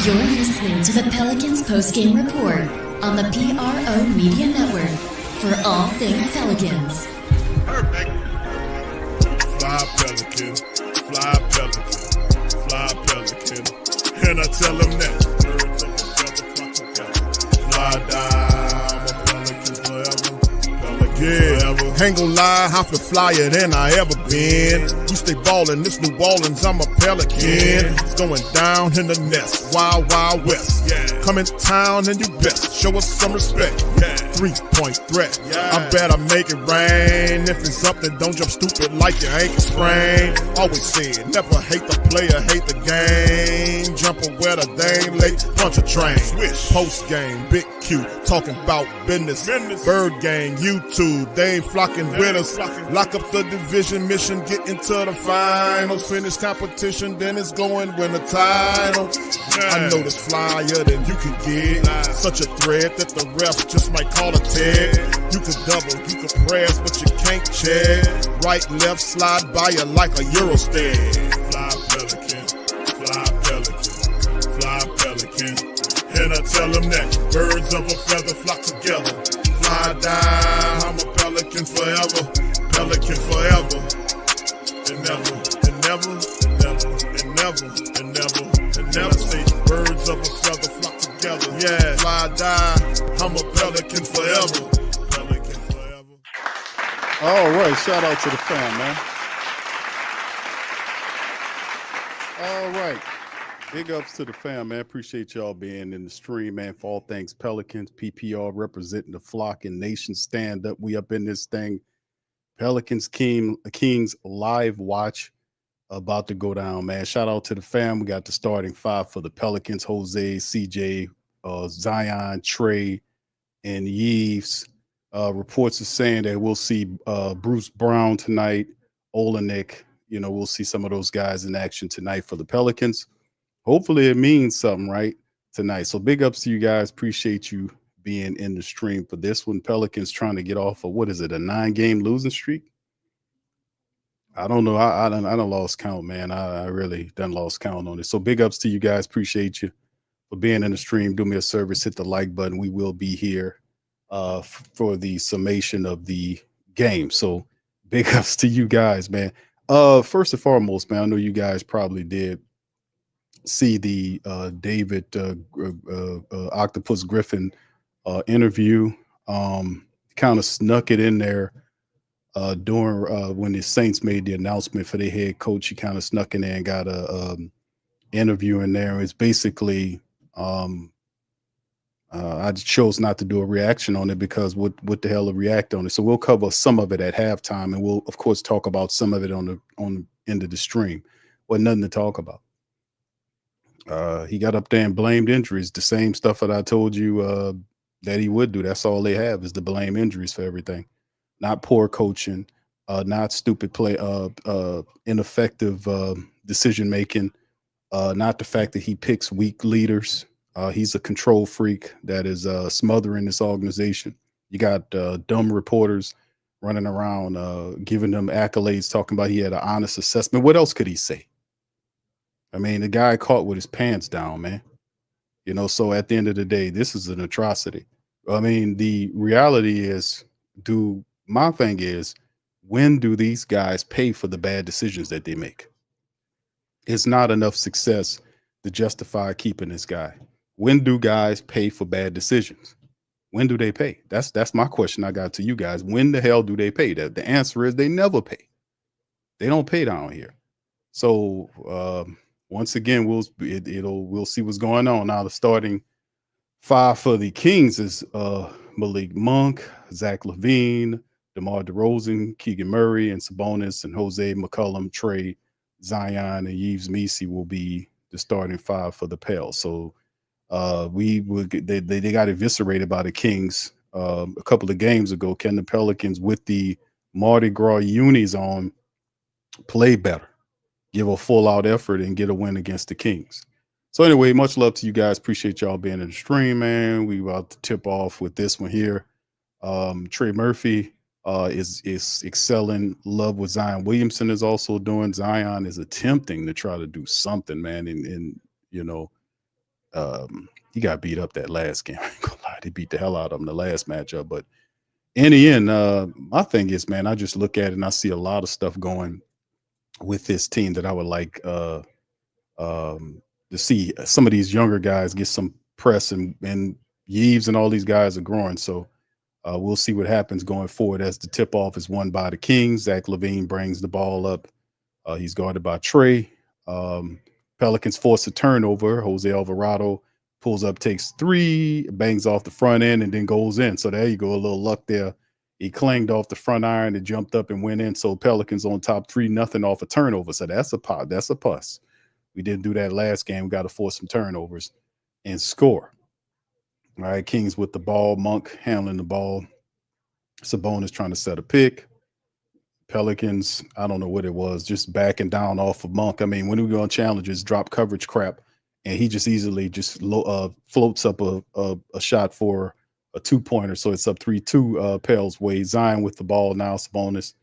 You're listening to the Pelicans Postgame Report on the PRO Media Network for all things Pelicans. Perfect. Fly Pelican, fly Pelican, fly Pelican. And I tell them that birds of a feather flock together. Fly down, I'm a Pelican forever. Pelican forever. Ain't gon' lie, I feel flyer than I ever been. We stay ballin', this New Orleans, I'm a Pelican. It's going down in the nest, wild, wild west. Come in town and you best show us some respect. 3-point threat, I better make it rain. If it's something, don't jump stupid like your ankle sprain. Always said, never hate the player, hate the game. Jumping where the dame late, punch a train. Post game, Big Q, talking about business. Bird gang, YouTube, they ain't flocking with us. Lock up the division mission, get into the finals. Finish competition, then it's going win the title. I know this flyer than you can get. Such a threat that the refs just might call a tag. You could double, you could press, but you can't check. Right, left, slide by you like a Eurostep. Fly Pelican, fly Pelican, fly Pelican. And I tell them that birds of a feather flock together. Fly down, I'm a Pelican forever. Pelican forever. And never, and never, and never, and never, and never, and never say birds of a feather flock together. Yeah, fly down, I'm a Pelican forever. Pelican forever. All right, shout out to the fam, man. All right. Big ups to the fam, man. Appreciate y'all being in the stream, man. For all things Pelicans, PPR representing the flock and nation stand up. We up in this thing. Pelicans Kings live watch about to go down, man. Shout out to the fam. We got the starting five for the Pelicans: Jose, CJ, Zion, Trey, and Yves. Reports are saying that we'll see Bruce Brown tonight, Olenek. You know, we'll see some of those guys in action tonight for the Pelicans. Hopefully it means something, right, tonight. So big ups to you guys. Appreciate you being in the stream for this one. Pelicans trying to get off of, what is it, a 9-game losing streak? I don't know. I done lost count, man. I really done lost count on it. So big ups to you guys. Appreciate you for being in the stream. Do me a service. Hit the like button. We will be here for the summation of the game. So big ups to you guys, man. First and foremost, man, I know you guys probably did see the David Octopus Griffin interview. Kind of snuck it in there during when the Saints made the announcement for their head coach. He kind of snuck in there and got a interview in there. It's basically I chose not to do a reaction on it because what the hell to react on it. So we'll cover some of it at halftime, and we'll of course talk about some of it on the end of the stream. Well, nothing to talk about. He got up there and blamed injuries, the same stuff that I told you that he would do. That's all they have is to blame injuries for everything. Not poor coaching, not stupid play, ineffective decision making, not the fact that he picks weak leaders. He's a control freak that is smothering this organization. You got dumb reporters running around giving them accolades, talking about he had an honest assessment. What else could he say? I mean, the guy caught with his pants down, man. You know, so at the end of the day, this is an atrocity. I mean, the reality is, my thing is, when do these guys pay for the bad decisions that they make? It's not enough success to justify keeping this guy. When do guys pay for bad decisions? When do they pay? That's my question I got to you guys. When the hell do they pay? The answer is they never pay. They don't pay down here. So once again, we'll see what's going on. Now the starting five for the Kings is Malik Monk, Zach LaVine, DeMar DeRozan, Keegan Murray, and Sabonis, and Jose, McCollum, Trey, Zion, and Yves Missi will be the starting five for the Pels. So they got eviscerated by the Kings a couple of games ago. Can the Pelicans, with the Mardi Gras unis on, play better, give a full out effort, and get a win against the Kings? So anyway, much love to you guys. Appreciate y'all being in the stream, man. We about to tip off with this one here. Trey Murphy is excelling. Love what Zion Williamson is also doing. Zion is attempting to try to do something, man. And you know, he got beat up that last game. I ain't gonna lie, they beat the hell out of him the last matchup. But in the end, my thing is, man, I just look at it and I see a lot of stuff going with this team that I would like to see some of these younger guys get some press, and Yves and all these guys are growing. So we'll see what happens going forward as the tip off is won by the Kings. Zach LaVine brings the ball up. He's guarded by Trey. Pelicans force a turnover. Jose Alvarado pulls up, takes three, bangs off the front end, and then goes in. So there you go, a little luck there. He clanged off the front iron and jumped up and went in. So Pelicans on top 3-0 off a turnover. So that's a pot. That's a plus. We didn't do that last game. We got to force some turnovers and score. All right, Kings with the ball. Monk handling the ball. Sabonis trying to set a pick. Pelicans, I don't know what it was, just backing down off of Monk. I mean, when we go on challenges, drop coverage crap, and he just easily just floats up a shot for a 2-pointer. So it's up 3-2 Pels way. Zion with the ball now. Sabonis.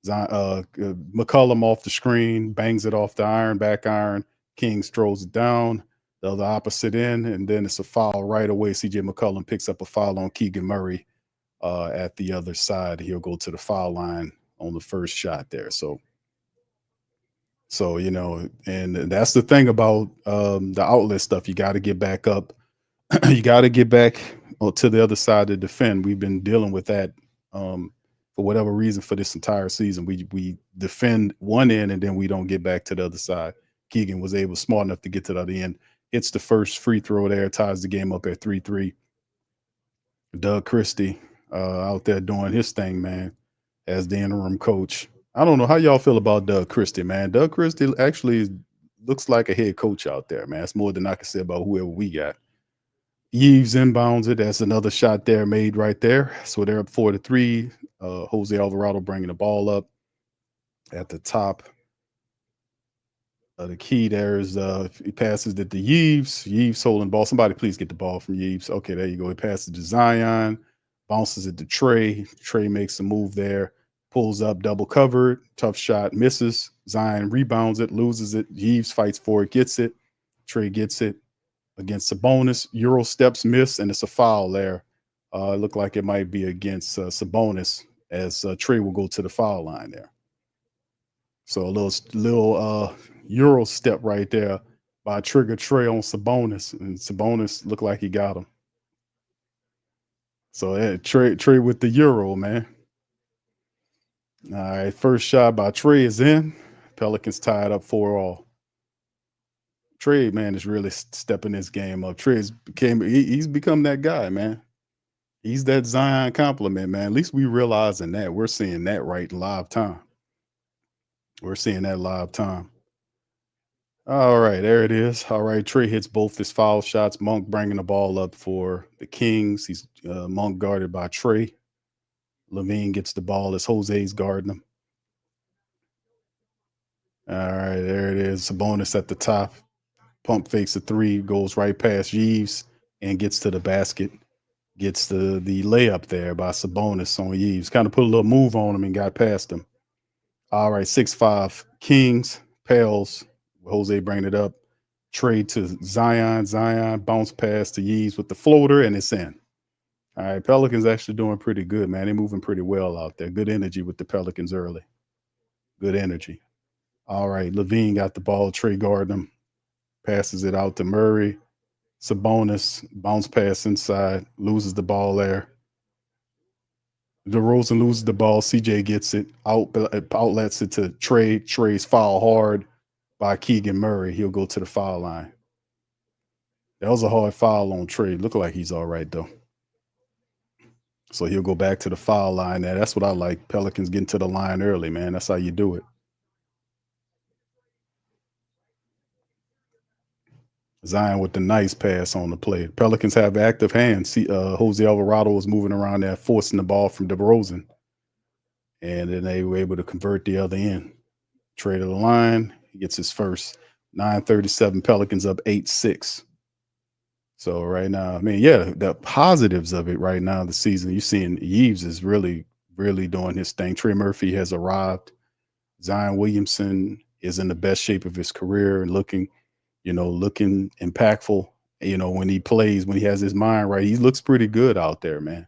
McCollum off the screen, bangs it off the iron, back iron. Kings throws it down, the other opposite end, and then it's a foul right away. CJ McCollum picks up a foul on Keegan Murray at the other side. He'll go to the foul line on the first shot there. So you know, and that's the thing about the outlet stuff. You got to get back up. You got to get back to the other side to defend. We've been dealing with that for whatever reason for this entire season. We defend one end and then we don't get back to the other side. Keegan was smart enough to get to the other end. Hits the first free throw there, ties the game up at 3-3. Doug Christie out there doing his thing, man, as the interim coach. I don't know how y'all feel about Doug Christie, man. Doug Christie actually looks like a head coach out there, man. It's more than I can say about whoever we got. Yves inbounds it. That's another shot there made right there. So they're up 4-3. Jose Alvarado bringing the ball up at the top. The key there is he passes it to Yves. Yves holding the ball. Somebody please get the ball from Yves. Okay, there you go. He passes to Zion. Bounces it to Trey. Trey makes a move there. Pulls up, double covered. Tough shot. Misses. Zion rebounds it. Loses it. Yves fights for it. Gets it. Trey gets it. Against Sabonis. Euro steps, miss, and it's a foul there. It looked like it might be against Sabonis as Trey will go to the foul line there. So a little Euro step right there by Trigger Trey on Sabonis, and Sabonis looked like he got him. So Trey with the Euro, man. All right, first shot by Trey is in. Pelicans tied up 4-all. Trey, man, is really stepping this game up. Trey's he's become that guy, man. He's that Zion compliment, man. At least we realizing that. We're seeing that right in live time. We're seeing that live time. All right, there it is. All right, Trey hits both his foul shots. Monk bringing the ball up for the Kings. He's Monk guarded by Trey. LaVine gets the ball as Jose's guarding him. All right, there it is. Sabonis at the top. Pump fakes a three, goes right past Yves and gets to the basket. Gets the layup there by Sabonis on Yves. Kind of put a little move on him and got past him. All right, 6-5 Kings. Pels. Jose bringing it up. Trade to Zion. Zion bounce pass to Yves with the floater, and it's in. All right, Pelicans actually doing pretty good, man. They're moving pretty well out there. Good energy with the Pelicans early. Good energy. All right, LaVine got the ball. Trey guarding him. Passes it out to Murray. Sabonis, bounce pass inside, loses the ball there. DeRozan loses the ball. CJ gets it, outlets it to Trey. Trey's foul hard by Keegan Murray. He'll go to the foul line. That was a hard foul on Trey. Look like he's all right, though. So he'll go back to the foul line there. That's what I like. Pelicans getting to the line early, man. That's how you do it. Zion with the nice pass on the play. Pelicans have active hands. Jose Alvarado was moving around there, forcing the ball from DeRozan. And then they were able to convert the other end. Trey to the line. He gets his first. 9:37. Pelicans up 8-6. So right now, I mean, yeah, the positives of it right now, the season, you're seeing Yves is really, really doing his thing. Trey Murphy has arrived. Zion Williamson is in the best shape of his career and looking impactful. You know, when he plays, when he has his mind right, he looks pretty good out there, man.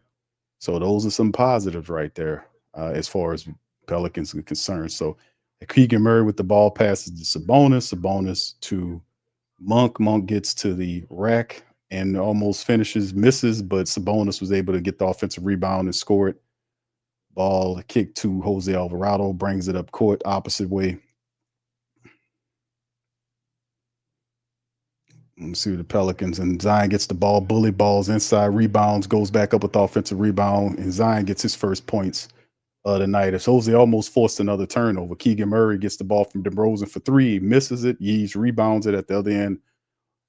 So those are some positives right there as far as Pelicans are concerned. So Keegan Murray with the ball passes to Sabonis, Sabonis to Monk. Monk gets to the rack and almost finishes, misses, but Sabonis was able to get the offensive rebound and score it. Ball kick to Jose Alvarado, brings it up court opposite way. Let's see the Pelicans, and Zion gets the ball, bully balls inside, rebounds, goes back up with the offensive rebound, and Zion gets his first points of the night. As Jose almost forced another turnover. Keegan Murray gets the ball from DeRozan for three, misses it. Yves rebounds it at the other end,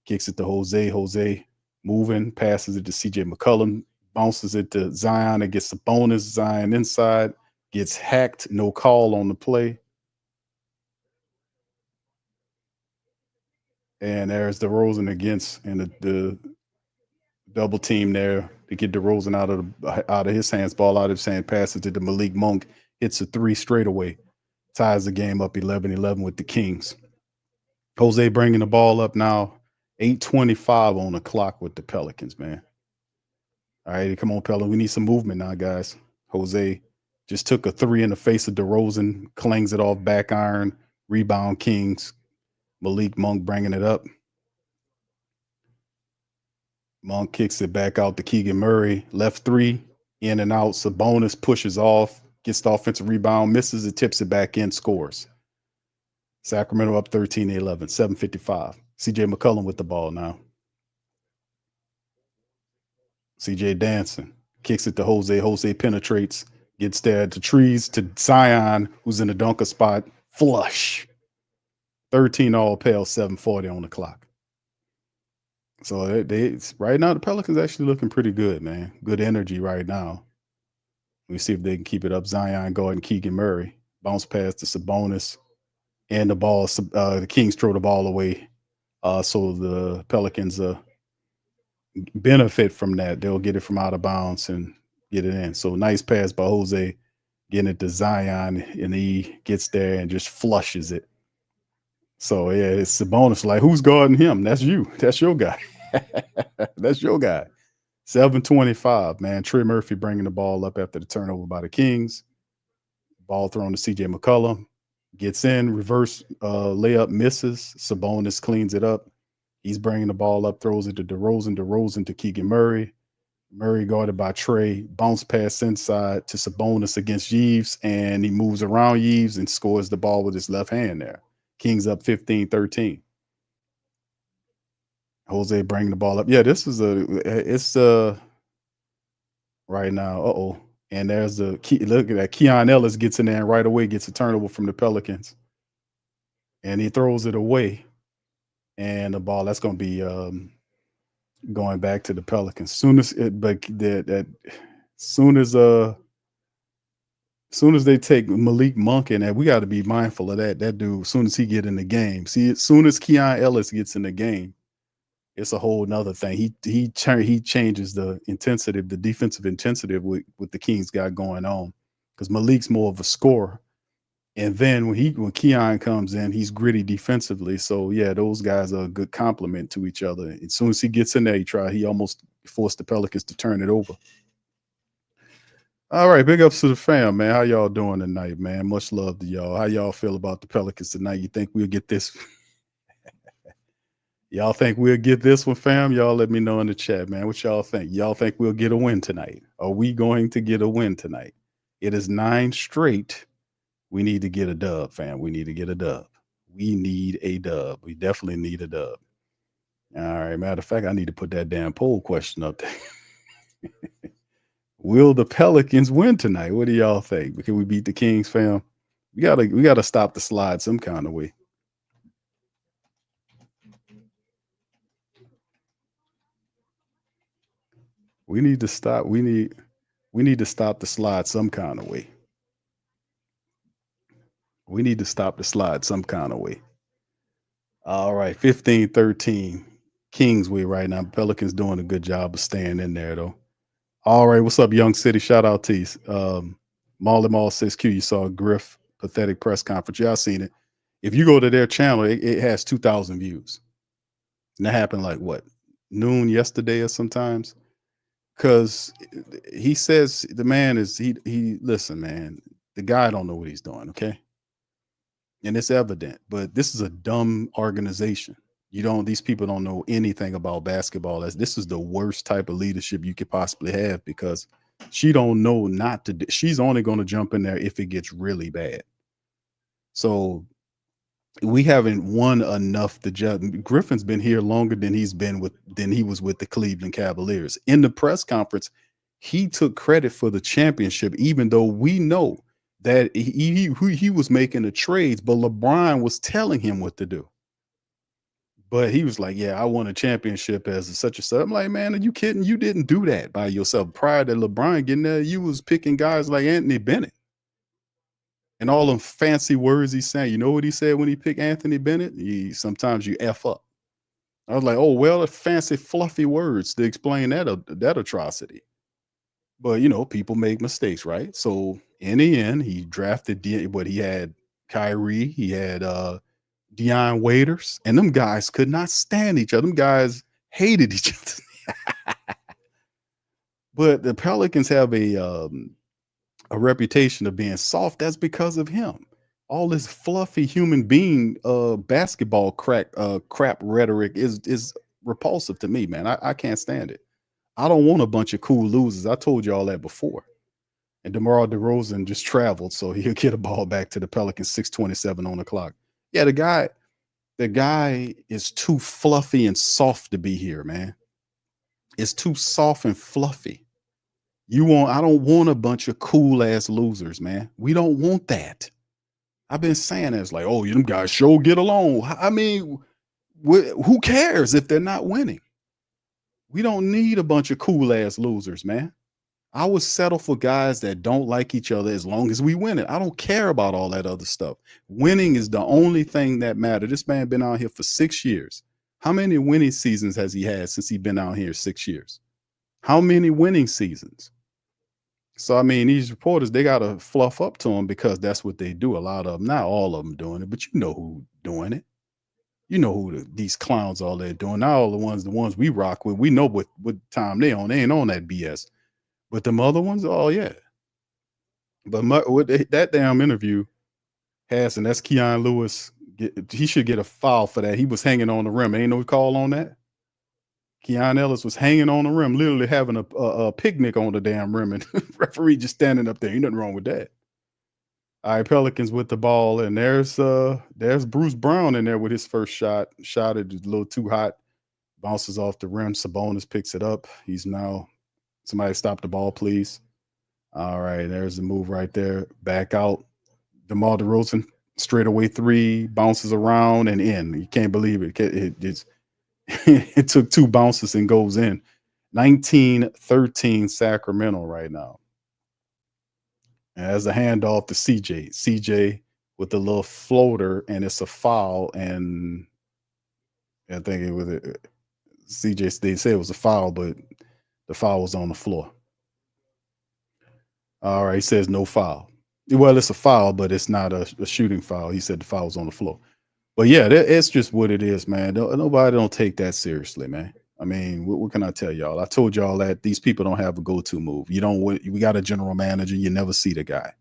kicks it to Jose. Jose moving, passes it to CJ McCollum, bounces it to Zion. It gets the bonus. Zion inside, gets hacked. No call on the play. And there's DeRozan against, and the double team there to get DeRozan out of his hands, ball out of his hand, passes it to Malik Monk, hits a three straight away, ties the game up 11-11 with the Kings. Jose bringing the ball up now, 8:25 on the clock with the Pelicans, man. All right, come on, Pelicans. We need some movement now, guys. Jose just took a three in the face of DeRozan, clings it off back iron, rebound Kings. Malik Monk bringing it up. Monk kicks it back out to Keegan Murray. Left three, in and out. Sabonis pushes off, gets the offensive rebound, misses it, tips it back in, scores. Sacramento up 13-11, 7:55. CJ McCollum with the ball now. CJ dancing, kicks it to Jose. Jose penetrates, gets there to trees to Zion, who's in the dunker spot. Flush. 13 all pale, 7:40 on the clock. So they right now the Pelicans actually looking pretty good, man. Good energy right now. We see if they can keep it up. Zion guarding Keegan Murray, bounce pass to Sabonis, and the ball. The Kings throw the ball away, so the Pelicans benefit from that. They'll get it from out of bounds and get it in. So nice pass by Jose, getting it to Zion, and he gets there and just flushes it. So yeah, it's Sabonis. Like, who's guarding him? That's you. That's your guy. That's your guy. 7:25, man. Trey Murphy bringing the ball up after the turnover by the Kings. Ball thrown to CJ McCollum. Gets in, reverse layup, misses. Sabonis cleans it up. He's bringing the ball up, throws it to DeRozan. DeRozan to Keegan Murray. Murray guarded by Trey. Bounce pass inside to Sabonis against Yves, and he moves around Yves and scores the ball with his left hand there. Kings up 15-13. Jose bringing the ball up. Yeah, this is it's right now. And there's the key. Look at that. Keon Ellis gets in there and right away gets a turnover from the Pelicans. And he throws it away. And the ball, that's going to be going back to the Pelicans. Soon as they take Malik Monk in there, we got to be mindful of that. That dude, as soon as he get in the game, see, as soon as Keon Ellis gets in the game, it's a whole nother thing. He changes the intensity, the defensive intensity with the Kings got going on, because Malik's more of a scorer. And then when Keon comes in, he's gritty defensively. So yeah, those guys are a good complement to each other. As soon as he gets in there, he almost forced the Pelicans to turn it over. All right, big ups to the fam, man. How y'all doing tonight, man? Much love to y'all. How y'all feel about the Pelicans tonight? You think we'll get this? Y'all think we'll get this one, fam? Y'all let me know in the chat, man. What y'all think? Y'all think we'll get a win tonight? Are we going to get a win tonight? It is 9 straight. We need to get a dub, fam. We need to get a dub. We need a dub. We definitely need a dub. All right. Matter of fact, I need to put that damn poll question up there. Will the Pelicans win tonight? What do y'all think? Can we beat the Kings, fam? We gotta stop the slide some kind of way. We need to stop. We need to stop the slide some kind of way. We need to stop the slide some kind of way. All right, 15-13. Kings way right now. Pelicans doing a good job of staying in there, though. All right, what's up, Young City? Shout out to you. Marley Mall 6Q, you saw Griff pathetic press conference. Y'all seen it. If you go to their channel, it has 2,000 views. And that happened like what? noon yesterday or sometimes, because he says the man is he listen, man, the guy don't know what he's doing, okay? And it's evident, but this is a dumb organization. These people don't know anything about basketball. This is the worst type of leadership you could possibly have, because she don't know not to. She's only going to jump in there if it gets really bad. So we haven't won enough to judge. Griffin's been here longer than he was with the Cleveland Cavaliers. In the press conference, he took credit for the championship, even though we know that he was making the trades, but LeBron was telling him what to do. But he was like, "Yeah, I won a championship as such and such." I'm like, "Man, are you kidding? You didn't do that by yourself. Prior to LeBron getting there, you was picking guys like Anthony Bennett and all them fancy words he's saying. You know what he said when he picked Anthony Bennett? Sometimes you F up." I was like, "Oh, well, fancy fluffy words to explain that atrocity." But people make mistakes, right? So in the end, he drafted what he had Kyrie, he had Deion Waiters, and them guys could not stand each other. Them guys hated each other. But the Pelicans have a reputation of being soft. That's because of him. All this fluffy human being basketball crap rhetoric is repulsive to me, man. I can't stand it. I don't want a bunch of cool losers. I told you all that before. And DeMar DeRozan just traveled, so he'll get a ball back to the Pelicans. 6:27 on the clock. Yeah, the guy is too fluffy and soft to be here, man. It's too soft and fluffy. I don't want a bunch of cool ass losers, man. We don't want that. I've been saying that. It's like, oh, them guys sure get along. I mean, who cares if they're not winning? We don't need a bunch of cool ass losers, man. I would settle for guys that don't like each other as long as we win it. I don't care about all that other stuff. Winning is the only thing that matters. This man been out here for 6 years. How many winning seasons has he had since he's been out here 6 years? How many winning seasons? So, I mean, these reporters, they got to fluff up to him because that's what they do. A lot of them, not all of them doing it, but you know who doing it. You know who these clowns all they're doing. Not all the ones we rock with. We know what time they on. They ain't on that BS. But them other ones, oh yeah. But that damn interview has, and that's Keon Lewis. He should get a foul for that. He was hanging on the rim. Ain't no call on that. Keon Ellis was hanging on the rim, literally having a picnic on the damn rim, and referee just standing up there. Ain't nothing wrong with that. All right, Pelicans with the ball, and there's Bruce Brown in there with his first shot. Shot it a little too hot, bounces off the rim. Sabonis picks it up. He's now. Somebody stop the ball, please. All right, there's the move right there. Back out. DeMar DeRozan, straightaway three, bounces around and in. You can't believe it. It took two bounces and goes in. 19-13 Sacramento right now. And as a handoff to CJ. CJ with the little floater, and it's a foul. And I think it was CJ. They said it was a foul, but the foul was on the floor. All right, he says no foul. Well, it's a foul, but it's not a shooting foul. He said the foul was on the floor. But yeah, it's just what it is, man. Nobody don't take that seriously, man. I mean, what can I tell y'all? I told y'all that these people don't have a go-to move. We got a general manager. You never see the guy.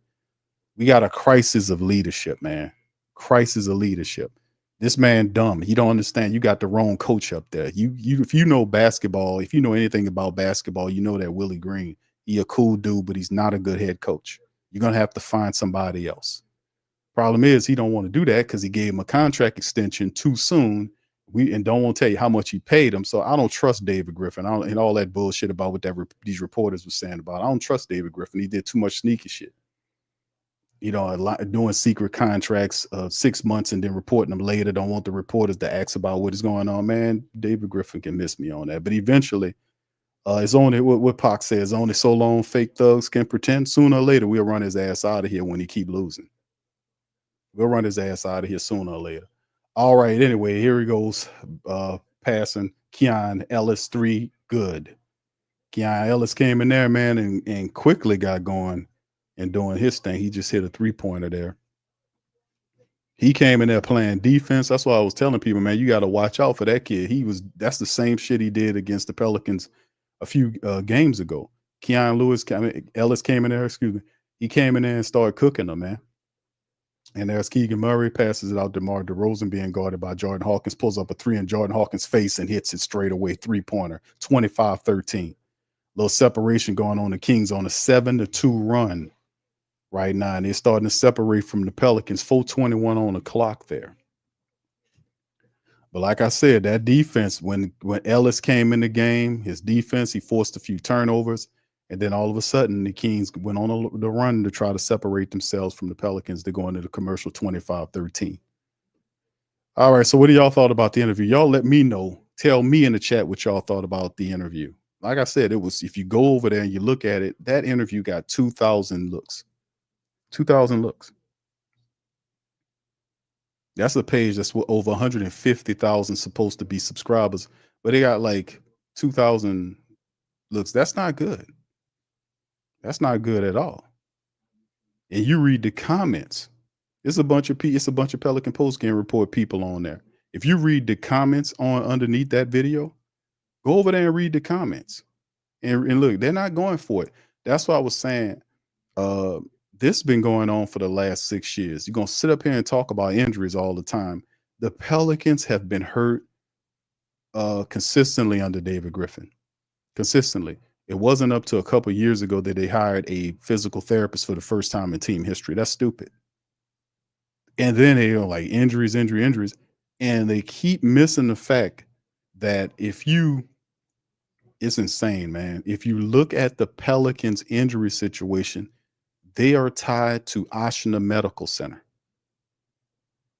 We got a crisis of leadership, man. Crisis of leadership. This man dumb. He don't understand. You got the wrong coach up there. If you know basketball, if you know anything about basketball, you know that Willie Green, he a cool dude, but he's not a good head coach. You're gonna have to find somebody else. Problem is, he don't want to do that because he gave him a contract extension too soon. And don't want to tell you how much he paid him. So I don't trust David Griffin. And all that bullshit about what these reporters were saying about. I don't trust David Griffin. He did too much sneaky shit. Doing secret contracts 6 months and then reporting them later. Don't want the reporters to ask about what is going on, man. David Griffin can miss me on that. But eventually, it's only what Pac says, only so long fake thugs can pretend. Sooner or later, we'll run his ass out of here when he keep losing. We'll run his ass out of here sooner or later. All right, anyway, here he goes. Passing Keon Ellis, 3, good. Keon Ellis came in there, man, and quickly got going and doing his thing. He just hit a 3-pointer there. He came in there playing defense. That's why I was telling people, man, you got to watch out for that kid. That's the same shit he did against the Pelicans a few games ago. Ellis came in there, excuse me. He came in there and started cooking them, man. And there's Keegan Murray, passes it out to DeMar DeRozan, being guarded by Jordan Hawkins, pulls up a three in Jordan Hawkins' face and hits it straight away, three-pointer, 25-13. Little separation going on. The Kings on a 7-2 run right now, and they're starting to separate from the Pelicans. 4:21 on the clock there. But like I said, that defense, when Ellis came in the game, his defense, he forced a few turnovers, and then all of a sudden the Kings went on the run to try to separate themselves from the Pelicans. They're going to the commercial 25-13. All right, so what do y'all thought about the interview? Y'all let me know. Tell me in the chat what y'all thought about the interview. Like I said, it was, if you go over there and you look at it, that interview got 2,000 looks. 2,000 looks. That's a page that's over 150,000 supposed to be subscribers, but they got like 2,000 looks. That's not good. That's not good at all. And you read the comments. It's a bunch of Pelican Postgame Report people on there. If you read the comments on underneath that video, go over there and read the comments. And look, they're not going for it. That's why I was saying, this has been going on for the last 6 years. You're going to sit up here and talk about injuries all the time. The Pelicans have been hurt consistently under David Griffin. Consistently. It wasn't up to a couple years ago that they hired a physical therapist for the first time in team history. That's stupid. And then they are like injuries. And they keep missing the fact that it's insane, man. If you look at the Pelicans injury situation, they are tied to Ashna Medical Center.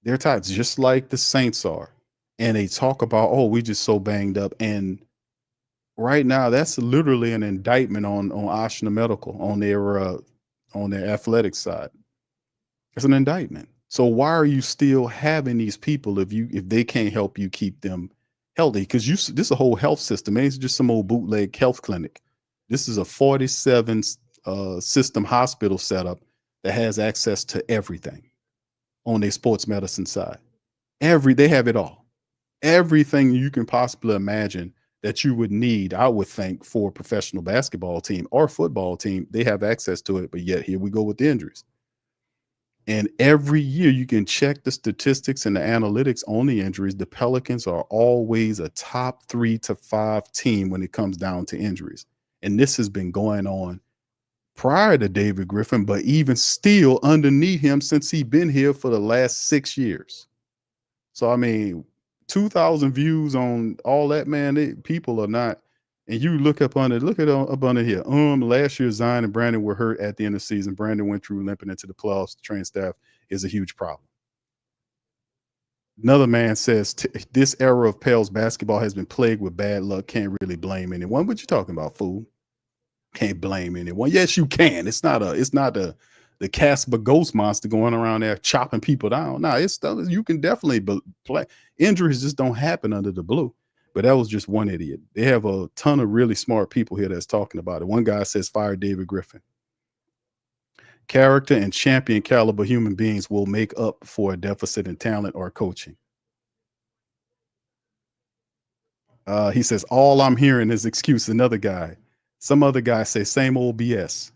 They're tied just like the Saints are. And they talk about, oh, we just so banged up. And right now, that's literally an indictment on Ashna Medical, on their athletic side. It's an indictment. So why are you still having these people if they can't help you keep them healthy? Because this is a whole health system. It's just some old bootleg health clinic. This is a 47 system hospital setup that has access to everything on their sports medicine side. They have it all. Everything you can possibly imagine that you would need, I would think, for a professional basketball team or football team, they have access to it. But yet here we go with the injuries. And every year you can check the statistics and the analytics on the injuries. The Pelicans are always a top 3 to 5 team when it comes down to injuries. And this has been going on prior to David Griffin, but even still underneath him since he's been here for the last 6 years. So, I mean, 2,000 views on all that, man, people are not. And you look up under here. Last year, Zion and Brandon were hurt at the end of the season. Brandon went through limping into the playoffs. The training staff is a huge problem. Another man says, this era of Pels basketball has been plagued with bad luck. Can't really blame anyone. What you talking about, fool? Can't blame anyone. Yes, you can. It's not the Casper ghost monster going around there chopping people down. No, it's stuff you can definitely play. Injuries just don't happen under the blue. But that was just one idiot. They have a ton of really smart people here that's talking about it. One guy says, fire David Griffin. Character and champion caliber human beings will make up for a deficit in talent or coaching. He says, all I'm hearing is excuse. Another guy. Some other guy says, same old BS.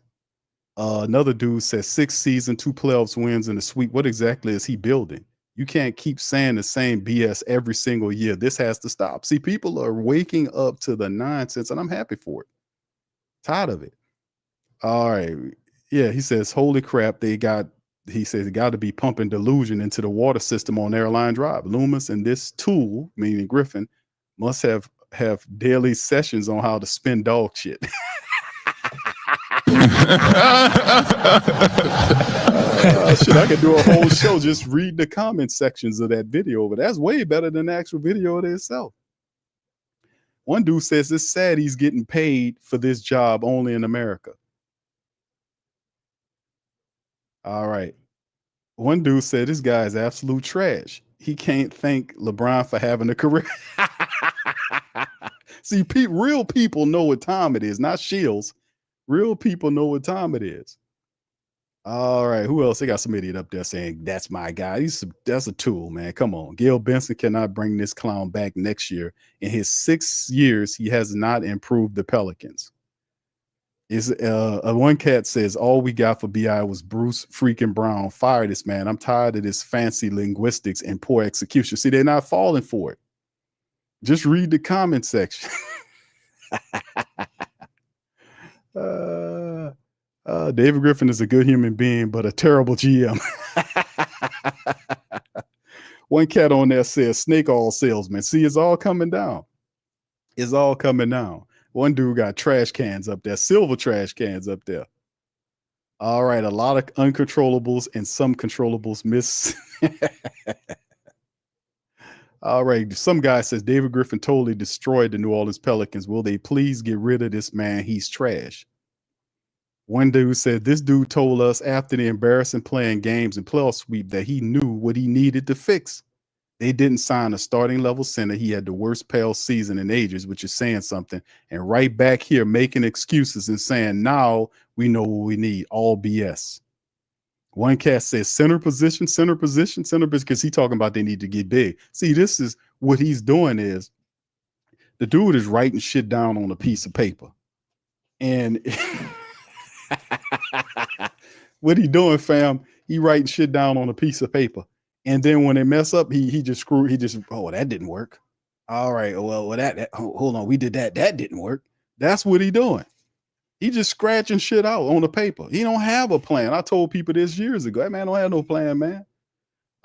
Another dude says 6 season, 2 playoffs wins and a sweep. What exactly is he building? You can't keep saying the same BS every single year. This has to stop. See, people are waking up to the nonsense, and I'm happy for it. Tired of it. All right. Yeah, he says, holy crap, he says it got to be pumping delusion into the water system on Airline Drive. Loomis and this tool, meaning Griffin, must have daily sessions on how to spin dog shit. Shit, I could do a whole show just read the comment sections of that video, but that's way better than the actual video itself. One dude says it's sad he's getting paid for this job only in America. All right. One dude said this guy is absolute trash. He can't thank LeBron for having a career. See, real people know what time it is, not shills. Real people know what time it is. All right, who else? They got some idiot up there saying that's my guy. That's a tool, man. Come on, Gail Benson cannot bring this clown back next year. In his 6 years, he has not improved the Pelicans. Is one cat says all we got for BI was Bruce freaking Brown. Fire this man. I'm tired of this fancy linguistics and poor execution. See, they're not falling for it. Just read the comment section. David Griffin is a good human being, but a terrible GM. One cat on there says snake oil salesman. See, it's all coming down. It's all coming down. One dude got trash cans up there, silver trash cans up there. All right, a lot of uncontrollables and some controllables miss. All right, some guy says David Griffin totally destroyed the New Orleans Pelicans. Will they please get rid of this man? He's trash. One dude said this dude told us after the embarrassing playing games and playoff sweep that he knew what he needed to fix. They didn't sign a starting level center. He had the worst Pale season in ages, which is saying something. And right back here making excuses and saying, now we know what we need. All BS. One cat says center position, because he's talking about they need to get big. See, this is what he's doing is the dude is writing shit down on a piece of paper. And what he doing, fam? He writing shit down on a piece of paper. And then when they mess up, he just oh, that didn't work. All right, well, hold on, we did that. That didn't work. That's what he doing. He just scratching shit out on the paper. He don't have a plan. I told people this years ago. That man don't have no plan, man.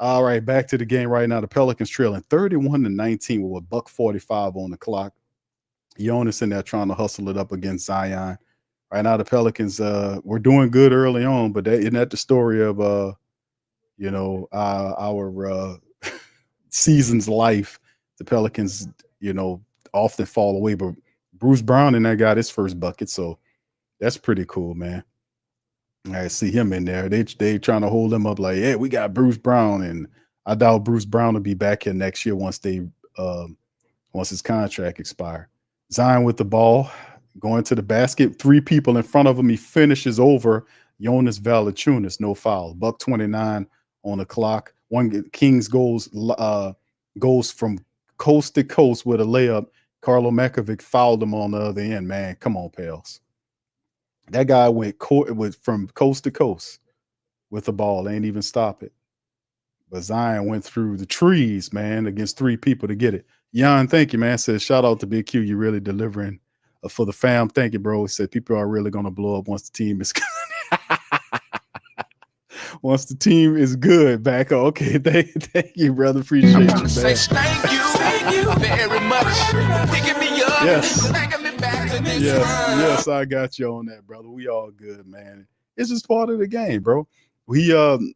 All right, back to the game right now. The Pelicans trailing 31-19 with a $1:45 on the clock. Jonas in there trying to hustle it up against Zion. Right now, the Pelicans were doing good early on, but isn't that the story of our season's life? The Pelicans, often fall away, but Bruce Brown and that got his first bucket, so that's pretty cool, man. I see him in there. They trying to hold him up like, yeah, we got Bruce Brown, and I doubt Bruce Brown will be back here next year once his contract expires. Zion with the ball, going to the basket, 3 people in front of him. He finishes over Jonas Valanciunas, no foul. $1:29 on the clock. Kings goes from coast to coast with a layup. Karlo Makovic fouled him on the other end, man. Come on, pals. That guy went from coast to coast with the ball. They ain't even stop it. But Zion went through the trees, man, against 3 people to get it. Jan, thank you, man. Says, shout out to Big Q. You're really delivering for the fam. Thank you, bro. He said people are really going to blow up once the team is once the team is good back. Okay, thank you, brother. Appreciate you, man. Thank you very much. Picking me up. Yes, I got you on that, brother. We all good, man. It's just part of the game, bro. You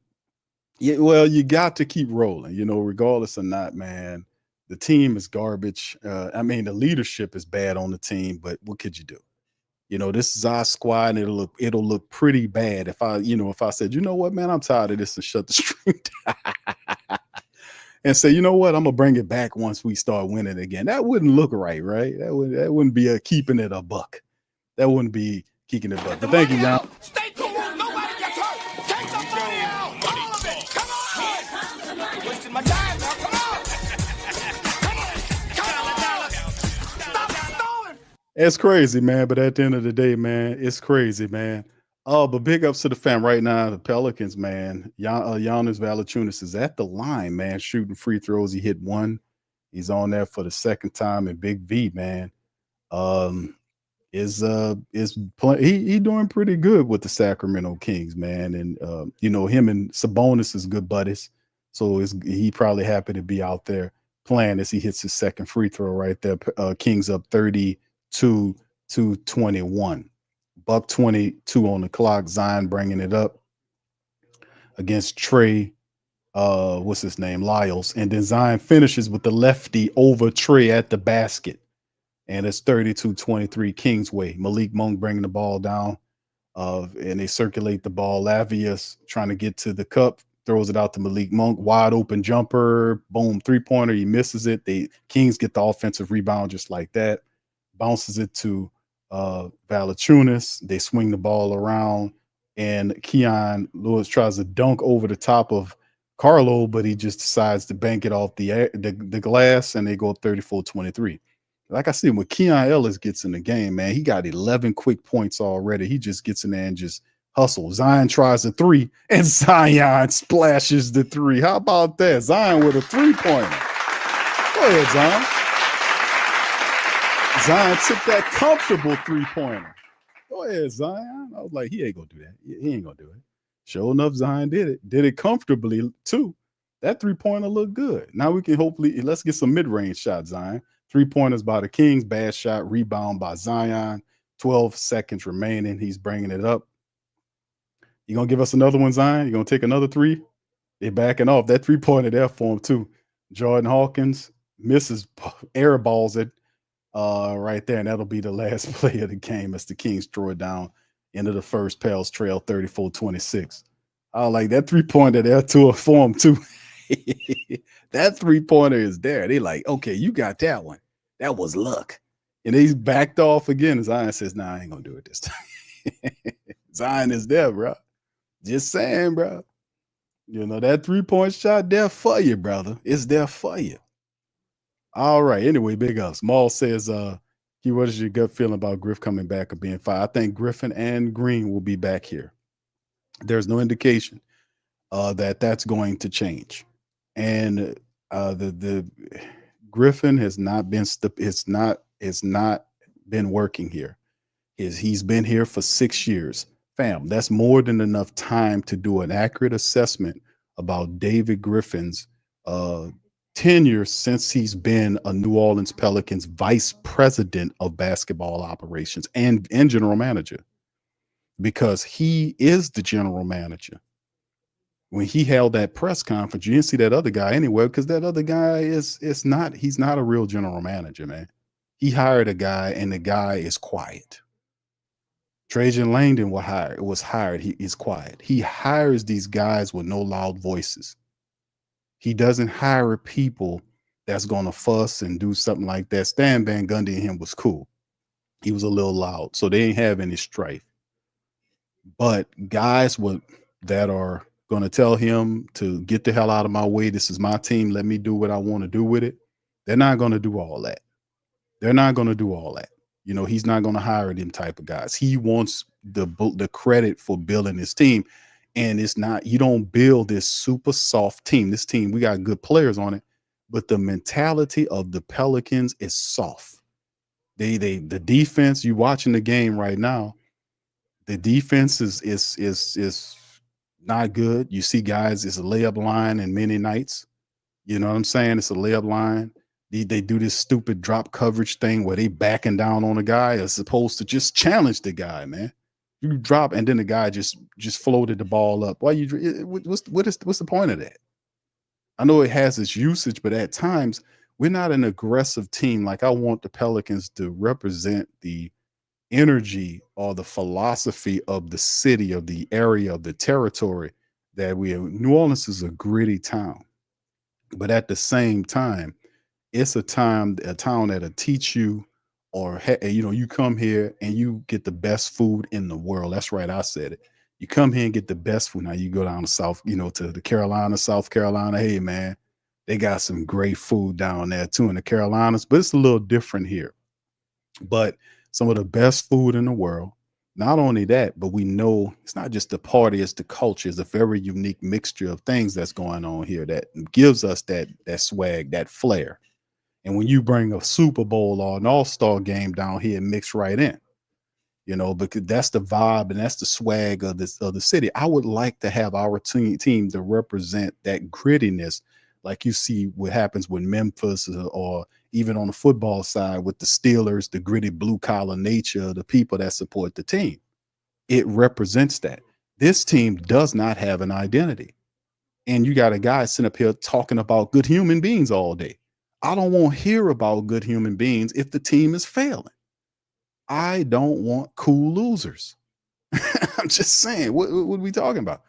got to keep rolling, regardless or not, man. The team is garbage. The leadership is bad on the team, but what could you do? This is our squad, and it'll look pretty bad if I said, you know what, man, I'm tired of this and shut the stream down and say, you know what, I'm gonna bring it back once we start winning again. That wouldn't look right? That wouldn't be keeping it a buck. That wouldn't be keeping it a buck. But thank you, Jan. Stay cool. Nobody gets hurt. Take the money out. All of it. Come on. Wasting my time now. Come on. Stop stalling. It's crazy, man. But at the end of the day, man, it's crazy, man. But big ups to the fam right now. The Pelicans, man. Giannis Valanciunas is at the line, man, shooting free throws. He hit 1. He's on there for the second time. And Big V, man, is he doing pretty good with the Sacramento Kings, man. And him and Sabonis is good buddies, so he probably happy to be out there playing as he hits his second free throw right there. Kings up 32-21. $1:22 on the clock. Zion bringing it up against Trey. What's his name? Lyles. And then Zion finishes with the lefty over Trey at the basket. And it's 32-23 Kings way. Malik Monk bringing the ball down. And they circulate the ball. Lavius trying to get to the cup. Throws it out to Malik Monk. Wide open jumper. Boom. 3-pointer. He misses it. Kings get the offensive rebound just like that. Bounces it to Valanciunas. They swing the ball around. and Keon Lewis tries to dunk over the top of Carlo, but he just decides to bank it off the glass, and they go up 34-23. Like I said, when Keon Ellis gets in the game, man, he got 11 quick points already. He just gets in there and just hustles. Zion tries a 3, and Zion splashes the 3. How about that? Zion with a 3-pointer. Go ahead, Zion. Zion took that comfortable 3-pointer. Go ahead, Zion. I was like, he ain't gonna do that. He ain't gonna do it. Sure enough, Zion did it. Did it comfortably too. That 3-pointer looked good. Now we can hopefully let's get some mid-range shots, Zion. 3-pointers by the Kings, bad shot, rebound by Zion. 12 seconds remaining. He's bringing it up. You gonna give us another one, Zion? You gonna take another 3? They're backing off. That 3-pointer there for him too. Jordan Hawkins misses air balls it right there, and that'll be the last play of the game as the Kings throw it down into the first. Pels trail 34-26. I like that 3-pointer there to a form too. That 3-pointer is there. They like, okay, you got that one. That was luck. And he's backed off again. Zion says, nah, I ain't gonna do it this time. Zion is there, bro. Just saying, bro. You know, that 3-point shot there for you, brother. It's there for you. All right. Anyway, big ups. Maul says, what is your gut feeling about Griff coming back or being fired? I think Griffin and Green will be back here. There's no indication that that's going to change. And the Griffin has not been it's not been working here. He's been here for 6 years. Fam, that's more than enough time to do an accurate assessment about David Griffin's tenure since he's been a New Orleans Pelicans vice president of basketball operations and general manager, because he is the general manager. When he held that press conference, you didn't see that other guy anywhere, because that other guy he's not a real general manager, man. He hired a guy, and the guy is quiet. Trajan Langdon was hired. He is quiet. He hires these guys with no loud voices. He doesn't hire people that's going to fuss and do something like that. Stan Van Gundy and him was cool. He was a little loud, so they ain't have any strife. But guys that are going to tell him to get the hell out of my way, this is my team, let me do what I want to do with it, they're not going to do all that. They're not going to do all that. You know, he's not going to hire them type of guys. He wants the credit for building his team. And it's not, you don't build this super soft team. This team, we got good players on it, but the mentality of the Pelicans is soft. The defense, you watching the game right now, the defense is not good. You see guys, it's a layup line in many nights. You know what I'm saying? It's a layup line. They do this stupid drop coverage thing where they backing down on a guy as opposed to just challenge the guy, man. You drop, and then the guy just floated the ball up. Why what's the point of that? I know it has its usage, but at times we're not an aggressive team. Like, I want the Pelicans to represent the energy or the philosophy of the city, of the area, of the territory that we have. New Orleans is a gritty town, but at the same time, it's a town that'll teach you, or, you know, you come here and you get the best food in the world. That's right. I said it. You come here and get the best food. Now you go down to South, you know, to the Carolina, South Carolina. Hey, man, they got some great food down there too in the Carolinas, but it's a little different here. But some of the best food in the world. Not only that, but we know it's not just the party, it's the culture. It's a very unique mixture of things that's going on here that gives us that swag, that flair. And when you bring a Super Bowl or an All-Star game down here, mix right in, you know, because that's the vibe and that's the swag of the city. I would like to have our team to represent that grittiness, like you see what happens with Memphis, or even on the football side with the Steelers, the gritty blue collar nature of the people that support the team. It represents that. This team does not have an identity. And you got a guy sitting up here talking about good human beings all day. I don't want to hear about good human beings if the team is failing. I don't want cool losers. I'm just saying, what are we talking about?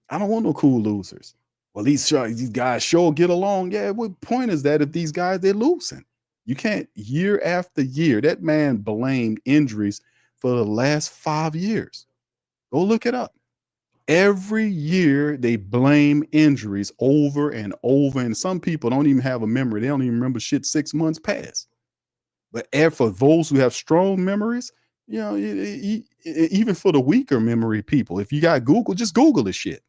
I don't want no cool losers. Well, these guys sure get along. Yeah, what point is that if these guys, they're losing? You can't, year after year, that man blamed injuries for the last 5 years. Go look it up. Every year they blame injuries over and over, and some people don't even have a memory. They don't even remember shit 6 months past. But for those who have strong memories, even for the weaker memory people, if you got Google, just Google the shit.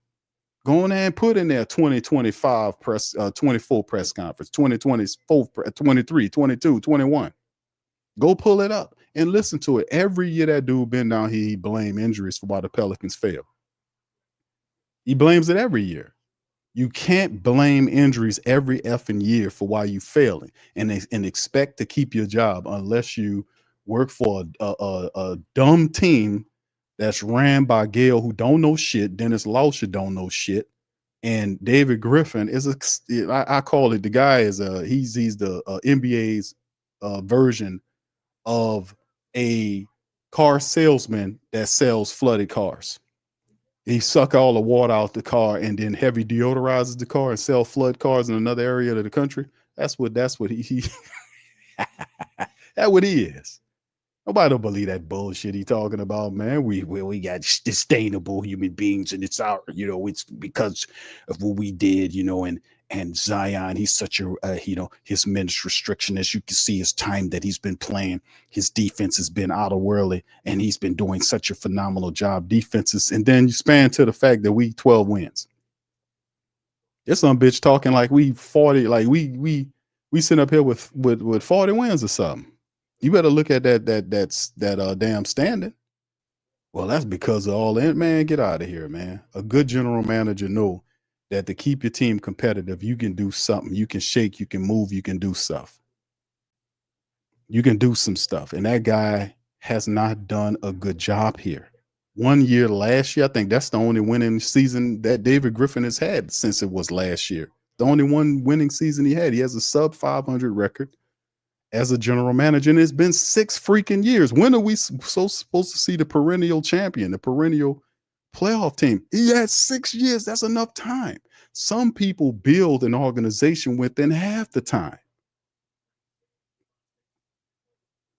Go in there and put in there 2025 press, 24 press conference, 2024, 23, 22, 21. Go pull it up and listen to it. Every year that dude been down here, he blame injuries for why the Pelicans fail. He blames it every year. You can't blame injuries every effing year for why you failing and expect to keep your job unless you work for a dumb team that's ran by Gail who don't know shit. Dennis Lauscher don't know shit. And David Griffin is I call it, the guy is he's the NBA's version of a car salesman that sells flooded cars. He suck all the water out the car and then heavy deodorizes the car and sell flood cars in another area of the country. That's what he that's what he is. Nobody don't believe that bullshit he talking about, man. We got sustainable human beings, and it's our, it's because of what we did, and Zion, he's such a, his minutes restriction, as you can see, his time that he's been playing, his defense has been out of worldly, and he's been doing such a phenomenal job defenses. And then you span to the fact that we 12 wins. There's some bitch talking like we 40, like we sit up here with 40 wins or something. You better look at that damn standing. Well, that's because of all that, man. Get out of here, man. A good general manager know that to keep your team competitive, you can do something. You can shake, you can move, you can do stuff. You can do some stuff. And that guy has not done a good job here. 1 year last year, I think that's the only winning season that David Griffin has had since it was last year. The only one winning season he had. He has a sub 500 record as a general manager, and it's been 6 freaking years. When are we supposed to see the perennial champion, the perennial playoff team? He had 6 years. That's enough time. Some people build an organization within half the time.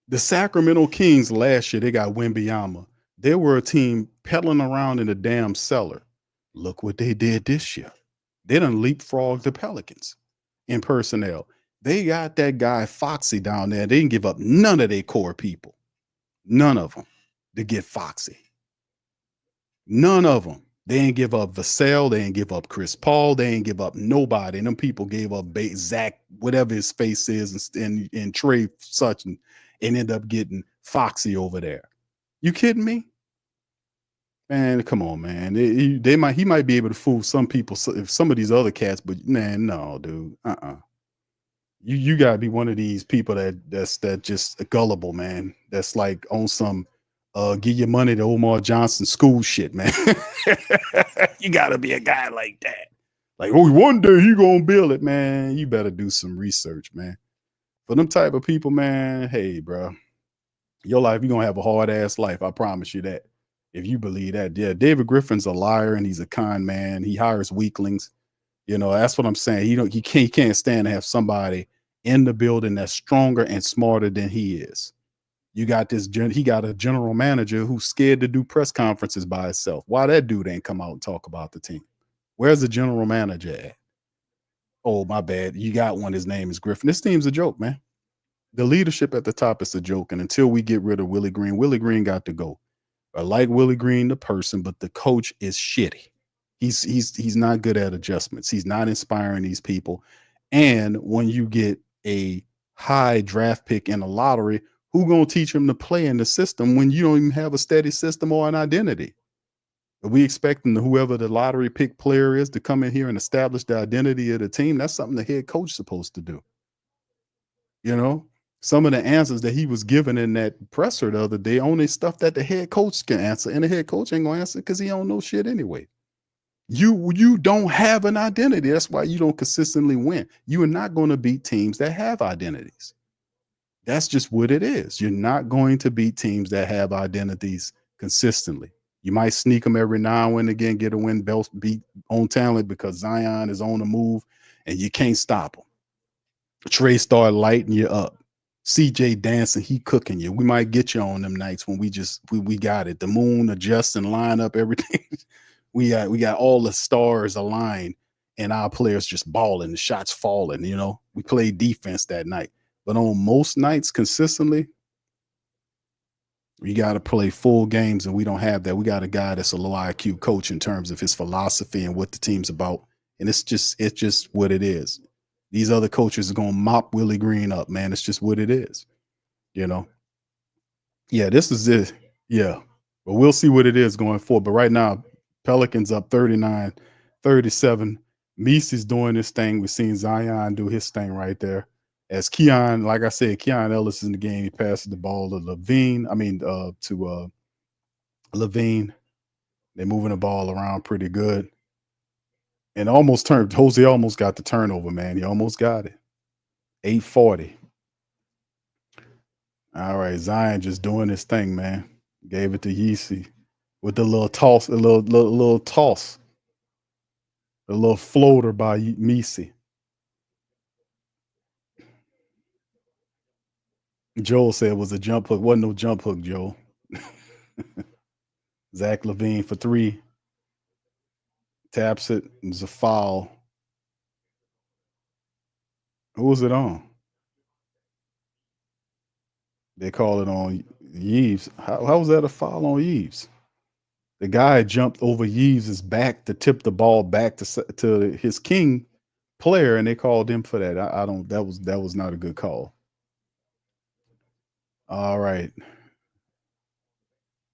The Sacramento Kings last year, they got Wembanyama. They were a team peddling around in a damn cellar. Look what they did this year. They done leapfrogged the Pelicans in personnel. They got that guy Foxy down there. They didn't give up none of their core people. None of them to get Foxy. None of them. They didn't give up Vassell. They didn't give up Chris Paul. They didn't give up nobody. And them people gave up Zach, whatever his face is, and Trey such, and ended up getting Foxy over there. You kidding me? Man, come on, man. He might be able to fool some people, if some of these other cats, but man, no, dude. You gotta be one of these people that's just gullible, man. That's like on some give your money to Omar Johnson school shit, man. You gotta be a guy like that. Like, oh, one day he gonna build it, man. You better do some research, man. For them type of people, man, hey, bro, your life, you're gonna have a hard ass life. I promise you that. If you believe that, yeah, David Griffin's a liar and he's a con man. He hires weaklings. That's what I'm saying. He can't stand to have somebody in the building that's stronger and smarter than he is. He got a general manager who's scared to do press conferences by himself. Why that dude ain't come out and talk about the team? Where's the general manager at? Oh, my bad. You got one. His name is Griffin. This team's a joke, man. The leadership at the top is a joke. And until we get rid of Willie Green got to go. I like Willie Green, the person, but the coach is shitty. He's not good at adjustments. He's not inspiring these people. And when you get a high draft pick in a lottery, who gonna teach him to play in the system when you don't even have a steady system or an identity? Are we expecting whoever the lottery pick player is to come in here and establish the identity of the team? That's something the head coach is supposed to do. Some of the answers that he was given in that presser the other day, only stuff that the head coach can answer, and the head coach ain't gonna answer because he don't know shit anyway. You don't have an identity. That's why you don't consistently win. You are not going to beat teams that have identities. That's just what it is. You're not going to beat teams that have identities consistently. You might sneak them every now and again, get a win, beat on talent because Zion is on the move and you can't stop him. Trey start lighting you up. CJ dancing, he cooking you. We might get you on them nights when we got it. The moon adjusts and line up everything. we got all the stars aligned and our players just balling, the shots falling, you know. We played defense that night. But on most nights consistently, we got to play full games, and we don't have that. We got a guy that's a low IQ coach in terms of his philosophy and what the team's about. And it's just what it is. These other coaches are going to mop Willie Green up, man. It's just what it is, you know. Yeah, this is it. Yeah. But we'll see what it is going forward. But right now, Pelicans up 39-37. Meese's doing this thing. We've seen Zion do his thing right there. As Keon, like I said, Keon Ellis is in the game. He passes the ball to Levine. They're moving the ball around pretty good. And Jose almost got the turnover, man. He almost got it. 8:40. All right, Zion just doing his thing, man. Gave it to Yeezy with the little toss, a little toss, a little floater by Meesey. Joel said it was a jump hook. Wasn't no jump hook, Joel. Zach LaVine for 3. Taps it. It's a foul. Who was it on? They call it on Yeeves. How was that a foul on Yeeves? The guy jumped over Yeeves' back to tip the ball back to his king player, and they called him for that. I don't. That was not a good call. All right.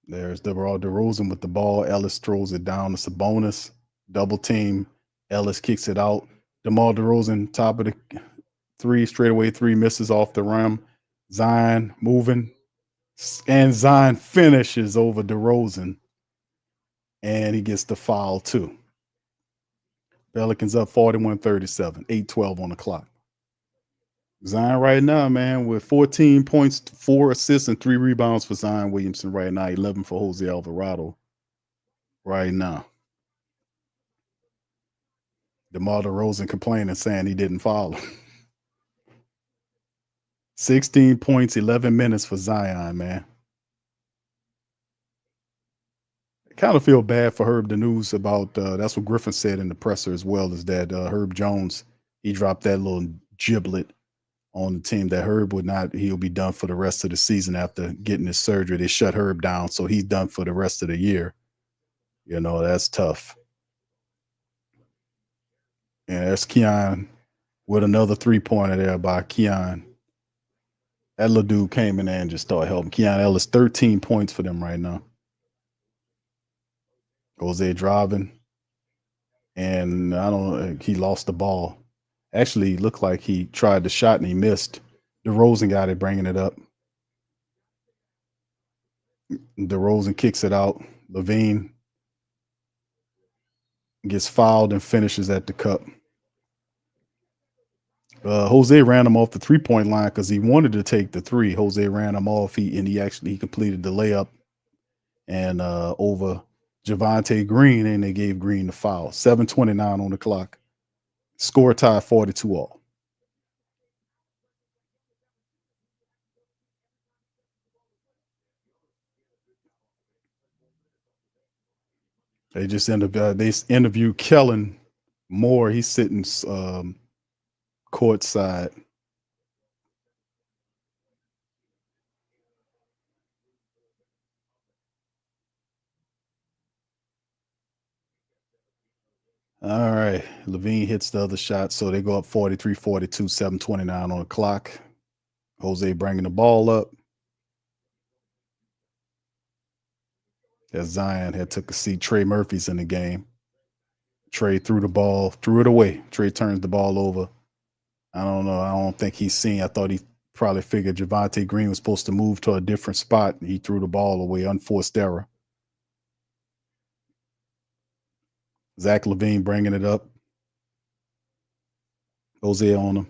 There's DeRozan with the ball. Ellis throws it down to Sabonis. Double team. Ellis kicks it out. DeMar DeRozan, top of the 3, straightaway 3, misses off the rim. Zion moving. And Zion finishes over DeRozan. And he gets the foul too. Pelicans up 41-37. 8:12 on the clock. Zion right now, man, with 14 points, 4 assists, and 3 rebounds for Zion Williamson right now. 11 for Jose Alvarado right now. DeMar DeRozan complaining, saying he didn't foul him. 16 points, 11 minutes for Zion, man. I kind of feel bad for Herb. The news about that's what Griffin said in the presser as well, is that Herb Jones, he dropped that little giblet on the team that Herb he'll be done for the rest of the season after getting his surgery. They shut Herb down, so he's done for the rest of the year. You know, that's tough. And there's Keon with another 3-pointer there by Keon. That little dude came in there and just started helping. Keon Ellis, 13 points for them right now. Jose driving. And he lost the ball. Actually, looked like he tried the shot and he missed. DeRozan got it, bringing it up. DeRozan kicks it out. LaVine gets fouled and finishes at the cup. Jose ran him off the 3-point line because he wanted to take the 3. Jose ran him off. He completed the layup and over Javonte Green, and they gave Green the foul. 7:29 on the clock. Score tie 42-all. They just interviewed Kellen Moore. He's sitting courtside. All right. LaVine hits the other shot, so they go up 43-42, 7:29 on the clock. Jose bringing the ball up. As Zion had took a seat. Trey Murphy's in the game. Trey threw it away. Trey turns the ball over. I don't know. I don't think he's seen. I thought he probably figured Javonte Green was supposed to move to a different spot, and he threw the ball away. Unforced error. Zach LaVine bringing it up. Jose on him.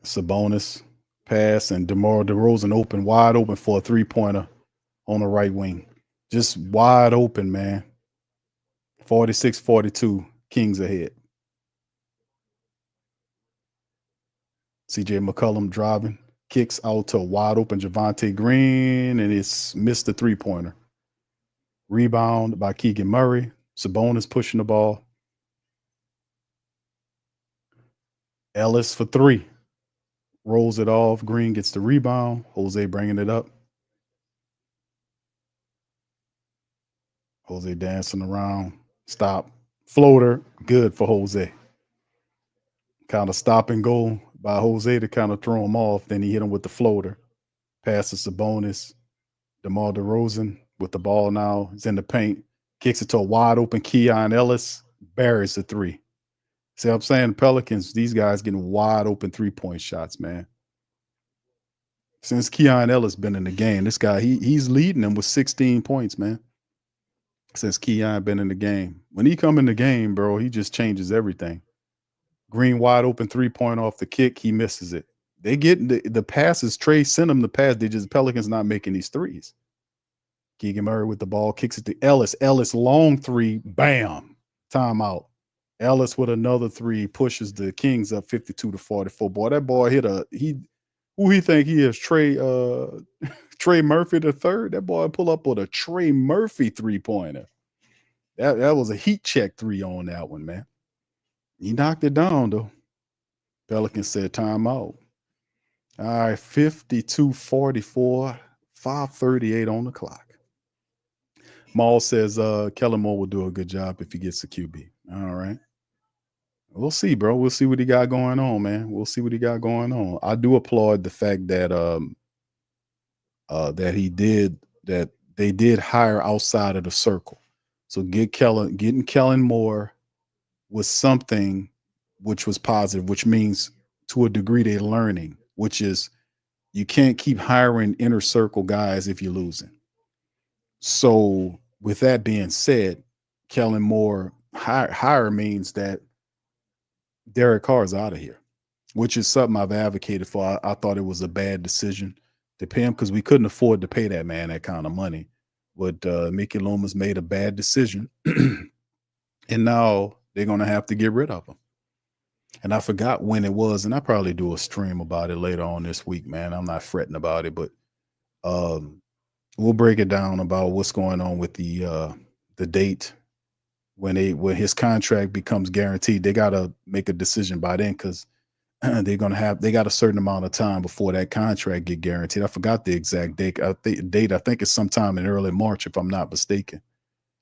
Sabonis pass, and DeMar DeRozan wide open for a 3-pointer on the right wing. Just wide open, man. 46-42, Kings ahead. CJ McCollum driving, kicks out to a wide open Javonte Green, and it's missed the 3-pointer. Rebound by Keegan Murray. Sabonis pushing the ball. Ellis for 3. Rolls it off. Green gets the rebound. Jose bringing it up. Jose dancing around. Stop. Floater. Good for Jose. Kind of stop and go by Jose to kind of throw him off. Then he hit him with the floater. Passes Sabonis. DeMar DeRozan with the ball now. He's in the paint. Kicks it to a wide open Keon Ellis. Buries the 3. See what I'm saying? Pelicans, these guys getting wide open 3-point shots, man. Since Keon Ellis been in the game, this guy, he's leading them with 16 points, man. Since Keon been in the game. When he come in the game, bro, he just changes everything. Green wide open 3-point off the kick. He misses it. They get the passes. Trey sent them the pass. Pelicans not making these threes. Keegan Murray with the ball. Kicks it to Ellis. Ellis long 3. Bam. Timeout. Ellis with another 3 pushes the Kings up 52-44. Boy, that boy hit who he think he is? Trey Murphy the third. That boy pull up with a Trey Murphy 3-pointer. That was a heat check 3 on that one, man. He knocked it down though. Pelicans said timeout. All right, 52-44, 5:38 on the clock. Maul says Kellen Moore will do a good job if he gets a QB. All right. We'll see, bro. We'll see what he got going on, man. We'll see what he got going on. I do applaud the fact that that they did hire outside of the circle. So getting Kellen Moore was something which was positive, which means to a degree they're learning, which is you can't keep hiring inner circle guys if you're losing. So with that being said, Kellen Moore hire means that Derek Carr's out of here, which is something I've advocated for. I thought it was a bad decision to pay him because we couldn't afford to pay that man that kind of money. But Mickey Loomis made a bad decision, and now they're going to have to get rid of him. And I forgot when it was, and I'll probably do a stream about it later on this week, man. I'm not fretting about it, but we'll break it down about what's going on with the date when his contract becomes guaranteed. They got to make a decision by then because they got a certain amount of time before that contract get guaranteed. I forgot the exact date. I think it's sometime in early March, if I'm not mistaken,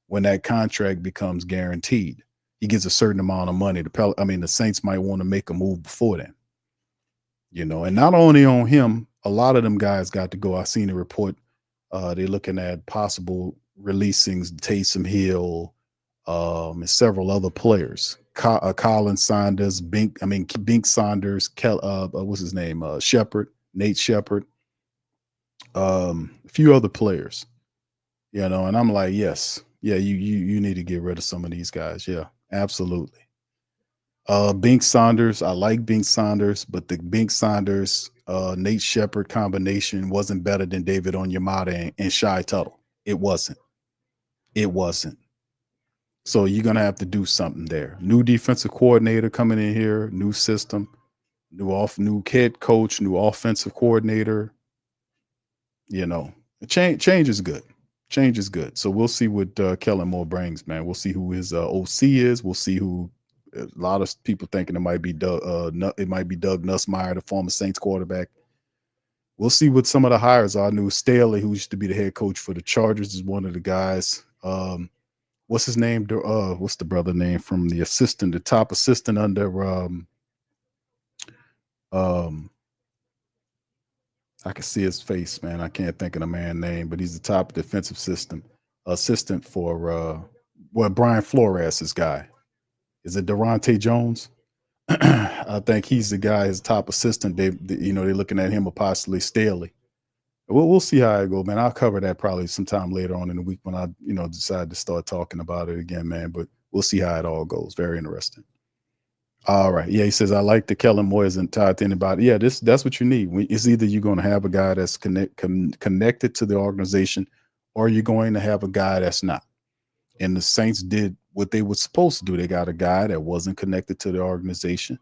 when that contract becomes guaranteed. He gets a certain amount of money. The Saints might want to make a move before then, and not only on him, a lot of them guys got to go. I seen a report. They're looking at possible releasings, Taysom Hill, and several other players. Colin Saunders, Bink Saunders, what's his name? Nate Shepard, a few other players, and I'm like, yes, yeah, you need to get rid of some of these guys. Yeah, absolutely. Bink Saunders, I like Bink Saunders, but the Bink Saunders, Nate Shepard combination wasn't better than David Onyemata and Shai Tuttle. It wasn't. So you're going to have to do something there. New defensive coordinator coming in here, new system, new head coach, new offensive coordinator. Change is good. Change is good. So we'll see what Kellen Moore brings, man. We'll see who his OC is. We'll see who. A lot of people thinking it might be Doug Nussmeier, the former Saints quarterback. We'll see what some of the hires are. I knew Staley, who used to be the head coach for the Chargers, is one of the guys. What's his name? What's the brother name from the top assistant under I can see his face, man. I can't think of the man's name, but he's the top defensive assistant for Brian Flores' guy. Is it Durante Jones? I think he's the guy, his top assistant. They're looking at him or possibly Staley. We'll see how it goes, man. I'll cover that probably sometime later on in the week when I, decide to start talking about it again, man. But we'll see how it all goes. Very interesting. All right. Yeah, he says, I like the Kellen Moore isn't tied to anybody. Yeah, that's what you need. It's either you're going to have a guy that's connected to the organization or you're going to have a guy that's not. And the Saints did what they were supposed to do. They got a guy that wasn't connected to the organization.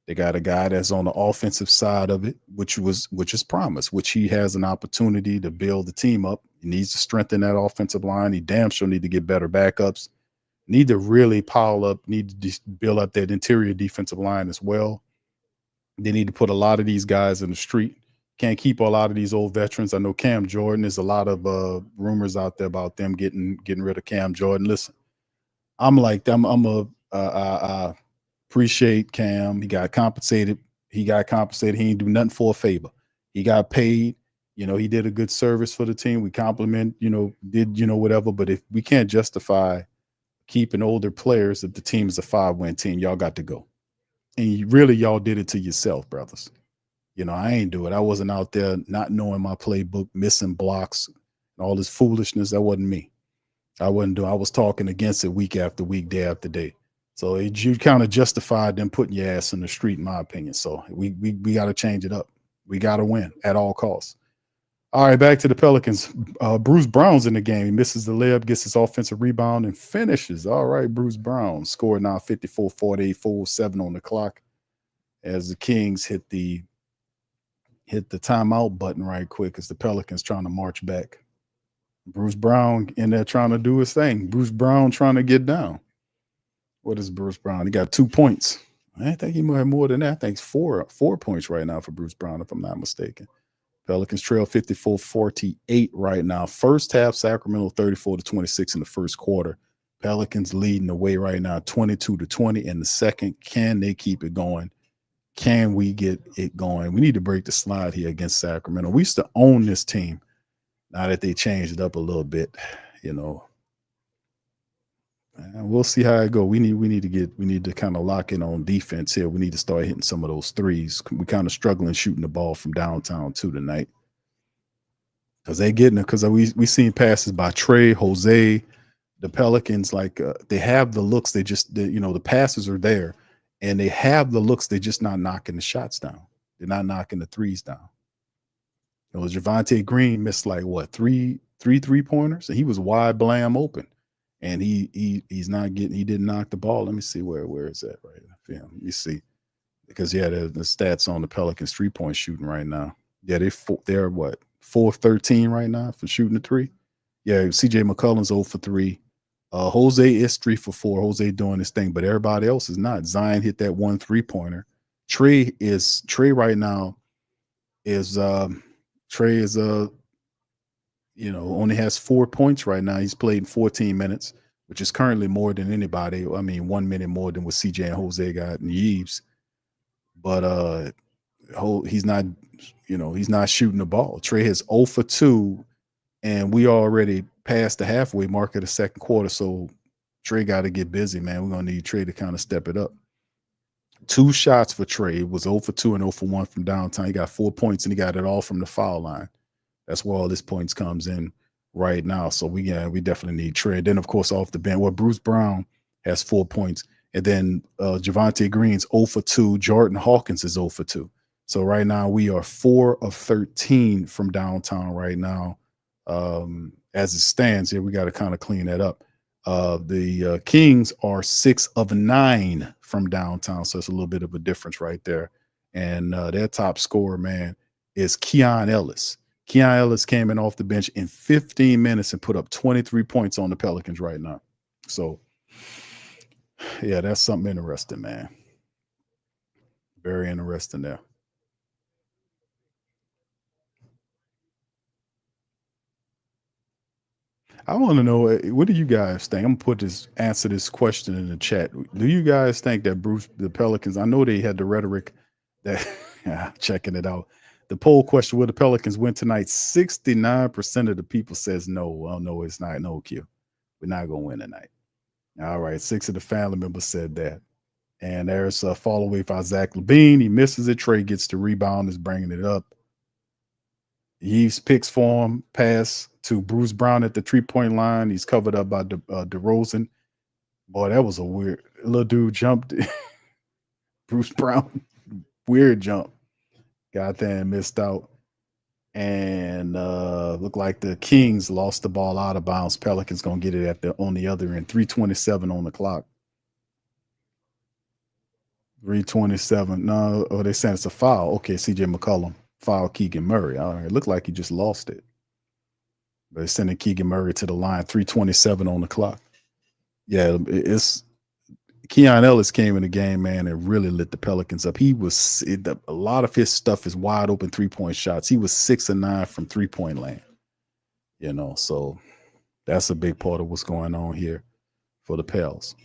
They got a guy that's on the offensive side of it, which is promise, which he has an opportunity to build the team up. He needs to strengthen that offensive line. He damn sure need to get better backups. Need to really pile up, need to just build up that interior defensive line as well. They need to put a lot of these guys in the street. Can't keep a lot of these old veterans. I know Cam Jordan, there's a lot of rumors out there about them getting rid of Cam Jordan. Listen, I'm I appreciate Cam. He got compensated. He ain't do nothing for a favor. He got paid. He did a good service for the team. We compliment, whatever. But if we can't justify keeping older players, if the team is a 5-win team, y'all got to go. And y'all did it to yourself, brothers. I ain't do it. I wasn't out there not knowing my playbook, missing blocks, and all this foolishness. That wasn't me. I was talking against it week after week, day after day. So you kind of justified them putting your ass in the street, in my opinion. So we got to change it up. We got to win at all costs. All right, back to the Pelicans. Bruce Brown's in the game. He misses the layup, gets his offensive rebound, and finishes. All right, Bruce Brown scored now 54-48, 4:07 on the clock as the Kings hit the timeout button right quick as the Pelicans trying to march back. Bruce Brown in there trying to do his thing. Bruce Brown trying to get down. What is Bruce Brown? He got 2 points. I think he might have more than that. I think it's four points right now for Bruce Brown, if I'm not mistaken. Pelicans trail 54-48 right now. First half, Sacramento 34-26 in the first quarter. Pelicans leading the way right now, 22-20 in the second. Can they keep it going? Can we get it going? We need to break the slide here against Sacramento. We used to own this team. Now that they changed it up a little bit, we'll see how it go. We need to kind of lock in on defense here. We need to start hitting some of those threes. We kind of struggling shooting the ball from downtown too tonight. Because they getting it. Because we seen passes by Trey, Jose, the Pelicans. They have the looks. The passes are there, and they have the looks. They're just not knocking the shots down. They're not knocking the threes down. Javonte Green missed three 3-pointers, and he was wide blam open. And he didn't knock the ball. Let me see where is that right now. Let me see. Because the stats on the Pelicans 3-point shooting right now. Yeah, they're 4-13 right now for shooting the three. Yeah, CJ McCollum's 0 for 3. Jose is 3 for 4. Jose doing his thing, but everybody else is not. Zion hit that 1 3-pointer. Trey right now is only has 4 points right now. He's played 14 minutes, which is currently more than anybody. I mean, 1 minute more than what CJ and Jose got and Yves. But he's not shooting the ball. Trey has 0 for 2, and we already passed the halfway mark of the second quarter. So Trey got to get busy, man. We're gonna need Trey to kind of step it up. 2 shots for Trey. It was 0 for 2 and 0 for 1 from downtown. He got 4 points, and he got it all from the foul line. That's where all this points comes in right now. So we definitely need Trey. Then, of course, off the bench, Bruce Brown has 4 points. And then Javonte Green's 0 for 2. Jordan Hawkins is 0 for 2. So right now we are 4 of 13 from downtown right now. As it stands here, we got to kind of clean that up. The Kings are 6 of 9 from downtown. So it's a little bit of a difference right there. And their top scorer, man, is Keon Ellis. Keon Ellis came in off the bench in 15 minutes and put up 23 points on the Pelicans right now. So, yeah, that's something interesting, man. Very interesting there. I want to know, what do you guys think? I'm going to answer this question in the chat. Do you guys think that the Pelicans, I know they had the rhetoric that, checking it out. The poll question, will the Pelicans win tonight? 69% of the people says no. Well, no, it's not. No, Q. We're not going to win tonight. All right. 6 of the family members said that. And there's a fall away for Zach LaVine. He misses it. Trey gets the rebound, is bringing it up. Yves picks for him, pass to Bruce Brown at the 3-point line. He's covered up by DeRozan. Boy, that was a weird little dude jumped. Bruce Brown, weird jump. Got there and missed out. And looked like the Kings lost the ball out of bounds. Pelicans going to get it on the other end. 3:27 on the clock. 3:27. No, oh, they saying it's a foul. Okay, CJ McCollum. Foul Keegan Murray. All right. It looked like he just lost it. But they're sending Keegan Murray to the line. 3:27 on the clock. Yeah, it's Keon Ellis came in the game, man, and really lit the Pelicans up. He was a lot of his stuff is wide open 3-point shots. He was 6 of 9 from 3-point land. So that's a big part of what's going on here for the Pels.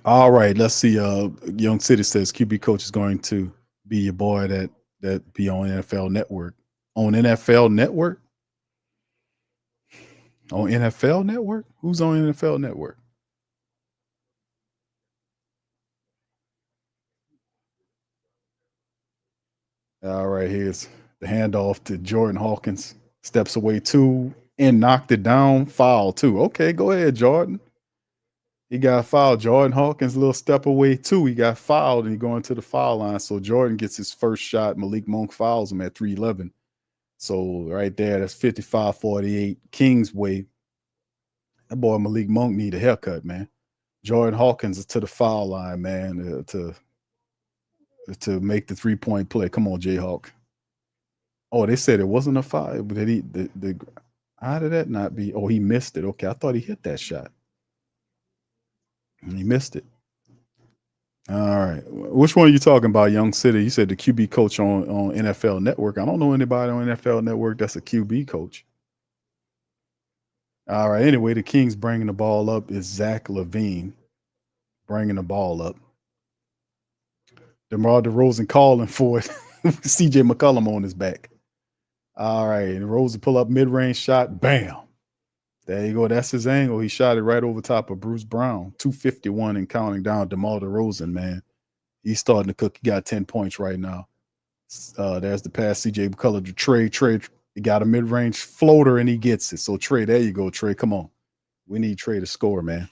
All right, let's see. Young City says QB coach is going to be your boy that be on NFL Network. On NFL Network? On NFL Network? Who's on NFL Network? All right, here's the handoff to Jordan Hawkins. Steps away 2 and knocked it down. Foul 2. Okay, go ahead, Jordan. He got fouled. Jordan Hawkins, little step away 2. He got fouled and he going to the foul line. So Jordan gets his first shot. Malik Monk fouls him at 3:11. So right there, that's 55-48 Kings way. That boy Malik Monk need a haircut, man. Jordan Hawkins is to the foul line, man, to make the 3-point play. Come on, Jayhawk. Oh, they said it wasn't a foul. But how did that not be? Oh, he missed it. Okay, I thought he hit that shot. He missed it. All right. Which one are you talking about, Young City? You said the QB coach on NFL Network. I don't know anybody on NFL Network that's a QB coach. All right. Anyway, the Kings bringing the ball up is Zach LaVine bringing the ball up. DeMar DeRozan calling for it. CJ McCollum on his back. All right. DeRozan pull up mid-range shot. Bam. There you go. That's his angle. He shot it right over top of Bruce Brown. 2:51 and counting down. DeMar DeRozan, man. He's starting to cook. He got 10 points right now. There's the pass. CJ McCollum to Trey. Trey, he got a mid-range floater and he gets it. So Trey, there you go, Trey. Come on. We need Trey to score, man.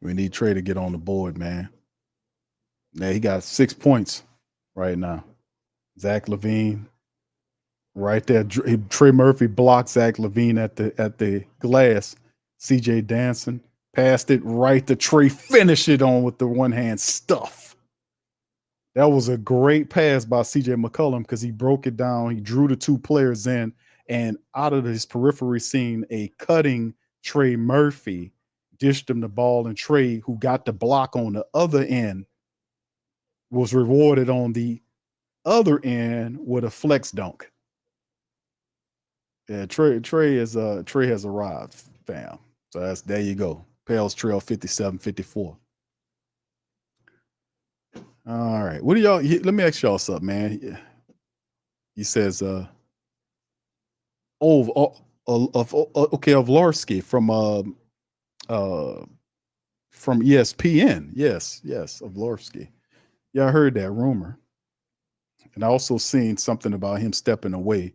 We need Trey to get on the board, man. Yeah, he got 6 points right now. Zach LaVine. Right there, Trey Murphy blocked Zach LaVine at the glass. CJ dancing, passed it right to Trey, finish it on with the one-hand stuff. That was a great pass by CJ McCollum because he broke it down. He drew the 2 players in, and out of his periphery scene, a cutting Trey Murphy dished him the ball, and Trey, who got the block on the other end, was rewarded on the other end with a flex dunk. Yeah, Trey has arrived, fam. So there you go. Pels trail 57-54. All right. What do y'all let me ask y'all something, man. He says Ovlarski from ESPN. Yes, Ovlarski. Yeah, I heard that rumor. And I also seen something about him stepping away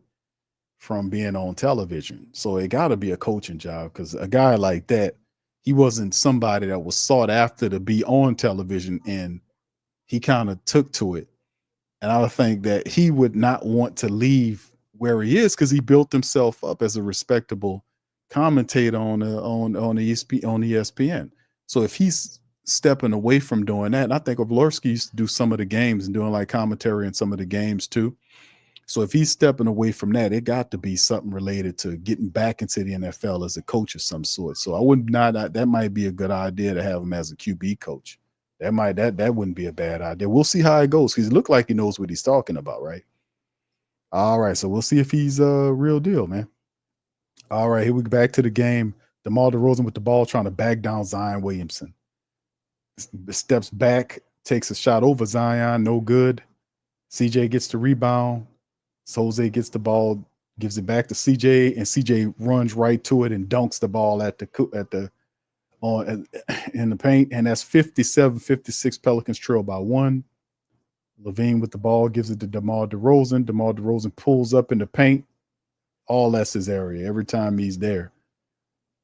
from being on television. So it got to be a coaching job because a guy like that, he wasn't somebody that was sought after to be on television, and he kind of took to it. And I would think that he would not want to leave where he is because he built himself up as a respectable commentator on ESPN. So if he's stepping away from doing that, and I think Ovlarski used to do some of the games and doing like commentary in some of the games too. So if he's stepping away from that, it got to be something related to getting back into the NFL as a coach of some sort. So that might be a good idea to have him as a QB coach. That wouldn't be a bad idea. We'll see how it goes because he looked like he knows what he's talking about, right? All right, so we'll see if he's a real deal, man. All right, here we go back to the game. DeMar DeRozan with the ball trying to back down Zion Williamson. Steps back, takes a shot over Zion, no good. CJ gets the rebound. Jose gets the ball, gives it back to CJ, and CJ runs right to it and dunks the ball in the paint, and that's 57-56. Pelicans trail by 1. LaVine with the ball gives it to DeMar DeRozan. DeMar DeRozan pulls up in the paint. All that's his area every time he's there.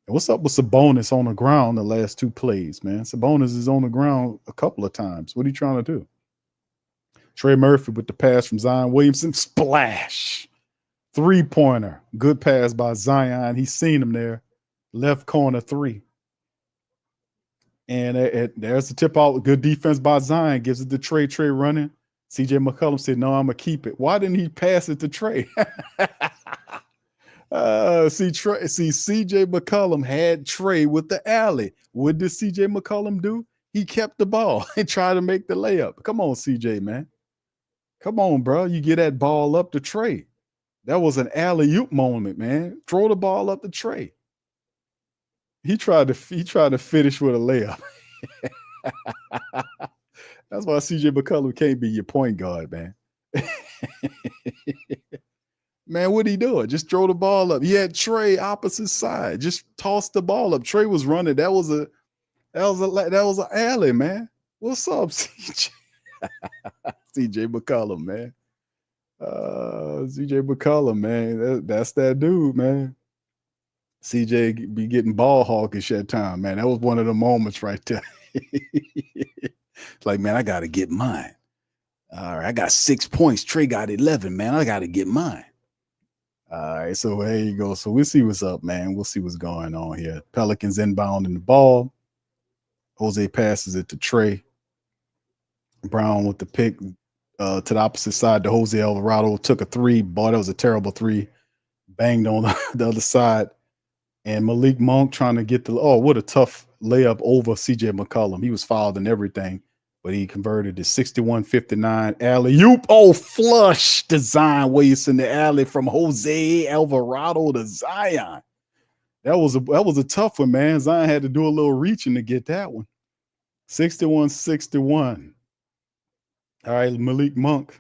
And what's up with Sabonis on the ground the last 2 plays, man? Sabonis is on the ground a couple of times. What are you trying to do? Trey Murphy with the pass from Zion Williamson. Splash. 3-pointer. Good pass by Zion. He's seen him there. Left corner 3. And there's the tip out. Good defense by Zion. Gives it to Trey. Trey running. CJ McCollum said, no, I'm going to keep it. Why didn't he pass it to Trey? See, CJ McCollum had Trey with the alley. What did CJ McCollum do? He kept the ball and tried to make the layup. Come on, CJ, man. Come on, bro. You get that ball up to Trey. That was an alley-oop moment, man. Throw the ball up to Trey. He tried to finish with a layup. That's why CJ McCollum can't be your point guard, man. Man, what he doing? Just throw the ball up. He had Trey opposite side. Just toss the ball up. Trey was running. That was an alley, man. What's up, CJ? CJ McCollum, man. CJ McCollum, man. That's that dude, man. CJ be getting ball hawkish at time, man. That was one of the moments right there. It's like, man, I got to get mine. All right, I got 6 points. Trey got 11, man. I got to get mine. All right, so there you go. So we'll see what's up, man. We'll see what's going on here. Pelicans inbounding the ball. Jose passes it to Trey. Brown with the pick to the opposite side to Jose Alvarado. Took a three. Boy, that was a terrible three. Banged on the other side. And Malik Monk trying to get what a tough layup over CJ McCollum. He was fouled and everything, but he converted to 61-59 alley-oop. Oh, flush to Zion Williamson, the alley from Jose Alvarado to Zion. That was a tough one, man. Zion had to do a little reaching to get that one. 61-61. All right, Malik Monk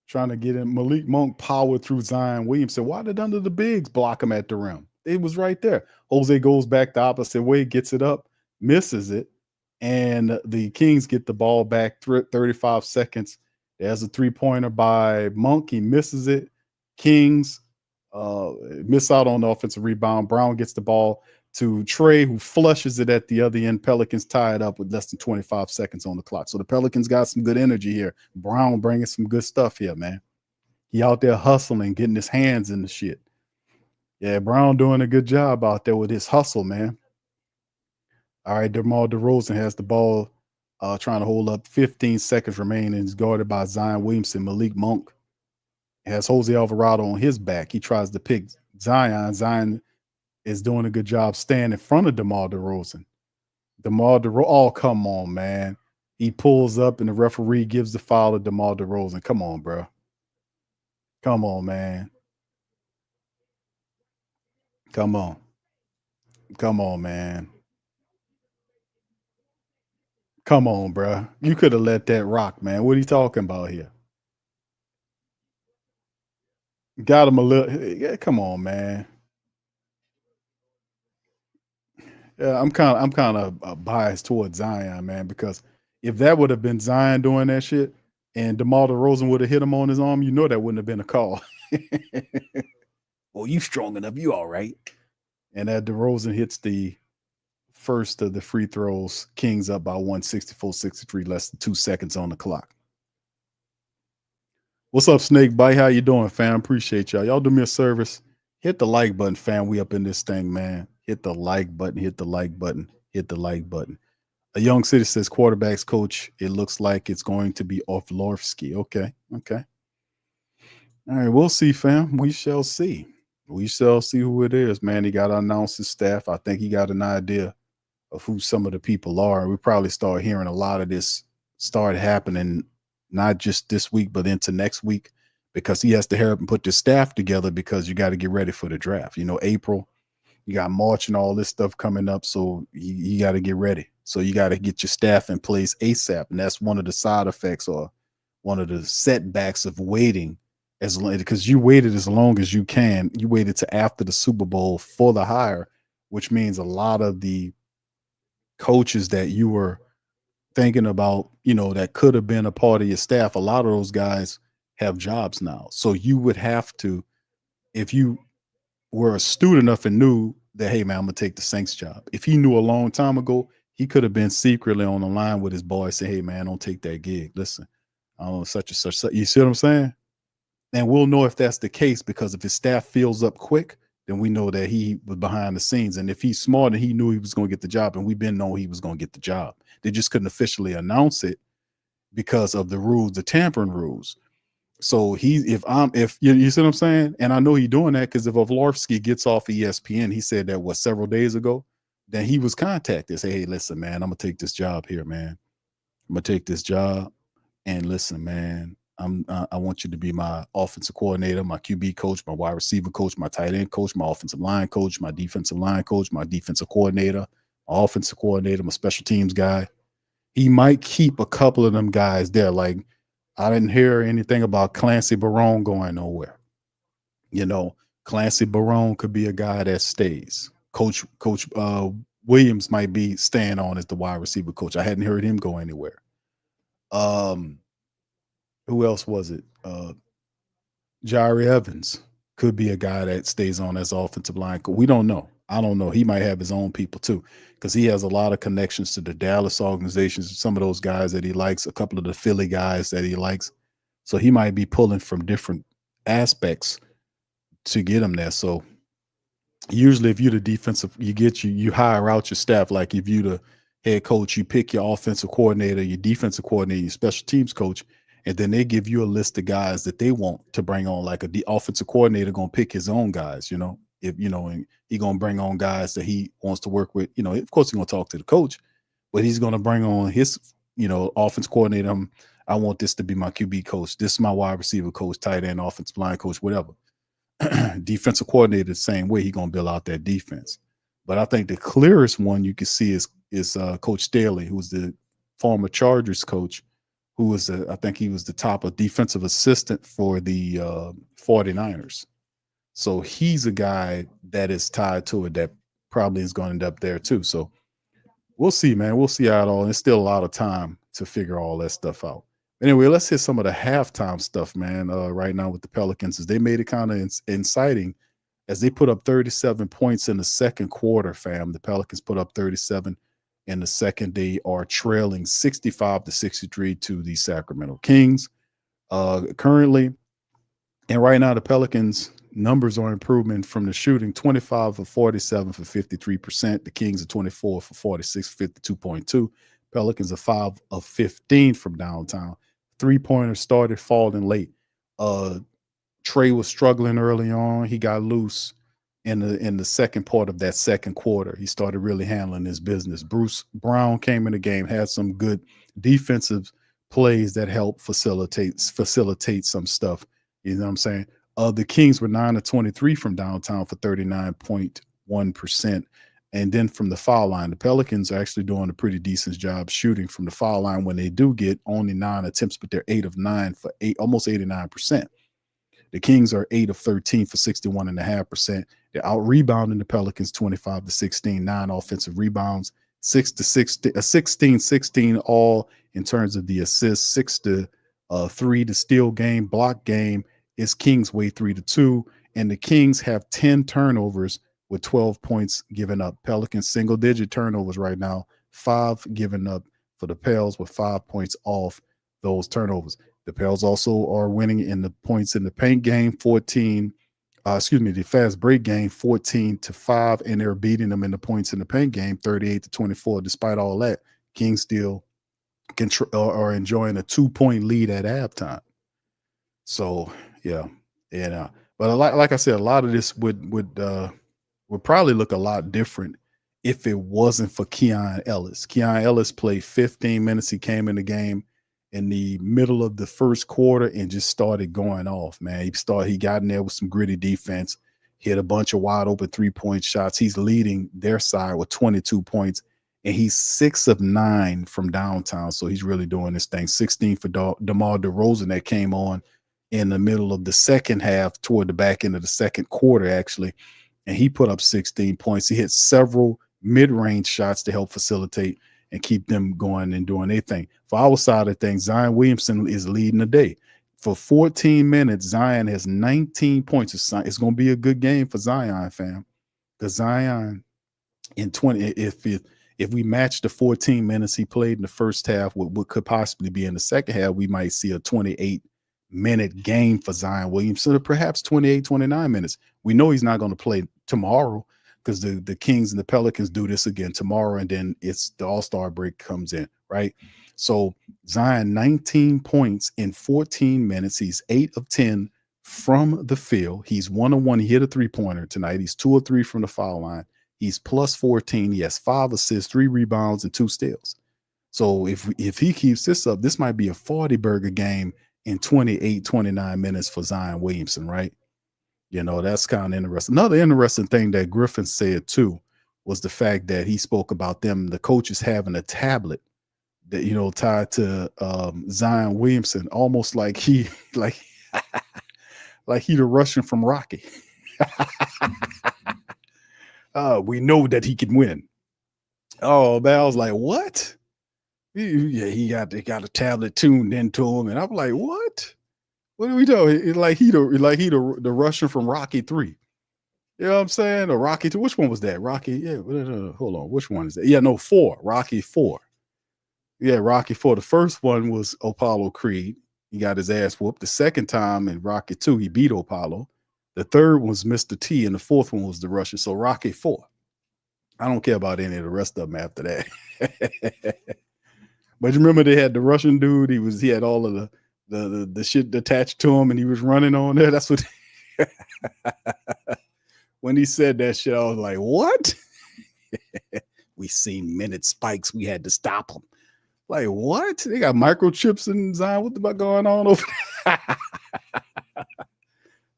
trying to get in. Malik Monk powered through Zion Williamson. Why did under the bigs block him at the rim? It was right there. Jose goes back the opposite way, gets it up, misses it, and the Kings get the ball back 35 seconds. There's a three-pointer by Monk. He misses it. Kings miss out on the offensive rebound. Brown gets the ball to Trey, who flushes it at the other end. Pelicans tie it up with less than 25 seconds on the clock. So the Pelicans got some good energy here. Brown bringing some good stuff here, man. He out there hustling, getting his hands in the shit. Yeah, Brown doing a good job out there with his hustle, man. All right, DeMar DeRozan has the ball, trying to hold up. 15 seconds remaining. He's guarded by Zion Williamson. Malik Monk has Jose Alvarado on his back. He tries to pick Zion. Zion is doing a good job staying in front of DeMar DeRozan. Oh, come on, man. He pulls up and the referee gives the foul to DeMar DeRozan. Come on, bro. Come on, man. Come on. Come on, man. Come on, bro. You could have let that rock, man. What are you talking about here? Got him a little. Yeah, come on, man. Yeah, I'm kind of biased towards Zion, man, because if that would have been Zion doing that shit and DeMar DeRozan would have hit him on his arm, that wouldn't have been a call. Well, you strong enough. You all right. And that DeRozan hits the first of the free throws. Kings up by 164-63, less than 2 seconds on the clock. What's up, Snake Bite? How you doing, fam? Appreciate y'all. Y'all do me a service. Hit the like button, fam. We up in this thing, man. Hit the like button. Hit the like button. Hit the like button. A young city says quarterbacks coach. It looks like it's going to be Orlovsky. Okay. Okay. All right. We'll see, fam. We shall see. We shall see who it is, man. He got to announce his staff. I think he got an idea of who some of the people are. We probably start hearing a lot of this start happening, not just this week, but into next week, because he has to hurry up and put the staff together because you got to get ready for the draft. April, you got March and all this stuff coming up. So you got to get ready. So you got to get your staff in place ASAP. And that's one of the side effects or one of the setbacks of waiting because you waited as long as you can. You waited to after the Super Bowl for the hire, which means a lot of the coaches that you were thinking about, that could have been a part of your staff, a lot of those guys have jobs now. So you would have to, if you were astute enough and knew that, hey, man, I'm going to take the Saints job. If he knew a long time ago, he could have been secretly on the line with his boy, say, hey, man, don't take that gig. Listen, I don't know, such and such. You see what I'm saying? And we'll know if that's the case because if his staff fills up quick, then we know that he was behind the scenes. And if he's smart and he knew he was going to get the job, and we've been knowing he was going to get the job, they just couldn't officially announce it because of the rules, the tampering rules. So if you see what I'm saying? And I know he's doing that because if Orlovsky gets off of ESPN, he said that several days ago, then he was contacted. Say, hey, listen, man, I'm gonna take this job here, man. I'm gonna take this job. And listen, man, I want you to be my offensive coordinator, my QB coach, my wide receiver coach, my tight end coach, my offensive line coach, my defensive line coach, my defensive coordinator, my offensive coordinator, my special teams guy. He might keep a couple of them guys there. Like, I didn't hear anything about Clancy Barone going nowhere. You know, Clancy Barone could be a guy that stays. Coach Williams might be staying on as the wide receiver coach. I hadn't heard him go anywhere. Who else was it? Jari Evans could be a guy that stays on as offensive line. We don't know. I don't know. He might have his own people too, because he has a lot of connections to the Dallas organizations, some of those guys that he likes, a couple of the Philly guys that he likes. So he might be pulling from different aspects to get him there. So usually if you're the defensive, you hire out your staff. Like if you the head coach, you pick your offensive coordinator, your defensive coordinator, your special teams coach, and then they give you a list of guys that they want to bring on. Like the offensive coordinator going to pick his own guys, you know. If you know, and he's gonna bring on guys that he wants to work with. You know, of course he's gonna talk to the coach, but he's gonna bring on his, offense coordinator. I want this to be my QB coach. This is my wide receiver coach, tight end, offensive line coach, whatever. Defensive coordinator, the same way. He's gonna build out that defense. But I think the clearest one you can see is Coach Staley, who's the former Chargers coach, who was I think he was the top of defensive assistant for the 49ers. So he's a guy that is tied to it that probably is going to end up there too. So we'll see, man. We'll see how it all. There's still a lot of time to figure all that stuff out. Anyway, let's hit some of the halftime stuff, man. Right now with the Pelicans, is they made it kind of inciting as they put up 37 points in the second quarter, fam. The Pelicans put up 37 in the second. They are trailing 65-63 to the Sacramento Kings currently. And right now the Pelicans numbers are improvement from the shooting: 25 of 47 for 53%. The Kings are 24 for 46, 52.2. Pelicans are 5 of 15 from downtown. Three-pointers started falling late. Trey was struggling early on. He got loose in the second part of that second quarter. He started really handling his business. Bruce Brown came in the game, had some good defensive plays that helped facilitate some stuff. You know what I'm saying? The Kings were 9 of 23 from downtown for 39.1%. And then from the foul line, the Pelicans are actually doing a pretty decent job shooting from the foul line when they do get only 9 attempts, but they're 8 of 9 for almost 89%. The Kings are 8 of 13 for 61.5%. They're out rebounding the Pelicans 25-16, 9 offensive rebounds, 16 all in terms of the assists, 6-3 the steal game, block game. Is Kings way 3-2, and the Kings have 10 turnovers with 12 points given up. Pelicans single-digit turnovers right now, 5 given up for the Pels with 5 points off those turnovers. The Pels also are winning in the points in the paint game, the fast break game, 14-5, and they're beating them in the points in the paint game, 38-24. Despite all that, Kings still are enjoying a 2-point lead at halftime. So yeah, and but like I said, a lot of this would probably look a lot different if it wasn't for Keon Ellis. Keon Ellis played 15 minutes. He came in the game in the middle of the first quarter and just started going off, man. He got in there with some gritty defense, hit a bunch of wide open 3-point shots. He's leading their side with 22 points, and he's 6 of 9 from downtown. So he's really doing this thing. 16 for DeMar DeRozan that came on in the middle of the second half, toward the back end of the second quarter, actually. And he put up 16 points. He hit several mid-range shots to help facilitate and keep them going and doing their thing. For our side of things, Zion Williamson is leading the day. For 14 minutes, Zion has 19 points. It's going to be a good game for Zion, fam. Because Zion in 20, if we match the 14 minutes he played in the first half, what could possibly be in the second half, we might see a 28-minute game for Zion Williamson, or perhaps 28, 29 minutes. We know he's not going to play tomorrow, because the Kings and the Pelicans do this again tomorrow, and then it's the All-Star break comes in, right? So Zion, 19 points in 14 minutes. He's 8 of 10 from the field. He's 1-1. He hit a three-pointer tonight. He's 2 of 3 from the foul line. He's plus 14. He has 5 assists, 3 rebounds, and 2 steals. So if he keeps this up, this might be a 40-burger game in 28, 29 minutes for Zion Williamson, right? That's kind of interesting. Another interesting thing that Griffin said too was the fact that he spoke about the coaches having a tablet that, tied to Zion Williamson, almost like he like he the Russian from Rocky. We know that he can win. Oh man, I was like, what? Yeah, he got a tablet tuned into him, and I'm like, what? What are we doing? Like he the Russian from Rocky 3. You know what I'm saying? Or Rocky 2. Which one was that? Rocky, yeah. Hold on. Which one is that? Yeah, no, 4. Rocky 4. Yeah, Rocky 4. The first one was Apollo Creed. He got his ass whooped. The second time in Rocky 2, he beat Apollo. The third was Mr. T, and the fourth one was the Russian. So Rocky 4. I don't care about any of the rest of them after that. But you remember they had the Russian dude. He had all of the shit attached to him, and he was running on there. That's what. When he said that shit, I was like, what? We seen minute spikes. We had to stop them. Like, what? They got microchips in Zion. What the fuck going on over there?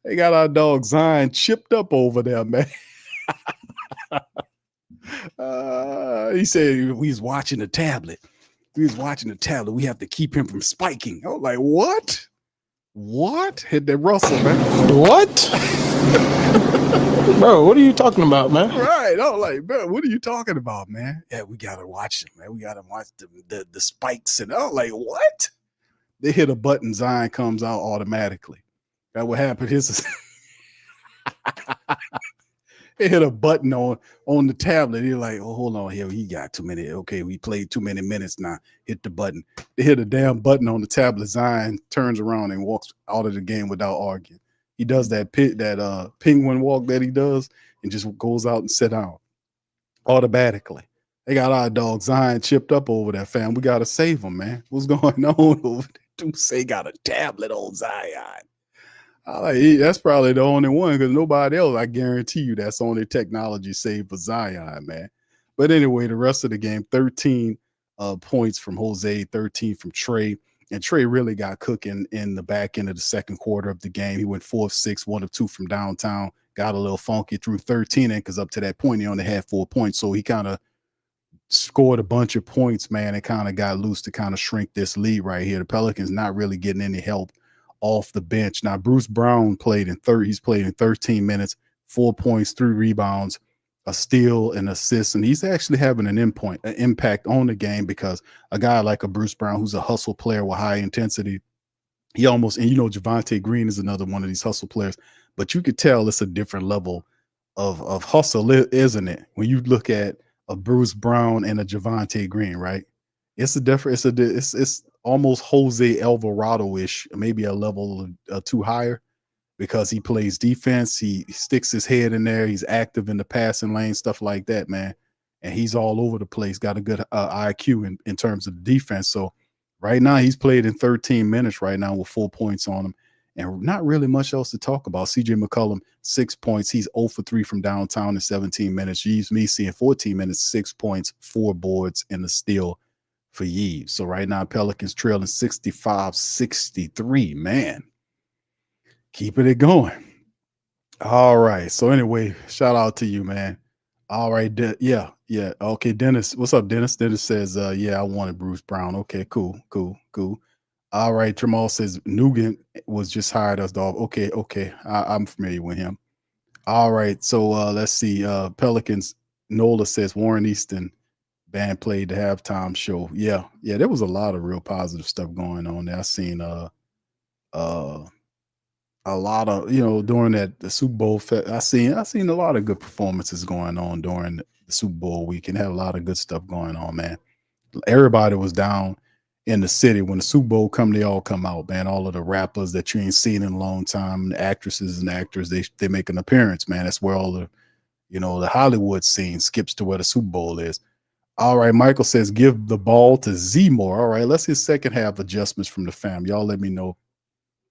They got our dog Zion chipped up over there, man. He said we was watching the tablet. We have to keep him from spiking. I was like, what? What? Hit that Russell, man. What? Bro, what are you talking about, man? Right. I was like, bro, what are you talking about, man? Yeah, we got to watch them, man. We got to watch the spikes. And I was like, what? They hit a button, Zion comes out automatically. That what happened. They hit a button on the tablet. They're like, oh, hold on here. He got too many. Okay, we played too many minutes now. Hit the button. They hit a damn button on the tablet. Zion turns around and walks out of the game without arguing. He does that penguin walk that he does and just goes out and sit down automatically. They got our dog Zion chipped up over there, fam. We got to save him, man. What's going on over there? Dude say got a tablet on Zion. That's probably the only one because nobody else, I guarantee you, that's only technology saved for Zion, man. But anyway, the rest of the game, 13 points from Jose, 13 from Trey. And Trey really got cooking in the back end of the second quarter of the game. He went 4 of 6, 1 of 2 from downtown, got a little funky through 13 in because up to that point, he only had 4 points. So he kind of scored a bunch of points, man, and kind of got loose to kind of shrink this lead right here. The Pelicans not really getting any help off the bench. Now, Bruce Brown he's played in 13 minutes, 4 points, 3 rebounds, a steal, and assist. And he's actually having an impact on the game because a guy like a Bruce Brown, who's a hustle player with high intensity, Javonte Green is another one of these hustle players, but you could tell it's a different level of hustle, isn't it? When you look at a Bruce Brown and a Javonte Green, right? It's almost Jose Alvarado-ish, maybe a level two higher, because he plays defense. He sticks his head in there. He's active in the passing lane, stuff like that, man. And he's all over the place, got a good IQ in terms of defense. So right now he's played in 13 minutes right now with 4 points on him and not really much else to talk about. CJ McCollum, 6 points. He's 0 for 3 from downtown in 17 minutes. Yeeves Messi in 14 minutes, 6 points, 4 boards, and a steal for Yeeves. So right now Pelicans trailing 65-63, man. Keeping it going. All right. So anyway, shout out to you, man. All right. Yeah. Okay, Dennis. What's up, Dennis? Dennis says, yeah, I wanted Bruce Brown. Okay, cool. All right. Tremal says Nugent was just hired as dog. Okay. I'm familiar with him. All right. So let's see. Pelicans. Nola says Warren Easton band played the halftime show. Yeah. There was a lot of real positive stuff going on there. I seen a lot of, during the Super Bowl, I seen a lot of good performances going on during the Super Bowl weekend. Had a lot of good stuff going on, man. Everybody was down in the city when the Super Bowl come. They all come out, man. All of the rappers that you ain't seen in a long time, the actresses and actors, they make an appearance, man. That's where all the the Hollywood scene skips to where the Super Bowl is. All right, Michael says, give the ball to Z more. All right, let's hit second half adjustments from the fam. Y'all let me know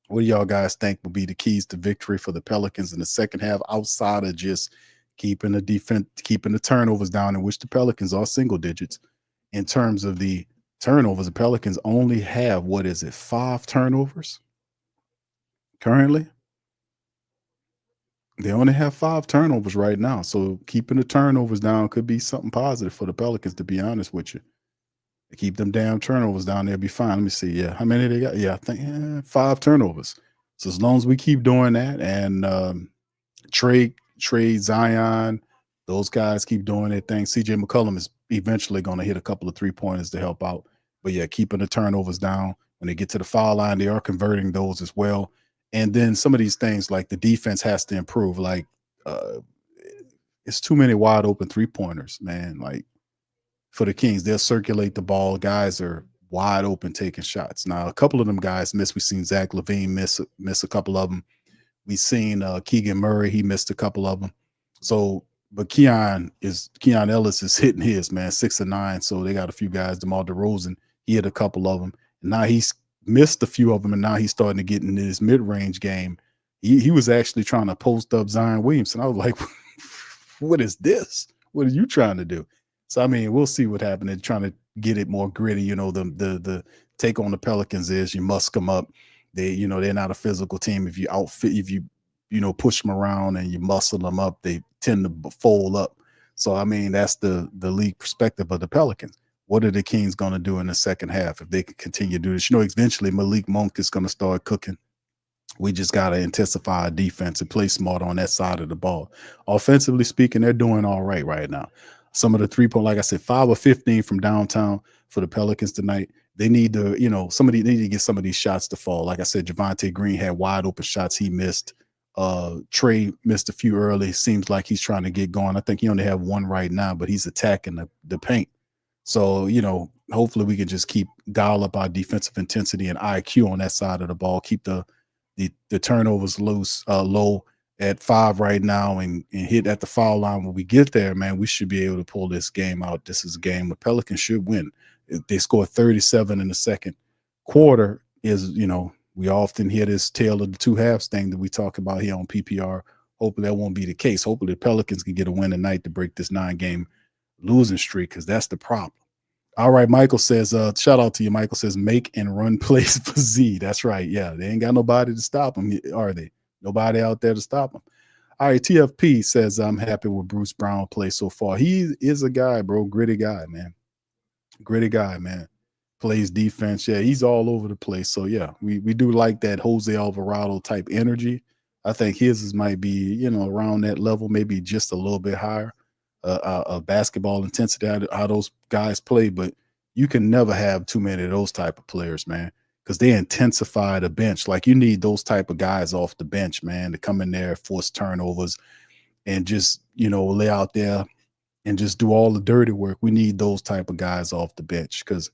what do y'all guys think will be the keys to victory for the Pelicans in the second half outside of just keeping the defense, keeping the turnovers down, in which the Pelicans are single digits. In terms of the turnovers, the Pelicans only have, 5 turnovers currently? They only have 5 turnovers right now. So keeping the turnovers down could be something positive for the Pelicans, to be honest with you. Keep them damn turnovers down, they'll be fine. Let me see. Yeah. How many they got? Yeah, I think 5 turnovers. So as long as we keep doing that and Trey, Zion, those guys keep doing their thing. CJ McCollum is eventually going to hit a couple of 3-pointers to help out. But yeah, keeping the turnovers down. When they get to the foul line, they are converting those as well. And then some of these things like the defense has to improve. Like it's too many wide open 3-pointers, man. Like for the Kings, they'll circulate the ball. Guys are wide open taking shots. Now, a couple of them guys missed. We've seen Zach LaVine miss a couple of them. We've seen Keegan Murray. He missed a couple of them. So, but Keon Ellis is hitting his, man, 6 of 9. So they got a few guys. DeMar DeRozan, he hit a couple of them. And now he's missed a few of them, and now he's starting to get into his mid-range game. He was actually trying to post up Zion Williamson. I was like, what is this? What are you trying to do? So, I mean, we'll see what happens. They're trying to get it more gritty. The take on the Pelicans is you musk them up. They're not a physical team. If you push them around and you muscle them up, they tend to fold up. So, I mean, that's the league perspective of the Pelicans. What are the Kings going to do in the second half if they can continue to do this? Eventually Malik Monk is going to start cooking. We just got to intensify our defense and play smart on that side of the ball. Offensively speaking, they're doing all right now. Some of the 3-point, like I said, 5 or 15 from downtown for the Pelicans tonight. They need to, they need to get some of these shots to fall. Like I said, Javonte Green had wide open shots he missed. Trey missed a few early. Seems like he's trying to get going. I think he only have one right now, but he's attacking the paint. So, hopefully we can just dial up our defensive intensity and IQ on that side of the ball. Keep the turnovers low at 5 right now and hit at the foul line. When we get there, man, we should be able to pull this game out. This is a game the Pelicans should win. If they score 37 in the second quarter we often hear this tale of the 2 halves thing that we talk about here on PPR. Hopefully that won't be the case. Hopefully the Pelicans can get a win tonight to break this 9-game losing streak, because that's the problem. All right, Michael says, shout out to you. Michael says, make and run plays for Z. That's right. Yeah, they ain't got nobody to stop them, are they? Nobody out there to stop them. All right, TFP says, I'm happy with Bruce Brown play so far. He is a guy, bro. Gritty guy, man. Gritty guy, man. Plays defense. Yeah, he's all over the place. So, yeah, we do like that Jose Alvarado type energy. I think his might be, around that level, maybe just a little bit higher. Basketball intensity, how those guys play, but you can never have too many of those type of players, man, because they intensify the bench. Like, you need those type of guys off the bench, man, to come in there, force turnovers, and just, lay out there and just do all the dirty work. We need those type of guys off the bench because,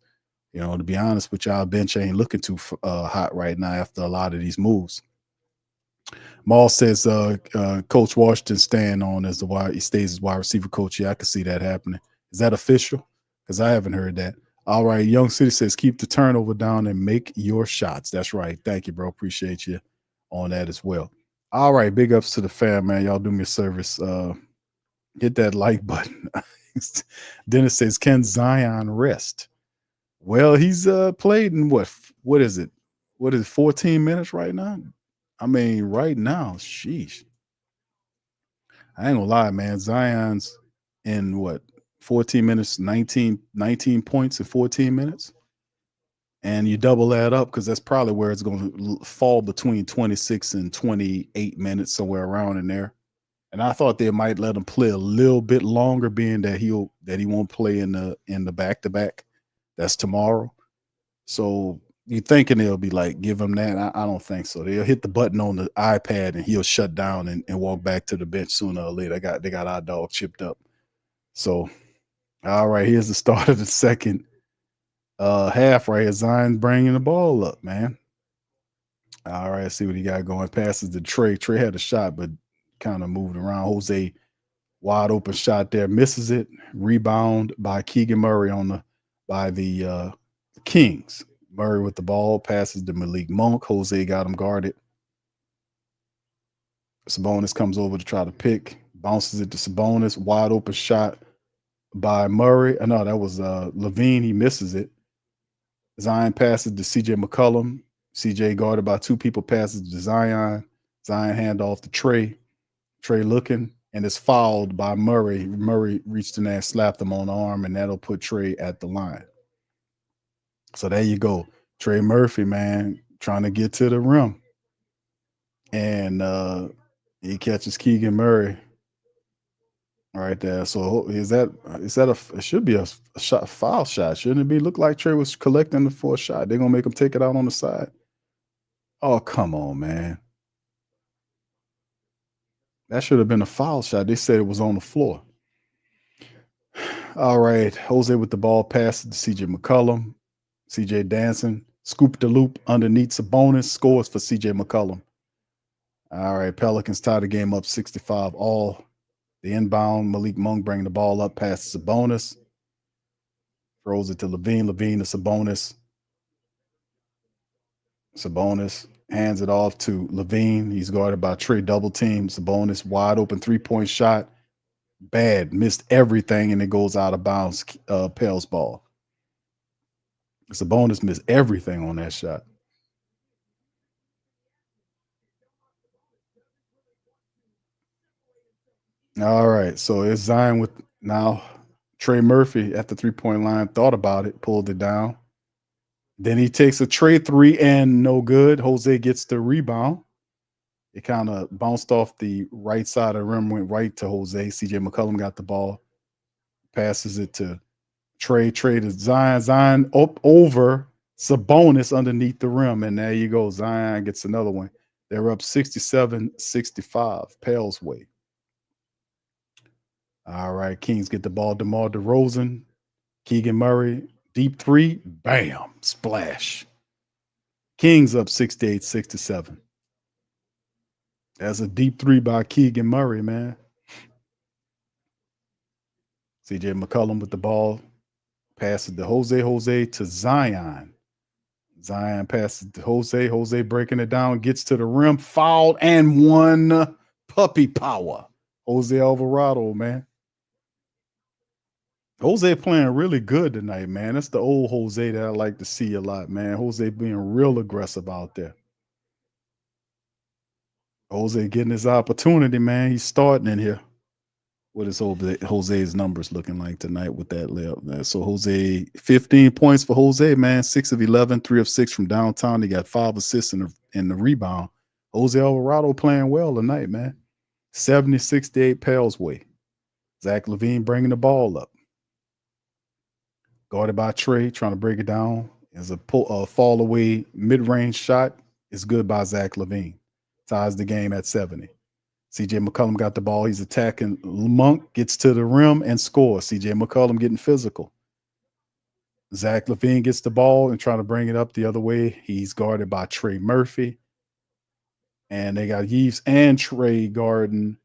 to be honest with y'all, bench ain't looking too hot right now after a lot of these moves. Maul says, Coach Washington staying on as he stays as wide receiver coach. Yeah, I can see that happening. Is that official? Because I haven't heard that. All right. Young City says, keep the turnover down and make your shots. That's right. Thank you, bro. Appreciate you on that as well. All right. Big ups to the fam, man. Y'all do me a service. Hit that like button. Dennis says, can Zion rest? Well, he's played in what is it? 14 minutes right now? I mean, right now, sheesh. I ain't gonna lie, man. Zion's in 14 minutes, 19 points in 14 minutes. And you double that up because that's probably where it's going to fall between 26 and 28 minutes, somewhere around in there. And I thought they might let him play a little bit longer, being that he won't play in the back-to-back. That's tomorrow. So you thinking they'll be like, give him that? I don't think so. They'll hit the button on the iPad and he'll shut down and walk back to the bench sooner or later. They got our dog chipped up. So, all right, here's the start of the second half right here. Zion bringing the ball up, man. All right, let's see what he got going. Passes to Trey. Trey had a shot, but kind of moved around. Jose Wide open shot there, misses it. Rebound by Keegan Murray by the Kings. Murray with the ball, passes to Malik Monk. Jose got him guarded. Sabonis comes over to try to pick, bounces it to Sabonis. Wide open shot by Murray. No, that was Levine. He misses it. Zion passes to CJ McCollum. CJ guarded by two people, passes to Zion. Zion handoff to Trey. Trey looking and is fouled by Murray. Murray reached in there and slapped him on the arm, and that'll put Trey at the line. So there you go. Trey Murphy, man, trying to get to the rim. And he catches Keegan Murray right there. So it should be a foul shot, shouldn't it be? Look like Trey was collecting for a shot. They're gonna make him take it out on the side. Oh, come on, man. That should have been a foul shot. They said it was on the floor. All right. Jose with the ball, passes to CJ McCollum. CJ dancing, scoop the loop underneath Sabonis, scores for CJ McCollum. All right. Pelicans tie the game up 65 all. The inbound, Malik Monk bringing the ball up, passes Sabonis. Throws it to Levine. Levine to Sabonis. Sabonis hands it off to Levine. He's guarded by Trey, double team. Sabonis, wide open 3-point shot. Bad, missed everything, and it goes out of bounds. Pels ball. Sabonis missed everything on that shot. All right, so it's Zion with now Trey Murphy at the 3-point line. Thought about it, pulled it down. Then he takes a Trey three and no good. Jose gets the rebound. It kind of bounced off the right side of the rim, went right to Jose. CJ McCollum got the ball, passes it to Trey. Trey to Zion. Zion up over Sabonis underneath the rim, and there you go. Zion gets another one. They're up 67-65, Pels way. All right, Kings get the ball. DeMar DeRozan, Keegan Murray, deep three, bam, splash. Kings up 68-67. That's a deep three by Keegan Murray, man. CJ McCollum with the ball, passes to Jose to Zion. Zion passes to Jose breaking it down, gets to the rim, fouled, and one. Puppy power. Jose Alvarado, man. Jose playing really good tonight, man. That's the old Jose that I like to see a lot, man. Jose being real aggressive out there. Jose getting his opportunity, man. He's starting in here. What is Jose's numbers looking like tonight with that layup? So Jose, 15 points for Jose, man. 6 of 11, 3 of 6 from downtown. He got 5 assists in the rebound. Jose Alvarado playing well tonight, man. 70-68 Pels way. Zach LaVine bringing the ball up. Guarded by Trey, trying to break it down. As a fall away mid-range shot is good by Zach LaVine. Ties the game at 70. CJ McCollum got the ball. He's attacking Monk, gets to the rim and scores. CJ McCollum getting physical. Zach LaVine gets the ball and trying to bring it up the other way. He's guarded by Trey Murphy. And they got Yves and Trey guarding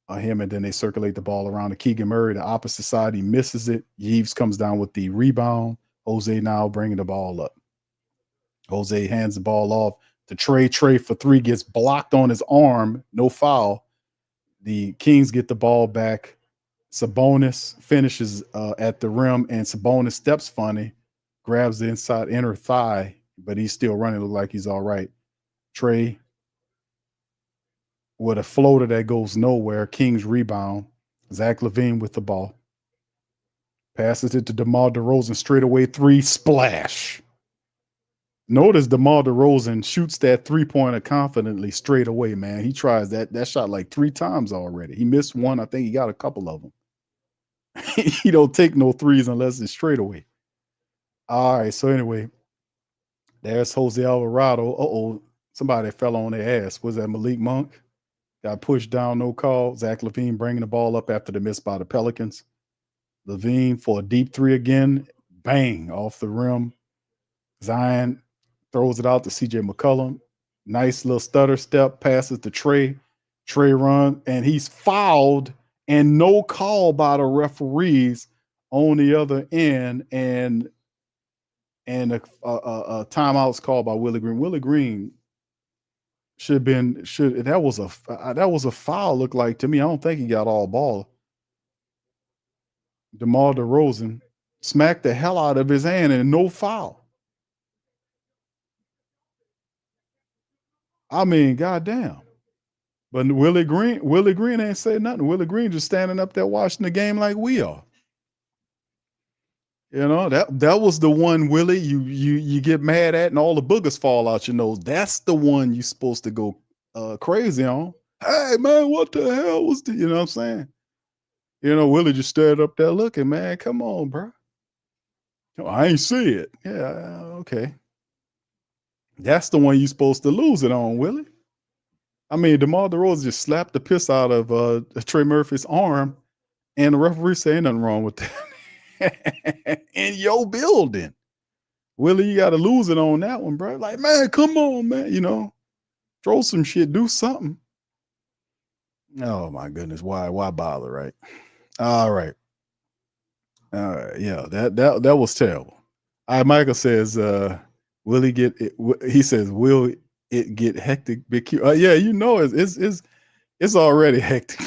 him, and then they circulate the ball around to Keegan Murray, the opposite side. He misses it. Yves comes down with the rebound. Jose now bringing the ball up. Jose hands the ball off to Trey. Trey for three gets blocked on his arm. No foul. The Kings get the ball back. Sabonis finishes at the rim, and Sabonis steps funny, grabs the inside inner thigh, but he's still running. Look like he's all right. Trey with a floater that goes nowhere. Kings rebound. Zach LaVine with the ball. Passes it to DeMar DeRozan. Straightaway three. Splash. Notice DeMar DeRozan shoots that three-pointer confidently straight away, man. He tries that shot like 3 times already. He missed one. I think he got a couple of them. He don't take no threes unless it's straight away. All right, so anyway, there's Jose Alvarado. Uh-oh, somebody fell on their ass. Was that Malik Monk? Got pushed down, no call. Zach LaVine bringing the ball up after the miss by the Pelicans. LaVine for a deep three again. Bang, off the rim. Zion throws it out to CJ McCollum. Nice little stutter step, passes to Trey. Trey run, and he's fouled and no call by the referees on the other end, and a timeouts called by Willie Green. Willie Green that was a foul. Looked like to me. I don't think he got all ball. DeMar DeRozan smacked the hell out of his hand and no foul. I mean, goddamn. But Willie Green ain't saying nothing. Willie Green just standing up there watching the game like we are. You know, that was the one, Willie, you get mad at and all the boogers fall out your nose. That's the one you're supposed to go crazy on. Hey, man, what the hell was the, you know what I'm saying? You know, Willie just stood up there looking, man, come on, bro. I ain't see it. Yeah, okay. That's the one you're supposed to lose it on, Willie. I mean, DeMar DeRozan just slapped the piss out of Trey Murphy's arm, and the referee saying nothing wrong with that. In your building. Willie, you got to lose it on that one, bro. Like, man, come on, man. You know, throw some shit, do something. Oh, my goodness. Why bother, right? All right. Yeah, that was terrible. All right, Michael says, will he get it? He says, will it get hectic? Big Q? Yeah, you know, it's already hectic.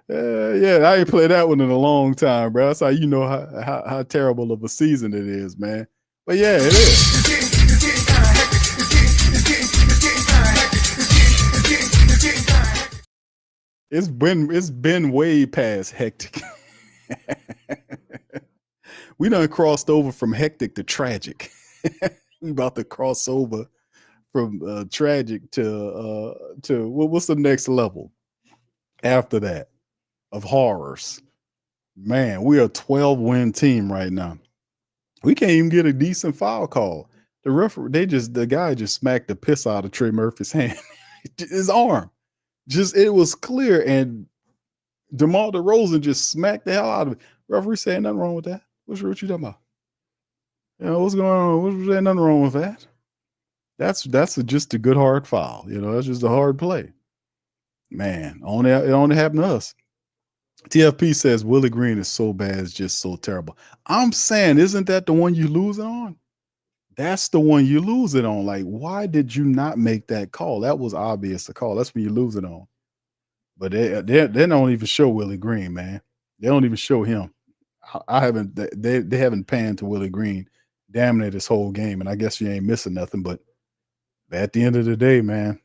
Yeah, I ain't played that one in a long time, bro. That's how you know how terrible of a season it is, man. But yeah, it is. It's been way past hectic. We done crossed over from hectic to tragic. We about to cross over from tragic to what's the next level after that of horrors? Man, we are a 12-win team right now. We can't even get a decent foul call. The guy just smacked the piss out of Trey Murphy's hand, his arm. It was clear, and DeMar DeRozan just smacked the hell out of it. Referee saying nothing wrong with that. What you talking about? You know, what's going on? What's saying nothing wrong with that? That's just a good hard foul. You know, that's just a hard play. Man, it only happened to us. TFP says Willie Green is so bad, it's just so terrible. I'm saying, isn't that the one you lose it on? That's the one you lose it on. Like, why did you not make that call? That was obvious a call. That's when you lose it on. But they don't even show Willie Green, man. They don't even show him. They haven't panned to Willie Green damn near this whole game, and I guess you ain't missing nothing. But at the end of the day, man,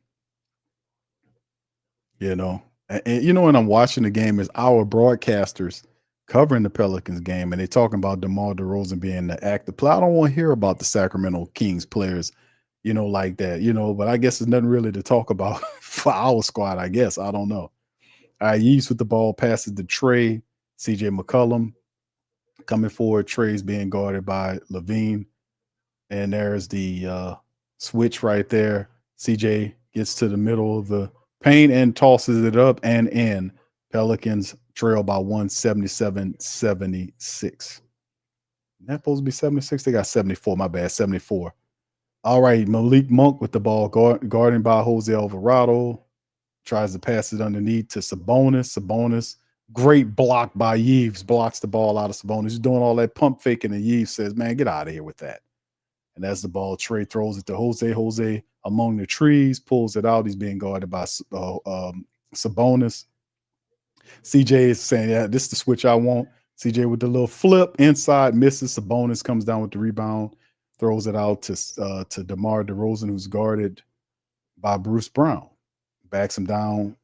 you know, and you know, when I'm watching the game, is our broadcasters covering the Pelicans game, and they're talking about DeMar DeRozan being the active player. I don't want to hear about the Sacramento Kings players, you know, like that, you know, but I guess there's nothing really to talk about for our squad, I guess. I don't know. All right, Yeast with the ball, passes to Trey, CJ McCollum coming forward. Trey's being guarded by Levine, and there's the switch right there. CJ gets to the middle of the paint and tosses it up and in. Pelicans trail by 177-76. That supposed to be 76? They got 74. My bad, 74. All right, Malik Monk with the ball, guarding by Jose Alvarado. Tries to pass it underneath to Sabonis. Sabonis, great block by Yves. Blocks the ball out of Sabonis. He's doing all that pump faking, and Yves says, man, get out of here with that. And as the ball, Trey throws it to Jose. Jose among the trees, pulls it out. He's being guarded by Sabonis. CJ is saying, yeah, this is the switch I want. CJ with the little flip inside, misses. Sabonis comes down with the rebound, throws it out to DeMar DeRozan, who's guarded by Bruce Brown. Backs him down.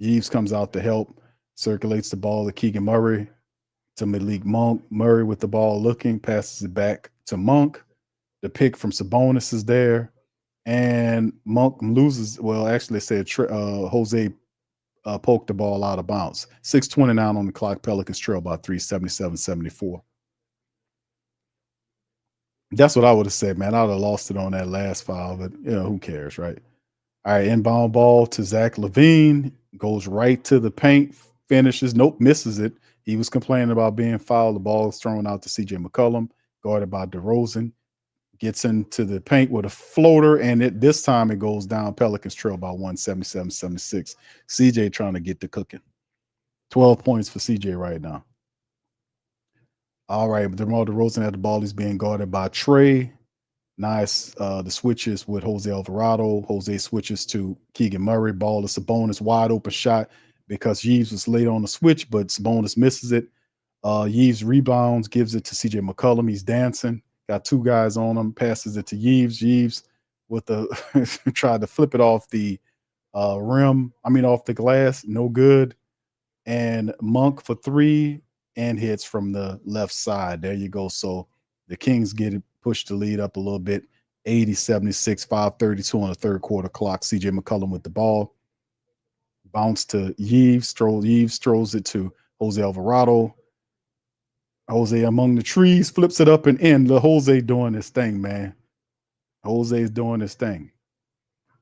Yves comes out to help, circulates the ball to Keegan Murray, to Malik Monk. Murray with the ball looking, passes it back to Monk. The pick from Sabonis is there, and Monk loses. Well, actually, it said Jose poked the ball out of bounds. 6:29 on the clock. Pelicans trail by 3, 77-74. That's what I would have said, man. I would have lost it on that last foul, but you know, who cares, right? All right, inbound ball to Zach LaVine, goes right to the paint, finishes. Nope, misses it. He was complaining about being fouled. The ball is thrown out to CJ McCollum, guarded by DeRozan. gets into the paint with a floater, and this time it goes down. Pelicans trail by 177-76. CJ trying to get the cooking. 12 points for CJ right now. All right, but DeMar DeRozan at the ball. He's being guarded by Trey. Nice. The switches with Jose Alvarado. Jose switches to Keegan Murray. Ball to Sabonis. Wide open shot because Yves was late on the switch, but Sabonis misses it. Yves rebounds, gives it to CJ McCollum. He's dancing. Got two guys on him. Passes it to Yves. Yves with the tried to flip it off the rim. Off the glass. No good. And Monk for three and hits from the left side. There you go. So the Kings get it, push the lead up a little bit. 80-76, 5:32 on the third quarter clock. CJ McCollum with the ball. Bounce to Yves. Yves throws it to Jose Alvarado. Jose among the trees, flips it up and in. The Jose doing his thing, man. Jose's doing his thing.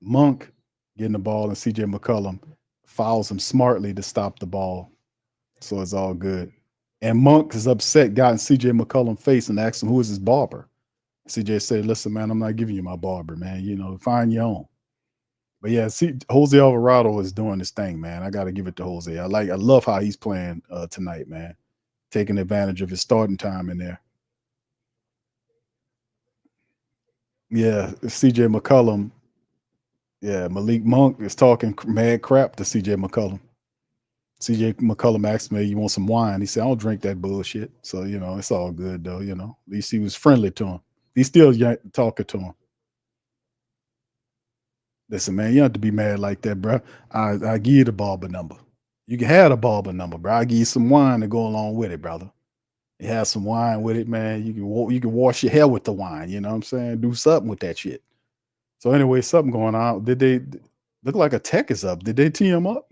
Monk getting the ball, and CJ McCollum fouls him smartly to stop the ball. So it's all good. And Monk is upset, got in CJ McCollum's face and asked him, who is his barber? CJ said, listen, man, I'm not giving you my barber, man. Find your own. But yeah, Jose Alvarado is doing his thing, man. I got to give it to Jose. I love how he's playing tonight, man. Taking advantage of his starting time in there. Yeah, CJ McCollum. Yeah, Malik Monk is talking mad crap to CJ McCollum. CJ McCollum asked me, you want some wine? He said, I don't drink that bullshit. So, it's all good, though, At least he was friendly to him. He's still talking to him. Listen, man, you don't have to be mad like that, bro. I give you the barber number. You can have the barber number, bro. I give you some wine to go along with it, brother. You have some wine with it, man. You can wash your hair with the wine. You know what I'm saying? Do something with that shit. So anyway, something going on. Did they look like a tech is up? Did they tee him up?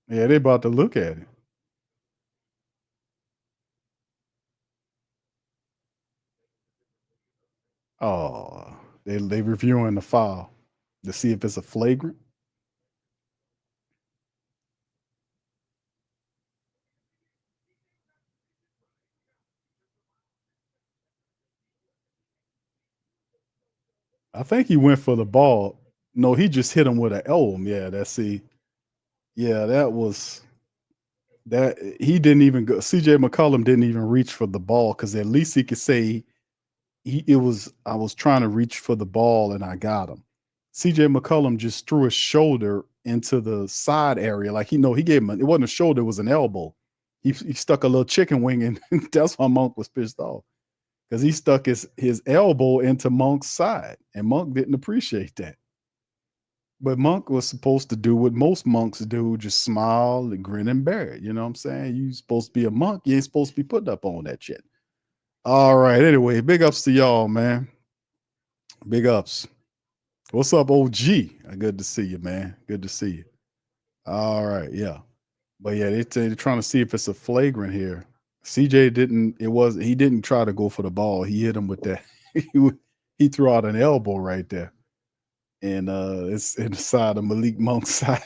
Yeah, they about to look at it. Oh, they reviewing the file to see if it's a flagrant. I think he went for the ball. No, he just hit him with an elbow. Yeah, that was that he didn't even go. CJ McCollum didn't even reach for the ball because at least he could say I was trying to reach for the ball and I got him. CJ McCollum just threw his shoulder into the side area. Like he gave him it wasn't a shoulder, it was an elbow. He stuck a little chicken wing in. That's why Monk was pissed off. Because he stuck his elbow into Monk's side, and Monk didn't appreciate that. But Monk was supposed to do what most monks do, just smile and grin and bear it. You know what I'm saying? You're supposed to be a monk. You ain't supposed to be putting up on that shit. All right. Anyway, big ups to y'all, man. Big ups. What's up, OG? Good to see you, man. Good to see you. All right. Yeah. But yeah, they're trying to see if it's a flagrant here. CJ he didn't try to go for the ball. He hit him with that. He threw out an elbow right there. And it's in the side of Malik Monk's side.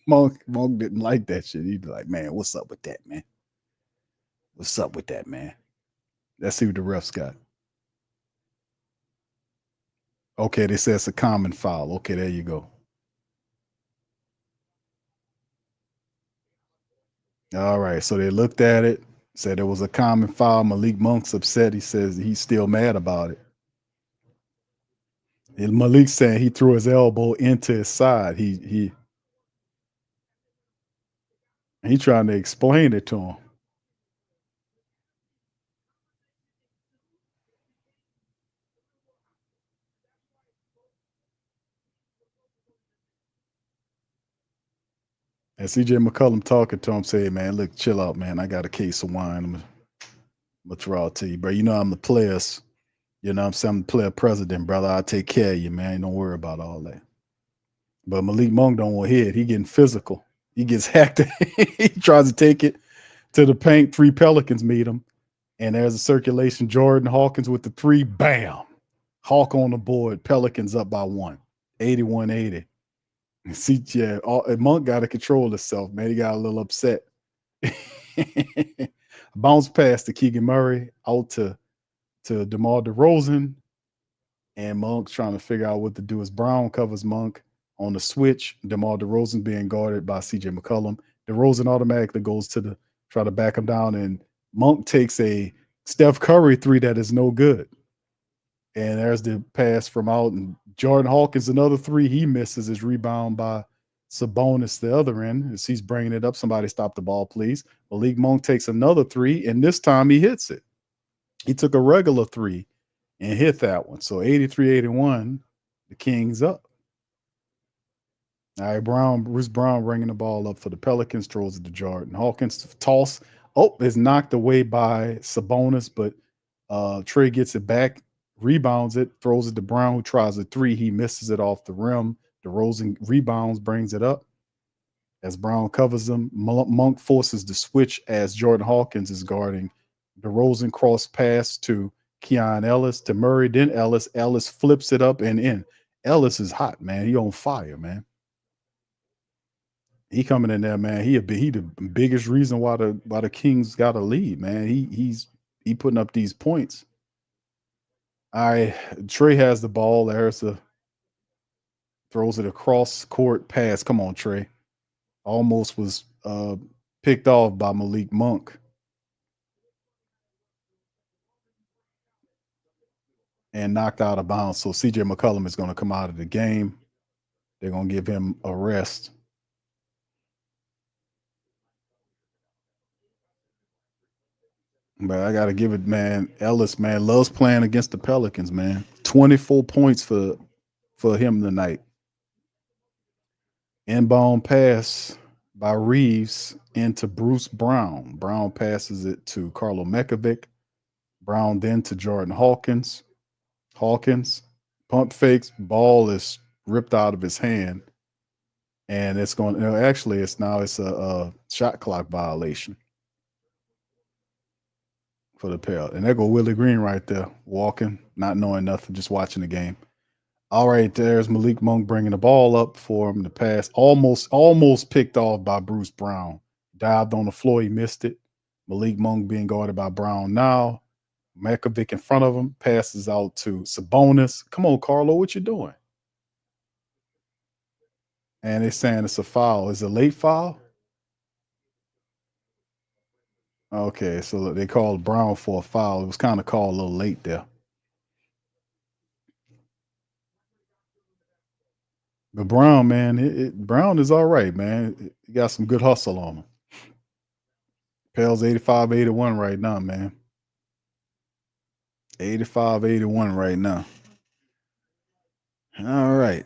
Monk didn't like that shit. He'd be like, man, what's up with that, man? What's up with that, man? Let's see what the refs got. Okay, they say it's a common foul. Okay, there you go. All right, so they looked at it, said it was a common foul. Malik Monk's upset. He says he's still mad about it. And Malik's saying he threw his elbow into his side. He trying to explain it to him. And CJ McCollum talking to him, saying, man, look, chill out, man. I got a case of wine. I'm gonna throw it to you, bro. You know I'm the players. You know I'm saying? I'm the player president, brother. I'll take care of you, man. Don't worry about all that. But Malik Monk don't want to hear it. He getting physical. He gets hacked. He tries to take it to the paint. 3 Pelicans meet him. And there's a circulation. Jordan Hawkins with the 3. Bam. Hawk on the board. Pelicans up by 1. 81-80. See, yeah, Monk got to control himself, man. He got a little upset. Bounce pass to Keegan Murray, out to DeMar DeRozan, and Monk's trying to figure out what to do as Brown covers Monk on the switch. DeMar DeRozan being guarded by CJ McCollum. DeRozan automatically goes to try to back him down, and Monk takes a Steph Curry three that is no good. And there's the pass from out, and Jordan Hawkins, another three he misses, is rebound by Sabonis the other end. As he's bringing it up, somebody stop the ball, please. Malik Monk takes another three, and this time he hits it. He took a regular three and hit that one. So 83-81, the Kings up. All right, Bruce Brown bringing the ball up for the Pelicans, throws it to Jordan Hawkins. Toss. Oh, it's knocked away by Sabonis, but Trey gets it back, rebounds it, throws it to Brown, who tries a three. He misses it off the rim. DeRozan rebounds, brings it up. As Brown covers him, Monk forces the switch as Jordan Hawkins is guarding. DeRozan cross pass to Keon Ellis, to Murray, then Ellis. Ellis flips it up and in. Ellis is hot, man. He on fire, man. He coming in there, man. He the biggest reason why the Kings got a lead, man. He putting up these points. All right, Trey has the ball. There's throws it across court pass. Come on, Trey. Almost was picked off by Malik Monk. And knocked out of bounds. So CJ McCollum is going to come out of the game. They're going to give him a rest. But I got to give it, man. Ellis, man, loves playing against the Pelicans, man. 24 points for him tonight. Inbound pass by Reeves into Bruce Brown. Brown passes it to Carlo Mekovic. Brown then to Jordan Hawkins. Hawkins pump fakes. Ball is ripped out of his hand. And it's going, actually, it's a shot clock violation for the Pel. And there go Willie Green right there, walking, not knowing nothing, just watching the game. All right, there's Malik Monk bringing the ball up for him to pass. Almost picked off by Bruce Brown. Dived on the floor, he missed it. Malik Monk being guarded by Brown now. Mekovic in front of him, passes out to Sabonis. Come on, Carlo, what you doing? And they're saying it's a foul. Is it a late foul? Okay, so they called Brown for a foul. It was kind of called a little late there. But Brown, man, Brown is all right, man. He got some good hustle on him. Pels 85-81 right now, man. 85-81 right now. All right.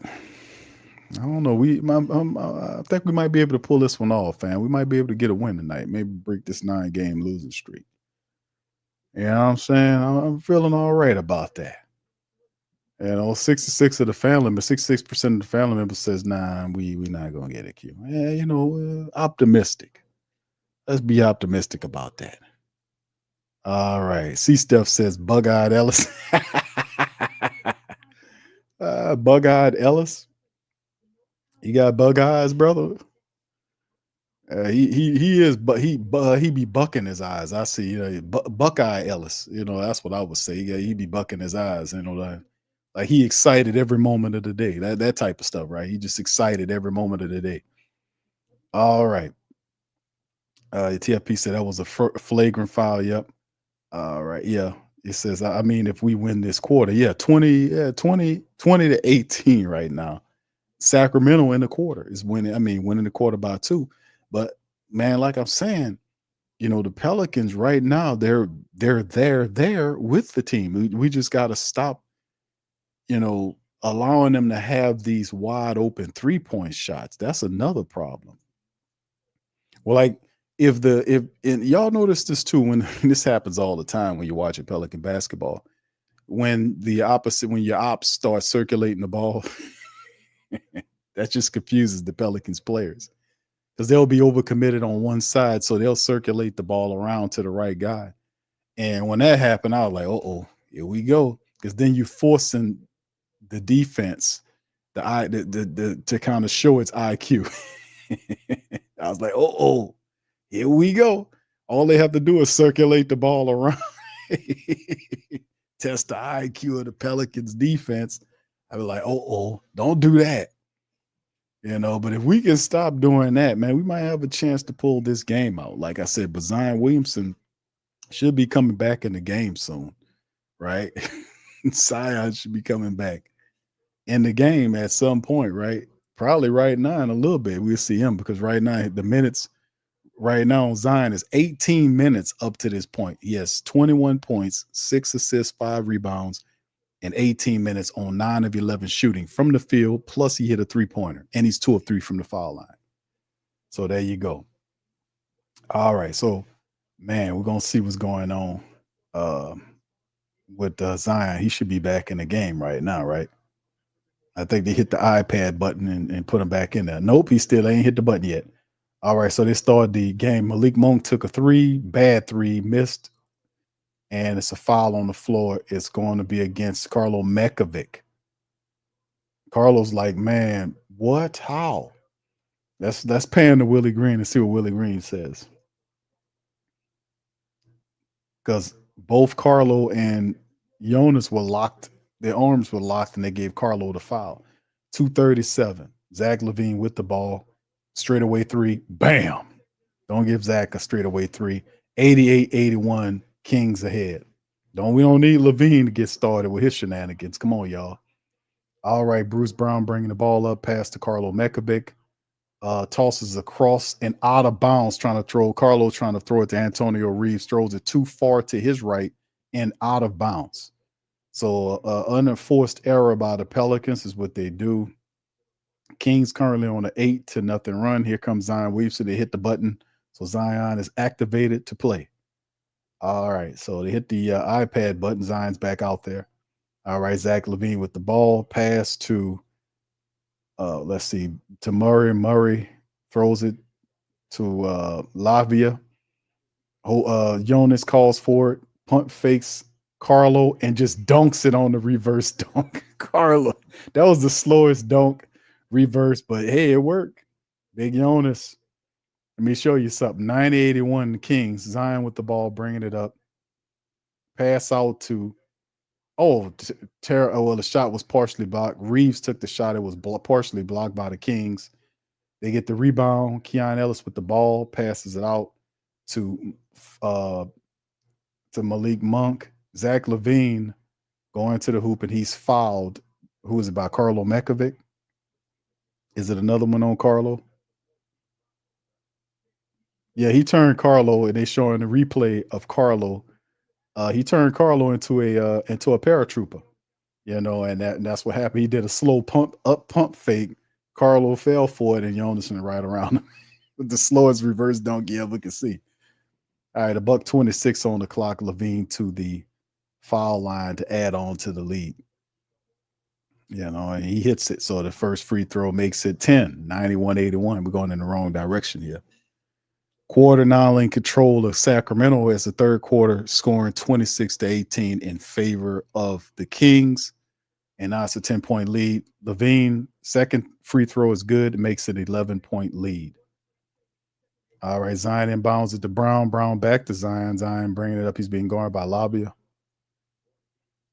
I don't know. I think we might be able to pull this one off, fam. We might be able to get a win tonight. Maybe break this 9-game losing streak. You know what I'm saying? I'm feeling all right about that. 66 of the family, but 66% of the family members says, nah, we not gonna get it, Q. Yeah, optimistic. Let's be optimistic about that. All right. C-Steph says bug-eyed Ellis. Bug-eyed Ellis. You got bug eyes, brother. He is, but he be bucking his eyes. I see, Buckeye Ellis. That's what I would say. Yeah, he be bucking his eyes. Like he excited every moment of the day. That type of stuff, right? He just excited every moment of the day. All right. TFP said that was a flagrant foul. Yep. All right. Yeah. It says, I mean, if we win this quarter, 20-18 right now. Sacramento in the quarter is winning. I mean, winning the quarter by 2. But man, like I'm saying, the Pelicans right now, they're there with the team. We just got to stop, allowing them to have these wide open 3-point shots. That's another problem. Well, like and y'all notice this too, when this happens all the time when you're watching Pelican basketball, when your ops start circulating the ball. That just confuses the Pelicans players because they'll be overcommitted on one side, so they'll circulate the ball around to the right guy. And when that happened, I was like, "Uh-oh, here we go," because then you're forcing the defense to kind of show its IQ. I was like, "Uh-oh, here we go." All they have to do is circulate the ball around. Test the IQ of the Pelicans defense. I'd be like, don't do that. But if we can stop doing that, man, we might have a chance to pull this game out. Like I said, but Zion Williamson should be coming back in the game soon, right? Zion should be coming back in the game at some point, right? Probably right now in a little bit. We'll see him because right now the minutes right now on Zion is 18 minutes up to this point. He has 21 points, 6 assists, 5 rebounds, and 18 minutes on 9 of 11 shooting from the field. Plus he hit a 3-pointer and he's 2 of 3 from the foul line. So there you go. All right. So, man, we're going to see what's going on with Zion. He should be back in the game right now, right? I think they hit the iPad button and put him back in there. Nope, he still ain't hit the button yet. All right, so they started the game. Malik Monk took a 3, bad 3, missed, and it's a foul on the floor. It's going to be against Karlo Mekovic. Carlos like, man, what? How? That's paying to Willie Green and see what Willie Green says. Because both Carlo and Jonas were locked. Their arms were locked, and they gave Carlo the foul. 2:37. Zach LaVine with the ball. Straightaway 3. Bam. Don't give Zach a straightaway 3. 88-81. Kings ahead. We don't need LaVine to get started with his shenanigans. Come on, y'all. All right, Bruce Brown bringing the ball up, pass to Karlo Mekovic. Tosses across and out of bounds, Carlo trying to throw it to Antonio Reeves, throws it too far to his right and out of bounds. So unenforced error by the Pelicans is what they do. Kings currently on an 8-0 run. Here comes Zion Williamson. They hit the button. So Zion is activated to play. All right. So they hit the iPad button. Zion's back out there. All right. Zach LaVine with the ball. Pass to, let's see, to Murray. Murray throws it to Lavia. Jonas calls for it. Punt fakes Carlo and just dunks it on the reverse dunk. Carlo. That was the slowest dunk. Reverse, but hey, it worked. Big Jonas. Let me show you something. 90-81 Kings. Zion with the ball, bringing it up. Pass out to, the shot was partially blocked. Reeves took the shot. It was partially blocked by the Kings. They get the rebound. Keon Ellis with the ball, passes it out to Malik Monk. Zach LaVine going to the hoop, and he's fouled. Who is it by? Karlo Mekovic? Is it another one on Carlo? Yeah, he turned Carlo, and they showing the replay of Carlo. He turned Carlo into a paratrooper, and that's what happened. He did a slow pump fake. Carlo fell for it, and Jonas went right around him with the slowest reverse dunk you ever could see. All right, $1:26 on the clock. LaVine to the foul line to add on to the lead. And he hits it. So the first free throw makes it 10, 91-81. We're going in the wrong direction here. Quarter now in control of Sacramento as the third quarter, scoring 26-18 in favor of the Kings. And now it's a 10-point lead. LaVine, second free throw is good. It makes it an 11-point lead. All right, Zion inbounds it to Brown. Brown back to Zion. Zion bringing it up. He's being guarded by Labia.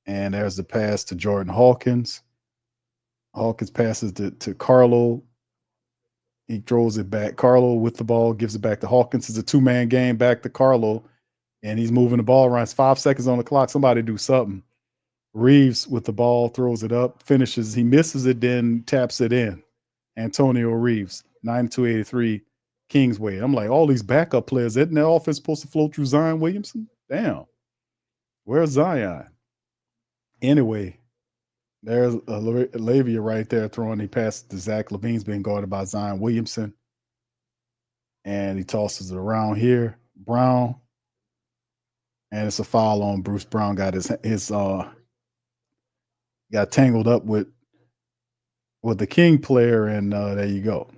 And there's the pass to Jordan Hawkins. Hawkins passes to Carlo. He throws it back. Carlo with the ball, gives it back to Hawkins. It's a 2-man game back to Carlo, and he's moving the ball around. It's 5 seconds on the clock. Somebody do something. Reeves with the ball, throws it up, finishes. He misses it, then taps it in. Antonio Reeves, 92-83, Kingsway. I'm like, all these backup players, isn't their offense supposed to flow through Zion Williamson? Damn. Where's Zion? Anyway, there's Lavia right there throwing. He passes to Zach LaVine's being guarded by Zion Williamson. And he tosses it around here. Brown. And it's a foul on Bruce Brown. Got got tangled up with the King player, and there you go.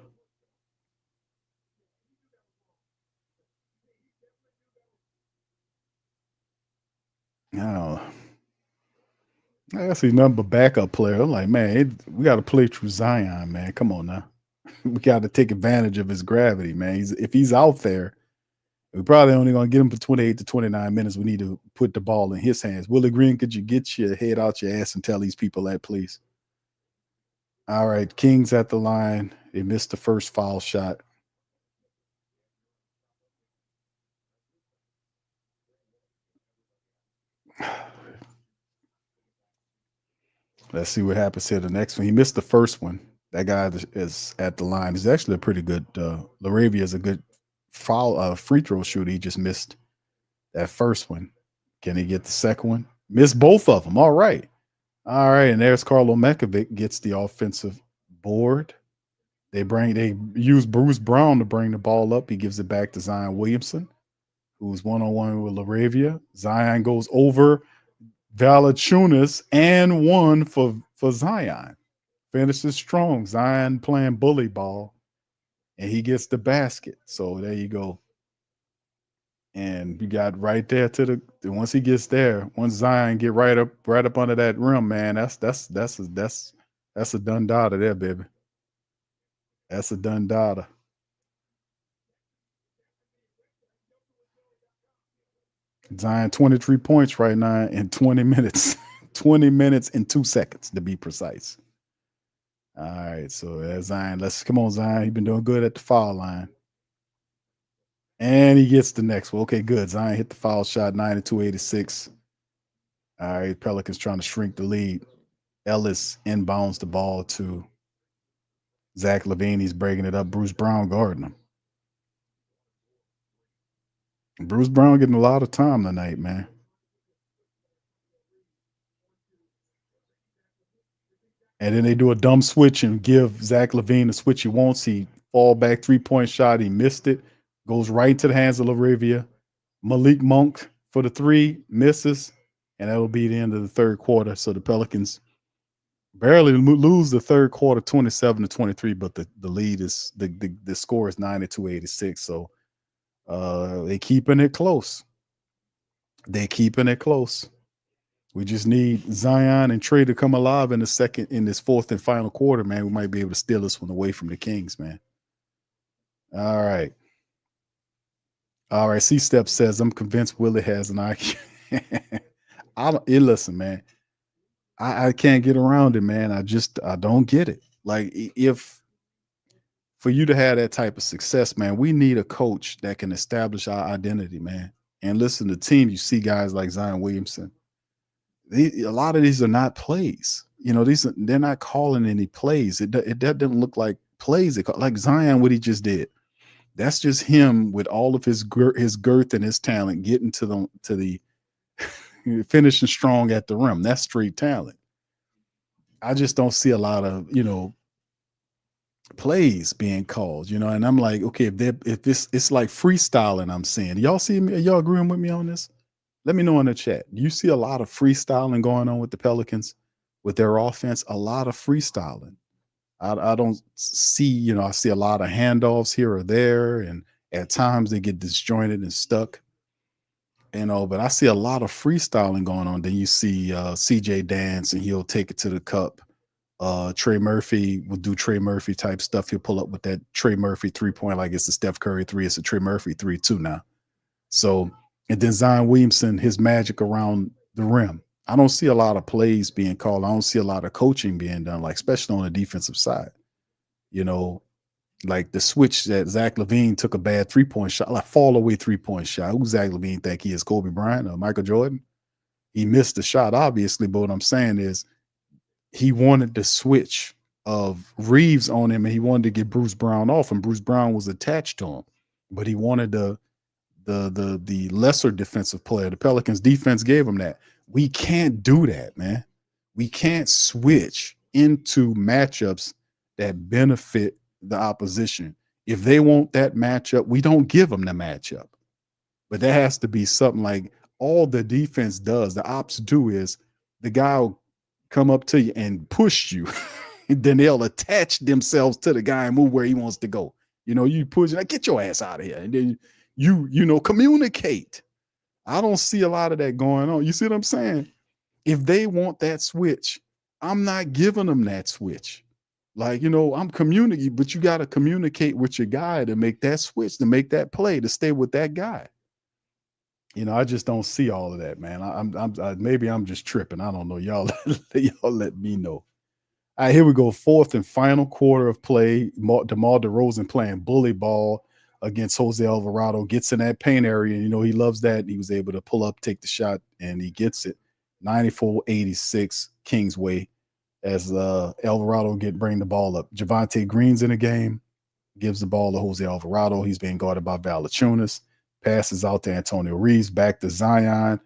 I see nothing but backup player. I'm like, man, we got to play through Zion, man. Come on now. We got to take advantage of his gravity, man. If he's out there We probably only going to get him for 28 to 29 minutes. We need to put the ball in his hands. Willie Green, could you get your head out your ass and tell these people that, please? All right, Kings at the line. They missed the first foul shot. Let's see what happens here. The next one, he missed the first one. That guy is at the line. He's actually a pretty good. Laravia is a good free throw shooter. He just missed that first one. Can he get the second one? Missed both of them. All right. And there's Karlo Mekovic gets the offensive board. They use Bruce Brown to bring the ball up. He gives it back to Zion Williamson, who's one-on-one with Laravia. Zion goes over Valanciunas and one for Zion. Finishes strong. Zion playing bully ball, and he gets the basket. So there you go. And you got right there once he gets there, once Zion get right up under that rim, man, that's a done data there, baby. That's a done data. Zion 23 points right now in 20 minutes. 20 minutes and 2 seconds to be precise. All right, so Zion, come on, Zion. He's been doing good at the foul line. And he gets the next one. Okay, good. Zion hit the foul shot, 92-86. All right, Pelicans trying to shrink the lead. Ellis inbounds the ball to Zach LaVine. He's breaking it up. Bruce Brown guarding him. Bruce Brown getting a lot of time tonight, man. And then they do a dumb switch and give Zach LaVine the switch he wants. He fall back 3-point shot. He missed it. Goes right into the hands of Laravia. Malik Monk for the 3, misses, and that'll be the end of the third quarter. So the Pelicans barely lose the third quarter, 27-23, but the lead is the score is 92-86. So they keeping it close. We just need Zion and Trey to come alive in this fourth and final quarter, man. We might be able to steal this one away from the Kings, man. All right. C-Step says, I'm convinced Willie has an IQ. Listen, man. I can't get around it, man. I don't get it. Like, if for you to have that type of success, man, we need a coach that can establish our identity, man. And listen, the team, you see guys like Zion Williamson. A lot of these are not plays. You know, they're not calling any plays. It doesn't look like plays. Like Zion, what he just did. That's just him with all of his girth and his talent getting to the finishing strong at the rim. That's straight talent. I just don't see a lot of, plays being called, and I'm like, okay, if it's like freestyling, I'm saying, y'all see me, are y'all agreeing with me on this? Let me know in the chat. You see a lot of freestyling going on with the Pelicans, with their offense, a lot of freestyling. I don't see, I see a lot of handoffs here or there, and at times they get disjointed and stuck, but I see a lot of freestyling going on. Then you see CJ dance and he'll take it to the cup. Trey Murphy will do Trey Murphy type stuff. He'll pull up with that Trey Murphy 3-point, like it's a Steph Curry 3. It's a Trey Murphy 3 too now. So, and then Zion Williamson, his magic around the rim. I don't see a lot of plays being called. I don't see a lot of coaching being done, like especially on the defensive side. Like the switch that Zach LaVine took a bad 3-point shot, like fall away 3-point shot. Who Zach LaVine think he is, Kobe Bryant or Michael Jordan? He missed the shot, obviously, but what I'm saying is he wanted the switch of Reeves on him, and he wanted to get Bruce Brown off, and Bruce Brown was attached to him, but he wanted the lesser defensive player. The Pelicans defense gave him that. We can't do that, man. We can't switch into matchups that benefit the opposition. If they want that matchup, we don't give them the matchup. But there has to be something like all the defense does, the ops do, is the guy will come up to you and push you. And then they'll attach themselves to the guy and move where he wants to go. You push, like, get your ass out of here. And then you communicate. I don't see a lot of that going on. You see what I'm saying? If they want that switch, I'm not giving them that switch. Like, I'm communicating, but you got to communicate with your guy to make that switch, to make that play, to stay with that guy. I just don't see all of that, man. Maybe I'm just tripping. I don't know. Y'all let me know. All right, here we go. Fourth and final quarter of play. DeMar DeRozan playing bully ball against Jose Alvarado. Gets in that paint area. He loves that. He was able to pull up, take the shot, and he gets it. 94-86 Kings way as Alvarado bring the ball up. Javonte Green's in the game. Gives the ball to Jose Alvarado. He's being guarded by Valanciunas. Passes out to Antonio Reeves. Back to Zion.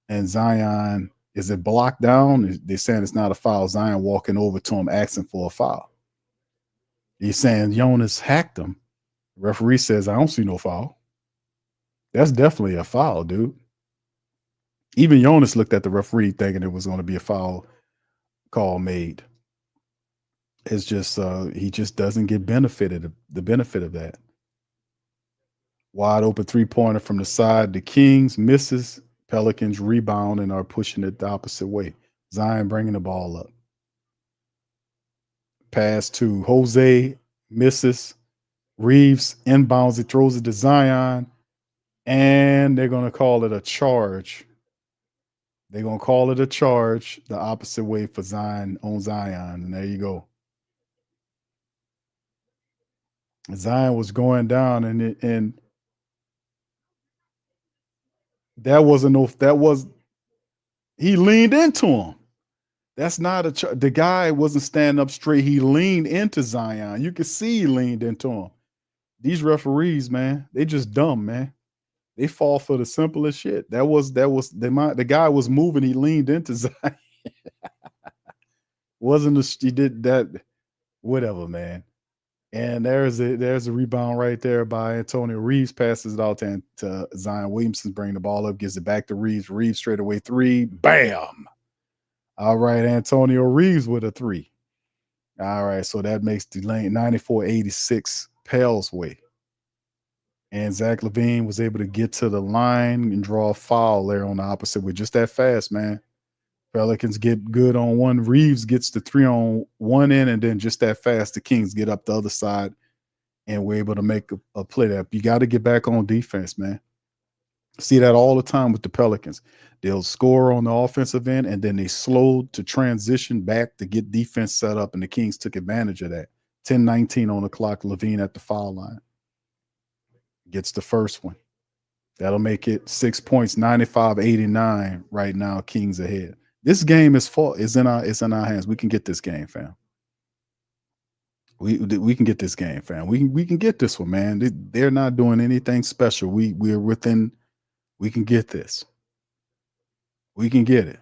And Zion... Is it blocked down? They're saying it's not a foul. Zion walking over to him asking for a foul. He's saying Jonas hacked him. The referee says, I don't see no foul. That's definitely a foul, dude. Even Jonas looked at the referee thinking it was going to be a foul call made. It's just he just doesn't get the benefit of that. Wide open three-pointer from the side. The Kings misses. Pelicans rebound and are pushing it the opposite way. Zion bringing the ball up. Pass to Jose, misses. Reeves inbounds it, throws it to Zion, and they're going to call it a charge. They're going to call it a charge the opposite way for Zion on Zion, and there you go. Zion was going down, and he leaned into him. That's not the guy wasn't standing up straight. He leaned into Zion. You can see he leaned into him. These referees, man, they just dumb, man. They fall for the simplest shit. The guy was moving. He leaned into Zion. He did that, whatever, man. And there's a rebound right there by Antonio Reeves. Passes it out to Zion Williamson, bringing the ball up, gives it back to Reeves. Reeves straight away three. Bam. All right, Antonio Reeves with a three. All right, so that makes the lane 94-86 Pels way. And Zach LaVine was able to get to the line and draw a foul there on the opposite way. Just that fast, man. Pelicans get good on one. Reeves gets the three on one end, and then just that fast, the Kings get up the other side, and we're able to make a play there. You got to get back on defense, man. See that all the time with the Pelicans. They'll score on the offensive end, and then they slow to transition back to get defense set up, and the Kings took advantage of that. 10-19 on the clock. LaVine at the foul line. Gets the first one. That'll make it 6 points, 95-89 right now. Kings ahead. This game is in our hands. We can get this game, fam. We can get this game, fam. We can get this one, man. They're not doing anything special. We're within. We can get this. We can get it.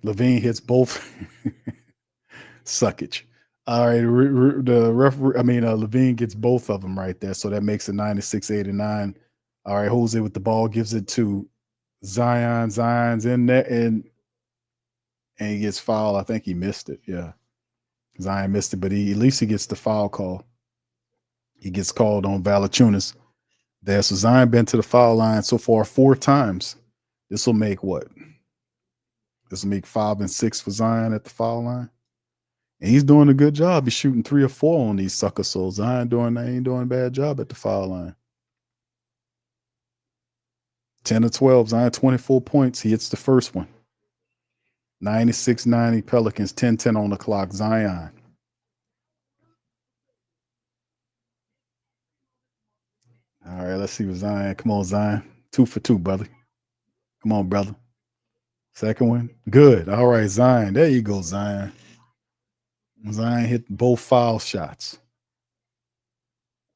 LaVine hits both. Suckage. All right, LaVine gets both of them right there, so that makes it 96-89. All right, Jose with the ball gives it to Zion. Zion's in there, and he gets fouled. I think he missed it. Yeah, Zion missed it, but at least he gets the foul call. He gets called on Valanciunas there. So Zion been to the foul line so far 4 times. This will make what? This will make 5 and 6 for Zion at the foul line. And he's doing a good job. He's shooting 3 or 4 on these suckers. So Zion ain't doing a bad job at the foul line. 10 or 12. Zion 24 points. He hits the first one. 96-90 Pelicans. 10-10 on the clock. Zion. All right, let's see what Zion. Come on, Zion. 2 for 2, brother. Come on, brother. Second one. Good. All right, Zion. There you go, Zion. Zion hit both foul shots.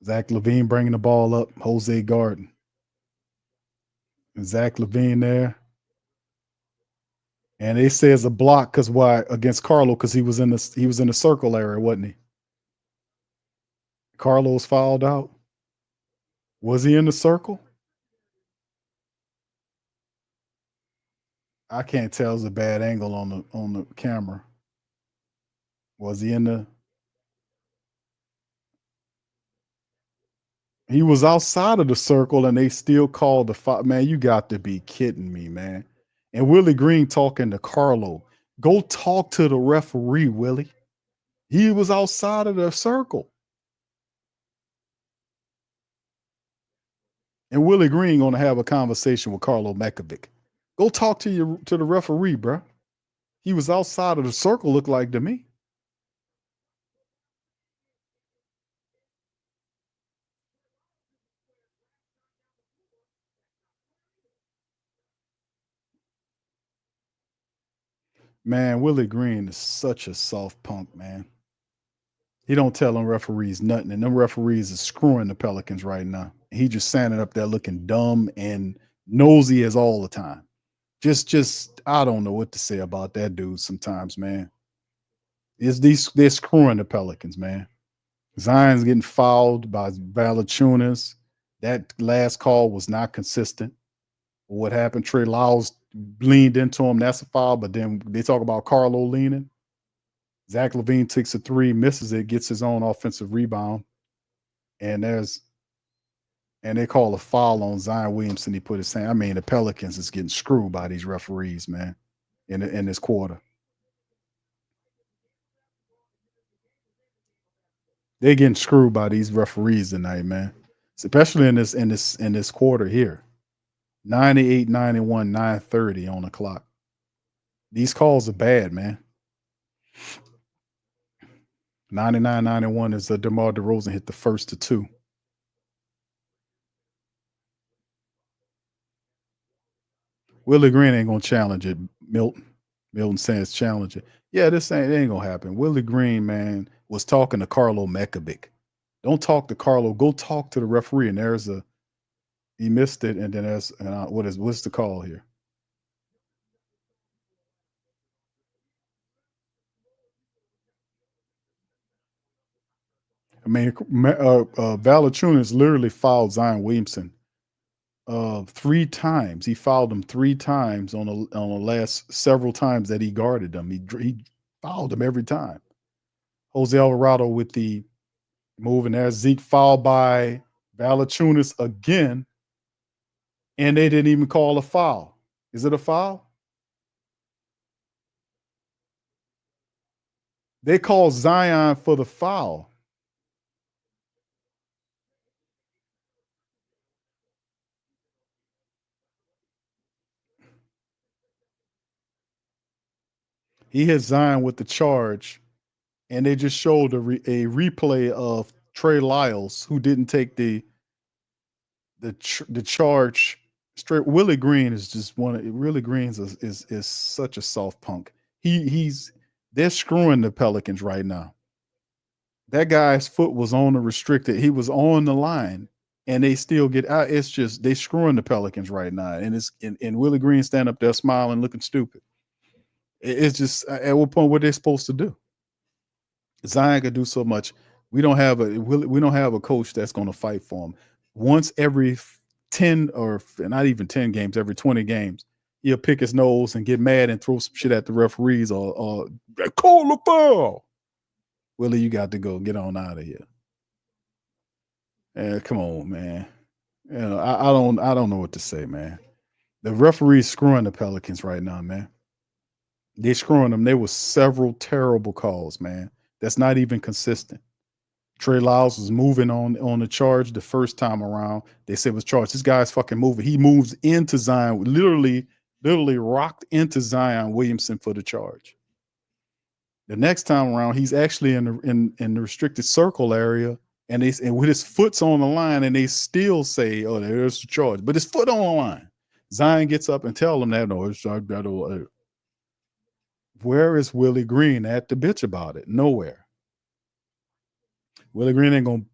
Zach LaVine bringing the ball up. Jose Garden. And Zach LaVine there. And they say it's a block because why? Against Carlo, because he was in the circle area, wasn't he? Carlo's fouled out. Was he in the circle? I can't tell. It's a bad angle on the camera. Was he in the? He was outside of the circle, and they still called the foul. Man, you got to be kidding me, man. And Willie Green talking to Carlo. Go talk to the referee, Willie. He was outside of the circle. And Willie Green going to have a conversation with Carlo Mekovic. Go talk to the referee, bro. He was outside of the circle, looked like to me. Man, Willie Green is such a soft punk, man. He don't tell them referees nothing, and them referees is screwing the Pelicans right now. He just standing up there looking dumb and nosy as all the time. Just I don't know what to say about that dude sometimes, man. They're screwing the Pelicans, man. Zion's getting fouled by Valanciunas. That last call was not consistent. What happened? Trey Lyles leaned into him. That's a foul. But then they talk about Carlo leaning. Zach LaVine takes a three, misses it, gets his own offensive rebound, and they call a foul on Zion Williamson. He put his hand. I mean, the Pelicans is getting screwed by these referees, man, in this quarter. They're getting screwed by these referees tonight, man. Especially in this quarter here. 98, 91, 9:30 on the clock. These calls are bad, man. 99-91 is DeMar DeRozan hit the first to two. Willie Green ain't gonna challenge it. Milton says challenge it. Yeah, it ain't gonna happen. Willie Green, man, was talking to Carlo Mekovic. Don't talk to Carlo. Go talk to the referee. And he missed it. And then what's the call here? I mean, Valanciunas literally fouled Zion Williamson 3 times. He fouled him 3 times on the last several times that he guarded them. He fouled him every time. Jose Alvarado with the move, and there's Zeke fouled by Valanciunas again, and they didn't even call a foul. Is it a foul? They called Zion for the foul. He hit Zion with the charge, and they just showed a replay of Trey Lyles, who didn't take the charge straight. Willie Green is just Willie Green is such a soft punk. They're screwing the Pelicans right now. That guy's foot was on the restricted. He was on the line, and they still get out. It's just they screwing the Pelicans right now, and Willie Green stand up there smiling, looking stupid. It's just at what point what they're supposed to do. Zion could do so much. We don't have a coach that's going to fight for him. Once every 10 or not even 10 games, every 20 games, he'll pick his nose and get mad and throw some shit at the referees or call the foul. Willie, you got to go. Get on out of here. Come on, man. You know, I don't know what to say, man. The referee's screwing the Pelicans right now, man. They're screwing them. There was several terrible calls, man. That's not even consistent. Trey Lyles was moving on the charge the first time around. They said it was charged. This guy's fucking moving. He moves into Zion, literally rocked into Zion Williamson for the charge. The next time around, he's actually in the restricted circle area, and with his foot's on the line, and they still say, "Oh, there's the charge," but his foot on the line. Zion gets up and tell them that, "No, it's charged." Where is Willie Green at the bitch about it? Nowhere. Willie Green ain't gonna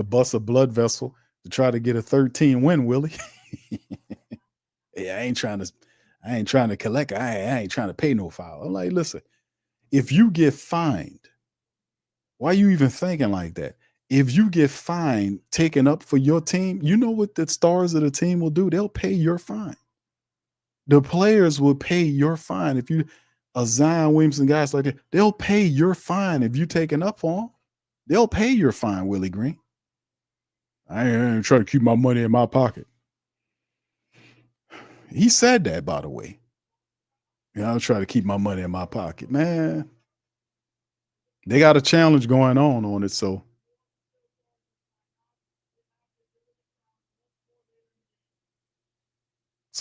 bust a blood vessel to try to get a 13 win, Willie. Yeah, I ain't trying to collect. I ain't trying to pay no foul. I'm like, listen, if you get fined, why are you even thinking like that? If you get fined, taken up for your team, you know what the stars of the team will do? They'll pay your fine. The players will pay your fine. If you a Zion Williamson, guys like that, they'll pay your fine if you taken up for them. They'll pay your fine, Willie Green. I ain't trying to keep my money in my pocket. He said that, by the way. I'll try to keep my money in my pocket, man. They got a challenge going on it, so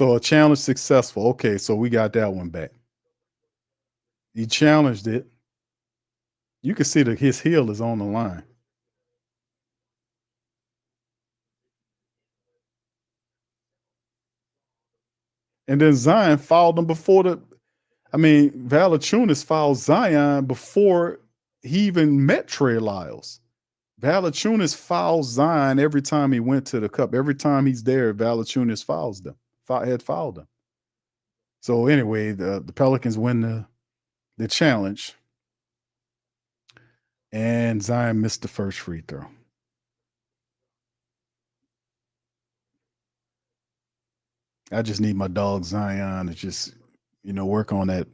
a challenge successful. Okay, so we got that one back. He challenged it. You can see that his heel is on the line. And then Zion fouled him before Valanciunas fouled Zion before he even met Trey Lyles. Valanciunas fouls Zion every time he went to the cup. Every time he's there, Valanciunas had fouled him. So anyway, the Pelicans win the challenge. And Zion missed the first free throw. I just need my dog Zion to just, work on that,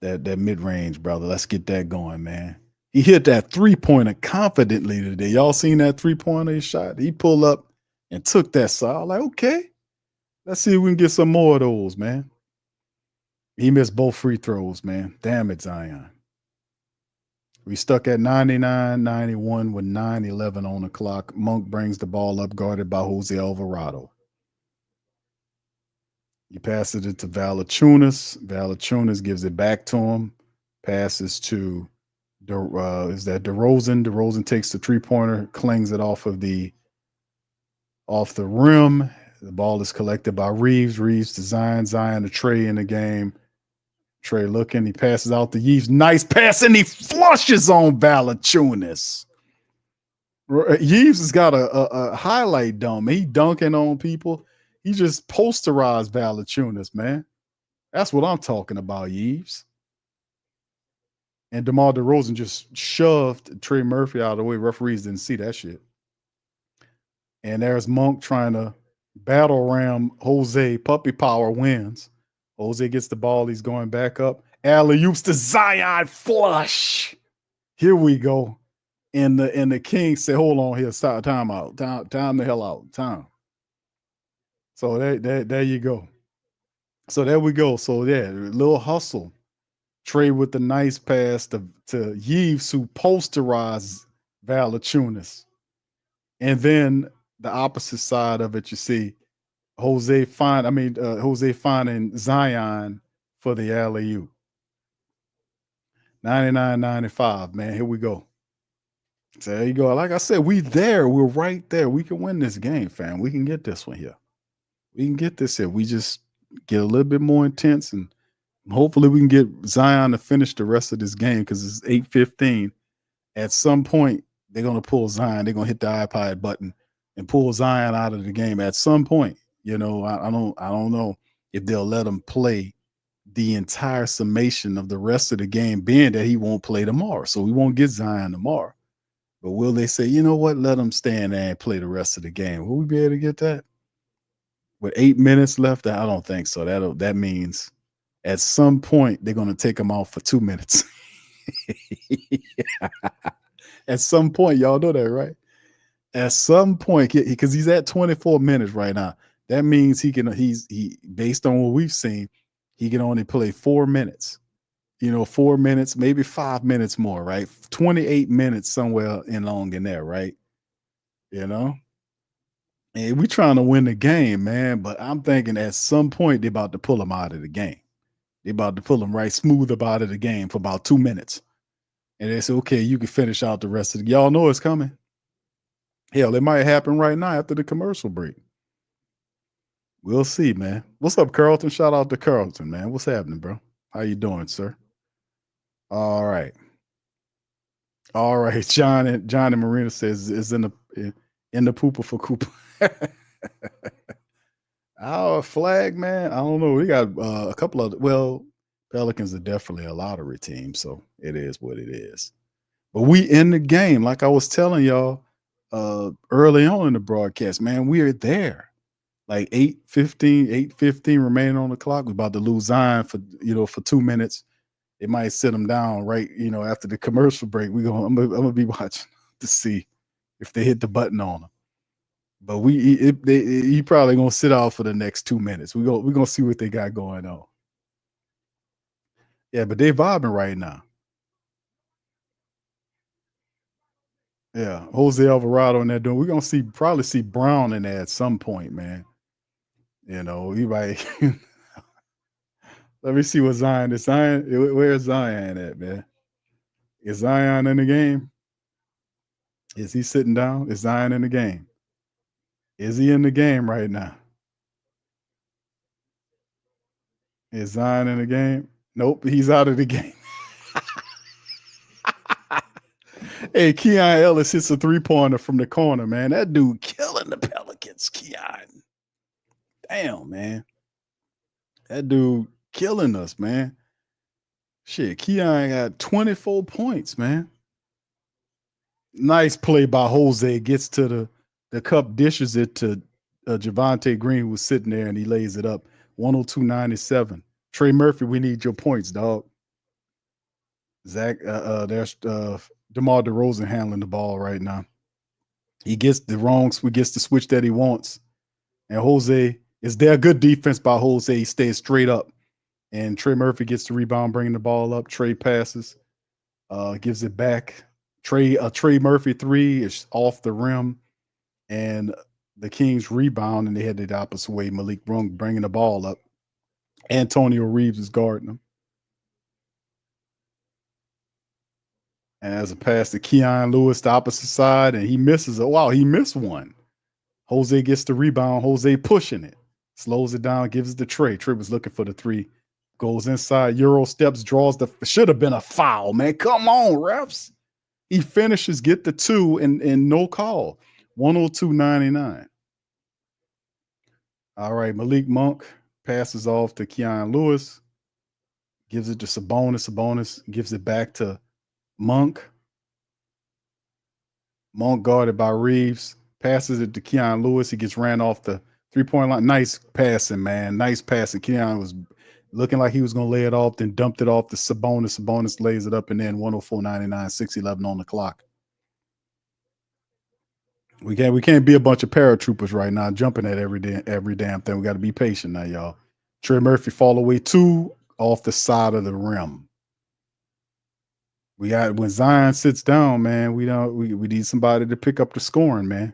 that mid-range, brother. Let's get that going, man. He hit that three-pointer confidently today. Y'all seen that three-pointer he shot? He pulled up and took that side. Like, okay, let's see if we can get some more of those, man. He missed both free throws, man. Damn it, Zion. We stuck at 99-91 with 9:11 on the clock. Monk brings the ball up, guarded by Jose Alvarado. He passes it to Valanciunas. Valanciunas gives it back to him. Passes to DeRozan. DeRozan takes the three-pointer, clings it off the rim. The ball is collected by Reeves. Reeves to Zion. Zion to Trey in the game. Trey looking. He passes out to Reeves. Nice pass, and he flushes on Valanciunas. Reeves has got a highlight dome. He dunking on people. He just posterized Valanciunas, man. That's what I'm talking about, Reeves. And DeMar DeRozan just shoved Trey Murphy out of the way. Referees didn't see that shit. And there's Monk trying to battle ram Jose. Puppy power wins. Jose gets the ball. He's going back up. Alley-oops to Zion, flush. Here we go. And the Kings say, hold on here. Stop. Time out. Time the hell out. Time. So there you go. So there we go. So yeah, a little hustle. Trey with the nice pass to Reeves, who posterized Valanciunas. And then the opposite side of it, you see Jose finding Zion for the alley-oop. 99-95, man. Here we go. So there you go. Like I said, we're right there. We can win this game, fam. We can get this one here. We can get this here. We just get a little bit more intense, and hopefully we can get Zion to finish the rest of this game because it's 8:15. At some point, they're going to pull Zion. They're going to hit the iPad button and pull Zion out of the game at some point. I don't know if they'll let him play the entire summation of the rest of the game, being that he won't play tomorrow. So we won't get Zion tomorrow. But will they say, you know what, let him stand there and play the rest of the game? Will we be able to get that? With 8 minutes left, I don't think so. That means at some point they're going to take him off for 2 minutes. At some point, y'all know that, right? At some point, because he's at 24 minutes right now. That means he based on what we've seen, he can only play 4 minutes. 4 minutes, maybe 5 minutes more, right? 28 minutes somewhere along in there, right? And we trying to win the game, man. But I'm thinking at some point they're about to pull him out of the game. They're about to pull him right smooth up out of the game for about 2 minutes. And they say, okay, you can finish out the rest of y'all know it's coming. Hell, it might happen right now after the commercial break. We'll see, man. What's up, Carlton? Shout out to Carlton, man. What's happening, bro? How you doing, sir? All right. John and Marina says is in the pooper for Cooper. Our flag, man. I don't know. We got a couple of Pelicans are definitely a lottery team, so it is what it is. But we in the game, like I was telling y'all early on in the broadcast, man. We are there. Like 8:15 remaining on the clock. We're about to lose Zion for 2 minutes. It might sit them down right, after the commercial break. I'm gonna be watching to see if they hit the button on them. But he probably gonna sit out for the next 2 minutes. We're gonna see what they got going on. Yeah, but they vibing right now. Yeah, Jose Alvarado in there doing. We're gonna probably see Brown in there at some point, man. You know, he might. Let me see what Zion is. Where's Zion at, man? Is Zion in the game? Is he sitting down? Is Zion in the game? Is he in the game right now? Is Zion in the game? Nope, he's out of the game. Hey, Keon Ellis hits a 3-pointer from the corner, man. That dude killing the Pelicans, Keon. Damn, man. That dude killing us, man. Shit, Keon got 24 points, man. Nice play by Jose. Gets to the cup, dishes it to Javonte Green, who was sitting there, and he lays it up. 102.97. Trey Murphy, we need your points, dog. Zach, there's DeMar DeRozan handling the ball right now. He gets the switch that he wants. And Jose, is there good defense by Jose? He stays straight up. And Trey Murphy gets the rebound, bringing the ball up. Trey passes, gives it back. Trey Murphy 3 is off the rim. And the Kings rebound, and they head the opposite way. Malik Monk bringing the ball up. Antonio Reeves is guarding him. And as a pass to Keon Lewis, the opposite side, and he misses it. Wow, he missed one. Jose gets the rebound. Jose pushing it. Slows it down, gives it to Trey. Trey was looking for the 3. Goes inside, Euro steps, draws should have been a foul, man. Come on, refs. He finishes, get the 2, and no call. 102.99. All right, Malik Monk passes off to Keon Lewis. Gives it to Sabonis. Sabonis gives it back to Monk. Monk guarded by Reeves. Passes it to Keon Lewis. He gets ran off the 3-point line. Nice passing, man. Nice passing. Keon was looking like he was going to lay it off, then dumped it off to Sabonis. Sabonis lays it up, and then 104.99, 6:11 on the clock. We can't be a bunch of paratroopers right now jumping at every damn thing. We got to be patient now, y'all. Trey Murphy fall away 2 off the side of the rim. When Zion sits down, man, we need somebody to pick up the scoring, man.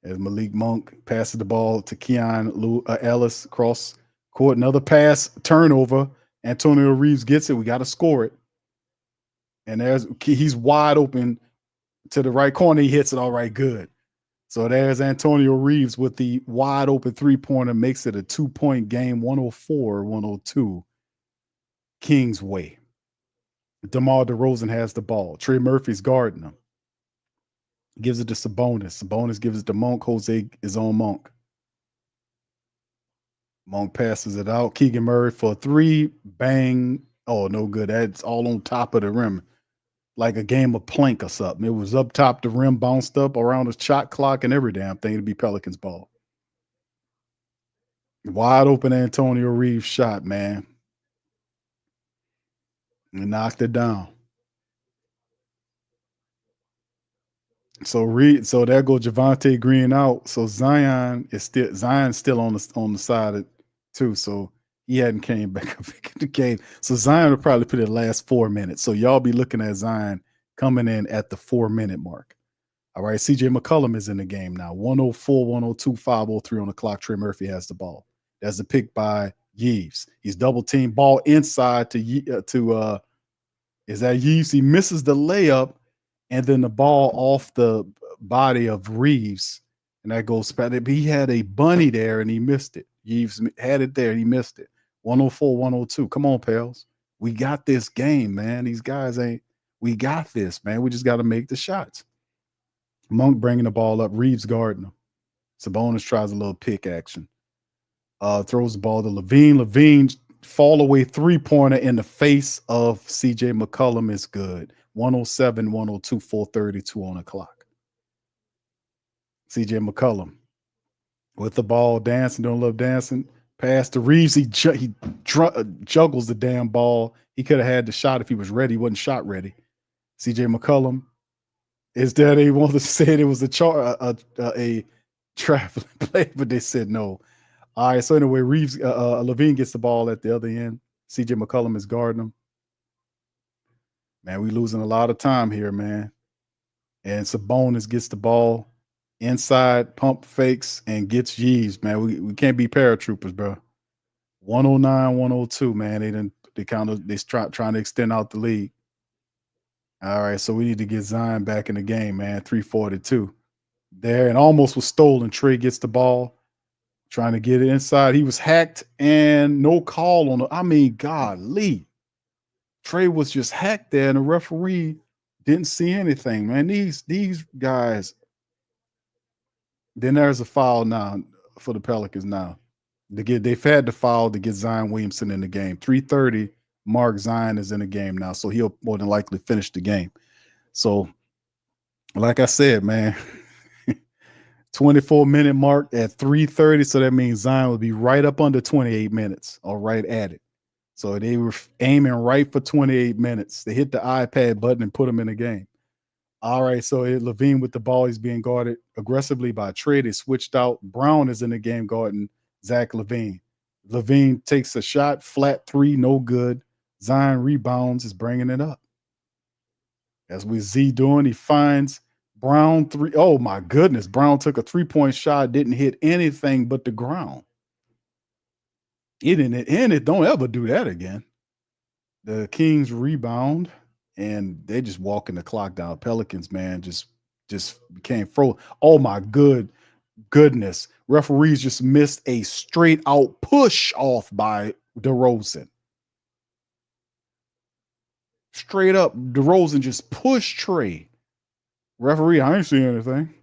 As Malik Monk passes the ball to Keon Ellis across court, another pass, turnover. Antonio Reeves gets it. We got to score it. And he's wide open to the right corner. He hits it all right, good. So there's Antonio Reeves with the wide open 3-pointer, makes it a 2-point game, 104-102. Kings way. DeMar DeRozan has the ball. Trey Murphy's guarding him. Gives it to Sabonis. Sabonis gives it to Monk. Jose is on Monk. Monk passes it out. Keegan Murray for a 3. Bang. Oh, no good. That's all on top of the rim. Like a game of plank or something. It was up top the rim, bounced up around the shot clock and every damn thing to be Pelicans ball. Wide open Antonio Reeves shot, man. And knocked it down. So there goes Javonte Green out. So Zion's still on the side too. So he hadn't came back up in the game. So Zion will probably put it last 4 minutes. So y'all be looking at Zion coming in at the 4-minute mark. All right, CJ McCollum is in the game now. 104, 102, 5:03 on the clock. Trey Murphy has the ball. That's the pick by Yves. He's double team ball inside to is that Yves? He misses the layup. And then the ball off the body of Reeves, and that goes back. He had a bunny there, and he missed it. Reeves had it there, and he missed it. 104, 102. Come on, pals. We got this game, man. These guys we got this, man. We just got to make the shots. Monk bringing the ball up. Reeves guarding him. Sabonis tries a little pick action. Throws the ball to Levine. Levine fall away 3-pointer in the face of CJ McCollum is good. 107, 102, 4:32 on the clock. CJ McCollum with the ball, dancing, don't love dancing. Pass to Reeves. He juggles the damn ball. He could have had the shot if he was ready. He wasn't shot ready. CJ McCollum is there. They wanted to say it was a traveling play, but they said no. All right. So anyway, Reeves, Levine gets the ball at the other end. CJ McCollum is guarding him. Man, we losing a lot of time here, man. And Sabonis gets the ball inside, pump fakes, and gets G's, man. We can't be paratroopers, bro. 109, 102, man. They trying to extend out the lead. All right, so we need to get Zion back in the game, man. 342 there, and almost was stolen. Trey gets the ball, trying to get it inside. He was hacked and no call on it. I mean, golly. Trey was just hacked there, and the referee didn't see anything, man. These guys. Then there's a foul now for the Pelicans now. They've had the foul to get Zion Williamson in the game. 3:30, Mark Zion is in the game now, so he'll more than likely finish the game. So, like I said, man, 24-minute mark at 3:30, so that means Zion will be right up under 28 minutes or right at it. So they were aiming right for 28 minutes. They hit the iPad button and put him in the game. All right, so Levine with the ball. He's being guarded aggressively by Trey. They switched out. Brown is in the game guarding Zach LaVine. LaVine takes a shot, flat three, no good. Zion rebounds, is bringing it up. As we Z doing, he finds Brown three. Oh, my goodness. Brown took a three-point shot, didn't hit anything but the ground. Don't ever do that again. The Kings rebound, and they're just walking the clock down. Pelicans, man, just became frozen. Oh, my goodness. Referees just missed a straight-out push off by DeRozan. Straight up, DeRozan just pushed Trey. Referee, I ain't seeing anything.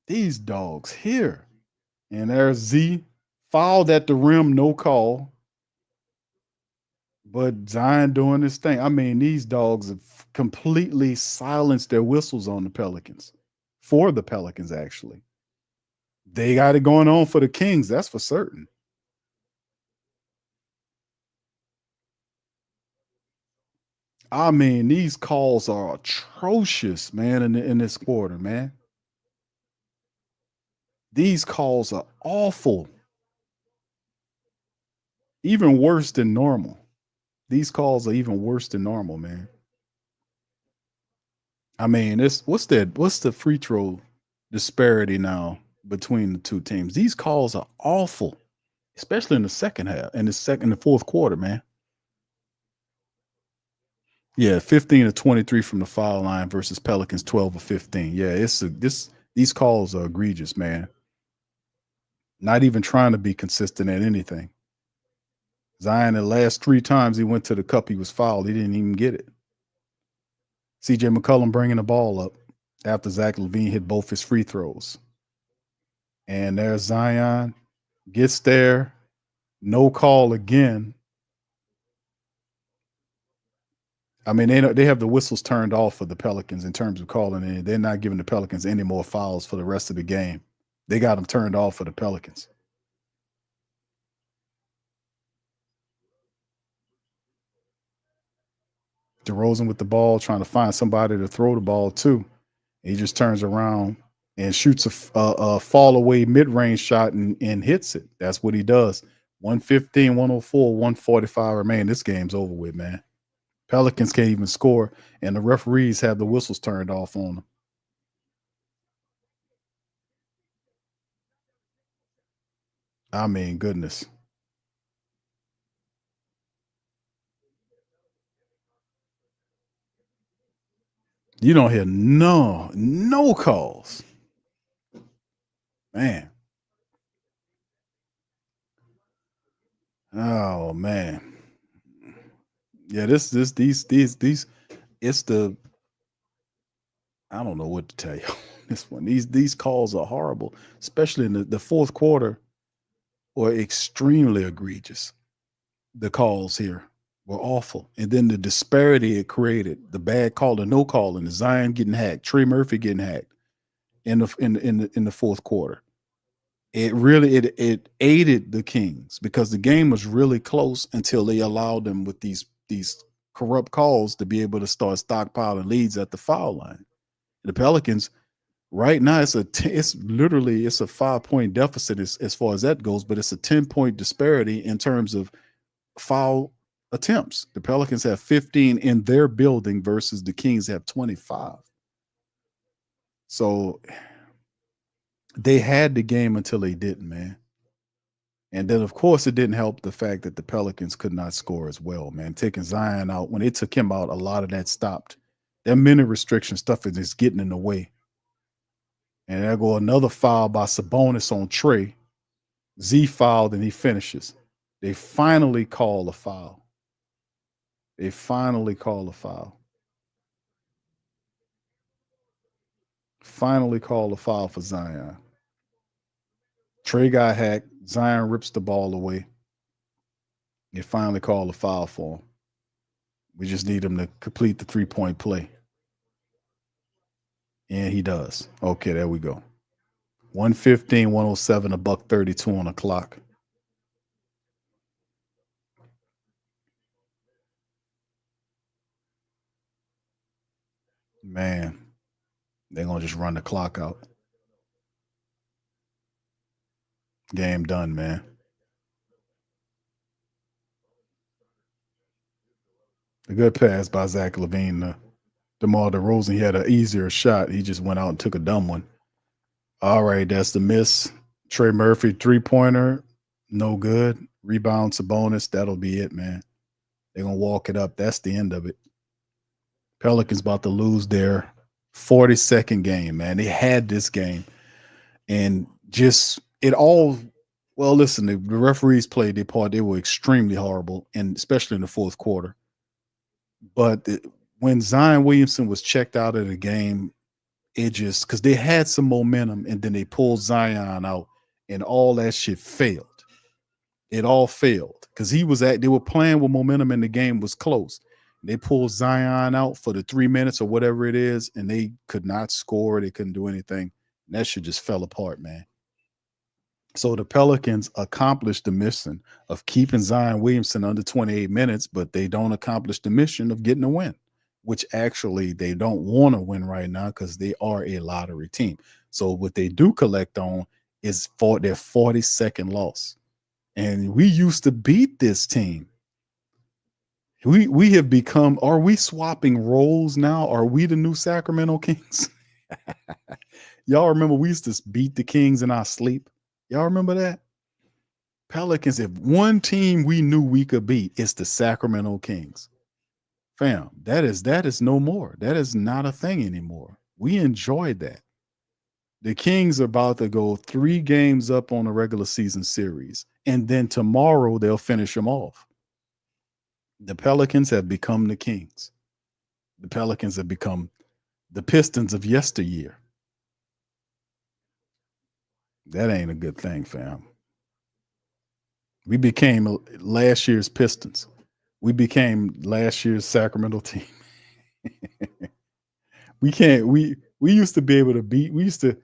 These dogs here. And there's Z. Fouled at the rim, no call. But Zion doing this thing. I mean, these dogs have completely silenced their whistles on the Pelicans. For the Pelicans, actually. They got it going on for the Kings, that's for certain. I mean, these calls are atrocious, man, in this quarter, man. These calls are awful. Even worse than normal. These calls are even worse than normal, man. I mean, what's the free throw disparity now between the two teams? These calls are awful, especially in the second half, in the fourth quarter, man. Yeah, 15 of 23 from the foul line versus Pelicans 12 of 15. Yeah, these calls are egregious, man. Not even trying to be consistent at anything. Zion, the last 3 times he went to the cup, he was fouled. He didn't even get it. CJ McCollum bringing the ball up after Zach LaVine hit both his free throws. And there's Zion. Gets there. No call again. I mean, they have the whistles turned off for the Pelicans in terms of calling it. They're not giving the Pelicans any more fouls for the rest of the game. They got them turned off for the Pelicans. DeRozan with the ball, trying to find somebody to throw the ball to. He just turns around and shoots a fall away mid-range shot and hits it. That's what he does. 115, 104, 145 remain. This game's over with, man. Pelicans can't even score, and the referees have the whistles turned off on them. I mean, goodness. You don't hear no calls. Man. Oh, man. Yeah, these it's the, I don't know what to tell you. This one, these calls are horrible, especially in the fourth quarter, were extremely egregious. The calls here were awful, and then the disparity it created, the bad call, the no call, and the Zion getting hacked, Trey Murphy getting hacked in the fourth quarter. It really it aided the Kings because the game was really close until they allowed them with these corrupt calls to be able to start stockpiling leads at the foul line. The Pelicans right now, it's literally a 5-point deficit as far as that goes, but it's a 10-point disparity in terms of foul attempts. The Pelicans have 15 in their building versus the Kings have 25. So they had the game until they didn't, man. And then, of course, it didn't help the fact that the Pelicans could not score as well, man. Taking Zion out, when they took him out, a lot of that stopped. That minute restriction stuff is just getting in the way. And there go another foul by Sabonis on Trey. Z fouled and he finishes. They finally call a foul. They finally call a foul. Finally call a foul for Zion. Trey got hacked. Zion rips the ball away. They finally call a foul for him. We just need him to complete the 3-point play. And he does. Okay, there we go. 115, 107, $1:32 on the clock. Man, they're going to just run the clock out. Game done, man. A good pass by Zach LaVine. DeMar DeRozan, he had an easier shot. He just went out and took a dumb one. All right, that's the miss. Trey Murphy, three-pointer, no good. Rebound, Sabonis, that'll be it, man. They're going to walk it up. That's the end of it. Pelicans about to lose their 42nd game, man. They had this game. And just it all – well, listen, the referees played their part. They were extremely horrible, and especially in the fourth quarter. But when Zion Williamson was checked out of the game, it just – because they had some momentum, and then they pulled Zion out, and all that shit failed. It all failed because they were playing with momentum, and the game was close. They pulled Zion out for the 3 minutes or whatever it is, and they could not score. They couldn't do anything. And that shit just fell apart, man. So the Pelicans accomplished the mission of keeping Zion Williamson under 28 minutes, but they don't accomplish the mission of getting a win, which actually they don't want to win right now because they are a lottery team. So what they do collect on is for their 42nd loss. And we used to beat this team. We have become, are we swapping roles now? Are we the new Sacramento Kings? Y'all remember we used to beat the Kings in our sleep? Y'all remember that? Pelicans, if one team we knew we could beat, it's the Sacramento Kings. Fam, that is no more. That is not a thing anymore. We enjoyed that. The Kings are about to go 3 games up on a regular season series, and then tomorrow they'll finish them off. The Pelicans have become the Kings. The Pelicans have become the Pistons of yesteryear. That ain't a good thing, fam. We became last year's Pistons. We became last year's Sacramento team. We used to be able to beat. We used to,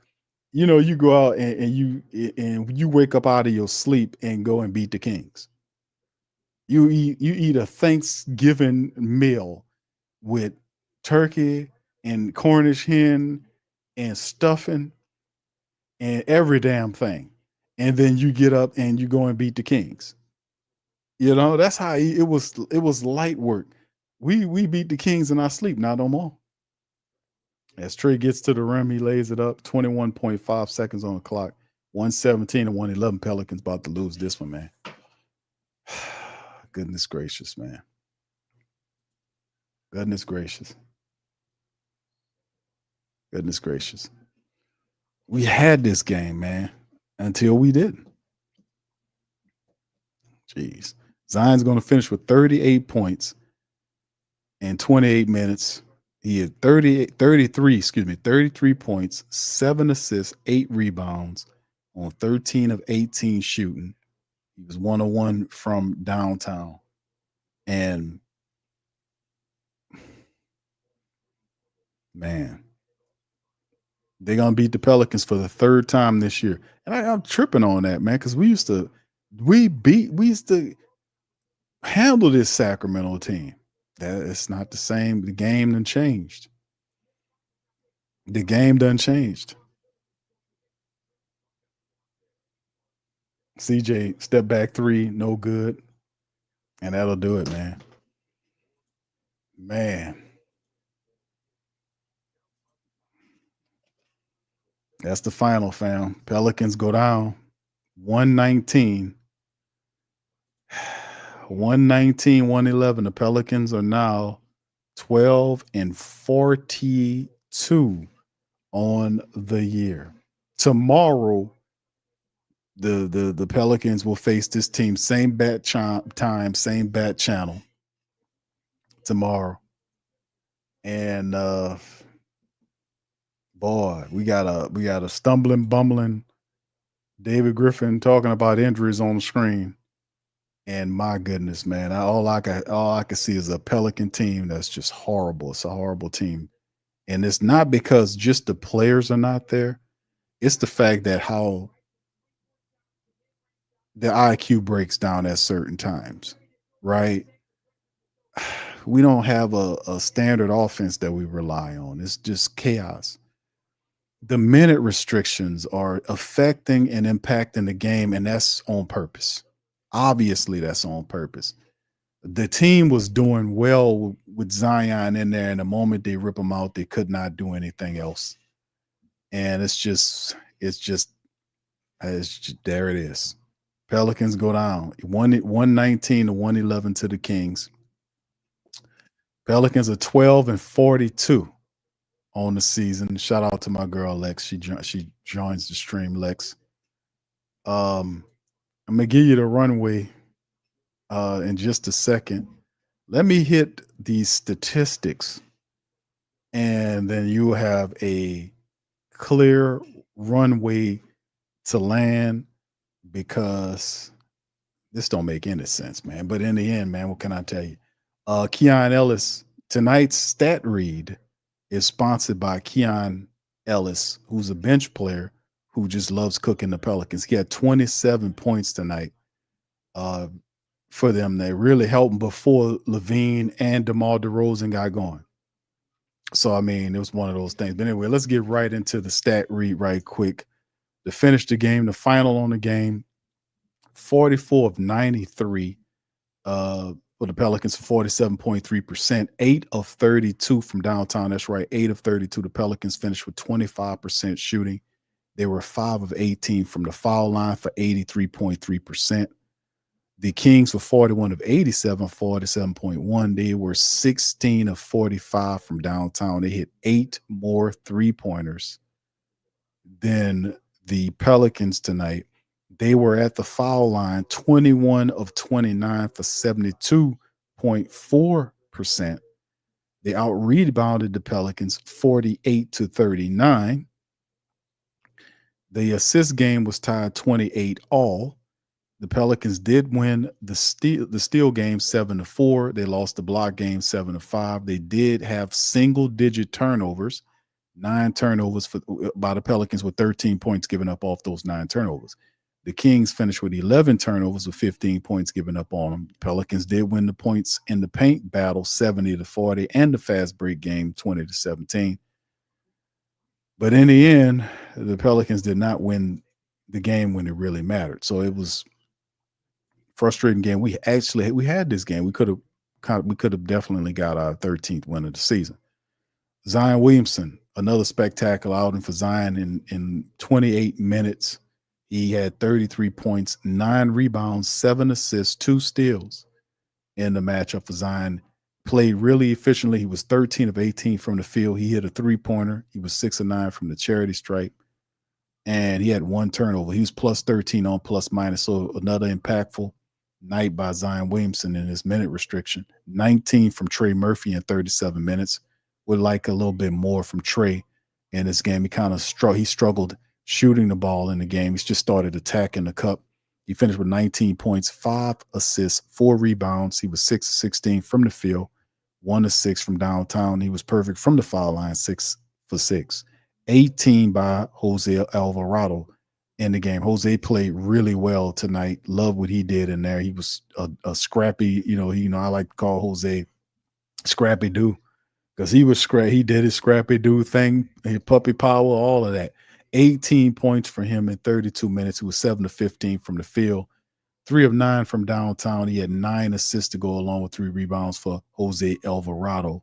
you go out and you wake up out of your sleep and go and beat the Kings. You eat a Thanksgiving meal with turkey and Cornish hen and stuffing and every damn thing. And then you get up and you go and beat the Kings. That's how it was light work. We beat the Kings in our sleep, not no more. As Trey gets to the rim, he lays it up. 21.5 seconds on the clock. 117 and 111. Pelicans about to lose this one, man. Goodness gracious, man. Goodness gracious. Goodness gracious. We had this game, man, until we didn't. Jeez. Zion's going to finish with 38 points in 28 minutes. He had 33 points, 7 assists, 8 rebounds on 13 of 18 shooting. He was 101 from downtown. And man, they're going to beat the Pelicans for the 3rd time this year. And I'm tripping on that, man, because we used to handle this Sacramento team. That it's not the same. The game done changed. The game done changed. CJ, step back 3, no good. And that'll do it, man. Man. That's the final, fam. Pelicans go down 119. 119, 111. The Pelicans are now 12-42 on the year. Tomorrow, the Pelicans will face this team, same bat time, same bat channel tomorrow. And boy, we got a stumbling, bumbling David Griffin talking about injuries on the screen. And my goodness, man, all I can see is a Pelican team that's just horrible. It's a horrible team. And it's not because just the players are not there. It's the fact that how the IQ breaks down at certain times, right? We don't have a standard offense that we rely on. It's just chaos. The minute restrictions are affecting and impacting the game, and that's on purpose. Obviously, that's on purpose. The team was doing well with Zion in there, and the moment they rip him out, they could not do anything else. And it's just there it is. Pelicans go down 119 to 111 to the Kings. Pelicans are 12-42 on the season. Shout out to my girl Lex. She joins the stream, Lex. I'm gonna give you the runway in just a second. Let me hit these statistics, and then you have a clear runway to land, because this don't make any sense, man. But in the end, man, what can I tell you? Keon Ellis, tonight's stat read is sponsored by Keon Ellis, who's a bench player who just loves cooking the Pelicans. He had 27 points tonight for them. They really helped him before Levine and DeMar DeRozan got going. So, I mean, it was one of those things. But anyway, let's get right into the stat read right quick. To finish the game, the final on the game, 44 of 93 for the Pelicans, 47.3%, 8 of 32 from downtown. That's right, 8 of 32. The Pelicans finished with 25% shooting. They were 5 of 18 from the foul line for 83.3%. The Kings were 41 of 87, 47.1. They were 16 of 45 from downtown. They hit 8 more three-pointers than the Pelicans tonight. They were at the foul line 21 of 29 for 72.4%. They out-rebounded the Pelicans 48-39. The assist game was tied 28 all. The Pelicans did win the steal game 7-4. They lost the block game 7-5. They did have single-digit turnovers, 9 turnovers by the Pelicans, with 13 points given up off those 9 turnovers. The Kings finished with 11 turnovers with 15 points given up on them. Pelicans did win the points in the paint battle 70-40 and the fast break game 20-17. But in the end, the Pelicans did not win the game when it really mattered. So it was frustrating game. We had this game. We could have definitely got our 13th win of the season. Zion Williamson, another spectacular outing for Zion in 28 minutes. He had 33 points, 9 rebounds, 7 assists, 2 steals in the matchup for Zion. Played really efficiently. He was 13 of 18 from the field. He hit a 3-pointer. He was 6 of 9 from the charity stripe. And he had 1 turnover. He was plus 13 on plus minus. So another impactful night by Zion Williamson in his minute restriction. 19 from Trey Murphy in 37 minutes. Would like a little bit more from Trey in this game. He kind of struggled shooting the ball in the game. He's just started attacking the cup. He finished with 19 points, 5 assists, 4 rebounds. He was 6 of 16 from the field, 1 of 6 from downtown. He was perfect from the foul line, 6 for 6. 18 by Jose Alvarado in the game. Jose played really well tonight. Love what he did in there. He was a scrappy, I like to call Jose Scrappy Doo, because he did his Scrappy Doo thing, puppy power, all of that. 18 points for him in 32 minutes. He was 7 of 15 from the field. 3 of 9 from downtown. He had 9 assists to go along with 3 rebounds for Jose Alvarado.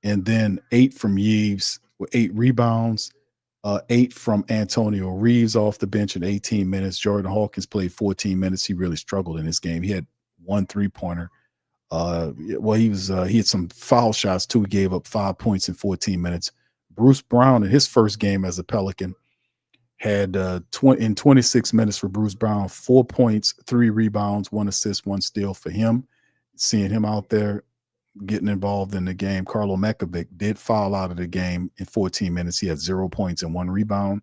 And then 8 from Yves with 8 rebounds, 8 from Antonio Reeves off the bench in 18 minutes. Jordan Hawkins played 14 minutes. He really struggled in this game. He had 1 3-pointer. He had some foul shots too. He gave up 5 points in 14 minutes. Bruce Brown in his first game as a Pelican had in 26 minutes for Bruce Brown, 4 points, 3 rebounds, 1 assist, 1 steal for him. Seeing him out there getting involved in the game. Carlo Mekovic did foul out of the game in 14 minutes. He had 0 points and 1 rebound.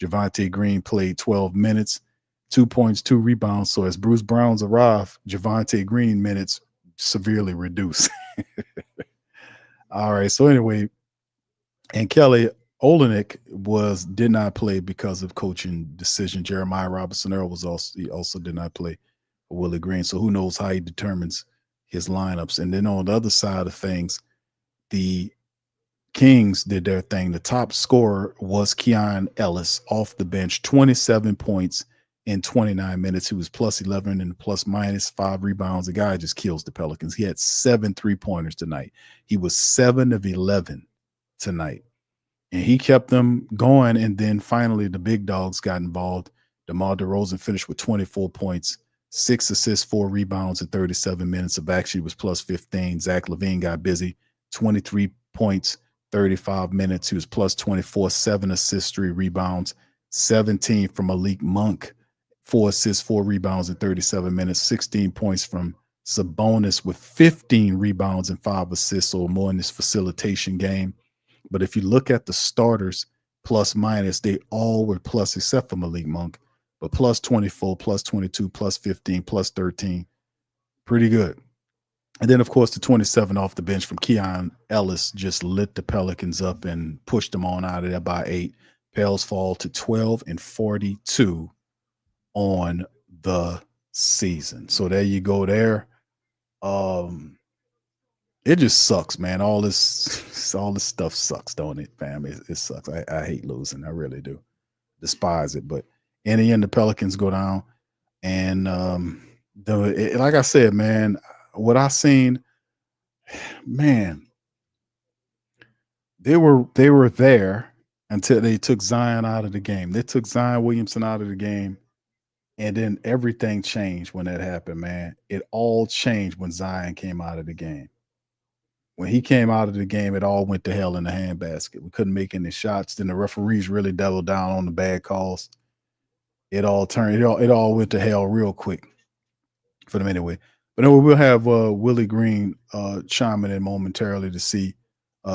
Javonte Green played 12 minutes, 2 points, 2 rebounds. So as Bruce Brown's arrived, Javonte Green minutes severely reduced. All right. So anyway, and Kelly Olynyk did not play because of coaching decision. Jeremiah Robinson-Earl also did not play for Willie Green. So who knows how he determines his lineups. And then on the other side of things, the Kings did their thing. The top scorer was Keon Ellis off the bench, 27 points in 29 minutes. He was plus 11 and plus minus 5 rebounds. The guy just kills the Pelicans. He had 7 3-pointers tonight. He was 7 of 11 tonight. And he kept them going. And then finally the big dogs got involved. DeMar DeRozan finished with 24 points, 6 assists, 4 rebounds in 37 minutes of action. He was plus 15. Zach LaVine got busy, 23 points, 35 minutes. He was plus 24, 7 assists, 3 rebounds, 17 from Malik Monk, 4 assists, 4 rebounds in 37 minutes, 16 points from Sabonis with 15 rebounds and 5 assists, so more in this facilitation game. But if you look at the starters, plus minus, they all were plus except for Malik Monk, but plus 24, plus 22, plus 15, plus 13. Pretty good. And then, of course, the 27 off the bench from Keon Ellis just lit the Pelicans up and pushed them on out of there by 8. Pels fall to 12 and 42 on the season. So there you go there. It just sucks, man. All this stuff sucks, don't it, fam? It sucks. I hate losing. I really do. Despise it. But in the end, the Pelicans go down. And like I said, man, what I seen, man, they were there until they took Zion out of the game. They took Zion Williamson out of the game. And then everything changed when that happened, man. It all changed when Zion came out of the game. When he came out of the game, it all went to hell in the handbasket. We couldn't make any shots. Then the referees really doubled down on the bad calls. It all went to hell real quick for them anyway. But anyway, we'll have Willie Green chiming in momentarily to see.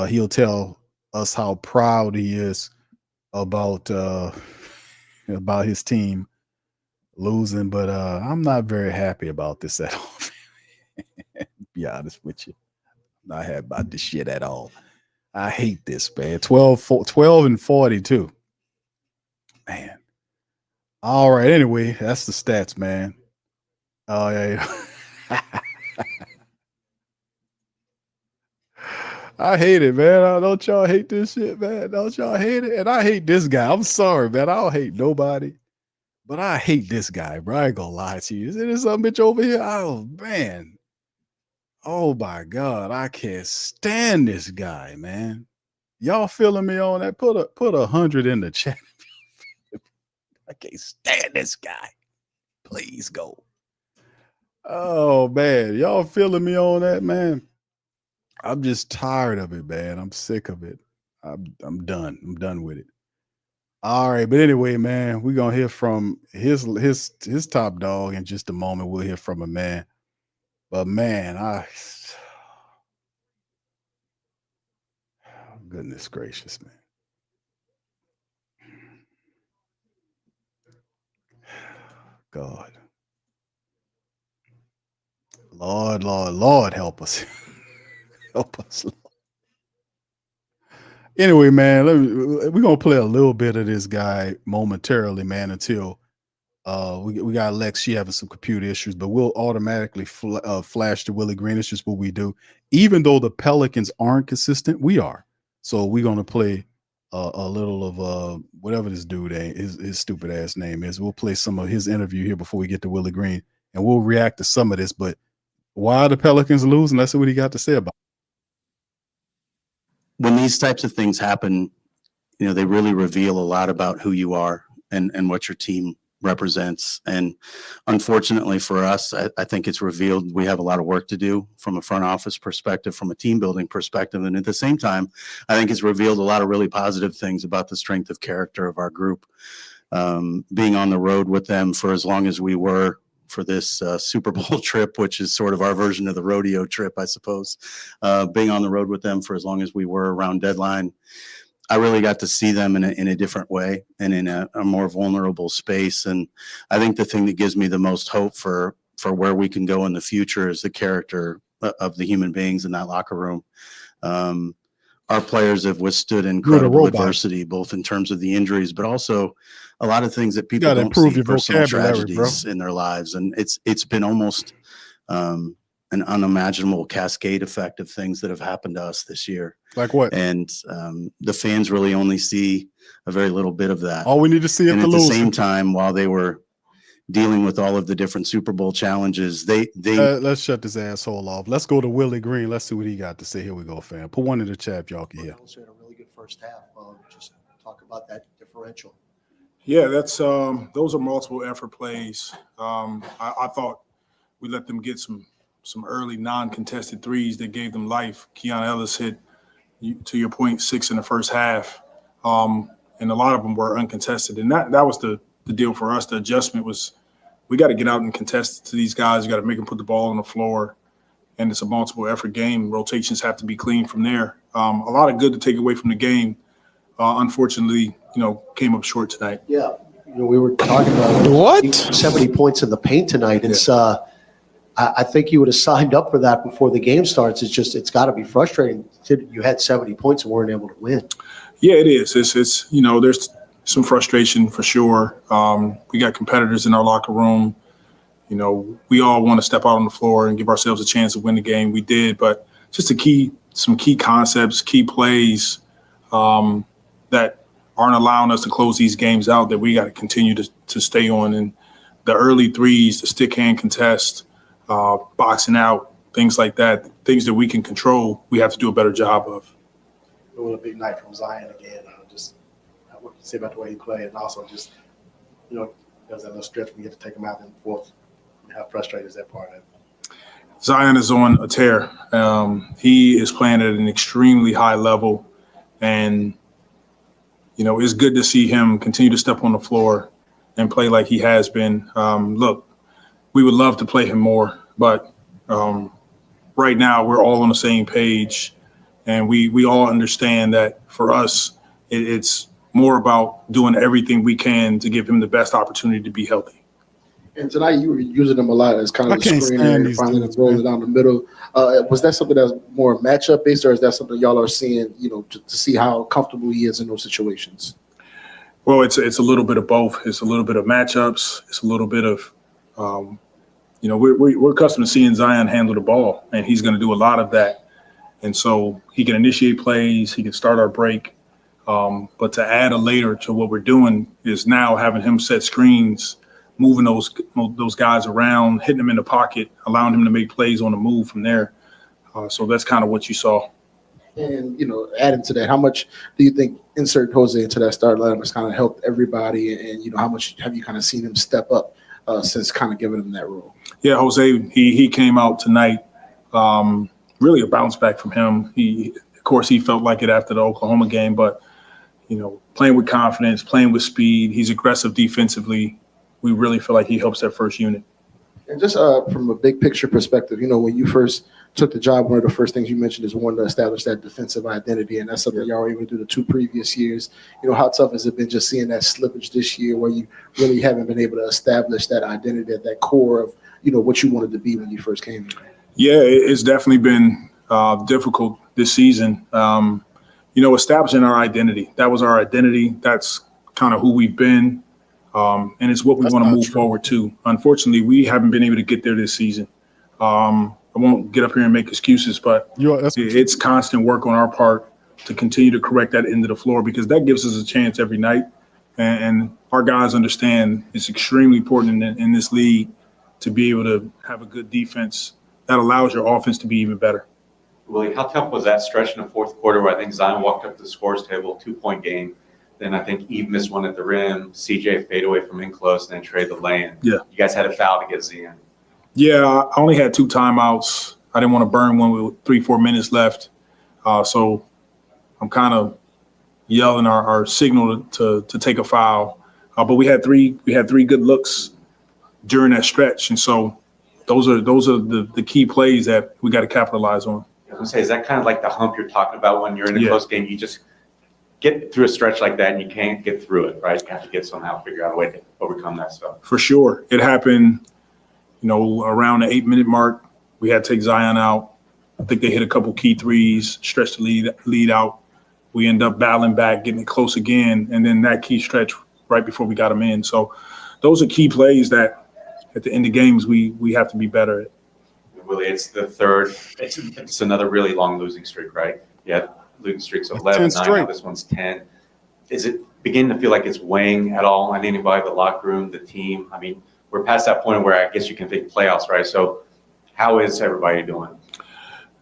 He'll tell us how proud he is about his team losing. But I'm not very happy about this at all. To be honest with you. Not happy about this shit at all. I hate this, man. 12 and 42. Man. All right. Anyway, that's the stats, man. Oh, yeah. I hate it, man. Don't y'all hate this shit, man? Don't y'all hate it? And I hate this guy. I'm sorry, man. I don't hate nobody. But I hate this guy, bro. I ain't gonna lie to you. Is there some bitch over here? Oh, man. Oh my God, I can't stand this guy, man. Y'all feeling me on that? Put 100 in the chat. I can't stand this guy. Please go. Oh man, y'all feeling me on that, man? I'm just tired of it, man. I'm sick of it. I'm done. I'm done with it. All right, but anyway, man, we're gonna hear from his top dog in just a moment. We'll hear from him, man. But man, goodness gracious, man. God. Lord, help us. Help us, Lord. Anyway, man, we're going to play a little bit of this guy momentarily, man, until we got Lex. She having some computer issues, but we'll automatically flash to Willie Green. It's just what we do. Even though the Pelicans aren't consistent, we are. So we're going to play a little of whatever this dude his stupid ass name is. We'll play some of his interview here before we get to Willie Green. and we'll react to some of this. But why are the Pelicans losing? Let's see what he got to say about it. When these types of things happen, they really reveal a lot about who you are and what your team represents. And unfortunately for us, I think it's revealed we have a lot of work to do from a front office perspective, from a team building perspective. And at the same time, I think it's revealed a lot of really positive things about the strength of character of our group. Being on the road with them for as long as we were for this Super Bowl trip, which is sort of our version of the rodeo trip, I suppose. Being on the road with them for as long as we were around deadline, I really got to see them in a different way and in a more vulnerable space. And I think the thing that gives me the most hope for where we can go in the future is the character of the human beings in that locker room. Our players have withstood incredible adversity, both in terms of the injuries, but also a lot of things that people don't see, personal tragedies in their lives. And it's been almost an unimaginable cascade effect of things that have happened to us this year. Like what? And the fans really only see a very little bit of that. All we need to see at the same time, while they were dealing with all of the different Super Bowl challenges, they let's shut this asshole off. Let's go to Willie Green. Let's see what he got to say. Here we go, fam. Put one in the chat if y'all can hear. Also had a really good first half. Just talk about that differential. Yeah, that's those are multiple effort plays. I thought we let them get some early non-contested threes that gave them life. Keon Ellis hit, to your point, 6 in the first half, and a lot of them were uncontested. And that was the deal for us. The adjustment was we got to get out and contest to these guys. You got to make them put the ball on the floor, and it's a multiple effort game. Rotations have to be clean from there. A lot of good to take away from the game. Unfortunately, came up short tonight. Yeah, we were talking about 70 points in the paint tonight. It's I think you would have signed up for that before the game starts. It's got to be frustrating. You had 70 points and weren't able to win. Yeah, it is. It's there's some frustration for sure. We got competitors in our locker room. We all want to step out on the floor and give ourselves a chance to win the game. We did, but just some key concepts, key plays that aren't allowing us to close these games out that we got to continue to stay on. And the early threes, the stick hand contest, boxing out, things like that, things that we can control, we have to do a better job of. It was a big night from Zion again. Just what you say about the way he played, and also just there was that little stretch when you had to take him out in the fourth. How frustrating is that part of it? Zion is on a tear. He is playing at an extremely high level, and it's good to see him continue to step on the floor and play like he has been. Look, we would love to play him more, but right now we're all on the same page, and we all understand that for us it's more about doing everything we can to give him the best opportunity to be healthy. And tonight you were using him a lot as kind of a screener and finally roll it down the middle. Was that something that's more matchup based, or is that something y'all are seeing, to see how comfortable he is in those situations? Well, it's a little bit of both. It's a little bit of matchups. It's a little bit of, we're accustomed to seeing Zion handle the ball, and he's going to do a lot of that. And so he can initiate plays. He can start our break. But to add a layer to what we're doing is now having him set screens, moving those guys around, hitting them in the pocket, allowing him to make plays on the move from there. So that's kind of what you saw. And, adding to that, how much do you think insert Jose into that start lineup has kind of helped everybody? And, how much have you kind of seen him step up since kind of giving him that role? Yeah, Jose, he came out tonight, really a bounce back from him. Of course, he felt like it after the Oklahoma game, but, playing with confidence, playing with speed, he's aggressive defensively. We really feel like he helps that first unit. And just from a big picture perspective, when you first took the job, one of the first things you mentioned is wanting to establish that defensive identity, and that's something y'all were able to do the 2 previous years. How tough has it been just seeing that slippage this year where you really haven't been able to establish that identity at that core of, what you wanted to be when you first came here? Yeah, it's definitely been difficult this season. Establishing our identity. That was our identity. That's kind of who we've been. And it's what we want to move forward to. Unfortunately, we haven't been able to get there this season. I won't get up here and make excuses, but it's constant work on our part to continue to correct that end of the floor, because that gives us a chance every night. And our guys understand it's extremely important in this league to be able to have a good defense that allows your offense to be even better. Willie, how tough was that stretch in the fourth quarter where I think Zion walked up to the scores table, 2-point game? Then I think Eve missed one at the rim, CJ fade away from in close, and then Trey the lay-in. Yeah. You guys had a foul to get Z in. Yeah, I only had 2 timeouts. I didn't want to burn one with 3-4 minutes left. So I'm kind of yelling our signal to take a foul. But we had three good looks during that stretch. And so those are the key plays that we got to capitalize on. I was going to say, is that kind of like the hump you're talking about when you're in a close game? You just get through a stretch like that and you can't get through it, right? You have to figure out a way to overcome that stuff. For sure. It happened, around the 8-minute mark. We had to take Zion out. I think they hit a couple key threes, stretched the lead out. We end up battling back, getting it close again, and then that key stretch right before we got them in. So those are key plays that at the end of games we have to be better at. Willie, it's the third. It's another really long losing streak, right? Yeah, losing streaks of 11, 9, now this one's 10. Is it beginning to feel like it's weighing at all on anybody, the locker room, the team? I mean, we're past that point where I guess you can think playoffs, right? So how is everybody doing?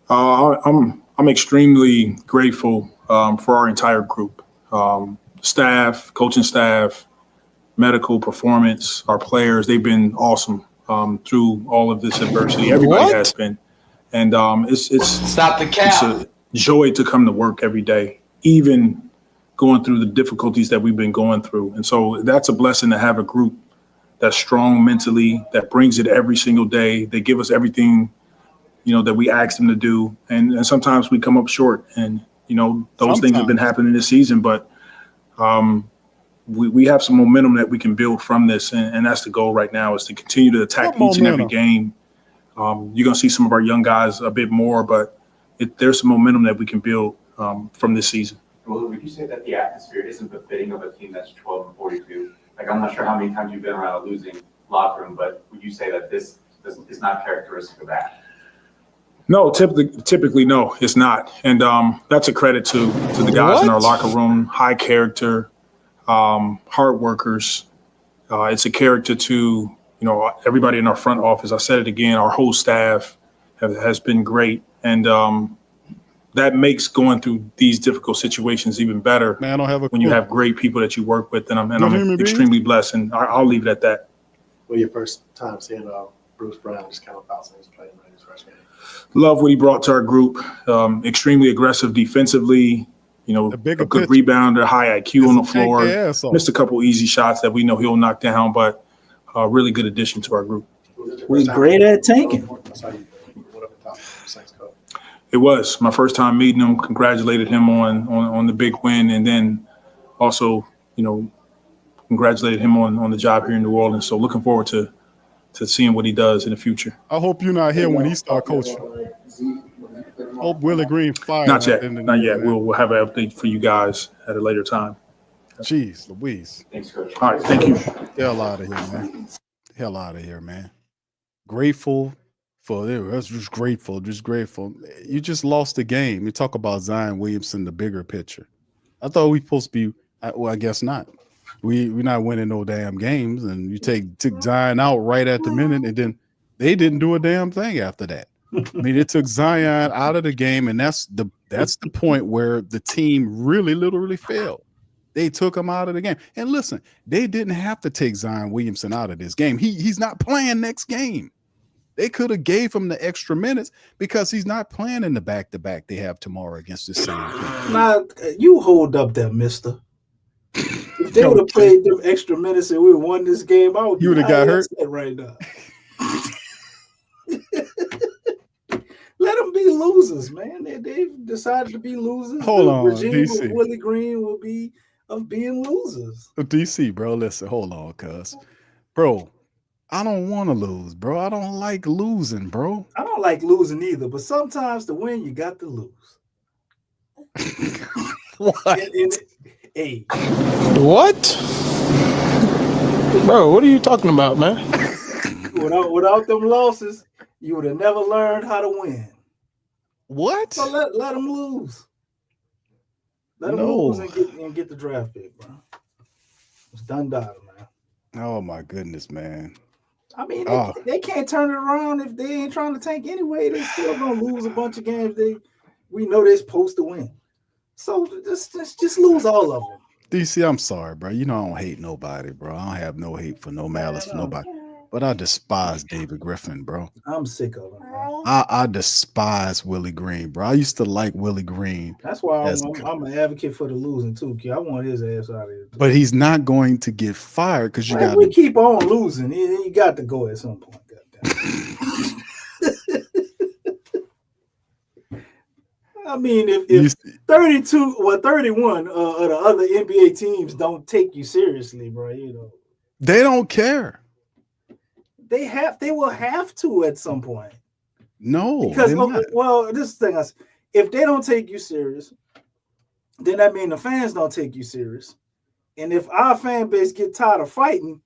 I'm extremely grateful for our entire group, staff, coaching staff, medical performance, our players. They've been awesome through all of this adversity. Everybody has been, and it's Stop the cap. It's a joy to come to work every day, even going through the difficulties that we've been going through. And so that's a blessing to have a group that's strong mentally, that brings it every single day. They give us everything, that we ask them to do. And sometimes we come up short, and, those things have been happening this season, but we have some momentum that we can build from this. And that's the goal right now, is to continue to attack each and every game. You're going to see some of our young guys a bit more, but there's some momentum that we can build from this season. Well, would you say that the atmosphere isn't befitting of a team that's 12-42? Like, I'm not sure how many times you've been around a losing locker room, but would you say that this is not characteristic of that? No, typically, no, it's not. And that's a credit to the guys in our locker room, high character, hard workers. It's a character to, everybody in our front office. I said it again, our whole staff has been great. And that makes going through these difficult situations even better. Man, I don't have a when you have great people that you work with. And I'm extremely blessed, and I'll leave it at that. Well, your first time seeing Bruce Brown just kind of bouncing his play in his freshman game. Love what he brought to our group. Extremely aggressive defensively. A good rebounder, high IQ on the floor. Missed a couple easy shots that we know he'll knock down, but a really good addition to our group. We're great at tanking. It was my first time meeting him. Congratulated him on the big win, and then also, congratulated him on the job here in New Orleans. So looking forward to seeing what he does in the future. I hope you're not here when he start coaching. Hope Willie Green fired. Not yet. We'll have an update for you guys at a later time. Jeez Louise. Thanks, Coach. All right, thank you. Hell out of here, man. Hell out of here, man. Grateful for it. That's just grateful. You just lost the game. You talk about Zion Williamson, the bigger picture. I thought we supposed to be. Well, I guess not. We're not winning no damn games, and you took Zion out right at the minute, and then they didn't do a damn thing after that. I mean, it took Zion out of the game, and that's the point where the team really literally failed. They took him out of the game. And listen, they didn't have to take Zion Williamson out of this game. He's not playing next game. They could have gave him the extra minutes because he's not playing in the back-to-back they have tomorrow against the same team. Now, you hold up there, mister. If they would have played them extra minutes and we won this game, you would have got hurt right now. Let them be losers, man. They've decided to be losers. Hold the on, regime DC. of Willie Green will be of being losers. DC, bro, listen, hold on, cuz. Bro, I don't want to lose, bro. I don't like losing, bro. I don't like losing either, but sometimes to win, you got to lose. What? Hey. What? Bro, what are you talking about, man? Without them losses, you would have never learned how to win. What? So let them lose. Let them lose and get the draft pick, bro. It's done, man. Oh my goodness, man. I mean, they can't turn it around if they ain't trying to tank anyway. They still gonna lose a bunch of games. We know they're supposed to win. So just lose all of them. DC, I'm sorry, bro. You know I don't hate nobody, bro. I don't have no hate for no malice for nobody. But I despise David Griffin, bro. I'm sick of him, bro. I despise Willie Green, bro. I used to like Willie Green. That's why I'm an advocate for the losing too, kid. I want his ass out of here. But he's not going to get fired because if we keep on losing, he got to go at some point. I mean, if 31 of the other NBA teams don't take you seriously, bro, you know. They don't care. They will have to at some point. No, because this thing is, if they don't take you serious, then that means the fans don't take you serious. And if our fan base get tired of fighting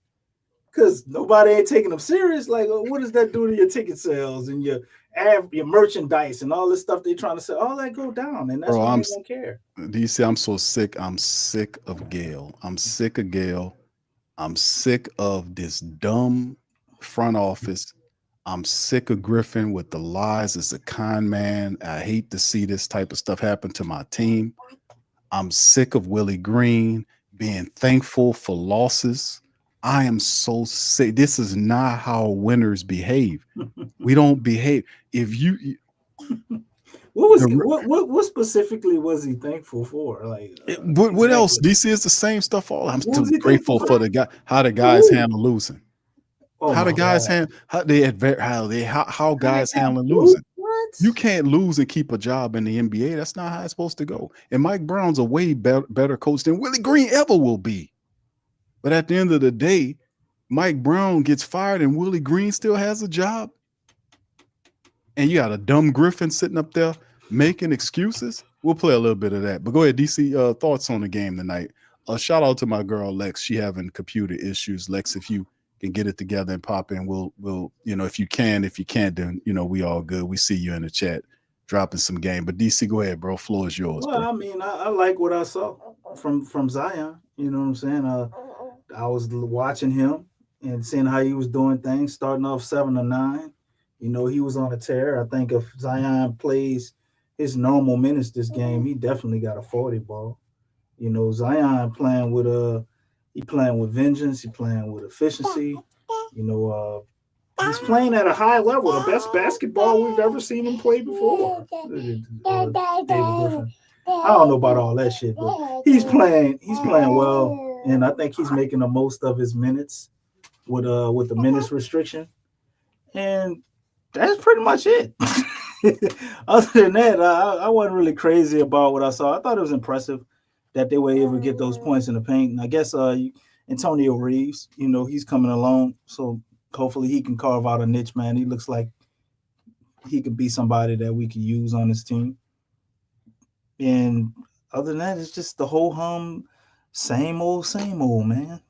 because nobody ain't taking them serious, like what does that do to your ticket sales and your merchandise and all this stuff they're trying to sell? All that go down, and that's why they don't care. DC, I'm so sick. I'm sick of Gail. I'm sick of Gail. I'm sick of this dumb front office. I'm sick of Griffin with the lies as a con man. I hate to see this type of stuff happen to my team. I'm sick of Willie Green being thankful for losses. I am so sick. This is not how winners behave. We don't behave. If you what specifically was he thankful for? Like what else? DC is the same stuff. I'm still grateful for the guy, how the guys handle losing. How guys handle losing. What? You can't lose and keep a job in the NBA. That's not how it's supposed to go. And Mike Brown's a way better coach than Willie Green ever will be. But at the end of the day, Mike Brown gets fired and Willie Green still has a job. And you got a dumb Griffin sitting up there making excuses. We'll play a little bit of that. But go ahead, DC, thoughts on the game tonight. Shout out to my girl, Lex. She having computer issues. Lex, if you can get it together and pop in, we'll if you can't, then we all good. We see you in the chat dropping some game. But DC, go ahead, bro. Floor is yours. Well, bro. I mean, I like what I saw from Zion. You know what I'm saying? I was watching him and seeing how he was doing things, starting off 7-9. He was on a tear. I think if Zion plays his normal minutes this game, he definitely got a 40 ball. Zion playing with vengeance. He playing with efficiency. He's playing at a high level, the best basketball we've ever seen him play before. David Griffin. I don't know about all that shit, but he's playing well, and I think he's making the most of his minutes with the minutes restriction, and that's pretty much it. Other than that, I wasn't really crazy about what I saw. I thought it was impressive that they were able to get those points in the paint, and I guess Antonio Reeves, he's coming along, so hopefully he can carve out a niche, man. He looks like he could be somebody that we could use on this team. And other than that, it's just the whole same old, man.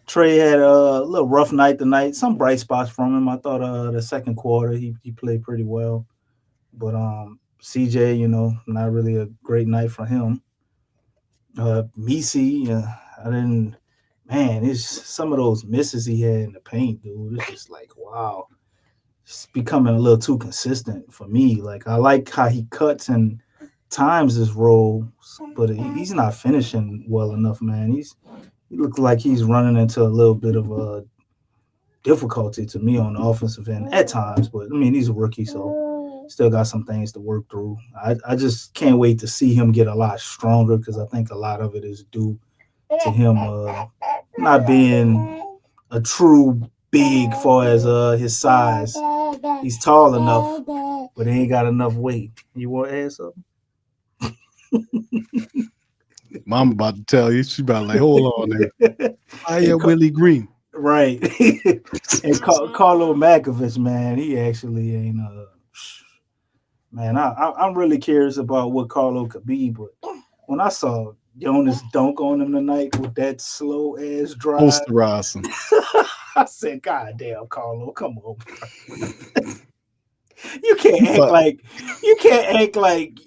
Trey had a little rough night tonight. Some bright spots from him. I thought the second quarter he played pretty well. But CJ, not really a great night for him. Misi, it's some of those misses he had in the paint, dude. It's just like, wow. It's becoming a little too consistent for me. Like, I like how he cuts and times his roles, but he's not finishing well enough, man. He looks like he's running into a little bit of a difficulty to me on the offensive end at times. But, he's a rookie, so still got some things to work through. I just can't wait to see him get a lot stronger because I think a lot of it is due to him not being a true big far as his size. He's tall enough, but he ain't got enough weight. You want to add something? Mom about to tell you. She about like, hold on there. Willie Green. Right. And Carlo Makovich, man, he actually ain't man, I'm really curious about what Carlo could be, but when I saw Jonas dunk on him tonight with that slow ass drive, posterize him. I said, God damn, Carlo, come on, bro. You can't act like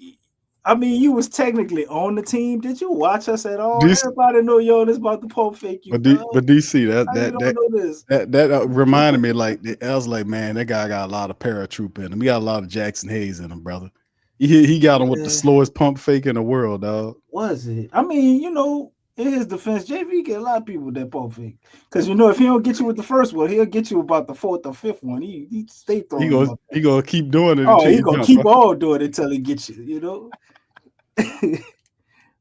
I mean, you was technically on the team. Did you watch us at all? DC Everybody know this about the pump fake. You but DC, how you don't know this? that reminded me, like, I was like, man, that guy got a lot of paratroop in him. He got a lot of Jackson Hayes in him, brother. He got him with the slowest pump fake in the world, dog. Was it? I mean, in his defense, JV get a lot of people with that pump fake. Because if he don't get you with the first one, he'll get you about the fourth or fifth one. He stay throwing. He gonna keep doing it. Oh, he gonna keep on doing it until he gets you.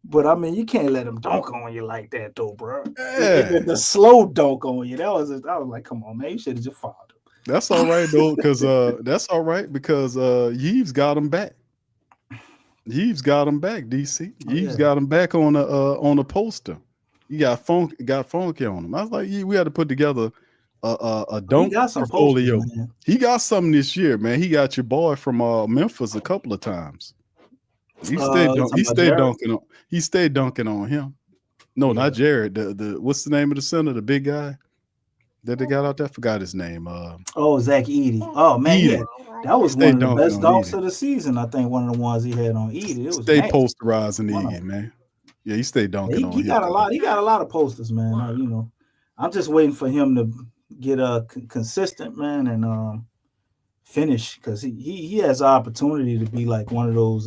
But I mean, you can't let him dunk on you like that, though, bro. Yeah. The slow dunk on you. I was like, come on, man, you should have just fouled him. That's all right though, because Yeeves got him back. Yeeves got him back, DC. Yeeves got him back on a poster. He got funky on him. I was like, we had to put together a dunk portfolio. He got something this year, man. He got your boy from Memphis a couple of times. He stayed dunking on him. No, not Jared. The what's the name of the center? The big guy that they got out there. Forgot his name. Zach Edey. Oh man, yeah. That was one of the best dunks of the season. I think one of the ones he had on Edey. It was posterizing Edey, man. Yeah, he stayed dunking on him. He got a lot of posters, man. I'm just waiting for him to get consistent, man, and finish, because he has the opportunity to be like one of those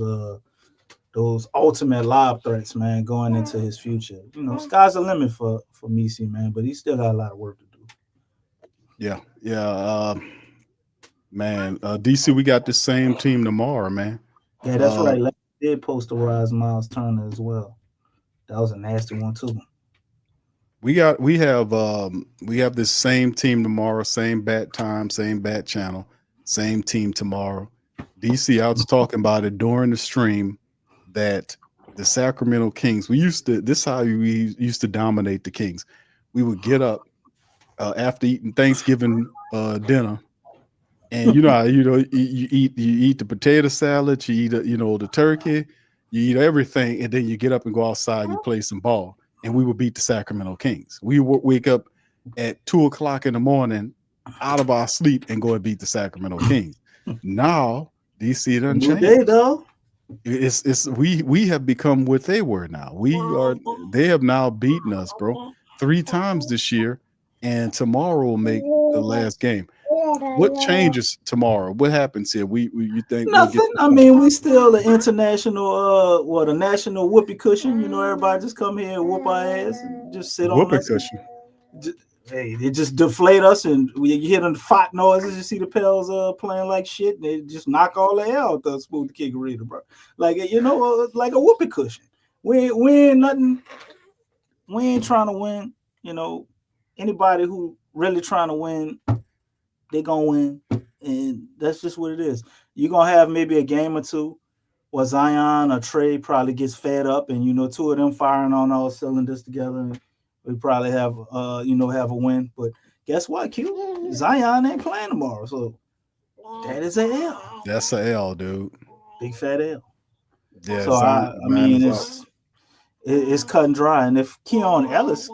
ultimate lob threats, man, going into his future. Sky's the limit for Messi, man, but he still got a lot of work to do. Yeah. Man, DC, we got the same team tomorrow, man. Yeah, that's right. Lexxah did posterize Miles Turner as well. That was a nasty one too. We have this same team tomorrow, same bat time, same bat channel, same team tomorrow. DC, I was talking about it during the stream that the Sacramento Kings, this is how we used to dominate the Kings. We would get up after eating Thanksgiving dinner, and you eat the potato salad, you eat the turkey, you eat everything, and then you get up and go outside and you play some ball. And we would beat the Sacramento Kings. We would wake up at 2:00 in the morning out of our sleep and go and beat the Sacramento Kings. Now DC it doesn't change. Day, though. We have become what they were now. They have now beaten us, bro, 3 times this year, and tomorrow will make the last game. What changes tomorrow? What happens here? You think nothing? We still the international the national whoopee cushion. Everybody just come here and whoop our ass and just sit on us. Cushion. They just deflate us, and you hear them fart noises. You see the Pels playing like shit, and they just knock all the air out the Smoothie King Center, bro. Like like a whoopee cushion. We ain't nothing. We ain't trying to win. Anybody who really trying to win, they gonna win, and that's just what it is. You're gonna have maybe a game or two where Zion or Trey probably gets fed up, and 2 of them firing on all cylinders together, and we probably have have a win. But guess what, Q? Zion ain't playing tomorrow, so that is an L. That's an L, dude. Big fat L. Yeah. So it's cut and dry, and if Keon Ellis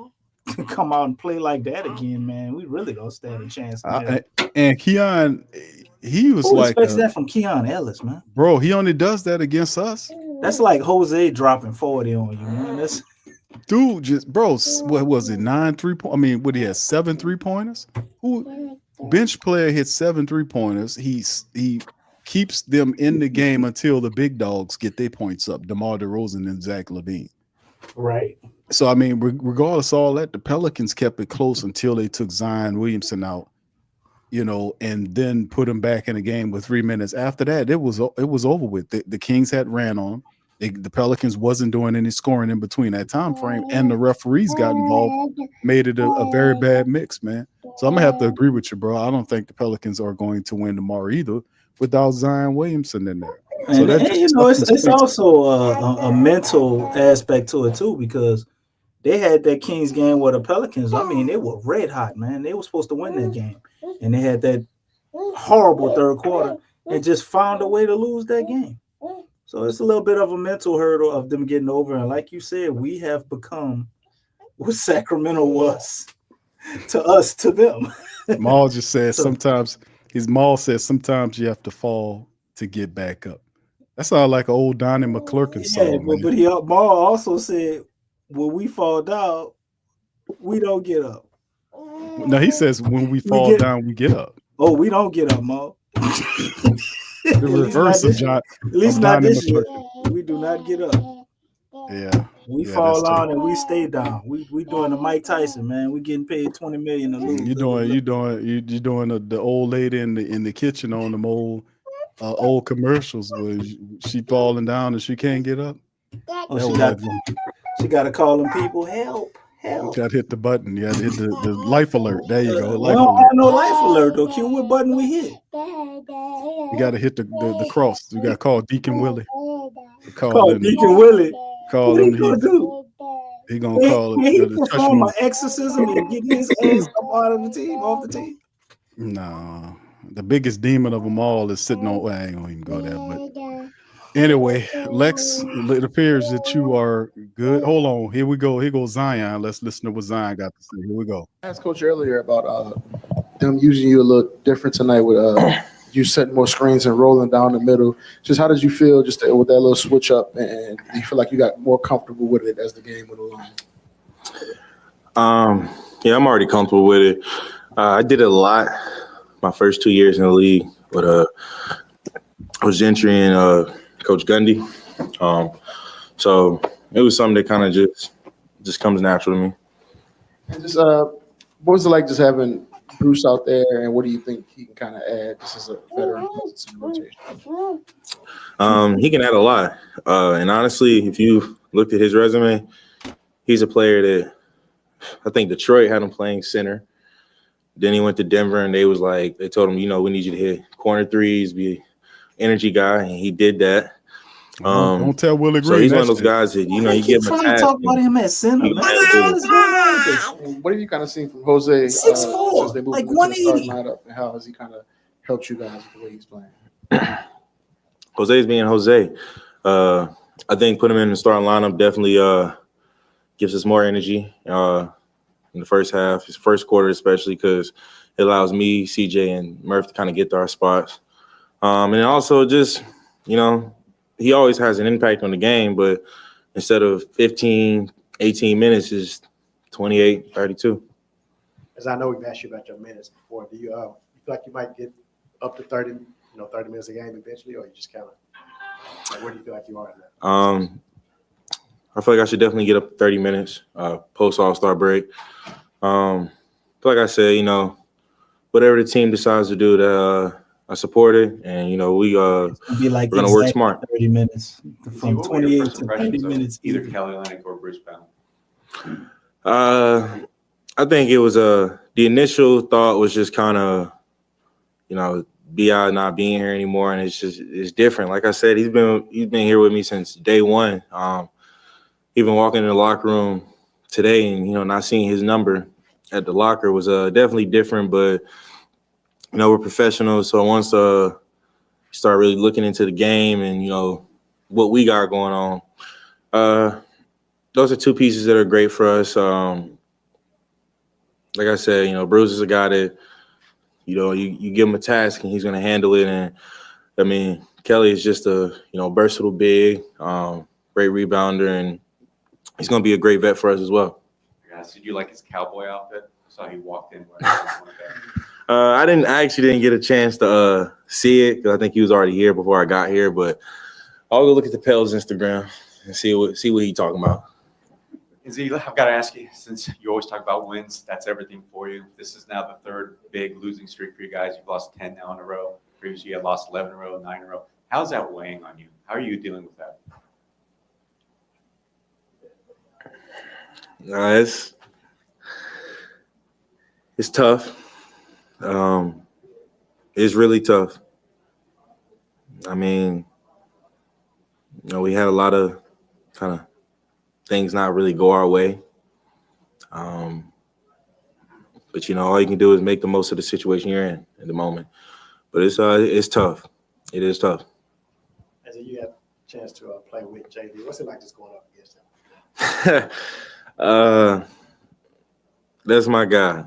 come out and play like that again, man, we really don't stand a chance. And Keon, he was Who like, expects that from Keon Ellis, man? Bro, he only does that against us. That's like Jose dropping 40 on you, man. That's dude, just bro. What was it? 9 3-point? What he had 7 3-pointers? Who bench player hit 7 3-pointers? He keeps them in the game until the big dogs get their points up. DeMar DeRozan and Zach LaVine. Right. So regardless of all that, the Pelicans kept it close until they took Zion Williamson out, and then put him back in the game with 3 minutes. After that, it was over with. The Kings had ran on. The Pelicans wasn't doing any scoring in between that time frame, and the referees got involved, made it a very bad mix, man. So I'm gonna have to agree with you, bro. I don't think the Pelicans are going to win tomorrow either without Zion Williamson in there. So it's also a mental aspect to it too, because they had that Kings game with the Pelicans. They were red hot, man. They were supposed to win that game, and they had that horrible third quarter and just found a way to lose that game. So it's a little bit of a mental hurdle of them getting over. And like you said, we have become what Sacramento was to us, to them. Maul just says sometimes you have to fall to get back up. That sounds like an old Donnie McClurkin Yeah, song, man. but Maul also said, when we fall down, we don't get up. No, he says when we fall down, we get up. Oh, we don't get up, Maul. The reverse of John. At least of not Donnie this year. McClurkin. We do not get up. Yeah. We Yeah, fall that's true. down and we stay down. We doing the Mike Tyson, man. We getting paid $20 million to lose. You doing the old lady in the kitchen on them old commercials where she falling down and she can't get up. Oh, she got to call them people, help. You got to hit the button. You got to hit the life alert. There you go. We don't have no life alert though. Q, what button we hit? You got to hit the cross. You got to call Deacon Willie. Call Deacon Willie. Call him. He gonna call He it. perform an exorcism and get his ass up out of the team, off the team. No, the biggest demon of them all is sitting on. Well, I ain't gonna even go there. But anyway, Lex, it appears that you are good. Hold on, here we go. Here goes Zion. Let's listen to what Zion got to say. Here we go. I asked Coach earlier about them using you a little different tonight with you setting more screens and rolling down the middle. Just how did you feel just with that little switch up, and do you feel like you got more comfortable with it as the game went along? Yeah, I'm already comfortable with it. I did it a lot my first 2 years in the league with Coach Gentry and Coach Gundy. So it was something that kind of just comes natural to me. And just what was it like just having Bruce out there, and what do you think he can kind of add just as a veteran presence in the rotation? He can add a lot. And honestly, if you looked at his resume, he's a player that I think Detroit had him playing center. Then he went to Denver, and they told him, we need you to hit corner threes, be an energy guy, and he did that. Don't tell Willie Green. So he's one of those guys that, you give him a task. Talk about him at center. What have you kind of seen from Jose 6'4", since they moved like into the starting 180. lineup, and how has he kind of helped you guys with the way he's playing? Jose's being Jose. I think putting him in the starting lineup definitely gives us more energy in the first half, his first quarter especially, because it allows me, CJ, and Murph to kind of get to our spots. And also just, he always has an impact on the game, but instead of 15, 18 minutes, is 28, 32. As I know we've asked you about your minutes before, do you feel like you might get up to 30 minutes a game eventually, or you just kind of where do you feel like you are in that? I feel like I should definitely get up to 30 minutes post All-Star break. Like I said, whatever the team decides to do, that I support it, and we're gonna work smart. 30 minutes from 28 to 30 minutes. Either Kelly Olynyk or Bruce Brown. I think it was the initial thought was just kind of, BI not being here anymore, and it's different. Like I said, he's been here with me since day one. Even walking in the locker room today and not seeing his number at the locker was definitely different, but we're professionals, so once start really looking into the game and what we got going on, those are two pieces that are great for us. Like I said, Bruce is a guy that you give him a task and he's going to handle it, and I mean Kelly is just a versatile big, great rebounder, and he's going to be a great vet for us as well. Did you like his cowboy outfit? I saw he walked in wearing one of that. I actually didn't get a chance to see it because I think he was already here before I got here. But I'll go look at the Pels Instagram and see what he's talking about. I've got to ask you, since you always talk about wins, that's everything for you. This is now the third big losing streak for you guys. You've lost 10 now in a row. Previously, you had lost 11 in a row, 9 in a row. How's that weighing on you? How are you dealing with that? It's tough. It's really tough. I mean, we had a lot of kind of things not really go our way. But all you can do is make the most of the situation you're in at the moment. But it's tough. It is tough. As you have a chance to play with JD, what's it like just going up against him? That's my guy.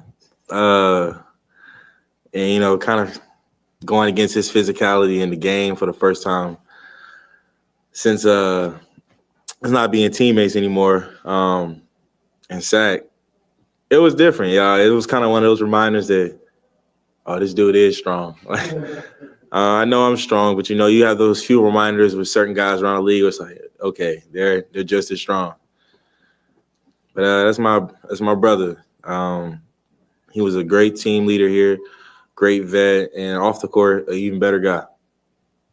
And kind of going against his physicality in the game for the first time. since it's not being teammates anymore, and Sac, it was different, y'all. It was kind of one of those reminders that, oh, this dude is strong. I know I'm strong, but you have those few reminders with certain guys around the league. It's like, okay, they're just as strong. But that's my brother. He was a great team leader here, great vet, and off the court, an even better guy.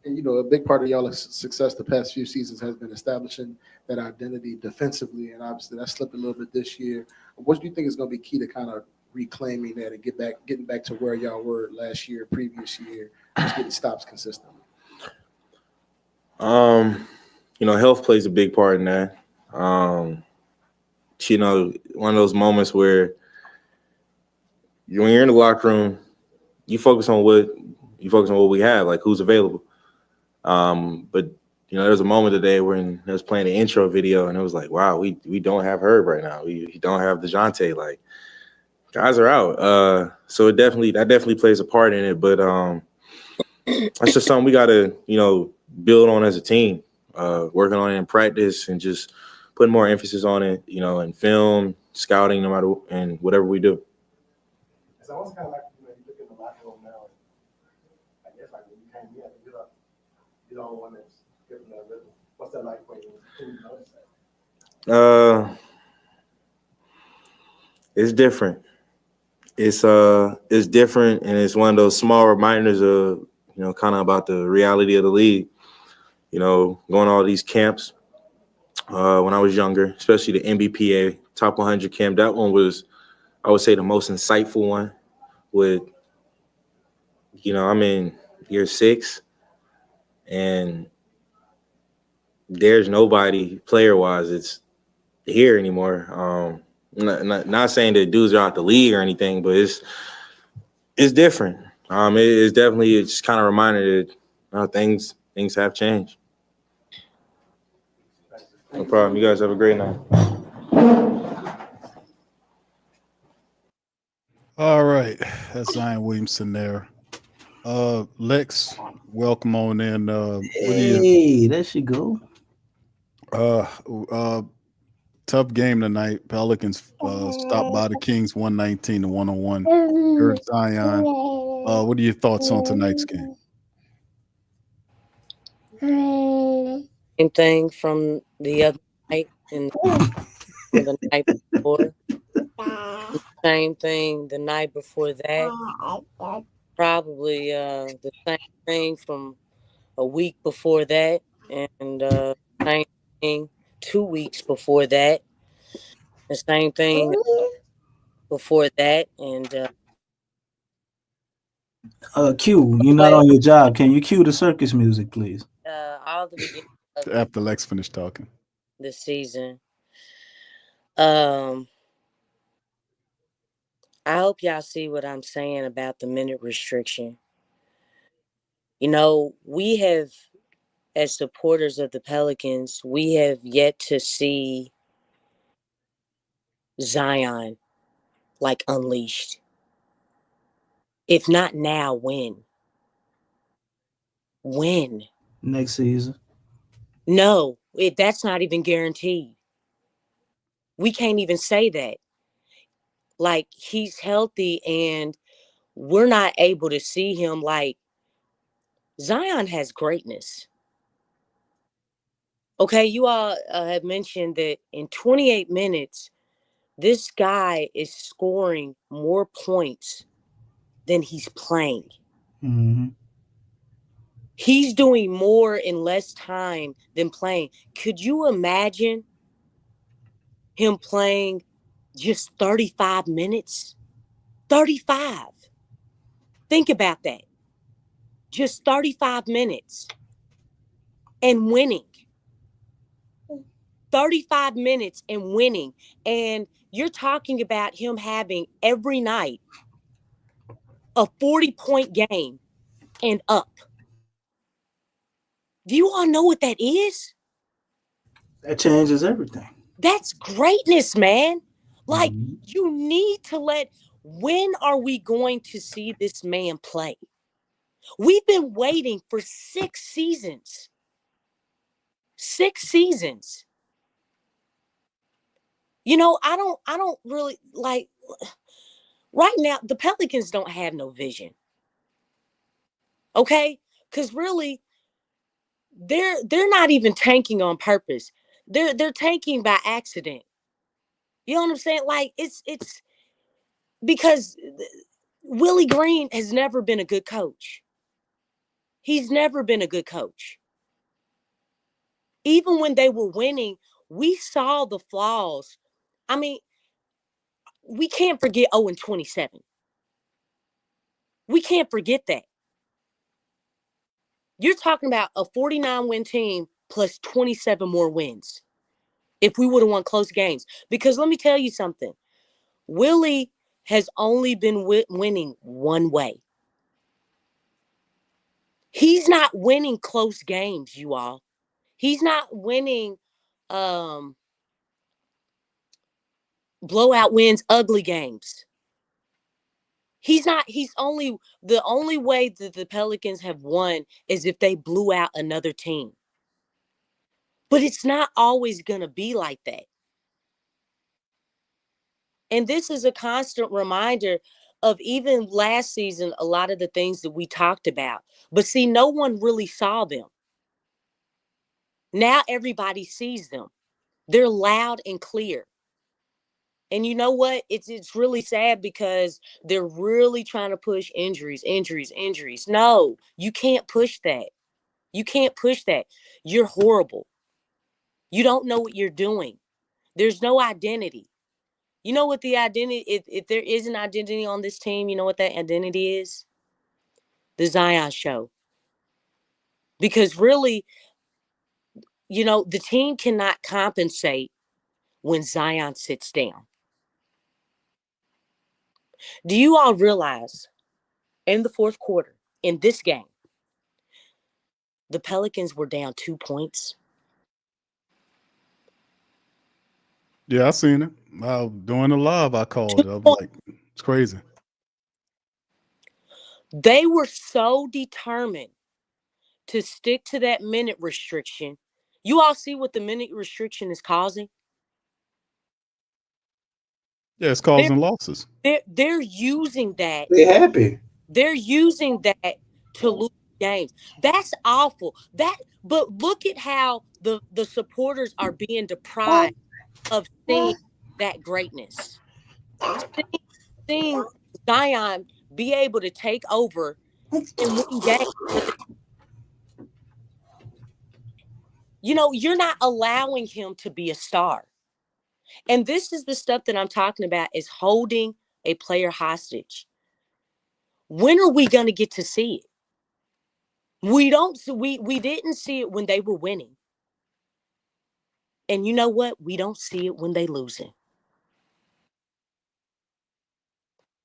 And, a big part of y'all's success the past few seasons has been establishing that identity defensively, and obviously that slipped a little bit this year. What do you think is going to be key to kind of reclaiming that and getting back to where y'all were last year, previous year, just getting stops consistently? Health plays a big part in that. One of those moments where when you're in the locker room, you focus on what we have, like who's available. But there's a moment today when I was playing the intro video, and it was like, wow, we don't have Herb right now. We don't have DeJounte. Like, guys are out. So that definitely plays a part in it. But that's just something we got to build on as a team, working on it in practice and just putting more emphasis on it, in film, scouting, no matter and whatever we do. It's almost kind of like you look in the locker room now. I guess like when you came in, you're the only one that's giving that rhythm. What's that like for you? It's different. It's different, and it's one of those small reminders of kind of about the reality of the league. Going to all these camps when I was younger, especially the NBPA Top 100 camp. That one was, I would say, the most insightful one. With I'm in year 6, and there's nobody player-wise that's here anymore. Not saying that dudes are out the league or anything, but it's different. It's definitely just kind of reminded that things have changed. No problem. You guys have a great night. All right, that's Zion Williamson there. Lex, welcome on in. There she go. Tough game tonight. Pelicans stopped by the Kings 119-101. Heard Zion. What are your thoughts on tonight's game? Same thing from the other night and the night before. Same thing the night before that. Probably the same thing from a week before that, and same thing 2 weeks before that. The same thing before that, and Q, you're not on your job. Can you cue the circus music, please? all the beginning After Lex finished talking. the season. I hope y'all see what I'm saying about the minute restriction. We have, as supporters of the Pelicans, we have yet to see Zion like unleashed. If not now, when? When? Next season. No, that's not even guaranteed. We can't even say that. Like, he's healthy and we're not able to see him. Like, Zion has greatness. Okay, you all have mentioned that in 28 minutes, this guy is scoring more points than he's playing. Mm-hmm. He's doing more in less time than playing. Could you imagine him playing just 35 minutes? 35. Think about that. Just 35 minutes and winning. 35 minutes and winning. And you're talking about him having every night a 40-point game and up. Do you all know what that is? That changes everything. That's greatness, man. Like, you need to when are we going to see this man play? We've been waiting for 6 seasons. 6 seasons. You know, I don't really like right now. The Pelicans don't have no vision. Okay, because really, they're not even tanking on purpose. They're tanking by accident. You know what I'm saying? Like it's because Willie Green has never been a good coach. He's never been a good coach. Even when they were winning, we saw the flaws. I mean, we can't forget 0-27. We can't forget that. You're talking about a 49-win team plus 27 more wins if we would have won close games. Because let me tell you something. Willie has only been winning one way. He's not winning close games, you all. He's not winning blowout wins, ugly games. The only way that the Pelicans have won is if they blew out another team. But it's not always going to be like that. And this is a constant reminder of even last season, a lot of the things that we talked about. But see, no one really saw them. Now everybody sees them. They're loud and clear. And you know what? It's really sad because they're really trying to push injuries. No, you can't push that. You can't push that. You're horrible. You don't know what you're doing. There's no identity. You know what the identity, if there is an identity on this team, you know what that identity is? The Zion show. Because really, you know, the team cannot compensate when Zion sits down. Do you all realize in the fourth quarter, in this game, the Pelicans were down 2 points? Yeah, I seen it. During the live, I called it. I was like, it's crazy. They were so determined to stick to that minute restriction. You all see what the minute restriction is causing? Yeah, it's causing losses. They're using that. They happy. They're using that to lose games. That's awful. But look at how the supporters are being deprived of seeing that greatness. Seeing Zion be able to take over and win games. You know, you're not allowing him to be a star. And this is the stuff that I'm talking about, is holding a player hostage. When are we going to get to see it? We didn't see it when they were winning. And you know what? We don't see it when they losing.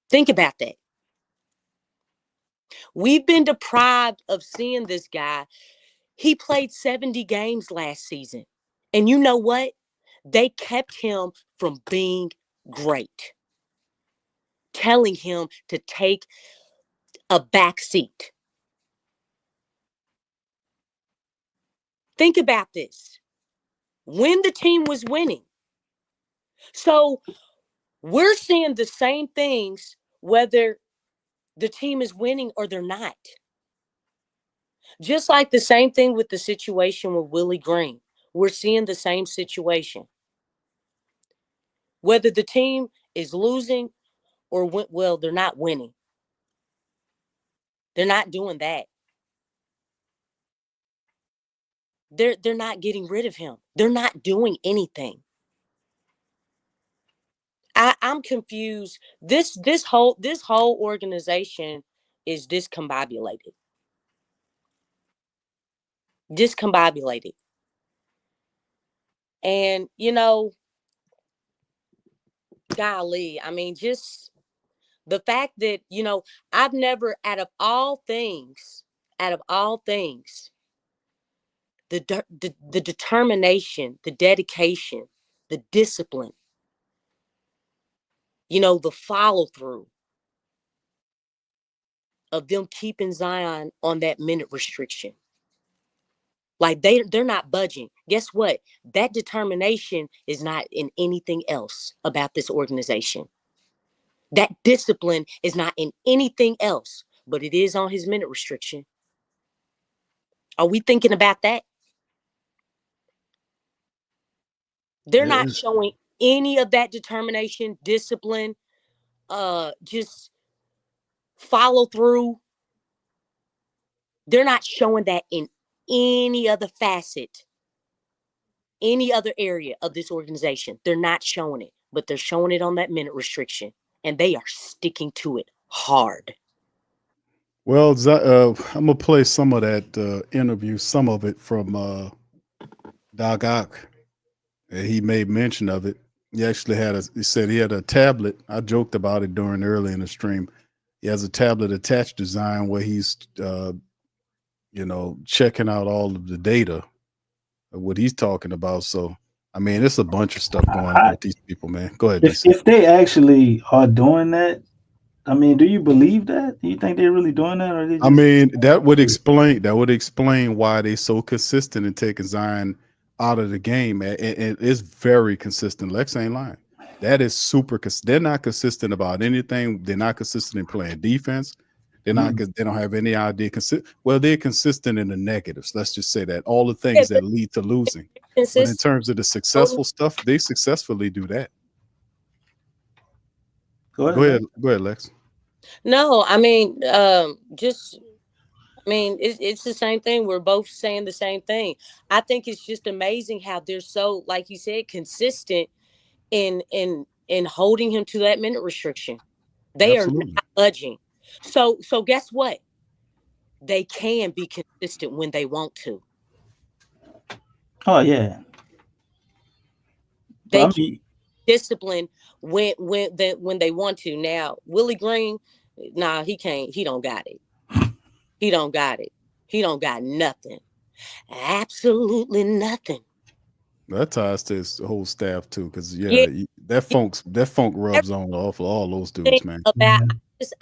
Think about that. We've been deprived of seeing this guy. He played 70 games last season. And you know what? They kept him from being great, telling him to take a back seat. Think about this. When the team was winning. So we're seeing the same things whether the team is winning or they're not. Just like the same thing with the situation with Willie Green. We're seeing the same situation. Whether the team is losing or well, they're not winning. They're not doing that. They're not getting rid of him. They're not doing anything. I'm confused. This whole organization is discombobulated. Discombobulated. And you know, golly, I mean, just the fact that, you know, I've never, out of all things, the determination, the dedication, the discipline, you know, the follow through of them keeping Zion on that minute restriction. Like they're not budging. Guess what? That determination is not in anything else about this organization. That discipline is not in anything else, but it is on his minute restriction. Are we thinking about that? They're not showing any of that determination, discipline, just follow through. They're not showing that in any other facet, any other area of this organization. They're not showing it, but they're showing it on that minute restriction, and they are sticking to it hard. Well, I'm gonna play some of that interview, some of it from Doc Ock. He made mention of it. He actually he said he had a tablet. I joked about it during early in the stream. He has a tablet attached to Zion where he's, checking out all of the data of what he's talking about. So, I mean, it's a bunch of stuff going on with these people, man. Go ahead. If they actually are doing that, I mean, do you believe that? Do you think they're really doing that, or they just... I mean, that would explain why they're so consistent in taking Zion out of the game. And it's very consistent. Lex ain't lying. That is super. They're not consistent about anything. They're not consistent in playing defense. They're not. They don't have any idea. Well, they're consistent in the negatives. Let's just say that all the things that lead to losing. But in terms of the successful stuff, they successfully do that. Go ahead, Lex. No, I mean, it's the same thing. We're both saying the same thing. I think it's just amazing how they're so, like you said, consistent in holding him to that minute restriction. They Absolutely. Are not budging. So guess what? They can be consistent when they want to. Oh yeah. They can discipline when they want to. Now, Willie Green, he can't. He don't got it. He don't got it. He don't got nothing. Absolutely nothing. That ties to his whole staff too, because that funk rubs on off of all those dudes, man.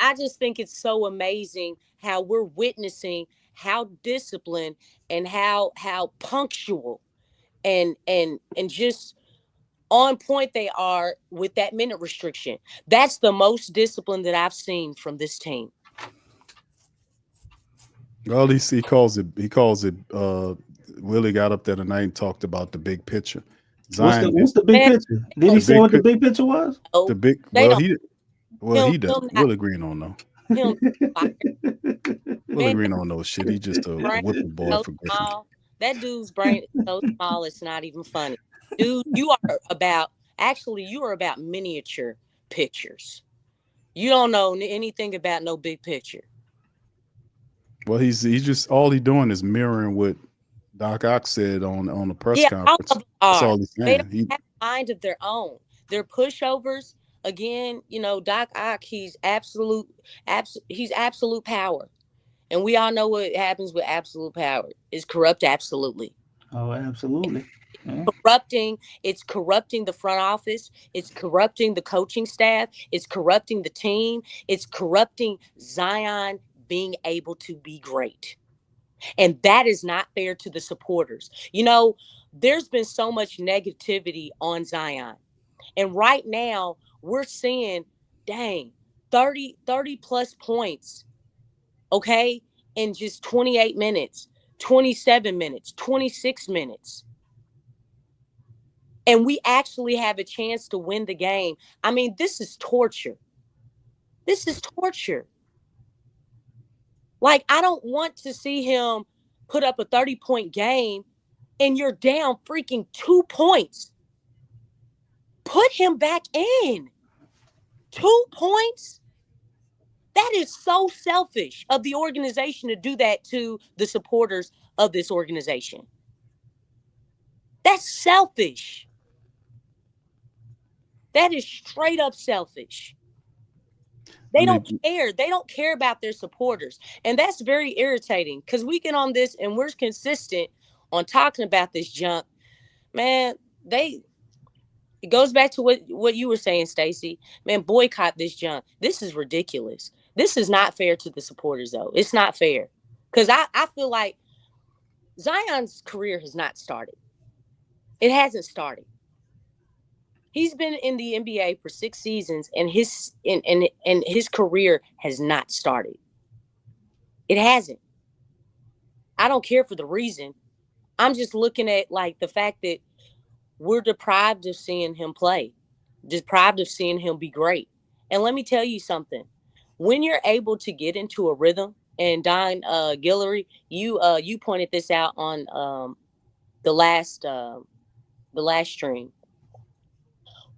I just think it's so amazing how we're witnessing how disciplined and how punctual and just on point they are with that minute restriction. That's the most discipline that I've seen from this team. Well, he calls it. Willie got up there tonight and talked about the big picture. Zion, what's the big picture? Did he say what the big picture was? The big. He does. Willie Green don't know. Willie Green don't know shit. He's just a whipping boy for Griffin. That dude's brain is so small, it's not even funny. Dude, you are about miniature pictures. You don't know anything about no big picture. Well, he's just all he's doing is mirroring what Doc Ock said on the press conference. That's all he's saying. They don't have a mind of their own. They're pushovers. Again, Doc Ock, he's absolute power. And we all know what happens with absolute power. It's corrupt absolutely. Oh, absolutely. It's corrupting the front office. It's corrupting the coaching staff. It's corrupting the team. It's corrupting Zion being able to be great. And that is not fair to the supporters. There's been so much negativity on Zion. And right now we're seeing, 30 plus points, okay, in just 28 minutes, 27 minutes, 26 minutes. And we actually have a chance to win the game. I mean, this is torture. This is torture. Like, I don't want to see him put up a 30-point game and you're down freaking 2 points. Put him back in. 2 points? That is so selfish of the organization to do that to the supporters of this organization. That's selfish. That is straight up selfish. They don't care. They don't care about their supporters. And that's very irritating because we get on this and we're consistent on talking about this junk. Man, it goes back to what you were saying, Stacey. Man, boycott this junk. This is ridiculous. This is not fair to the supporters, though. It's not fair. Because I feel like Zion's career has not started. It hasn't started. He's been in the NBA for 6 seasons, and his career has not started. It hasn't. I don't care for the reason. I'm just looking at like the fact that we're deprived of seeing him play, deprived of seeing him be great. And let me tell you something. When you're able to get into a rhythm, and Don Guillory, you pointed this out on the last stream.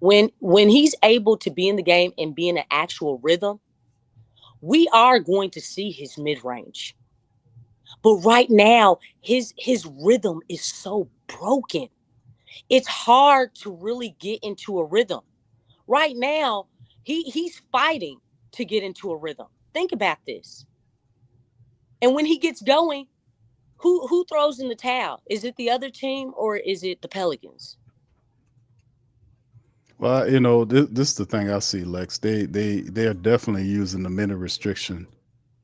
When he's able to be in the game and be in an actual rhythm, we are going to see his mid-range. But right now, his rhythm is so broken. It's hard to really get into a rhythm. Right now, he's fighting to get into a rhythm. Think about this. And when he gets going, who throws in the towel? Is it the other team or is it the Pelicans? Well, this is the thing I see, Lex. They are definitely using the minute restriction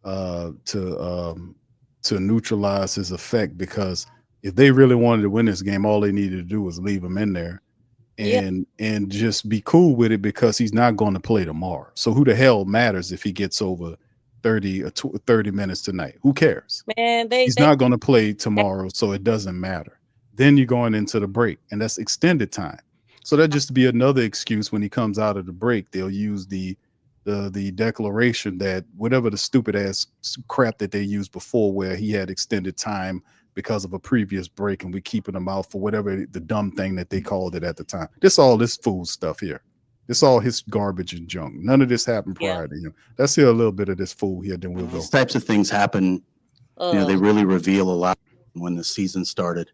to neutralize his effect, because if they really wanted to win this game, all they needed to do was leave him in there and just be cool with it, because he's not going to play tomorrow. So who the hell matters if he gets over 30 or 30 minutes tonight? Who cares? Man, he's not going to play tomorrow, so it doesn't matter. Then you're going into the break, and that's extended time. So that just be another excuse when he comes out of the break. They'll use the declaration that whatever the stupid ass crap that they used before, where he had extended time because of a previous break, and we keeping him out for whatever the dumb thing that they called it at the time. All this fool stuff here. This all his garbage and junk. None of this happened prior to him. Let's hear a little bit of this fool here, then we'll go. These types of things happen. They really reveal a lot when the season started.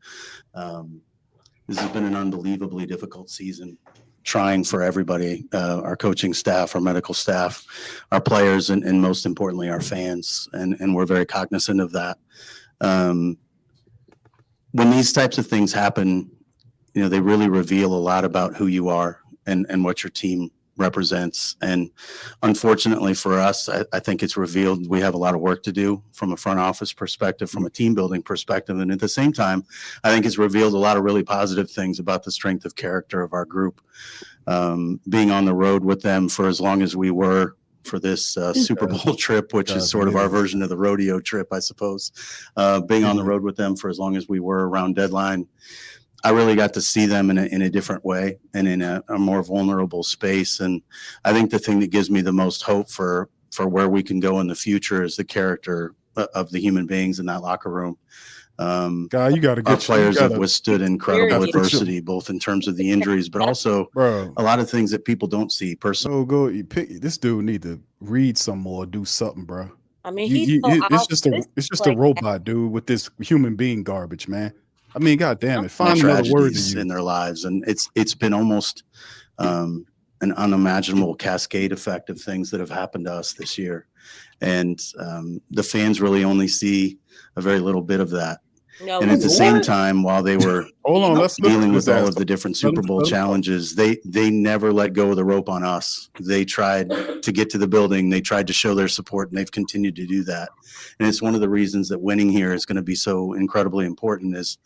This has been an unbelievably difficult season, trying for everybody, our coaching staff, our medical staff, our players, and most importantly, our fans. And we're very cognizant of that. When these types of things happen, they really reveal a lot about who you are and what your team represents. And unfortunately for us, I think it's revealed we have a lot of work to do from a front office perspective, from a team building perspective. And at the same time, I think it's revealed a lot of really positive things about the strength of character of our group. Being on the road with them for as long as we were for this Super Bowl trip, which is sort of our version of the rodeo trip, I suppose. Being on the road with them for as long as we were around deadline, I really got to see them in a different way and in a more vulnerable space. And I think the thing that gives me the most hope for where we can go in the future is the character of the human beings in that locker room. Guy, you got to get our players have withstood incredible adversity, both in terms of the injuries, but also a lot of things that people don't see personally. This dude need to read some more, do something, bro. I mean, it's just a robot, dude, with this human being garbage, man. I mean, God damn it! Find another word in their lives, and it's been almost an unimaginable cascade effect of things that have happened to us this year, and the fans really only see a very little bit of that. And at the same time, while they were dealing with all of the different Super Bowl challenges, they never let go of the rope on us. They tried to get to the building. They tried to show their support, and they've continued to do that. And it's one of the reasons that winning here is going to be so incredibly important is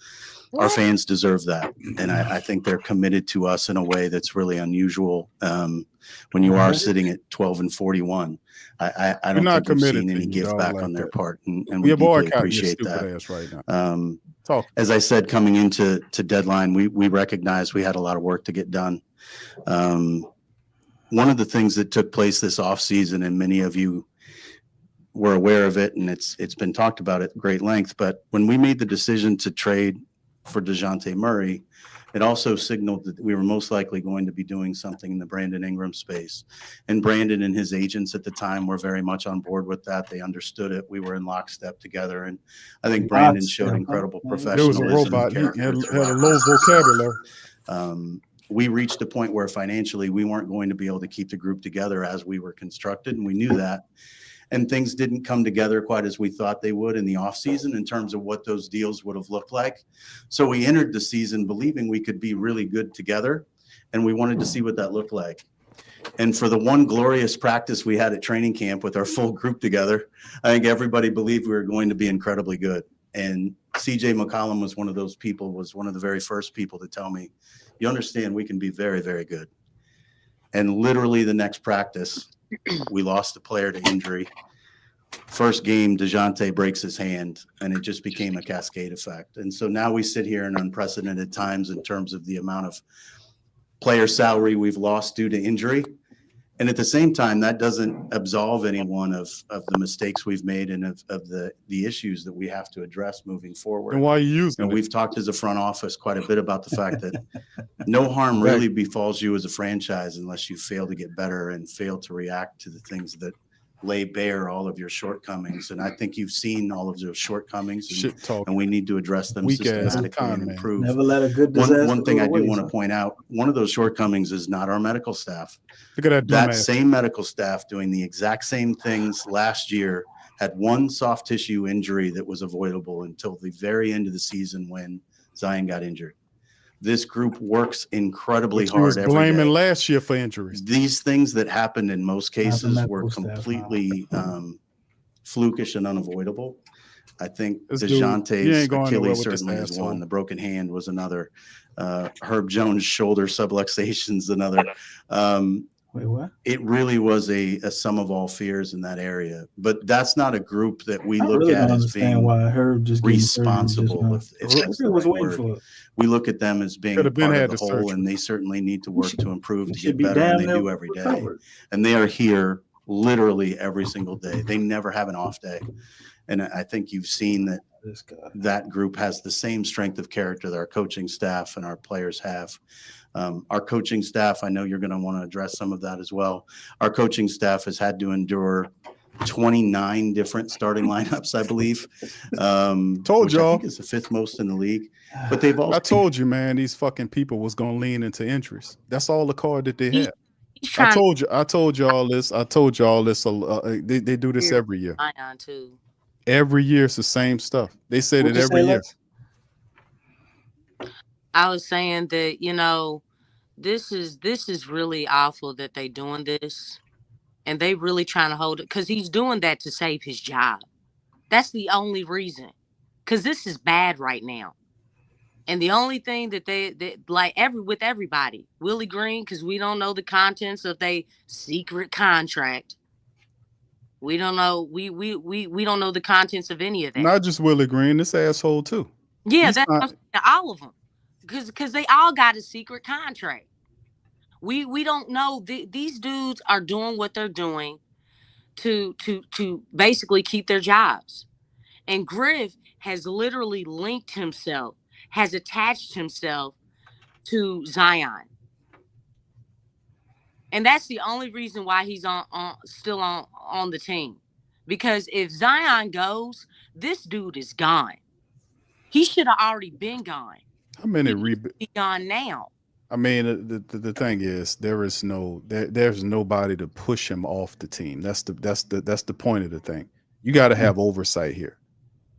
our fans deserve that. And I think they're committed to us in a way that's really unusual when you are sitting at 12-41. I don't think we've seen any give back on their part, and we deeply appreciate that. As I said, coming into deadline, we recognized we had a lot of work to get done. One of the things that took place this offseason, and many of you were aware of it, and it's been talked about at great length, but when we made the decision to trade for DeJounte Murray, it also signaled that we were most likely going to be doing something in the Brandon Ingram space. And Brandon and his agents at the time were very much on board with that. They understood it. We were in lockstep together. And I think Brandon showed incredible professionalism. It was a robot. He had a low vocabulary. We reached a point where financially we weren't going to be able to keep the group together as we were constructed, and we knew that. And things didn't come together quite as we thought they would in the offseason in terms of what those deals would have looked like. So we entered the season believing we could be really good together, and we wanted to see what that looked like. And for the one glorious practice we had at training camp with our full group together, I think everybody believed we were going to be incredibly good. And CJ McCollum was one of those people, was one of the very first people to tell me, you understand, we can be very, very good. And literally the next practice, we lost a player to injury. First game, DeJounte breaks his hand, and it just became a cascade effect. And so now we sit here in unprecedented times in terms of the amount of player salary we've lost due to injury. And at the same time, that doesn't absolve anyone of the mistakes we've made and of the issues that we have to address moving forward. And why are you using And it? we've talked as a front office quite a bit about the fact that no harm really befalls you as a franchise unless you fail to get better and fail to react to the things that lay bare all of your shortcomings. And I think you've seen all of those shortcomings, and we need to address them systematically and improve. Never let a good disaster One thing go I to do waste, want huh? to point out, one of those shortcomings is not our medical staff. Look at That dumbass. same medical staff doing the exact same things last year had one soft tissue injury that was avoidable until the very end of the season when Zion got injured. This group works incredibly But you was hard every blaming day. last year for injuries. These things that happened in most cases medical were staff, completely flukish and unavoidable. I think This dude, you ain't DeJounte's going nowhere Achilles with this certainly is asshole. one. The broken hand was another. Herb Jones' shoulder subluxation's another. Wait, what? It really was a sum of all fears in that area. But that's not a group that we I look really at don't as understand being why Herb just getting surgery just responsible, now. if that's the Everybody was right waiting word. for it. We look at them as being Could have been part of had the the whole, surgery. and they certainly need to work to improve, to should get be better, and damn they near do every day. recovered. And they are here literally every single day. They never have an off day. And I think you've seen that This guy. that group has the same strength of character that our coaching staff and our players have. Our coaching staff, I know you're going to want to address some of that as well. Our coaching staff has had to endure 29 different starting lineups, I believe. Told which I y'all. think is the fifth most in the league. But they've also I told you, man, these fucking people was gonna lean into injuries. That's all the card that they had. I told you all this. I told you all this. They do this every year. Zion too. Every year it's the same stuff. They say What'd that you every say, year. Lex? I was saying that, this is really awful that they doing this, and they really trying to hold it because he's doing that to save his job. That's the only reason, because this is bad right now. And the only thing that they like with everybody, Willie Green, because we don't know the contents of their secret contract. We don't know. We don't know the contents of any of that. Not just Willie Green, this asshole too. Yeah, He's that's not- what I'm saying, all of them, because they all got a secret contract. We don't know. These dudes are doing what they're doing to basically keep their jobs. And Griff has literally linked himself, has attached himself to Zion. And that's the only reason why he's still on the team. Because if Zion goes, this dude is gone. He should have already been gone. How many Be gone now. I mean, the thing is, there's nobody to push him off the team. That's the point of the thing. You got to have oversight here.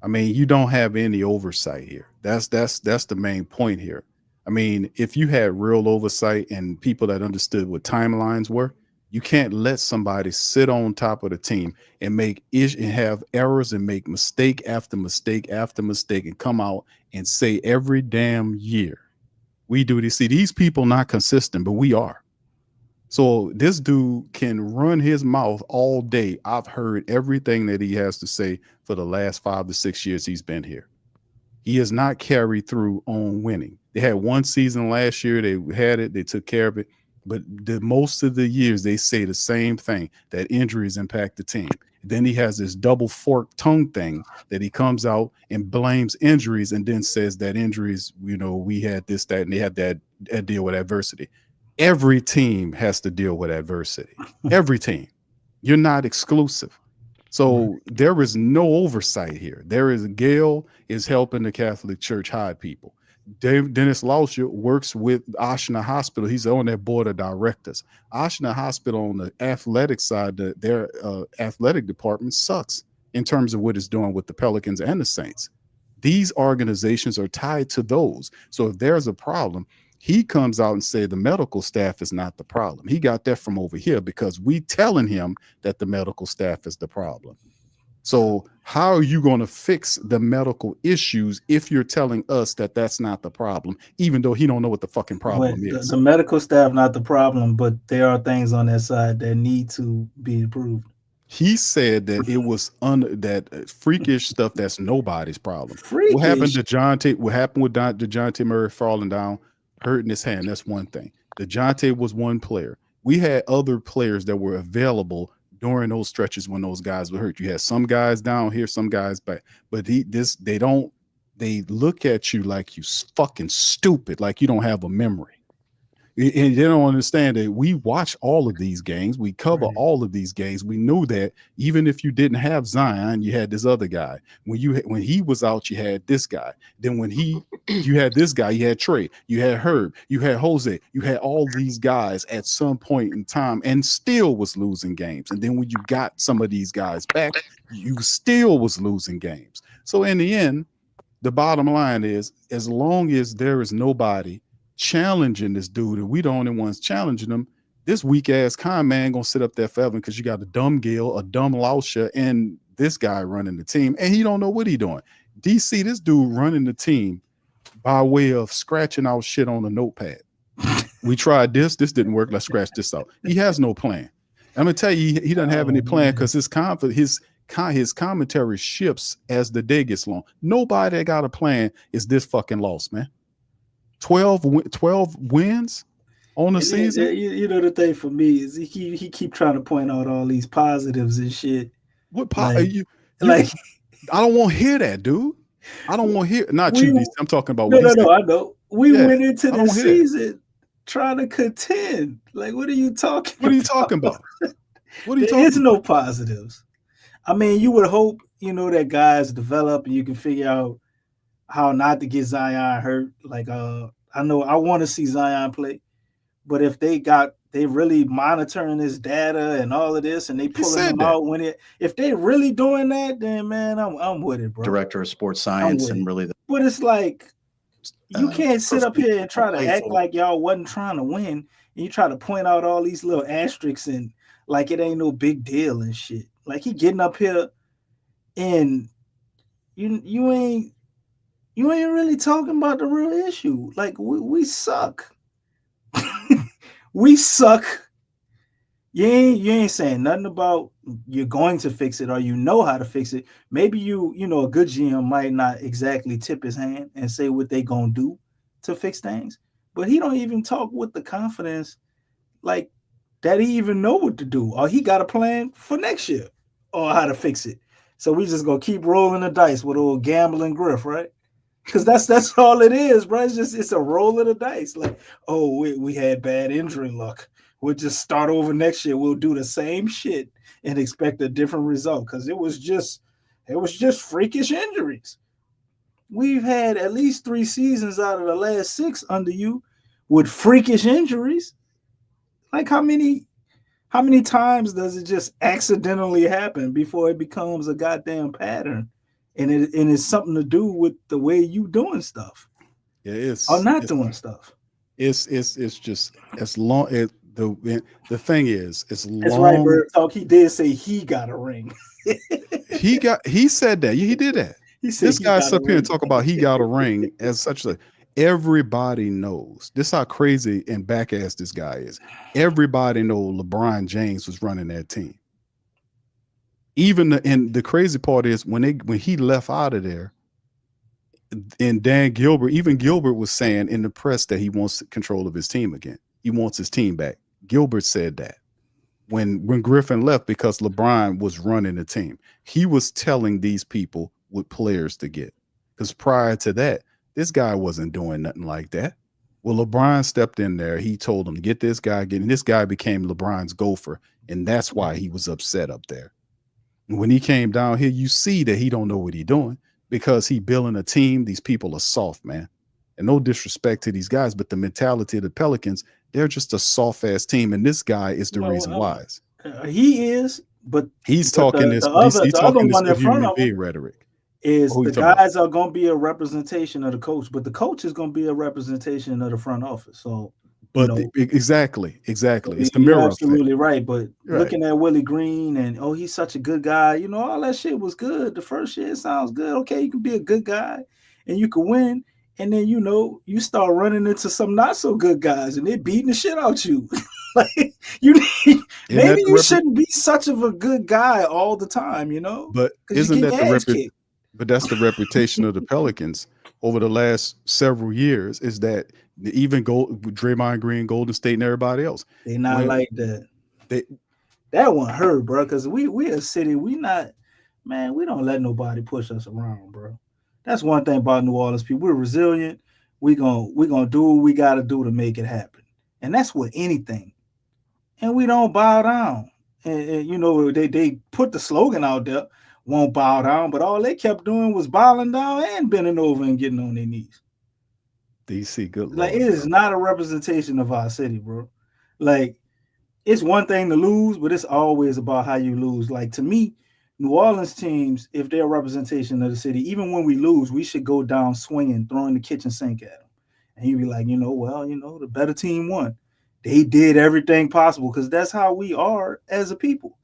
I mean, you don't have any oversight here. That's the main point here. I mean, if you had real oversight and people that understood what timelines were, you can't let somebody sit on top of the team and have errors and make mistake after mistake after mistake and come out and say every damn year, we do this. See, these people not consistent, but we are. So this dude can run his mouth all day. I've heard everything that he has to say for the last 5 to 6 years he's been here. He has not carried through on winning. They had one season last year. They had it. They took care of it. But most of the years, they say the same thing, that injuries impact the team. Then he has this double forked tongue thing that he comes out and blames injuries and then says that injuries, we had this, that, and they had that deal with adversity. Every team has to deal with adversity. Every team. You're not exclusive. So there is no oversight here. Gail is helping the Catholic Church hide people. Dennis Lauscher works with Oshner Hospital. He's on their board of directors. Oshner Hospital on the athletic side, their athletic department sucks in terms of what it's doing with the Pelicans and the Saints. These organizations are tied to those. So if there's a problem, he comes out and say the medical staff is not the problem. He got that from over here because we telling him that the medical staff is the problem. So how are you going to fix the medical issues if you're telling us that that's not the problem, even though he don't know what the fucking problem is? The medical staff not the problem, but there are things on that side that need to be improved. He said that it was that freakish stuff that's nobody's problem. Freakish. What happened to DeJounte? What happened with DeJounte Murray falling down, hurting his hand? That's one thing. DeJounte was one player. We had other players that were available during those stretches when those guys were hurt. You had some guys down here, some guys back, but they look at you like you fucking stupid, like you don't have a memory. And they don't understand that we watch all of these games. We cover all of these games. We knew that even if you didn't have Zion, you had this other guy. When he was out, you had this guy. Then when you had this guy, you had Trey, you had Herb, you had Jose, you had all these guys at some point in time, and still was losing games. And then when you got some of these guys back, you still was losing games. So in the end, the bottom line is, as long as there is nobody challenging this dude, and we the only ones challenging him, this weak ass con man gonna sit up there forever because you got a dumb Gill, a dumb Lauscher, and this guy running the team, and he don't know what he doing. DC, this dude running the team by way of scratching out shit on a notepad. We tried this didn't work. Let's scratch this out. He has no plan. I'm gonna tell you, he doesn't have any plan because his commentary shifts as the day gets long. Nobody that got a plan is this fucking lost, man. 12 wins on the season. You know, the thing for me is he keep trying to point out all these positives and shit. What like I don't want to hear that, dude. I don't want to hear. Not you, DC. I'm talking about. No. I know. We went into the season trying to contend. Like, what are you talking? What are you talking about? What are you talking? There is no positives. I mean, you would hope, you know, that guys develop and you can figure out how not to get Zion hurt. Like, I know I want to see Zion play, but if they really monitoring his data and all of this, and they pulling him out if they really doing that, then man, I'm with it, bro. Director of sports science and really, but it's like you can't sit up here and try to act like y'all wasn't trying to win, and you try to point out all these little asterisks and like it ain't no big deal and shit. Like he getting up here and you ain't really talking about the real issue. Like we suck. We suck. You ain't saying nothing about you're going to fix it or you know how to fix it. Maybe you know a good GM might not exactly tip his hand and say what they gonna do to fix things, but he don't even talk with the confidence like that he even know what to do or he got a plan for next year or how to fix it. So we just gonna keep rolling the dice with old gambling Griff, right? Because that's all it is, bro. It's a roll of the dice. Like, oh, we had bad injury luck. We'll just start over next year. We'll do the same shit and expect a different result. Because it was just freakish injuries. We've had at least 3 seasons out of the last 6 under you with freakish injuries. Like how many times does it just accidentally happen before it becomes a goddamn pattern? And it's something to do with the way you doing stuff. Yeah, it's or not doing stuff. It's just as long as the thing is, it's long. That's right, Bird Talk. He did say he got a ring. he said that. He did that. He said this guy's up here and talk about he got a ring as such a everybody knows. This how crazy and back ass this guy is. Everybody knows LeBron James was running that team. And the crazy part is when he left out of there, and even Gilbert was saying in the press that he wants control of his team again. He wants his team back. Gilbert said that when Griffin left because LeBron was running the team. He was telling these people what players to get. Because prior to that, this guy wasn't doing nothing like that. Well, LeBron stepped in there. He told him, get this guy, and this guy became LeBron's gopher. And that's why he was upset up there. When he came down here, you see that he don't know what he's doing because he building a team. These people are soft, man. And no disrespect to these guys, but the mentality of the Pelicans, they're just a soft-ass team, and this guy is the reason why. He is, but he's talking this human being rhetoric. Is the guys are going to be a representation of the coach, but the coach is going to be a representation of the front office. So But exactly. It's the You're mirror absolutely effect. right. But looking at Willie Green and he's such a good guy, all that shit was good. The first year sounds good. Okay, you can be a good guy and you can win. And then you start running into some not so good guys and they're beating the shit out you. Like maybe you shouldn't be such of a good guy all the time, But because you get your ass kicked. But that's the reputation of the Pelicans over the last several years, is that even Draymond Green, Golden State, and everybody else, they not like that. That one hurt, bro. Because we a city, we don't let nobody push us around, bro. That's one thing about New Orleans people. We're resilient. We gonna do what we gotta do to make it happen, and that's with anything. And we don't bow down. And they put the slogan out there, won't bow down, but all they kept doing was bowing down and bending over and getting on their knees. DC, good Like, Lord, it is not a representation of our city, bro. Like, it's one thing to lose, but it's always about how you lose. Like, to me, New Orleans teams, if they're a representation of the city, even when we lose, we should go down swinging, throwing the kitchen sink at them. And you'd be like, the better team won. They did everything possible because that's how we are as a people.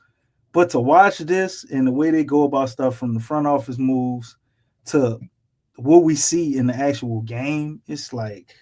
But to watch this and the way they go about stuff, from the front office moves to what we see in the actual game, it's like,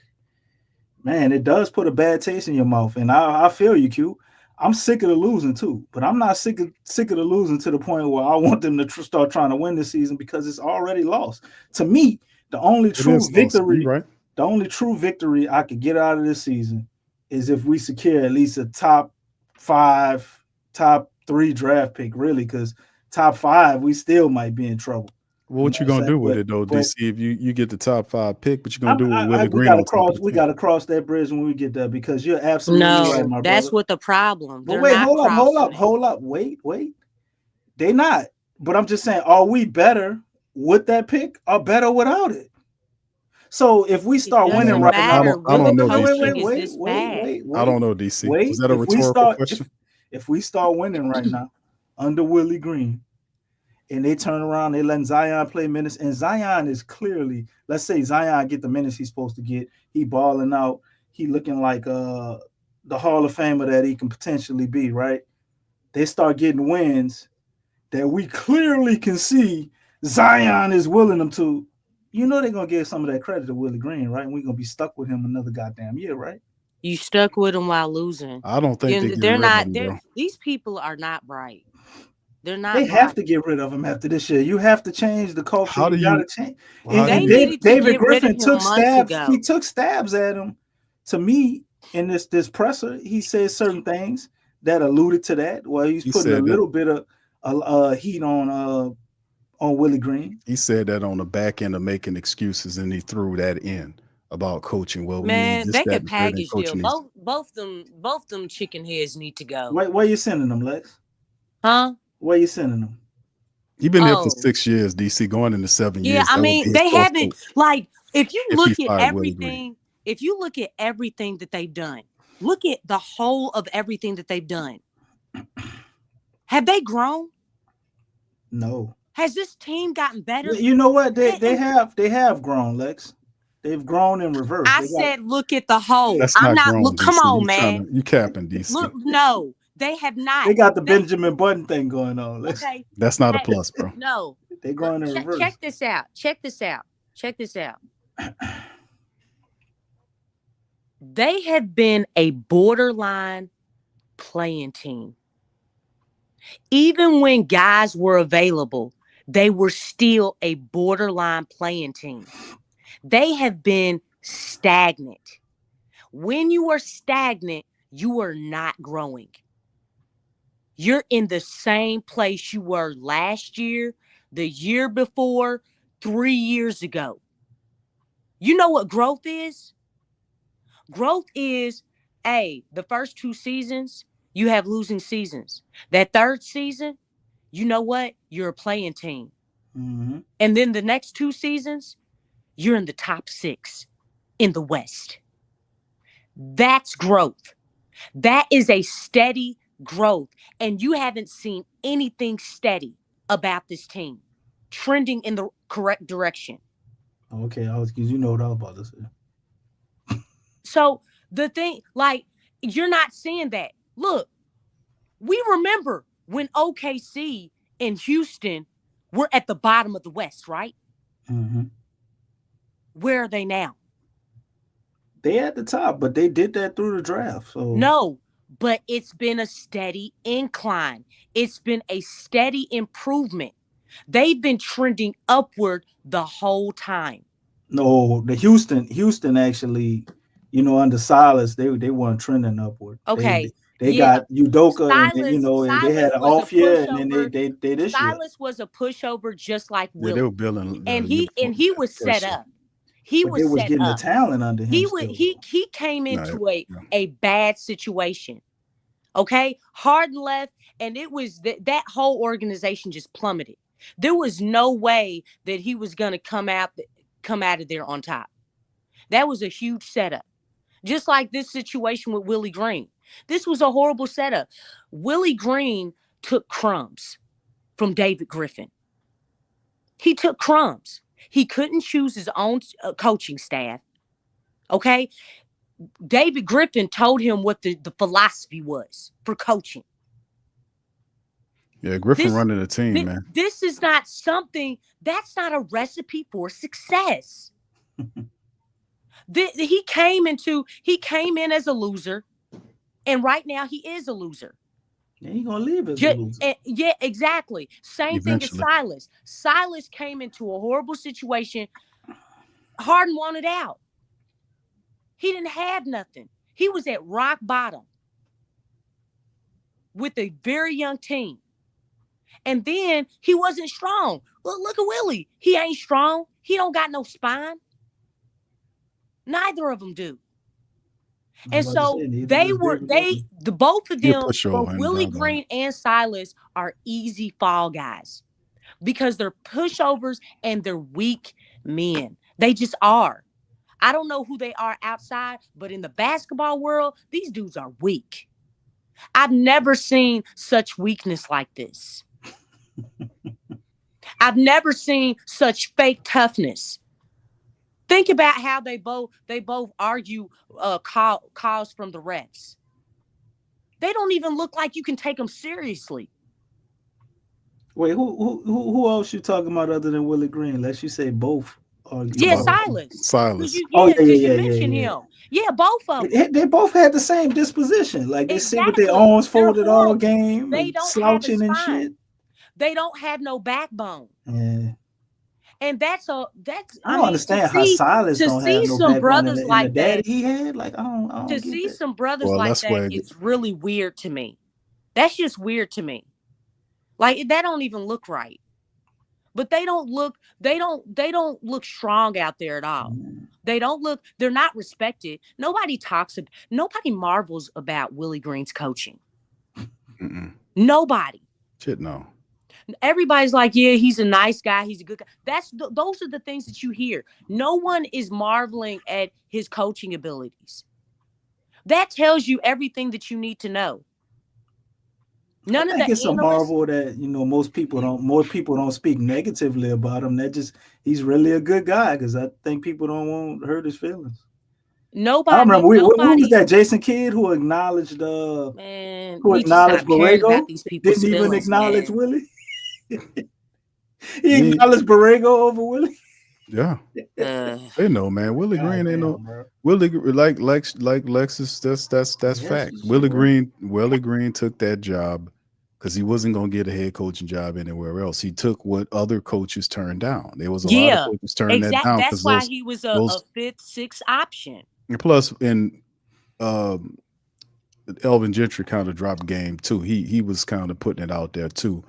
man, it does put a bad taste in your mouth. And I feel you, Q. I'm sick of the losing too, but I'm not sick of the losing to the point where I want them to start trying to win this season, because it's already lost. To me, the only true victory, the only true victory I could get out of this season is if we secure at least a top 5, top 3 draft pick, really, because top 5, we still might be in trouble. Well, what you gonna do with it though, DC? If you get the top 5 pick, what you gonna do with Willie Green? We gotta cross that bridge when we get there, because you're absolutely right, my brother. That's what the problem. But wait, hold up. Wait. They not. But I'm just saying, are we better with that pick or better without it? So if we start winning right now, I don't know, wait. I don't know, DC. Was that a rhetorical question? If we start winning right now under Willie Green, and they turn around, they letting Zion play minutes, and Zion is clearly, let's say Zion get the minutes he's supposed to get, he balling out, he looking like the Hall of Famer that he can potentially be, right? They start getting wins that we clearly can see Zion is willing them to. They're gonna give some of that credit to Willie Green, right? And we're gonna be stuck with him another goddamn year, right? You stuck with him while losing. I don't think they're not. These people are not bright. They're not. They have to get rid of him after this year. You have to change the culture. How do you gotta change? David Griffin took stabs. He took stabs at him. To me, in this presser, he said certain things that alluded to that. Well, he's putting a little bit of heat on Willie Green. He said that on the back end of making excuses, and he threw that in about coaching. Well, man, they could package deal. Both them chicken heads need to go. Where you sending them, Lex? Huh? Where you sending them? You've been there for 6 years, DC, going into 7 years. Yeah, I mean, they haven't, like, if you look at everything that they've done, look at the whole of everything that they've done. Have they grown? No. Has this team gotten better? You know what? They have grown, Lex. They've grown in reverse. I said, look at the whole. That's I'm not grown, look. Come DC. on, man. You capping, DC? Look, no. They have not. They got the Benjamin Button thing going on. Okay. That's not a plus, bro. No. They're growing in reverse. Check this out. They have been a borderline playing team. Even when guys were available, they were still a borderline playing team. They have been stagnant. When you are stagnant, you are not growing. You're in the same place you were last year, the year before, 3 years ago. You know what growth is? Growth is, the first 2 seasons, you have losing seasons. That third season, you know what? You're a playing team. Mm-hmm. And then the next 2 seasons, you're in the top 6 in the West. That's growth. That is a steady growth. And you haven't seen anything steady about this team trending in the correct direction. Okay, because you know what I was about to say. So The thing, like, you're not seeing that. Look, we remember when OKC and Houston were at the bottom of the West, right? Mm-hmm. Where are they now? They at the top, but they did that through the draft. So no, but it's been a steady incline. It's been a steady improvement. They've been trending upward the whole time. No, the Houston actually, under Silas, they weren't trending upward. Okay. They got Udoka, Silas, and they had an off year, and then they this year. Silas was a pushover just like Willie. They were building, and he was set up. He was set getting up. The talent under him. He came into a bad situation. Okay, Harden left, and it was that whole organization just plummeted. There was no way that he was going to come out of there on top. That was a huge setup. Just like this situation with Willie Green. This was a horrible setup. Willie Green took crumbs from David Griffin. He took crumbs. He couldn't choose his own coaching staff. Okay? David Griffin told him what the philosophy was for coaching. Yeah, Griffin running the team, man. This is not something, that's not a recipe for success. He came in as a loser, and right now he is a loser. And he's gonna leave as a loser. Yeah, exactly. Same thing as Silas. Silas came into a horrible situation. Harden wanted out. He didn't have nothing. He was at rock bottom with a very young team. And then he wasn't strong. Look at Willie. He ain't strong. He don't got no spine. Neither of them do. And so both of them, both Willie Green and Silas, are easy fall guys because they're pushovers and they're weak men. They just are. I don't know who they are outside, but in the basketball world, these dudes are weak. I've never seen such weakness like this. I've never seen such fake toughness. Think about how they both argue calls from the refs. They don't even look like you can take them seriously. Wait, who else you talking about other than Willie Green? Unless you say both. Silas. Silas. You mentioned him. Yeah, both of them. They both had the same disposition. Like they sit with their arms folded all game. They don't slouching have and shit. They don't have no backbone. Yeah. And I don't understand how Silas don't have no some backbone brothers and like the that. He had like I don't to get see that. some brothers like that, it's really weird to me. That's just weird to me. Like that don't even look right. But they don't look strong out there at all. They're not respected. Nobody marvels about Willie Green's coaching. Nobody. Shit, no. Everybody's like, yeah, he's a nice guy. He's a good guy. Those are the things that you hear. No one is marveling at his coaching abilities. That tells you everything that you need to know. I think it's a marvel that more people don't speak negatively about him. He's really a good guy because I think people don't want to hurt his feelings. Nobody. I remember who was that Jason Kidd who acknowledged Borrego? Didn't even acknowledge Willie. He acknowledged Borrego over Willie. Yeah, they know, man. Willie Green ain't no Willie like Lexxah. That's fact. Willie Green took that job because he wasn't gonna get a head coaching job anywhere else. He took what other coaches turned down. There was a lot of coaches turning that down. That's why he was a fifth, sixth option. And plus, Elvin Gentry kind of dropped game too. He was kind of putting it out there too.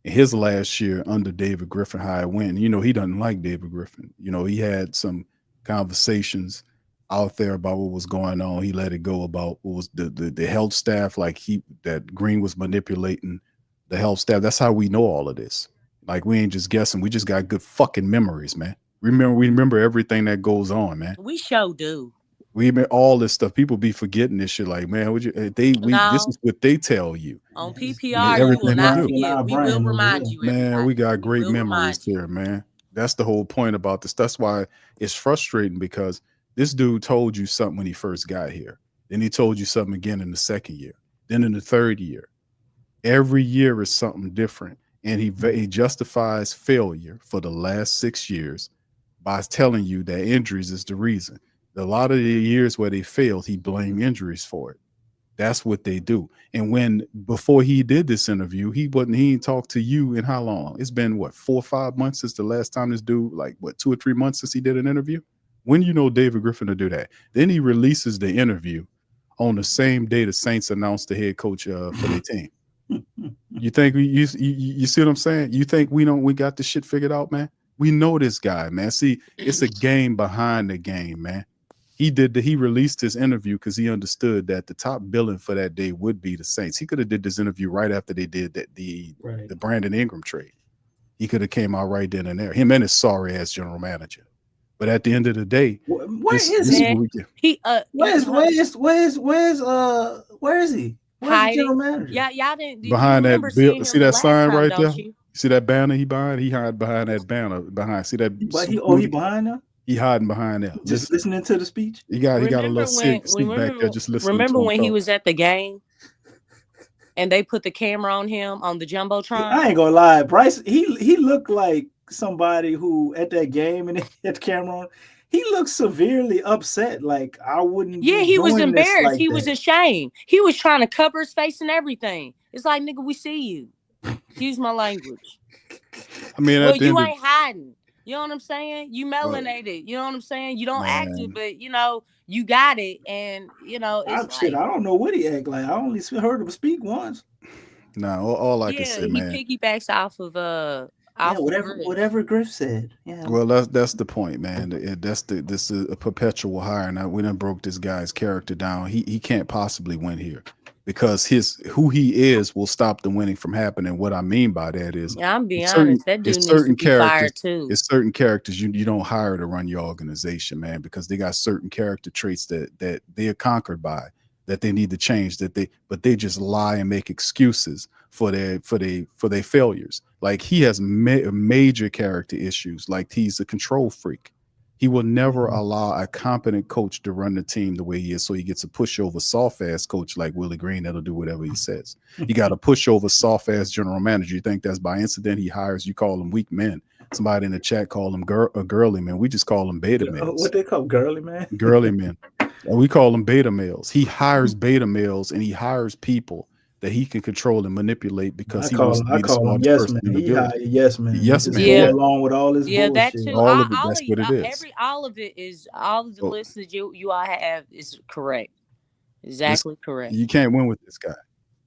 In his last year under David Griffin, how it went, he doesn't like David Griffin. He had some conversations out there about what was going on. He let it go about what was the health staff, that Green was manipulating the health staff. That's how we know all of this. Like, we ain't just guessing. We just got good fucking memories, man. We remember everything that goes on, man. We sure do. We remember all this stuff. People be forgetting this shit. Like, man, this is what they tell you. On PPR, you will not forget. We will remind you. Man, we got great memories here, man. That's the whole point about this. That's why it's frustrating, because this dude told you something when he first got here. Then he told you something again in the second year. Then in the third year. Every year is something different. And he justifies failure for the last 6 years by telling you that injuries is the reason. A lot of the years where they failed, he blamed injuries for it. That's what they do. And before he did this interview, he ain't talked to you in how long? It's been what, 4 or 5 months since the last time this dude, like what, 2 or 3 months since he did an interview? When you know David Griffin to do that? Then he releases the interview on the same day the Saints announced the head coach for their team. You think you see what I'm saying? You think we got this shit figured out, man? We know this guy, man. See, it's a game behind the game, man. He released his interview because he understood that the top billing for that day would be the Saints. He could have did this interview right after they did the Brandon Ingram trade. He could have came out right then and there. Him and his sorry ass general manager. But at the end of the day, where is he? Where's he? Where's the general manager? Y'all didn't behind that bill. See that sign right there? You? See that banner he behind? He hide behind that banner behind. See that? But he behind there? He hiding behind there. Just listening to the speech. He got a little seat back there just listening. Remember when he was at the game and they put the camera on him on the Jumbotron? I ain't gonna lie, Bryce, he looked like somebody who at that game and had the camera on. He looked severely upset. Like I wouldn't. Yeah, he was embarrassed. He was ashamed. He was trying to cover his face and everything. It's like, nigga, we see you. Excuse my language. I mean, well, you ain't hiding. You know what I'm saying? You melanated. You know what I'm saying? You don't act it, but you got it. And it's I don't know what he act like. I only heard him speak once. No, all I can say, man. He piggybacks off of whatever Griff said. Yeah. Well, that's the point, man. This is a perpetual hire. Now we done broke this guy's character down. He can't possibly win here because who he is will stop the winning from happening. What I mean by that is, I'm being honest, that dude needs to be fired too. It's certain characters you don't hire to run your organization, man, because they got certain character traits that they are conquered by, that they need to change. But they just lie and make excuses for their failures. Like he has major character issues. Like he's a control freak. He will never allow a competent coach to run the team the way he is. So he gets a pushover, soft ass coach like Willie Green that'll do whatever he says. He got a pushover, soft ass general manager. You think that's by incident? He hires, you call them weak men. Somebody in the chat call them girly men. We just call them beta males. What they call girly man? Girly men. And we call them beta males. He hires beta males and he hires people that he can control and manipulate because he wants to be the smartest person in the building. Yes, man. Yes, man. Yeah. Along with all this bullshit. That too. All of it, that's what it is. All of it is, all of the lists that you all have is correct. Exactly correct. You can't win with this guy.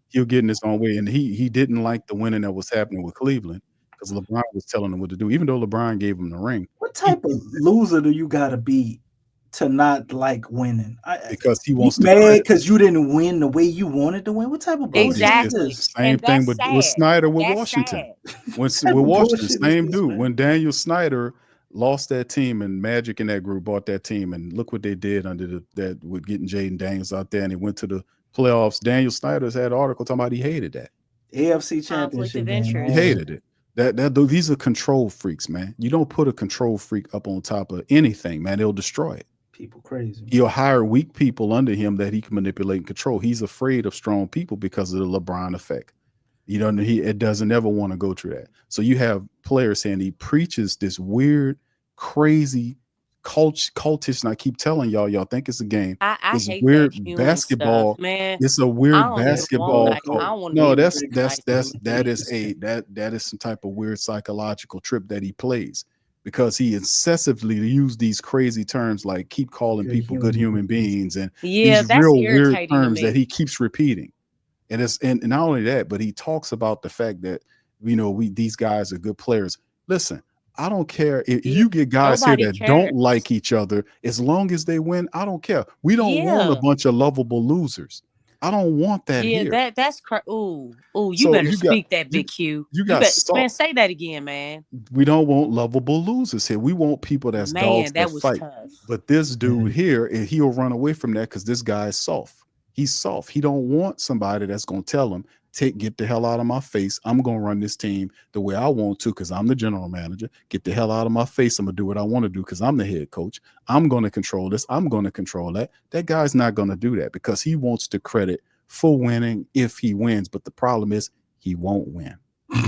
He'll get in his own way. And he didn't like the winning that was happening with Cleveland because LeBron was telling him what to do, even though LeBron gave him the ring. What type of loser do you got to be to not like winning? Because he wants to mad because you didn't win the way you wanted to win. What type of bullshit exactly is this? Same thing with Snyder with Washington. With Washington, same dude. When Daniel Snyder lost that team and Magic and that group bought that team, and look what they did that with getting Jaden Daniels out there, and they went to the playoffs. Daniel Snyder's had an article talking about he hated that AFC Championship. He hated it. These are control freaks, man. You don't put a control freak up on top of anything, man. They'll destroy it. People crazy. He'll hire weak people under him that he can manipulate and control. He's afraid of strong people because of the LeBron effect. It doesn't ever want to go through that. So you have players saying he preaches this weird, crazy cultish, and I keep telling y'all think it's a game. I hate weird that basketball, stuff, man. It's a weird basketball. That is some type of weird psychological trip that he plays. Because he incessantly used these crazy terms like keep calling people good human beings and these real weird terms that he keeps repeating. And not only that, but he talks about the fact that these guys are good players. Listen, I don't care if you get guys here that don't like each other. As long as they win, I don't care. We don't want a bunch of lovable losers. I don't want that here. That's crazy. You better speak that, Big Q. You got man, say that again, man. We don't want lovable losers here. We want people that's dogs that fight. Tough. But this dude here, he'll run away from that because this guy is soft. He's soft. He don't want somebody that's going to tell him, get the hell out of my face. I'm going to run this team the way I want to because I'm the general manager. Get the hell out of my face. I'm going to do what I want to do because I'm the head coach. I'm going to control this. I'm going to control that. That guy's not going to do that because he wants the credit for winning if he wins. But the problem is he won't win.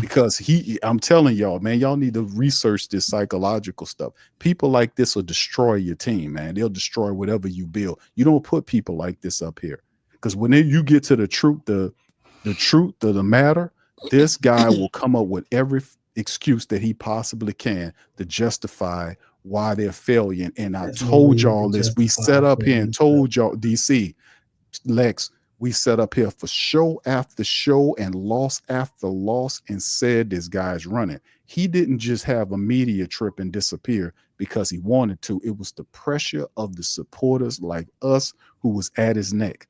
Because I'm telling y'all, man, y'all need to research this psychological stuff. People like this will destroy your team, man. They'll destroy whatever you build. You don't put people like this up here. Because when you get to the truth, the truth of the matter, this guy will come up with every excuse that he possibly can to justify why they're failing. And I told y'all this. We set up here and told y'all, DC, Lex, we set up here for show after show and loss after loss and said this guy's running. He didn't just have a media trip and disappear because he wanted to. It was the pressure of the supporters like us who was at his neck.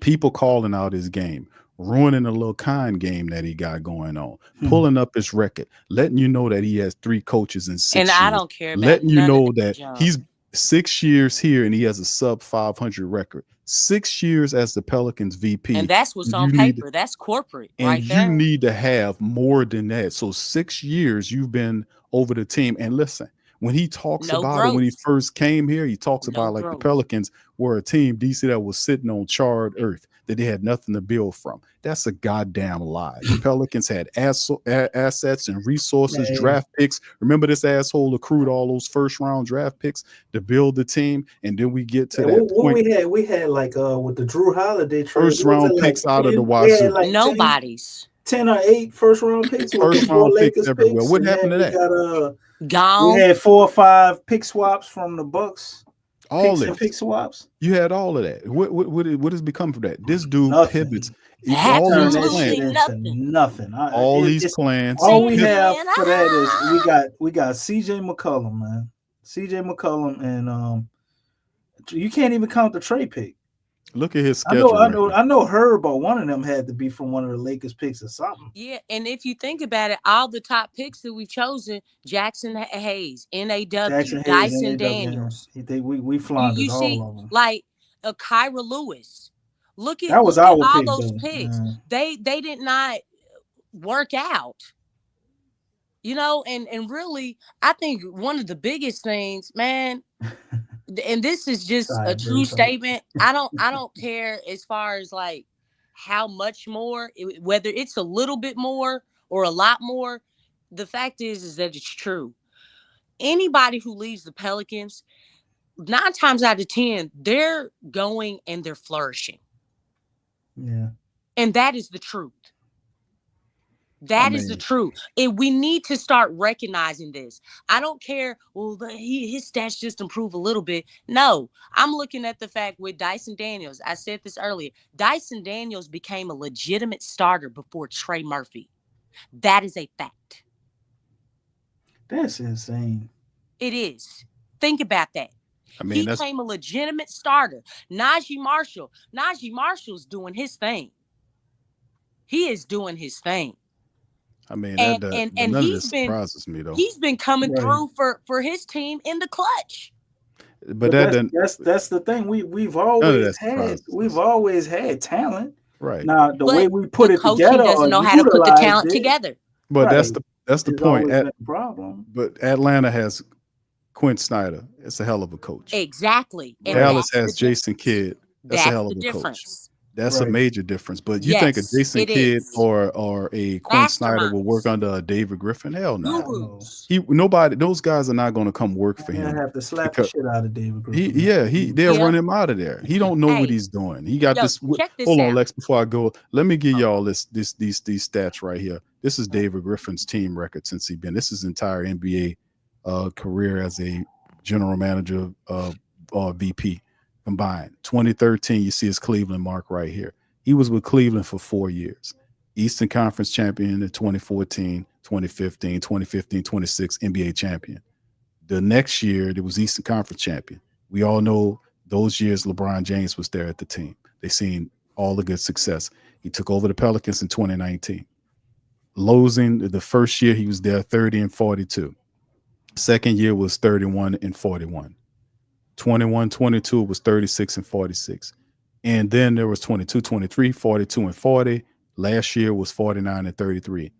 People calling out his game, ruining a little kind game that he got going on, pulling up his record, letting you know that he has 3 coaches in 6 And years. I don't care about letting you none of know that that junk. he's 6 years here and he has a sub 500 record. 6 years as the Pelicans VP. And that's what's on paper. That's corporate right there. And you need to have more than that. So 6 years you've been over the team. And listen, when he talks about it, when he first came here, he talks about like the Pelicans were a team, DC, that was sitting on charred earth, that they had nothing to build from. That's a goddamn lie. The Pelicans had assets and resources, draft picks. Remember, this asshole accrued all those first round draft picks to build the team. And then we get to that point. We had like with the Drew Holiday trade, first round picks like out of the 10, wazoo. like Nobody's 10 or 8 first round picks. First round picks everywhere. What happened to that? Gone. We had 4 or 5 pick swaps from the Bucks. All and pick swaps. You had all of that. What has become from that? This dude pivots. All All these plans. Nothing. All these plans. All we have for that is we got CJ McCollum, man. CJ McCollum, and you can't even count the Trey pick. Look at his schedule. I know Herb or one of them had to be from one of the Lakers picks or something. Yeah, and if you think about it, all the top picks that we've chosen: Jackson Hayes, NAW, Dyson Daniels. We floundered all of them. Like Kyra Lewis. Look at that was our all pick, those though. picks. Yeah. They did not work out. You know, and really, I think one of the biggest things, man. And this is just a true statement. I don't care as far as like how much more, whether it's a little bit more or a lot more. The fact is that it's true. Anybody who leaves the Pelicans, 9 times out of 10, they're going and they're flourishing. Yeah. And that is the truth. That is the truth. And we need to start recognizing this. I don't care. Well, his stats just improve a little bit. No, I'm looking at the fact with Dyson Daniels. I said this earlier. Dyson Daniels became a legitimate starter before Trey Murphy. That is a fact. That's insane. It is. Think about that. He became a legitimate starter. Najee Marshall's doing his thing. He is doing his thing. None And of he's this been surprises me though. He's been coming through for his team in the clutch. But that's the thing. We've always had talent. Right. Now the way we put it together, doesn't know how to put the talent together. But that's the point. Problem. But Atlanta has Quinn Snyder. It's a hell of a coach. Exactly. And Dallas has Jason Kidd. That's a hell of a difference. coach. That's a major difference. But you think a Jason Kidd or a Quinn Snyder will work under a David Griffin? Hell no. Those guys are not going to come work for him. Have to slap the shit out of David Griffin. They'll run him out of there. He don't know what he's doing. He got this. Hold on, Lex. Before I go, let me give y'all these stats right here. This is David Griffin's team record since he's been. This is his entire NBA career as a general manager or VP. Combined 2013, you see his Cleveland mark right here. He was with Cleveland for 4 years. Eastern Conference champion in 2014, 2015, 26 NBA champion. The next year, there was Eastern Conference champion. We all know those years LeBron James was there at the team. They seen all the good success. He took over the Pelicans in 2019. Losing the first year he was there, 30-42. Second year was 31-41. 21-22 was 36-46. And then there was 22-23, 42-40. Last year was 49-33.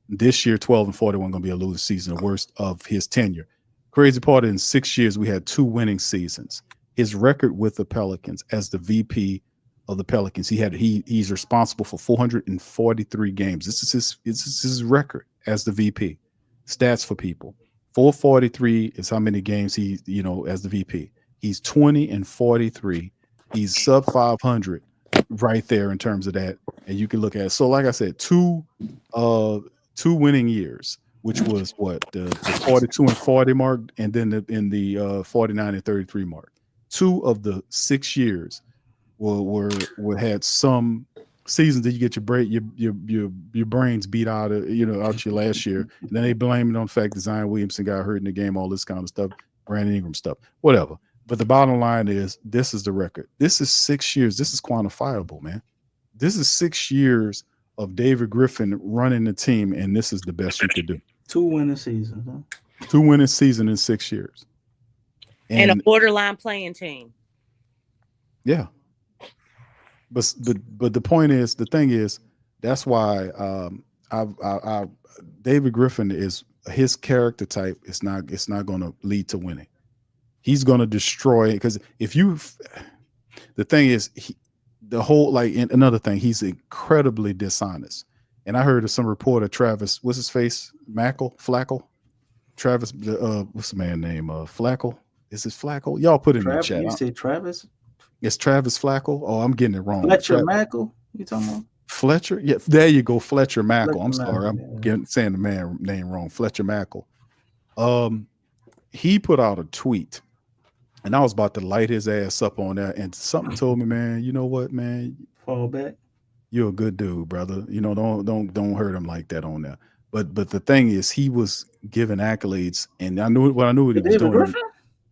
This year, 12-41 going to be a losing season, the worst of his tenure. Crazy part, in 6 years, we had 2 winning seasons. His record with the Pelicans as the VP of the Pelicans, he's responsible for 443 games. This is his record as the VP. Stats for people. 443 is how many games he, as the VP. He's 20-43. He's sub 500 right there in terms of that. And you can look at it. So like I said, two winning years, which was what, the 42-40 mark, and then in the 49-33 mark. 2 of the 6 years were had some seasons that you get your brains beat out of out your last year. And then they blame it on the fact that Zion Williamson got hurt in the game, all this kind of stuff, Brandon Ingram stuff, whatever. But the bottom line is, this is the record. This is 6 years. This is quantifiable, man. This is 6 years of David Griffin running the team, and this is the best you could do. 2 winning seasons, huh? 2 winning seasons in 6 years. And a borderline playing team. Yeah. But the thing is, that's why David Griffin is, his character type is not going to lead to winning. He's going to destroy, because the thing is, another thing, he's incredibly dishonest. And I heard of some reporter, Travis, what's his face? Flackle? Travis, what's the man name? Flackle? Is it Flackle? Y'all put it in the chat. You say Travis? It's Travis Flackle? Oh, I'm getting it wrong. Fletcher Mackle? You talking about? Fletcher? Yeah, there you go. Fletcher Mackle. I'm sorry. I'm saying the man name wrong. Fletcher Mackle. He put out a tweet, and I was about to light his ass up on that, and something told me, man, you know what, man? Fall back. You're a good dude, brother. Don't hurt him like that on there. But the thing is, he was giving accolades, and I knew what he was doing. Griffin?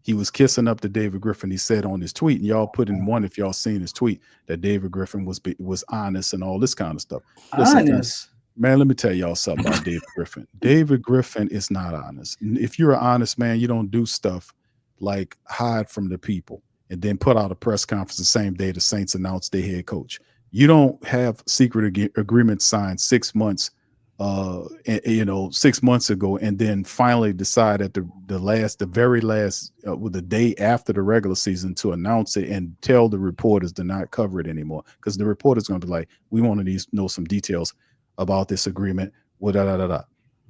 He was kissing up to David Griffin. He said on his tweet, and y'all put in one if y'all seen his tweet, that David Griffin was honest and all this kind of stuff. Listen, Honest? man, let me tell y'all something about David Griffin. David Griffin is not honest. If you're an honest man, you don't do stuff like hide from the people and then put out a press conference the same day the Saints announced their head coach. You don't have secret agreements signed 6 months 6 months ago, and then finally decide at the very last the day after the regular season to announce it and tell the reporters to not cover it anymore, because the reporters going to be like, we want to know some details about this agreement.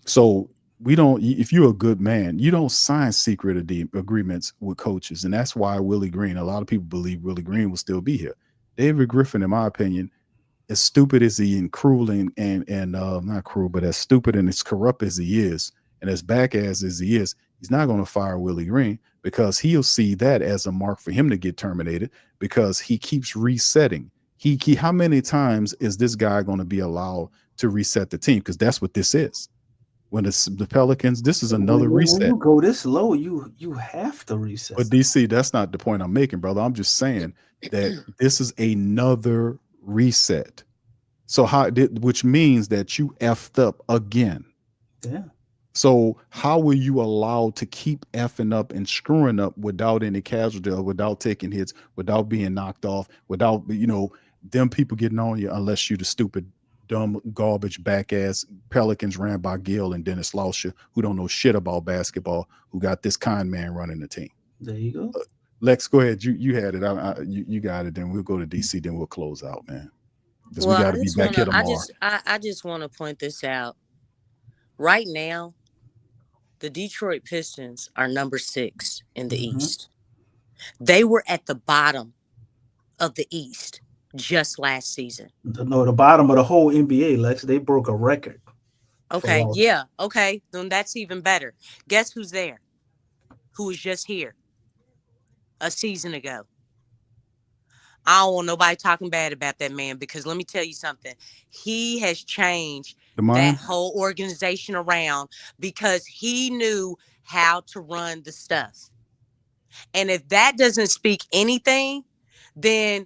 So we don't. If you're a good man, you don't sign secret agreements with coaches, and that's why Willie Green. A lot of people believe Willie Green will still be here. David Griffin, in my opinion, as stupid as he and cruel and not cruel, but as stupid and as corrupt as he is, and as back as he is, he's not going to fire Willie Green, because he'll see that as a mark for him to get terminated, because he keeps resetting. How many times is this guy going to be allowed to reset the team? Because that's what this is. When it's the Pelicans, this is another reset. When you go this low, you have to reset. But DC, that's not the point I'm making, brother. I'm just saying that this is another reset. So which means that you effed up again. Yeah. So how were you allowed to keep effing up and screwing up without any casualty, or without taking hits, without being knocked off, without them people getting on you, unless you the stupid, dumb, garbage, back ass Pelicans ran by Gill and Dennis Lauscher, who don't know shit about basketball, who got this kind man running the team. There you go. Lex, go ahead. You had it. You got it. Then we'll go to DC. Then we'll close out, man. Because we got to be back here tomorrow. I just want to point this out. Right now, the Detroit Pistons are number 6 in the East. They were at the bottom of the East just last season. No, the bottom of the whole NBA, Lex. They broke a record. Okay, yeah, okay. Then that's even better. Guess who's there? Who was just here a season ago? I don't want nobody talking bad about that man, because let me tell you something. He has changed that whole organization around, because he knew how to run the stuff. And if that doesn't speak anything, then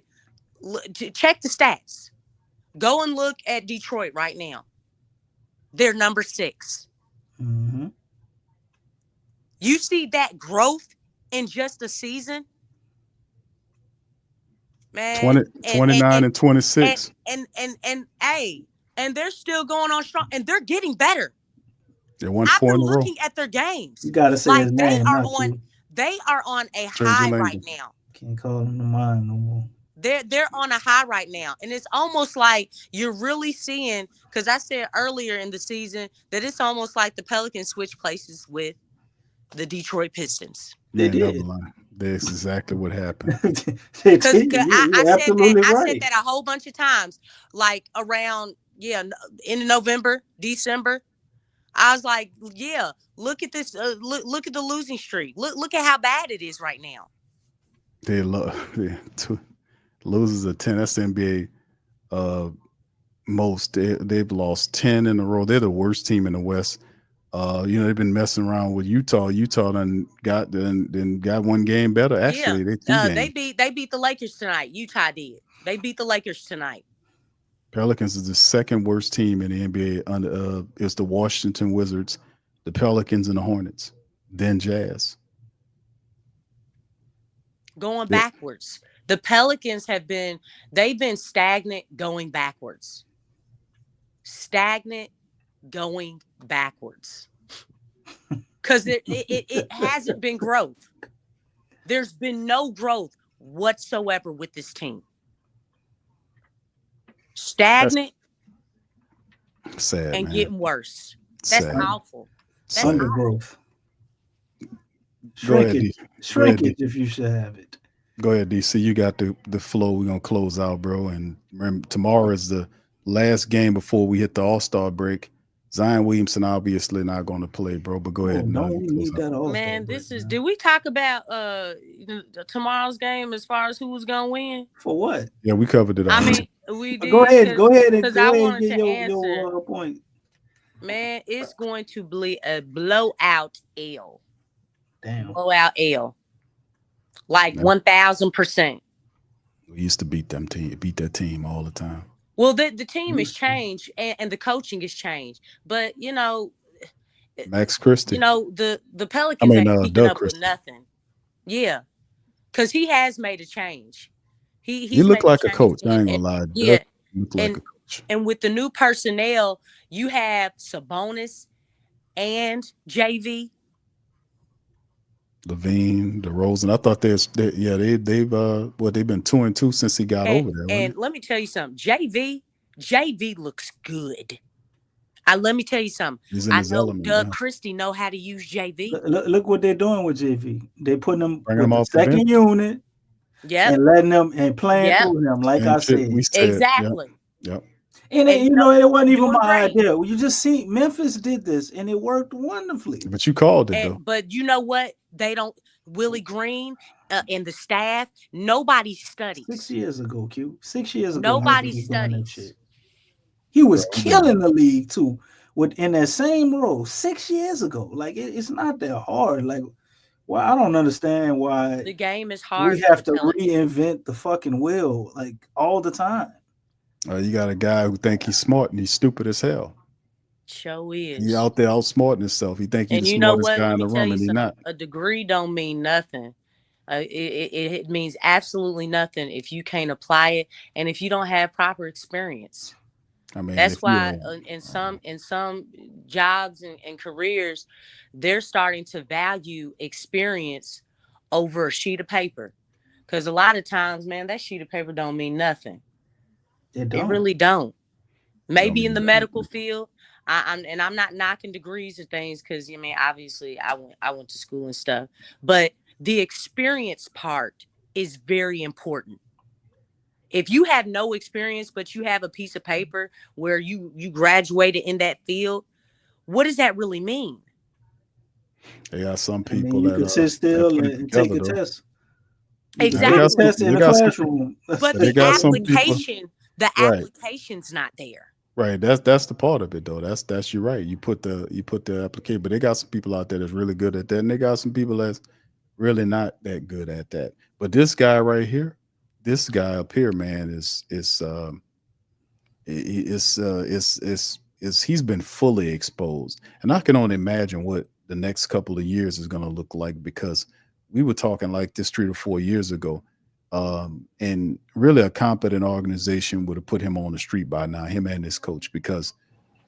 check the stats. Go and look at Detroit right now. They're number 6. Mm-hmm. You see that growth in just a season? man. 29 and 26. And they're still going on strong, and they're getting better. They won I've 4 been in a row. looking at their games. You gotta say his name. They are on a Change your high right language. now. Can't call him the mind no more. They're on a high right now, and it's almost like you're really seeing. Because I said earlier in the season that it's almost like the Pelicans switch places with the Detroit Pistons. They did. Never lie. That's exactly what happened. Because I said right. that a whole bunch of times, like around in November, December. I was like, yeah, look at this. Look at the losing streak. Look at how bad it is right now. They loses a 10. That's the NBA most. They've lost 10 in a row. They're the worst team in the West. They've been messing around with Utah. Utah then got one game better. Actually, they beat the Lakers tonight. Utah did. They beat the Lakers tonight. Pelicans is the second worst team in the NBA. It's the Washington Wizards, the Pelicans, and the Hornets. Then Jazz. Going backwards. The Pelicans they've been stagnant going backwards. Stagnant going backwards. Because it hasn't been growth. There's been no growth whatsoever with this team. Stagnant. Sad, and man. getting worse. That's Sad. Awful. That's Undergrowth. Shrinkage if you should have it. Go ahead, DC. You got the flow. We're gonna close out, bro. And remember, tomorrow is the last game before we hit the All-Star break. Zion Williamson obviously not going to play, bro. But go ahead. Man, did we talk about tomorrow's game as far as who was gonna win? For what? Yeah, we covered it all. I mean, we did. Go ahead, because I wanted to answer. Your point. Man, it's going to be a blowout L. Damn. Blowout L. Like 1,000%. We used to beat that team all the time. Well, the team has changed and the coaching has changed. But, Max Christie. The Pelicans ain't keeping up with nothing. Yeah. Because he has made a change. He look like a coach. I ain't going to lie. Yeah. Look like a coach. And with the new personnel, you have Sabonis and JV. Levine, DeRozan. I thought they've been 2-2 since he got over there. And let me tell you something. JV looks good. Let me tell you something. He's in I his know element, Doug yeah. Christie know how to use JV. Look what they're doing with JV. They putting them Bringing with him the off the second bench. unit. Yeah. And letting them and playing through them, like I said. Exactly. Yep. And it wasn't even my great. idea. You just see Memphis did this and it worked wonderfully. But you called it though. But you know what? They don't. Willie Green and the staff. Nobody studies. 6 years ago, Q. 6 years ago. Nobody Memphis was doing that studies. shit. He was killing the league too, in that same role 6 years ago. Like it's not that hard. Like, well, I don't understand why The game is hard. we have to reinvent the fucking wheel like all the time. You got a guy who think he's smart and he's stupid as hell. Show is. He out there outsmarting himself. He think he's And the you know smartest what? guy Let in me the tell room, you and he's something. not. A degree don't mean nothing. It means absolutely nothing if you can't apply it and if you don't have proper experience. I mean, That's why in some jobs and careers, they're starting to value experience over a sheet of paper. Because a lot of times, man, that sheet of paper don't mean nothing. It really don't. Maybe in the medical field, I'm not knocking degrees and things because obviously I went to school and stuff, but the experience part is very important. If you have no experience, but you have a piece of paper where you graduated in that field, what does that really mean? They got some people you that can sit still and take a together, test. Exactly. Take a test in the classroom. But They the got some people- application's not there. Right, that's the part of it though. That's you're right. You put the application, but they got some people out there that's really good at that, and they got some people that's really not that good at that. But this guy right here, this guy up here, man, he's been fully exposed, and I can only imagine what the next couple of years is going to look like because we were talking like this 3 to 4 years ago. And really a competent organization would have put him on the street by now, him and his coach, because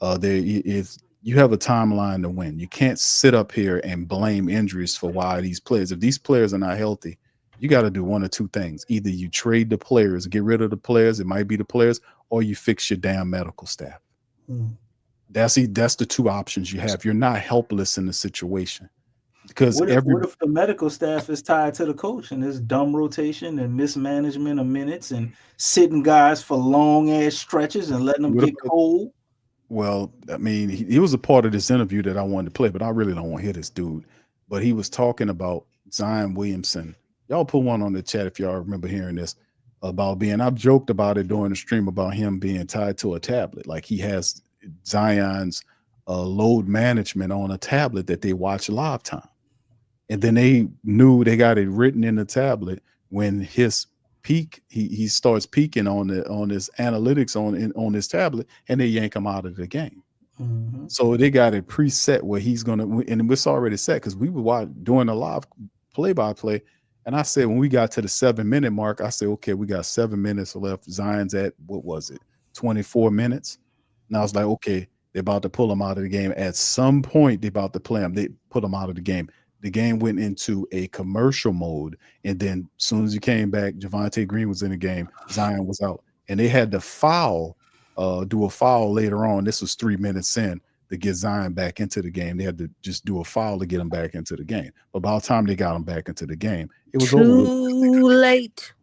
you have a timeline to win. You can't sit up here and blame injuries for why these players, if these players are not healthy, you got to do one or two things. Either you trade the players, get rid of the players, it might be the players, or you fix your damn medical staff. That's the two options you have. You're not helpless in the situation. Because what if the medical staff is tied to the coach and there's dumb rotation and mismanagement of minutes and sitting guys for long ass stretches and letting them get cold? Well, I mean, he was a part of this interview that I wanted to play, but I really don't want to hear this dude. But he was talking about Zion Williamson. Y'all put one on the chat if y'all remember hearing this about being. I've joked about it during the stream about him being tied to a tablet. Like he has Zion's load management on a tablet that they watch live time. And then they knew they got it written in the tablet when his peak, he starts peaking on his analytics on his tablet, and they yank him out of the game. So they got it preset where he's gonna, and it's already set because we were doing a live play-by-play, and I said when we got to the 7-minute mark, I said, okay, we got 7 minutes left. Zion's at, what was it, 24 minutes? And I was like, okay, they're about to pull him out of the game. At some point, they're about to play him. They put him out of the game. The game went into a commercial mode, and then as soon as he came back, Javonte Green was in the game. Zion was out, and they had to do a foul later on. This was 3 minutes in to get Zion back into the game. They had to just do a foul to get him back into the game. But by the time they got him back into the game, it was too late.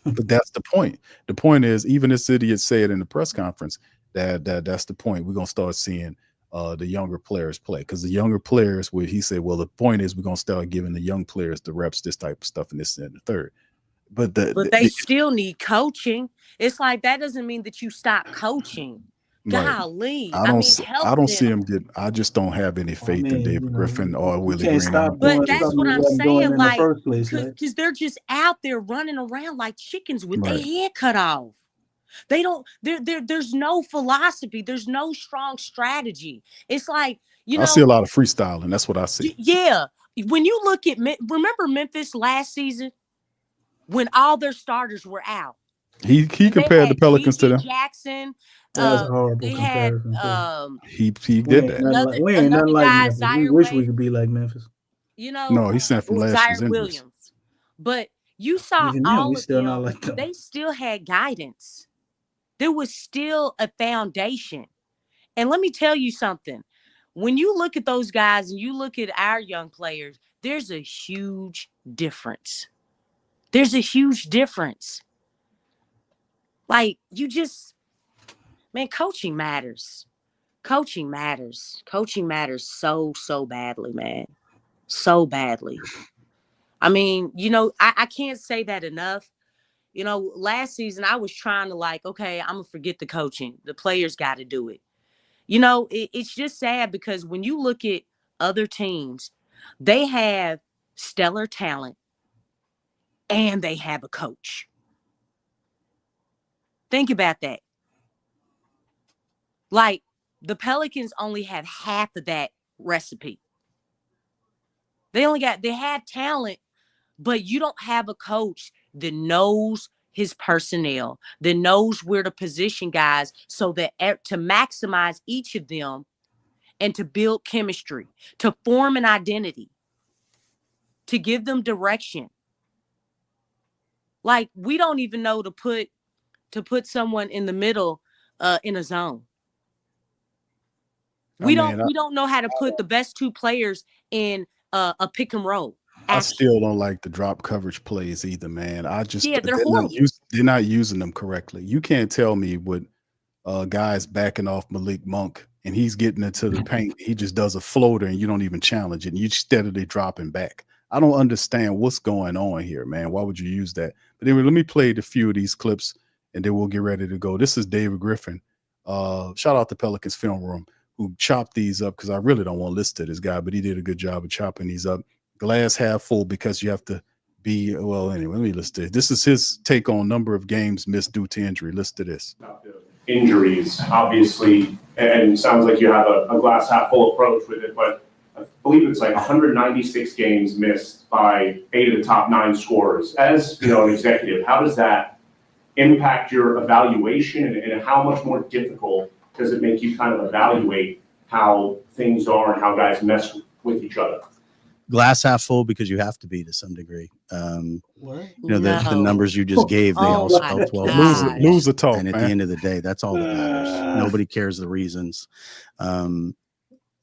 But that's the point. The point is, even this idiot said in the press conference that's the point. We're gonna start seeing the younger players play, because the younger players, where he said, well, the point is we're gonna start giving the young players the reps, this type of stuff, and this and the third. But they still need coaching. It's like that doesn't mean that you stop coaching. Golly, I don't see him get. I just don't have any faith in David Griffin or Willie Green. But that's what I'm saying, like, because they're just out there running around like chickens with their head cut off. They don't. There's no philosophy. There's no strong strategy. It's like, I see a lot of freestyling. That's what I see. Yeah, when you look at remember Memphis last season when all their starters were out. He compared the Pelicans to them. Jackson. That's a horrible they had he did that. We ain't nothing like Memphis. We wish we could be like Memphis. No, he sent from last year's injuries. Williams. But you saw all of them. They still had guidance. There was still a foundation. And let me tell you something. When you look at those guys and you look at our young players, there's a huge difference. There's a huge difference. Like, man, coaching matters. Coaching matters. Coaching matters so badly, man. So badly. I mean, I can't say that enough. Last season I was trying to okay, I'm going to forget the coaching. The players got to do it. It's just sad because when you look at other teams, they have stellar talent and they have a coach. Think about that. Like, the Pelicans only have half of that recipe. They have talent, but you don't have a coach that knows his personnel, that knows where to position guys so that to maximize each of them and to build chemistry, to form an identity, to give them direction. Like, we don't even know to put someone in the middle in a zone. We don't know how to put the best two players in a pick and roll. I still don't like the drop coverage plays either, man. They're horrible. They're not using them correctly. You can't tell me what guys backing off Malik Monk and he's getting into the paint. He just does a floater and you don't even challenge it. And you steadily dropping back. I don't understand what's going on here, man. Why would you use that? But anyway, let me play a few of these clips and then we'll get ready to go. This is David Griffin. Shout out to Pelicans Film Room, who chopped these up, because I really don't want to listen to this guy, but he did a good job of chopping these up. Glass half full, because you have to be, well, anyway, let me listen to this. This is his take on number of games missed due to injury. Listen to this. Injuries, obviously, and it sounds like you have a glass half full approach with it, but believe it's like 196 games missed by 8 of the top 9 scorers. As an executive, how does that impact your evaluation, and how much more difficult does it make you kind of evaluate how things are and how guys mess with each other? Glass half full, because you have to be to some degree. The numbers you just gave, they all spell 12. Lose a talk, and at man. the end of the day, that's all that matters. Nobody cares the reasons.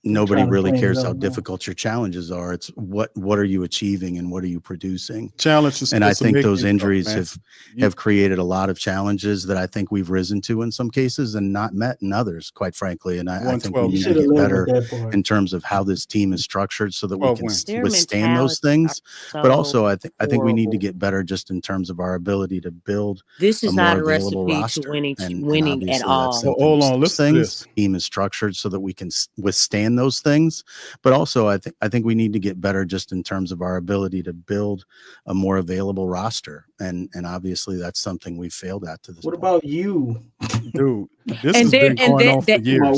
Nobody really cares how difficult your challenges are. It's what are you achieving and what are you producing? Challenges, and I think those injuries have created a lot of challenges that I think we've risen to in some cases and not met in others, quite frankly. And I think we need to get better in terms of how this team is structured so that we can withstand those things. But also, I think we need to get better just in terms of our ability to build. This is not a recipe to winning at all. Hold on, listen to this. Team is structured so that we can withstand those things, but also I think we need to get better just in terms of our ability to build a more available roster, and obviously that's something we've failed at to this What point. about you, dude? This has been going on for years.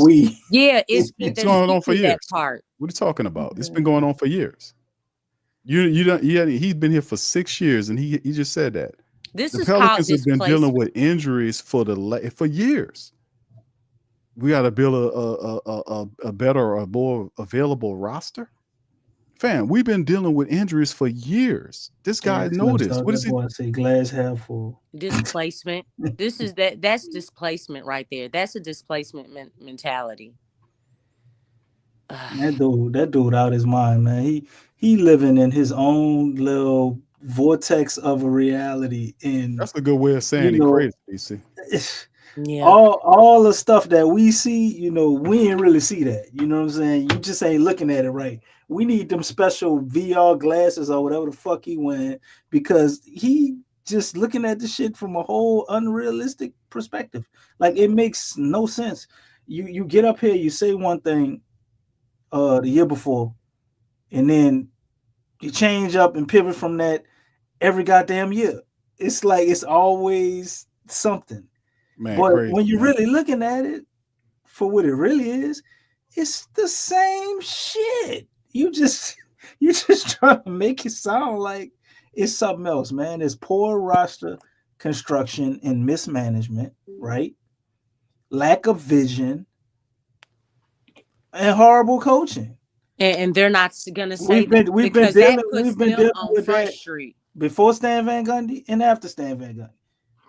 It's going on for years. Part. What are you talking about? It's been going on for years. You don't. He's been here for 6 years, and he just said that. The Pelicans have been dealing with injuries for years. We got to build a better, a more available roster. Fam, we've been dealing with injuries for years. This guy knows this. What is he? Say glass half full. Displacement. That's displacement right there. That's a displacement mentality. That dude out his mind, man. He living in his own little vortex of a reality. And that's a good way of saying he's crazy, DC. Yeah. All the stuff that we see, we ain't really see that. You know what I'm saying? You just ain't looking at it right. We need them special VR glasses or whatever the fuck he wearing, because he just looking at the shit from a whole unrealistic perspective. Like, it makes no sense. You get up here, you say one thing the year before, and then you change up and pivot from that every goddamn year. It's like it's always something. Man, but crazy, when you're really looking at it for what it really is, it's the same shit. You just trying to make it sound like it's something else, man. It's poor roster construction and mismanagement, right? Lack of vision and horrible coaching. And they're not gonna say we've been dealing with that Street before Stan Van Gundy and after Stan Van Gundy.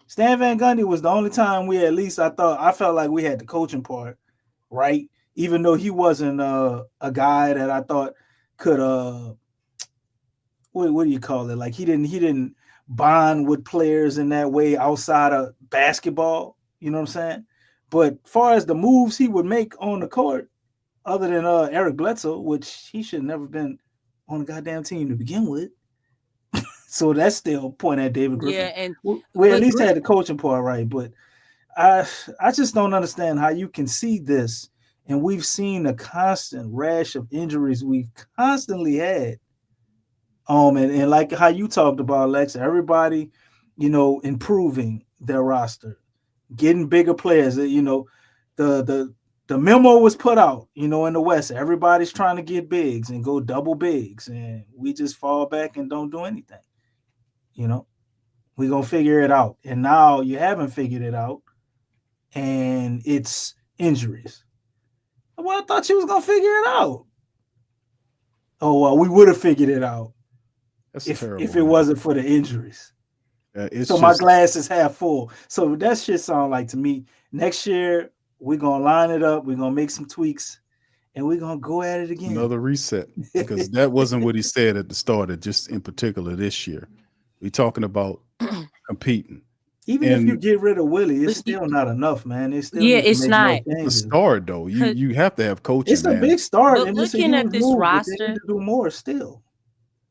Stan Van Gundy was the only time I felt like we had the coaching part right, even though he wasn't a guy that I thought could what do you call it? Like he didn't bond with players in that way outside of basketball. You know what I'm saying? But far as the moves he would make on the court, other than Eric Bledsoe, which he should have never been on a goddamn team to begin with. So that's still point at David Griffin. Yeah, and we at least had the coaching part right, but I just don't understand how you can see this, and we've seen a constant rash of injuries we've constantly had. And like how you talked about, Lexxah, everybody, improving their roster, getting bigger players. The memo was put out, in the West. Everybody's trying to get bigs and go double bigs, and we just fall back and don't do anything. We're going to figure it out. And now you haven't figured it out, and it's injuries. Well, I thought you was going to figure it out. Oh, well, we would have figured it out if it wasn't for the injuries. So my glass is half full. So that shit sound like, to me, next year we're going to line it up. We're going to make some tweaks, and we're going to go at it again. Another reset, because that wasn't what he said at the start, just in particular this year. We're talking about competing. Even if you get rid of Willie, it's still not enough, man. It's still it's not. It's a start, though. You have to have coaching. It's a big start. But looking at this roster, to do more still.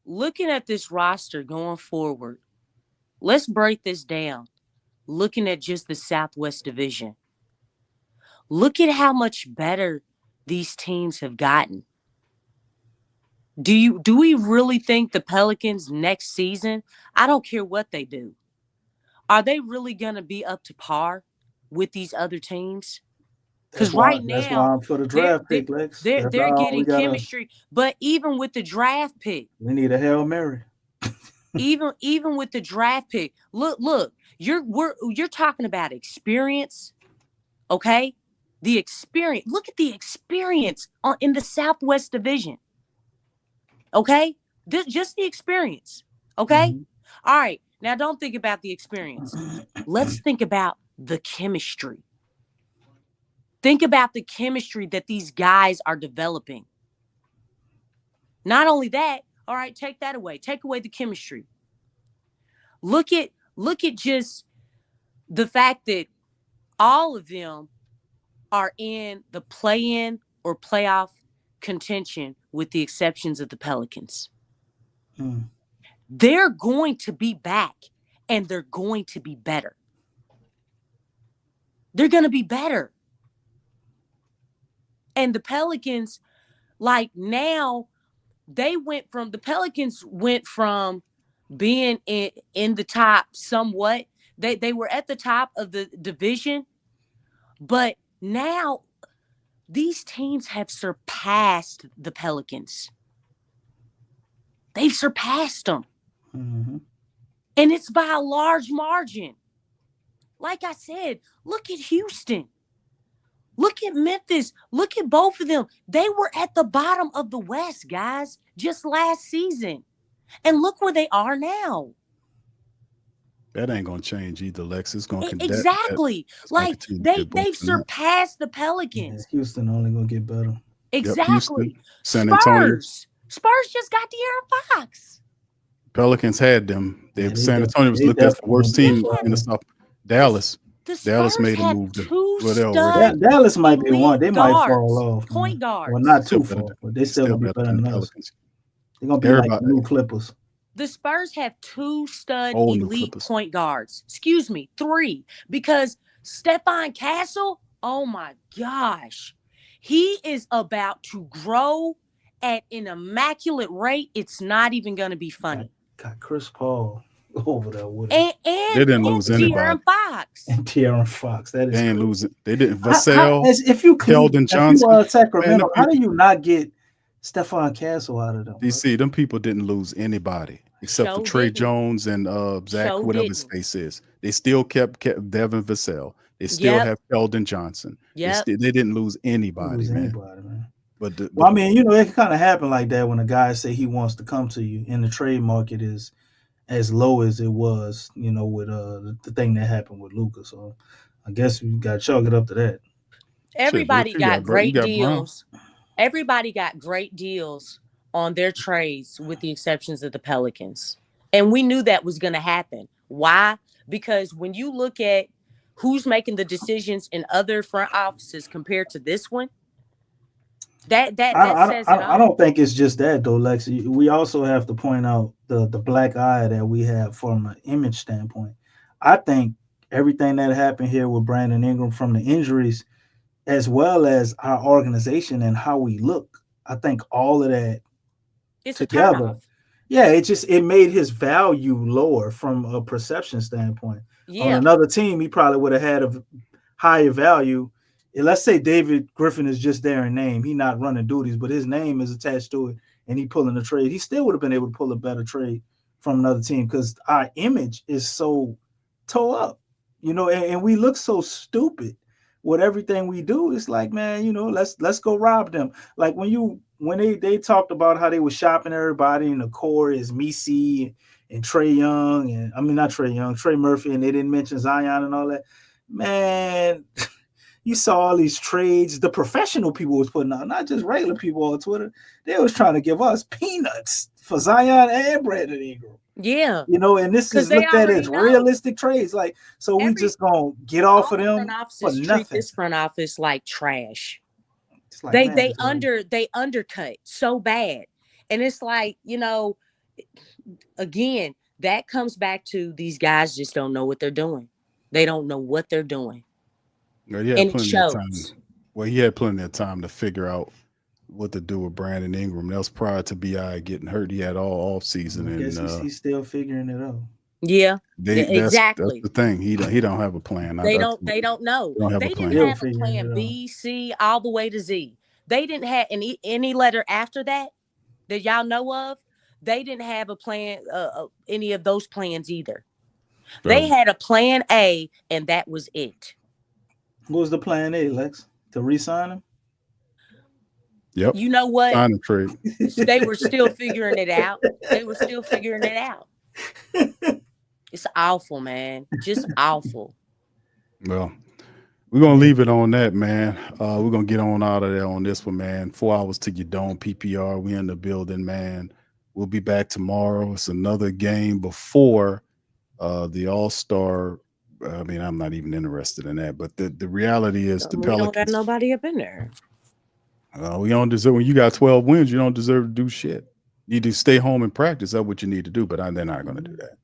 Looking at this roster going forward, let's break this down. Looking at just the Southwest Division, look at how much better these teams have gotten. Do we really think the Pelicans next season, I don't care what they do, are they really going to be up to par with these other teams? Because right That's now, why I'm for the draft pick, Lex. they're That's all getting we gotta. chemistry. But even with the draft pick, We need a Hail Mary. even with the draft pick, look, you're talking about experience, okay? The experience. Look at the experience in the Southwest Division, okay? Just the experience, okay? All right, now don't think about the experience. Let's think about the chemistry. Think about the chemistry that these guys are developing. Not only that, all right, take that away. Take away the chemistry. Look at just the fact that all of them are in the play-in or playoff contention with the exceptions of the Pelicans. They're going to be back and they're going to be better. They're going to be better. And the Pelicans, like now, the Pelicans went from being in the top somewhat. They were at the top of the division, but now these teams have surpassed the Pelicans. They've surpassed them. And it's by a large margin. Like I said, look at Houston. Look at Memphis. Look at both of them. They were at the bottom of the West, guys, just last season. And look where they are now. That ain't gonna change either, Lex. It's gonna exactly. Like they've surpassed the Pelicans. Yeah, Houston only gonna get better. Exactly. Yep, San Antonio. Spurs just got De'Aaron Fox. Pelicans had them. San Antonio was looked at the worst team in the South. Dallas made a move. Dallas might be one. They might fall off. Point guards. Well, not too far, but they still gonna be better than us. They're gonna be like the new Clippers. The Spurs have 2 stud elite point guards. Excuse me, 3. Because Stephon Castle, oh my gosh, he is about to grow at an immaculate rate. It's not even going to be funny. Got Chris Paul over there with him. And they didn't lose anybody. De'Aaron Fox. And De'Aaron Fox. That is. They didn't lose it. They didn't. Vassell, Keldon Johnson. If you Sacramento, how do you not get Stephon Castle out of them? DC, them people didn't lose anybody except for Trey Jones and Zach, whatever his face is. They still kept Devin Vassell. They still have Keldon Johnson. They didn't lose anybody, man. But I mean, it kind of happened like that when a guy say he wants to come to you, and the trade market is as low as it was, with the thing that happened with Luka. So I guess we got to chalk it up to that. Everybody got great deals. Everybody got great deals on their trades with the exceptions of the Pelicans. And we knew that was going to happen. Why? Because when you look at who's making the decisions in other front offices compared to this one, that says it all. I don't think it's just that, though, Lexi. We also have to point out the black eye that we have from an image standpoint. I think everything that happened here with Brandon Ingram from the injuries, as well as our organization and how we look, I think all of that together, it made his value lower from a perception standpoint. On another team, he probably would have had a higher value. And let's say David Griffin is just there in name. He's not running duties, but his name is attached to it, and he pulling the trade. He still would have been able to pull a better trade from another team because our image is so toe up, and we look so stupid with everything we do. It's like, man, let's go rob them. Like when they talked about how they were shopping everybody, and the core is Messi and Trey Young, and I mean not Trey Young, Trey Murphy, and they didn't mention Zion and all that. Man, you saw all these trades the professional people was putting out, not just regular people on Twitter. They was trying to give us peanuts for Zion and Brandon Ingram. Yeah. And this is looked at as realistic trades. Like, so we just gonna get off of them for nothing. Treat this front office like trash. Like, they undercut so bad. And it's like, again, that comes back to these guys just don't know what they're doing. They don't know what they're doing. Well, and it shows. He had plenty of time to figure out what to do with Brandon Ingram. That was prior to BI getting hurt. He had all off season. I guess he's still figuring it out. Yeah, That's exactly. the thing. He don't have a plan. They don't know. They don't have They a plan. didn't have a plan B, C, all the way to Z. They didn't have any letter after that y'all know of. They didn't have a plan, any of those plans either. They had a plan A, and that was it. What was the plan A, Lex? To re-sign him? Yep. You know what? Sign and trade. They were still figuring it out. It's awful, man. Just awful. Well, we're going to leave it on that, man. We're going to get on out of there on this one, man. 4 hours to your dome, PPR. We in the building, man. We'll be back tomorrow. It's another game before the All-Star. I mean, I'm not even interested in that. But the reality is the Pelicans. We don't got nobody up in there. We don't deserve. When you got 12 wins, you don't deserve to do shit. You need to stay home and practice. That's what you need to do. But they're not going to do that.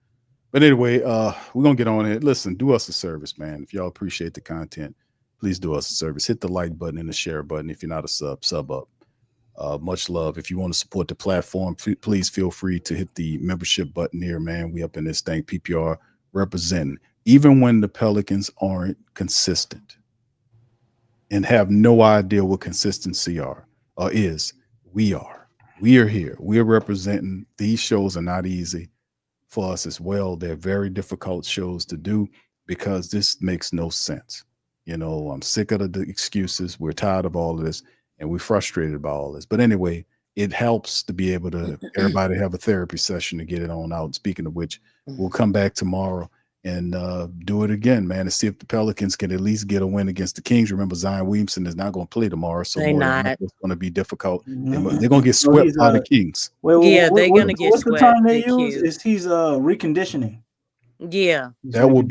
But anyway, we're going to get on it. Listen, do us a service, man. If y'all appreciate the content, please do us a service. Hit the like button and the share button. If you're not a sub up. Much love. If you want to support the platform, please feel free to hit the membership button here, man. We up in this thing, PPR representing. Even when the Pelicans aren't consistent and have no idea what consistency is, we are. We are here. We are representing. These shows are not easy for us as well. They're very difficult shows to do because this makes no sense. You know, I'm sick of the excuses. We're tired of all of this and we're frustrated by all this. But anyway, it helps to be able to everybody have a therapy session to get it on out. Speaking of which, we'll come back tomorrow and do it again, man, to see if the Pelicans can at least get a win against the Kings. Remember, Zion Williamson is not going to play tomorrow, so it's going to be difficult. They're going to get swept by the Kings. They're going to get what's swept. The term they use? Is he's reconditioning. Yeah, that will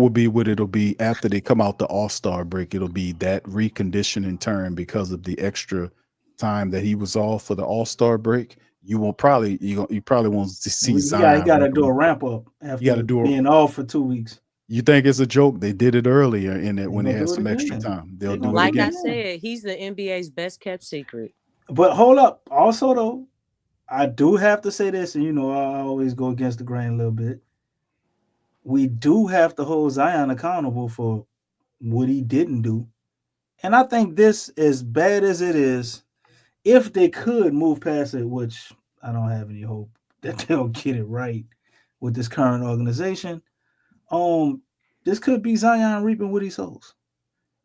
be what it'll be after they come out the All-Star break. It'll be that reconditioning term because of the extra time that he was off for the All-Star break. You probably won't see Zion. You got to do a ramp up after being off for 2 weeks. You think it's a joke? They did it earlier in it when they had some extra time. They'll do it like again. I said, he's the NBA's best kept secret. But hold up. Also, though, I do have to say this, and I always go against the grain a little bit. We do have to hold Zion accountable for what he didn't do. And I think this, as bad as it is, if they could move past it, which I don't have any hope that they'll get it right with this current organization, this could be Zion reaping what he sows.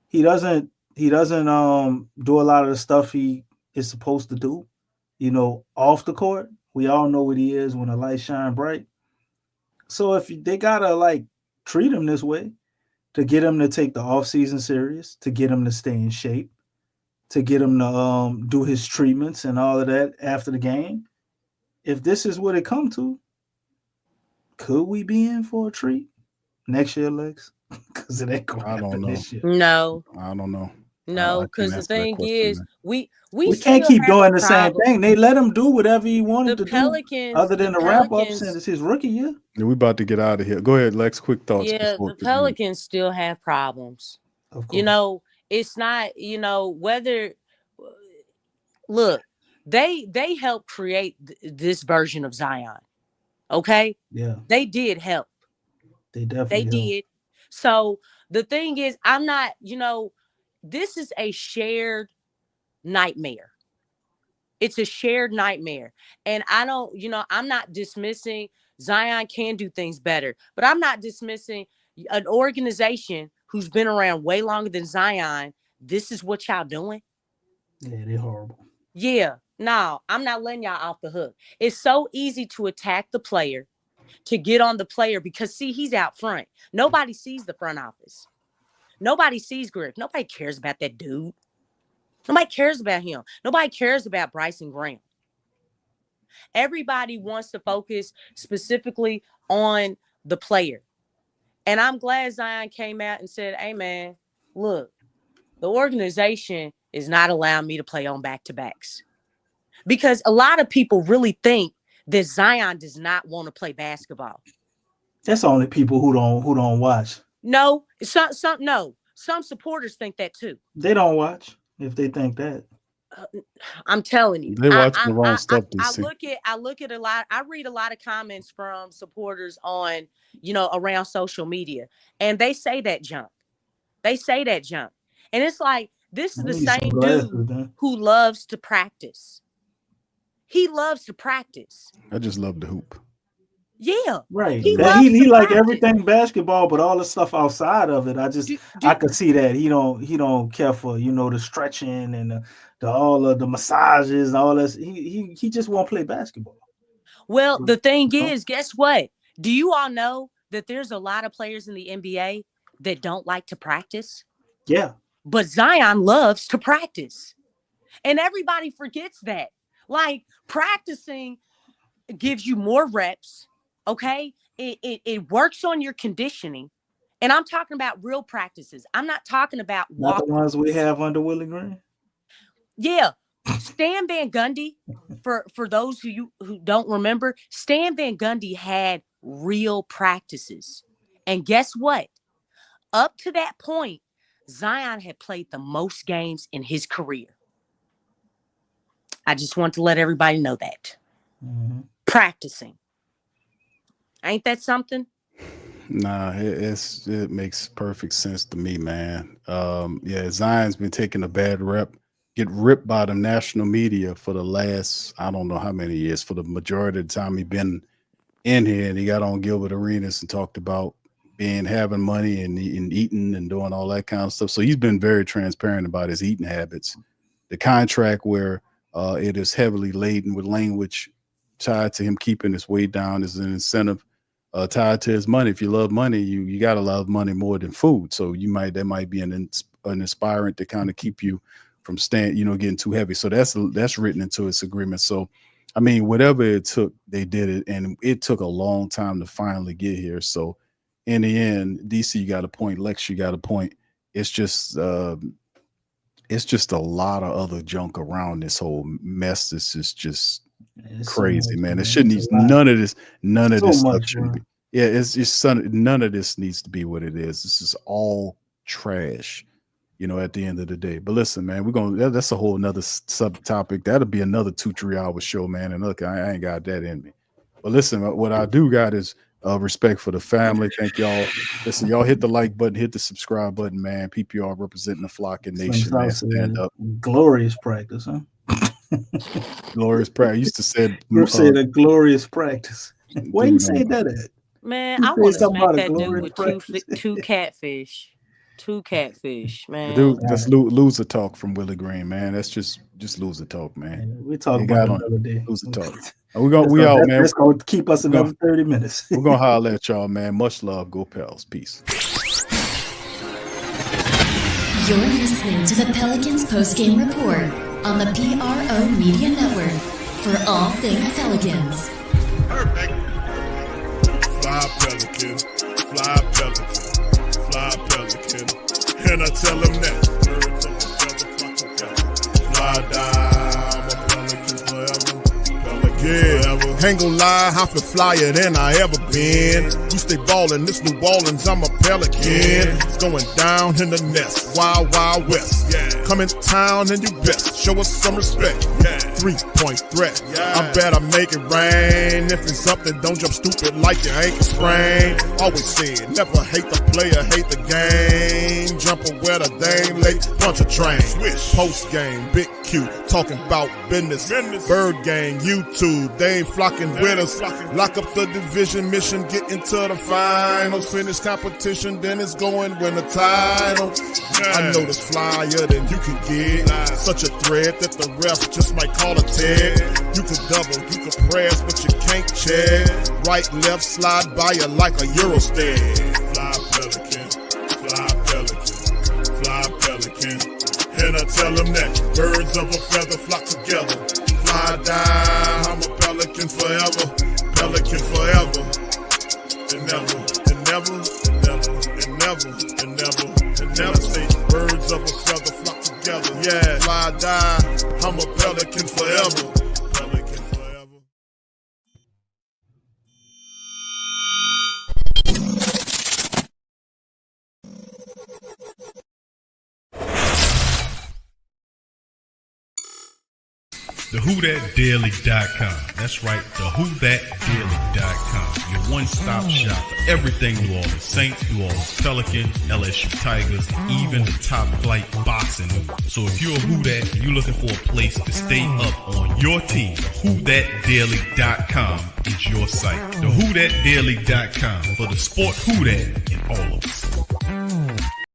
He doesn't do a lot of the stuff he is supposed to do, off the court. We all know what he is when the lights shine bright. So if they gotta treat him this way to get him to take the offseason serious, to get him to stay in shape, to get him to do his treatments and all of that after the game. If this is what it come to, could we be in for a treat next year, Lex? Because it ain't going to happen this year. No. I don't know. No, because the thing is, we can't keep doing the same thing. They let him do whatever he wanted to Pelicans, do, other than the wrap up since his rookie year. Yeah, we about to get out of here. Go ahead, Lex. Quick thoughts. Yeah, the Pelicans still have problems. Of course. It's not, whether look, they helped create this version of Zion. Okay? Yeah. They did help. They definitely did. So the thing is, I'm not, this is a shared nightmare. It's a shared nightmare. And I don't, I'm not dismissing Zion can do things better, but I'm not dismissing an organization who's been around way longer than Zion. This is what y'all doing. Yeah, they're horrible. Yeah, no, I'm not letting y'all off the hook. It's so easy to attack the player, to get on the player because, see, he's out front. Nobody sees the front office. Nobody sees Griff. Nobody cares about that dude. Nobody cares about him. Nobody cares about Bryson Graham. Everybody wants to focus specifically on the player. And I'm glad Zion came out and said, hey, man, look, the organization is not allowing me to play on back-to-backs. Because a lot of people really think that Zion does not want to play basketball. That's only people who don't watch. No, some supporters think that too. They don't watch if they think that. I'm telling you, They watching the wrong stuff. I look at a lot. I read a lot of comments from supporters on, around social media, and they say that junk. And it's like, this is the same dude who loves to practice. He loves to practice. I just love the hoop. Yeah, right. He like everything basketball, but all the stuff outside of it, I could see that he don't care for the stretching and the all of the massages and all this. He just won't play basketball. Well, the thing is, guess what? Do you all know that there's a lot of players in the NBA that don't like to practice? Yeah, but Zion loves to practice, and everybody forgets that. Like, practicing gives you more reps. Okay, it works on your conditioning, and I'm talking about real practices. I'm not talking about not the ones we have under Willie Green. Yeah, Stan Van Gundy. For those who don't remember, Stan Van Gundy had real practices, and guess what? Up to that point, Zion had played the most games in his career. I just want to let everybody know that. Mm-hmm. Practicing. Ain't that something? Nah, it makes perfect sense to me, man. Zion's been taking a bad rep, get ripped by the national media for the last, I don't know how many years, for the majority of the time he's been in here, and he got on Gilbert Arenas and talked about having money and eating and doing all that kind of stuff. So he's been very transparent about his eating habits. The contract where it is heavily laden with language tied to him keeping his weight down is an incentive tied to his money. If you love money, you got to love money more than food. So that might be an inspirant to kind of keep you from getting too heavy. So that's written into his agreement. So, I mean, whatever it took, they did it, and it took a long time to finally get here. So, in the end, DC, you got a point. Lex, you got a point. It's just a lot of other junk around this whole mess. This is just crazy, man. It shouldn't need none of this stuff shouldn't be. Yeah, it's just none of this needs to be what it is. This is all trash, at the end of the day. But listen, man, that's a whole nother subtopic. That'll be another 2-3 hour show, man. And look, I ain't got that in me. But listen, what I do got is respect for the family. Thank y'all. Listen, y'all hit the like button, hit the subscribe button, man. PPR representing the flock and nation, man. Stand up. Glorious practice, huh? Glorious practice. I used to say a glorious practice. Where you say that at? Man, I want to smack that dude with two catfish. Two catfish, man. Dude, that's loser talk from Willie Green, man. That's just loser talk, man. We talk about another day. Loser talk. We out, man. That's going to keep us another 30 minutes. We're going to holler at y'all, man. Much love. Go Pels. Peace. You're listening to the Pelicans postgame report on the PRO Media Network for all things Pelicans. Perfect. Fly Pelican, fly Pelican, fly Pelican. And I tell him that. Birds of a feather, fly down, I'm a Pelican forever. Yeah, ain't gon' lie, I feel flyer than I ever been. We stay ballin', this New Orleans, I'm a Pelican. It's going down in the nest, wild, wild west. Come in town and you best, show us some respect. 3-point threat, I better make it rain. If it's something, don't jump stupid like your ankle sprain. Always said, never hate the player, hate the game. Jumpin' where the dame late, punch a train. Post game, big Q, talking about business. Bird gang, YouTube, they ain't flocking with us. Lock up the division mission, get into the finals. Finish competition, then it's going win the title. I know this flyer than you can get. Such a threat that the ref just might call a tag. You could double, you could press, but you can't check. Right, left, slide by you like a Eurostep. Fly Pelican, fly Pelican, fly Pelican. And I tell them that birds of a feather flock together. Fly down, I'm a Pelican forever. Pelican forever. And never, and never, and never, and never, and never, and never say birds of a feather flock together. Yeah, fly down, I'm a Pelican forever. Pelican forever. TheWhoThatDaily.com. That's right, TheWhoThatDaily.com. Your one-stop shop for everything New Orleans Saints, New Orleans Pelicans, LSU Tigers, even the top flight boxing. So if you're a Who That and you're looking for a place to stay up on your team, TheWhoThatDaily.com is your site. TheWhoThatDaily.com for the sport Who That in all of us.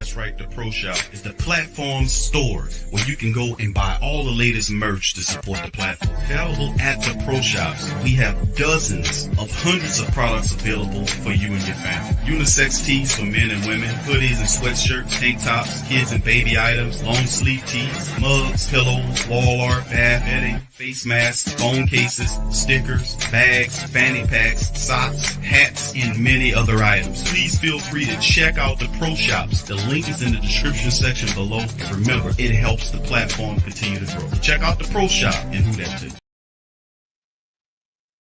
That's right, the Pro Shop is the platform store where you can go and buy all the latest merch to support the platform. Available at the Pro Shops, we have dozens of hundreds of products available for you and your family. Unisex tees for men and women, hoodies and sweatshirts, tank tops, kids and baby items, long sleeve tees, mugs, pillows, wall art, bath bedding, face masks, phone cases, stickers, bags, fanny packs, socks, hats, and many other items. Please feel free to check out the Pro Shops. The link is in the description section below. Remember, it helps the platform continue to grow. Check out the Pro Shop and Who That Too.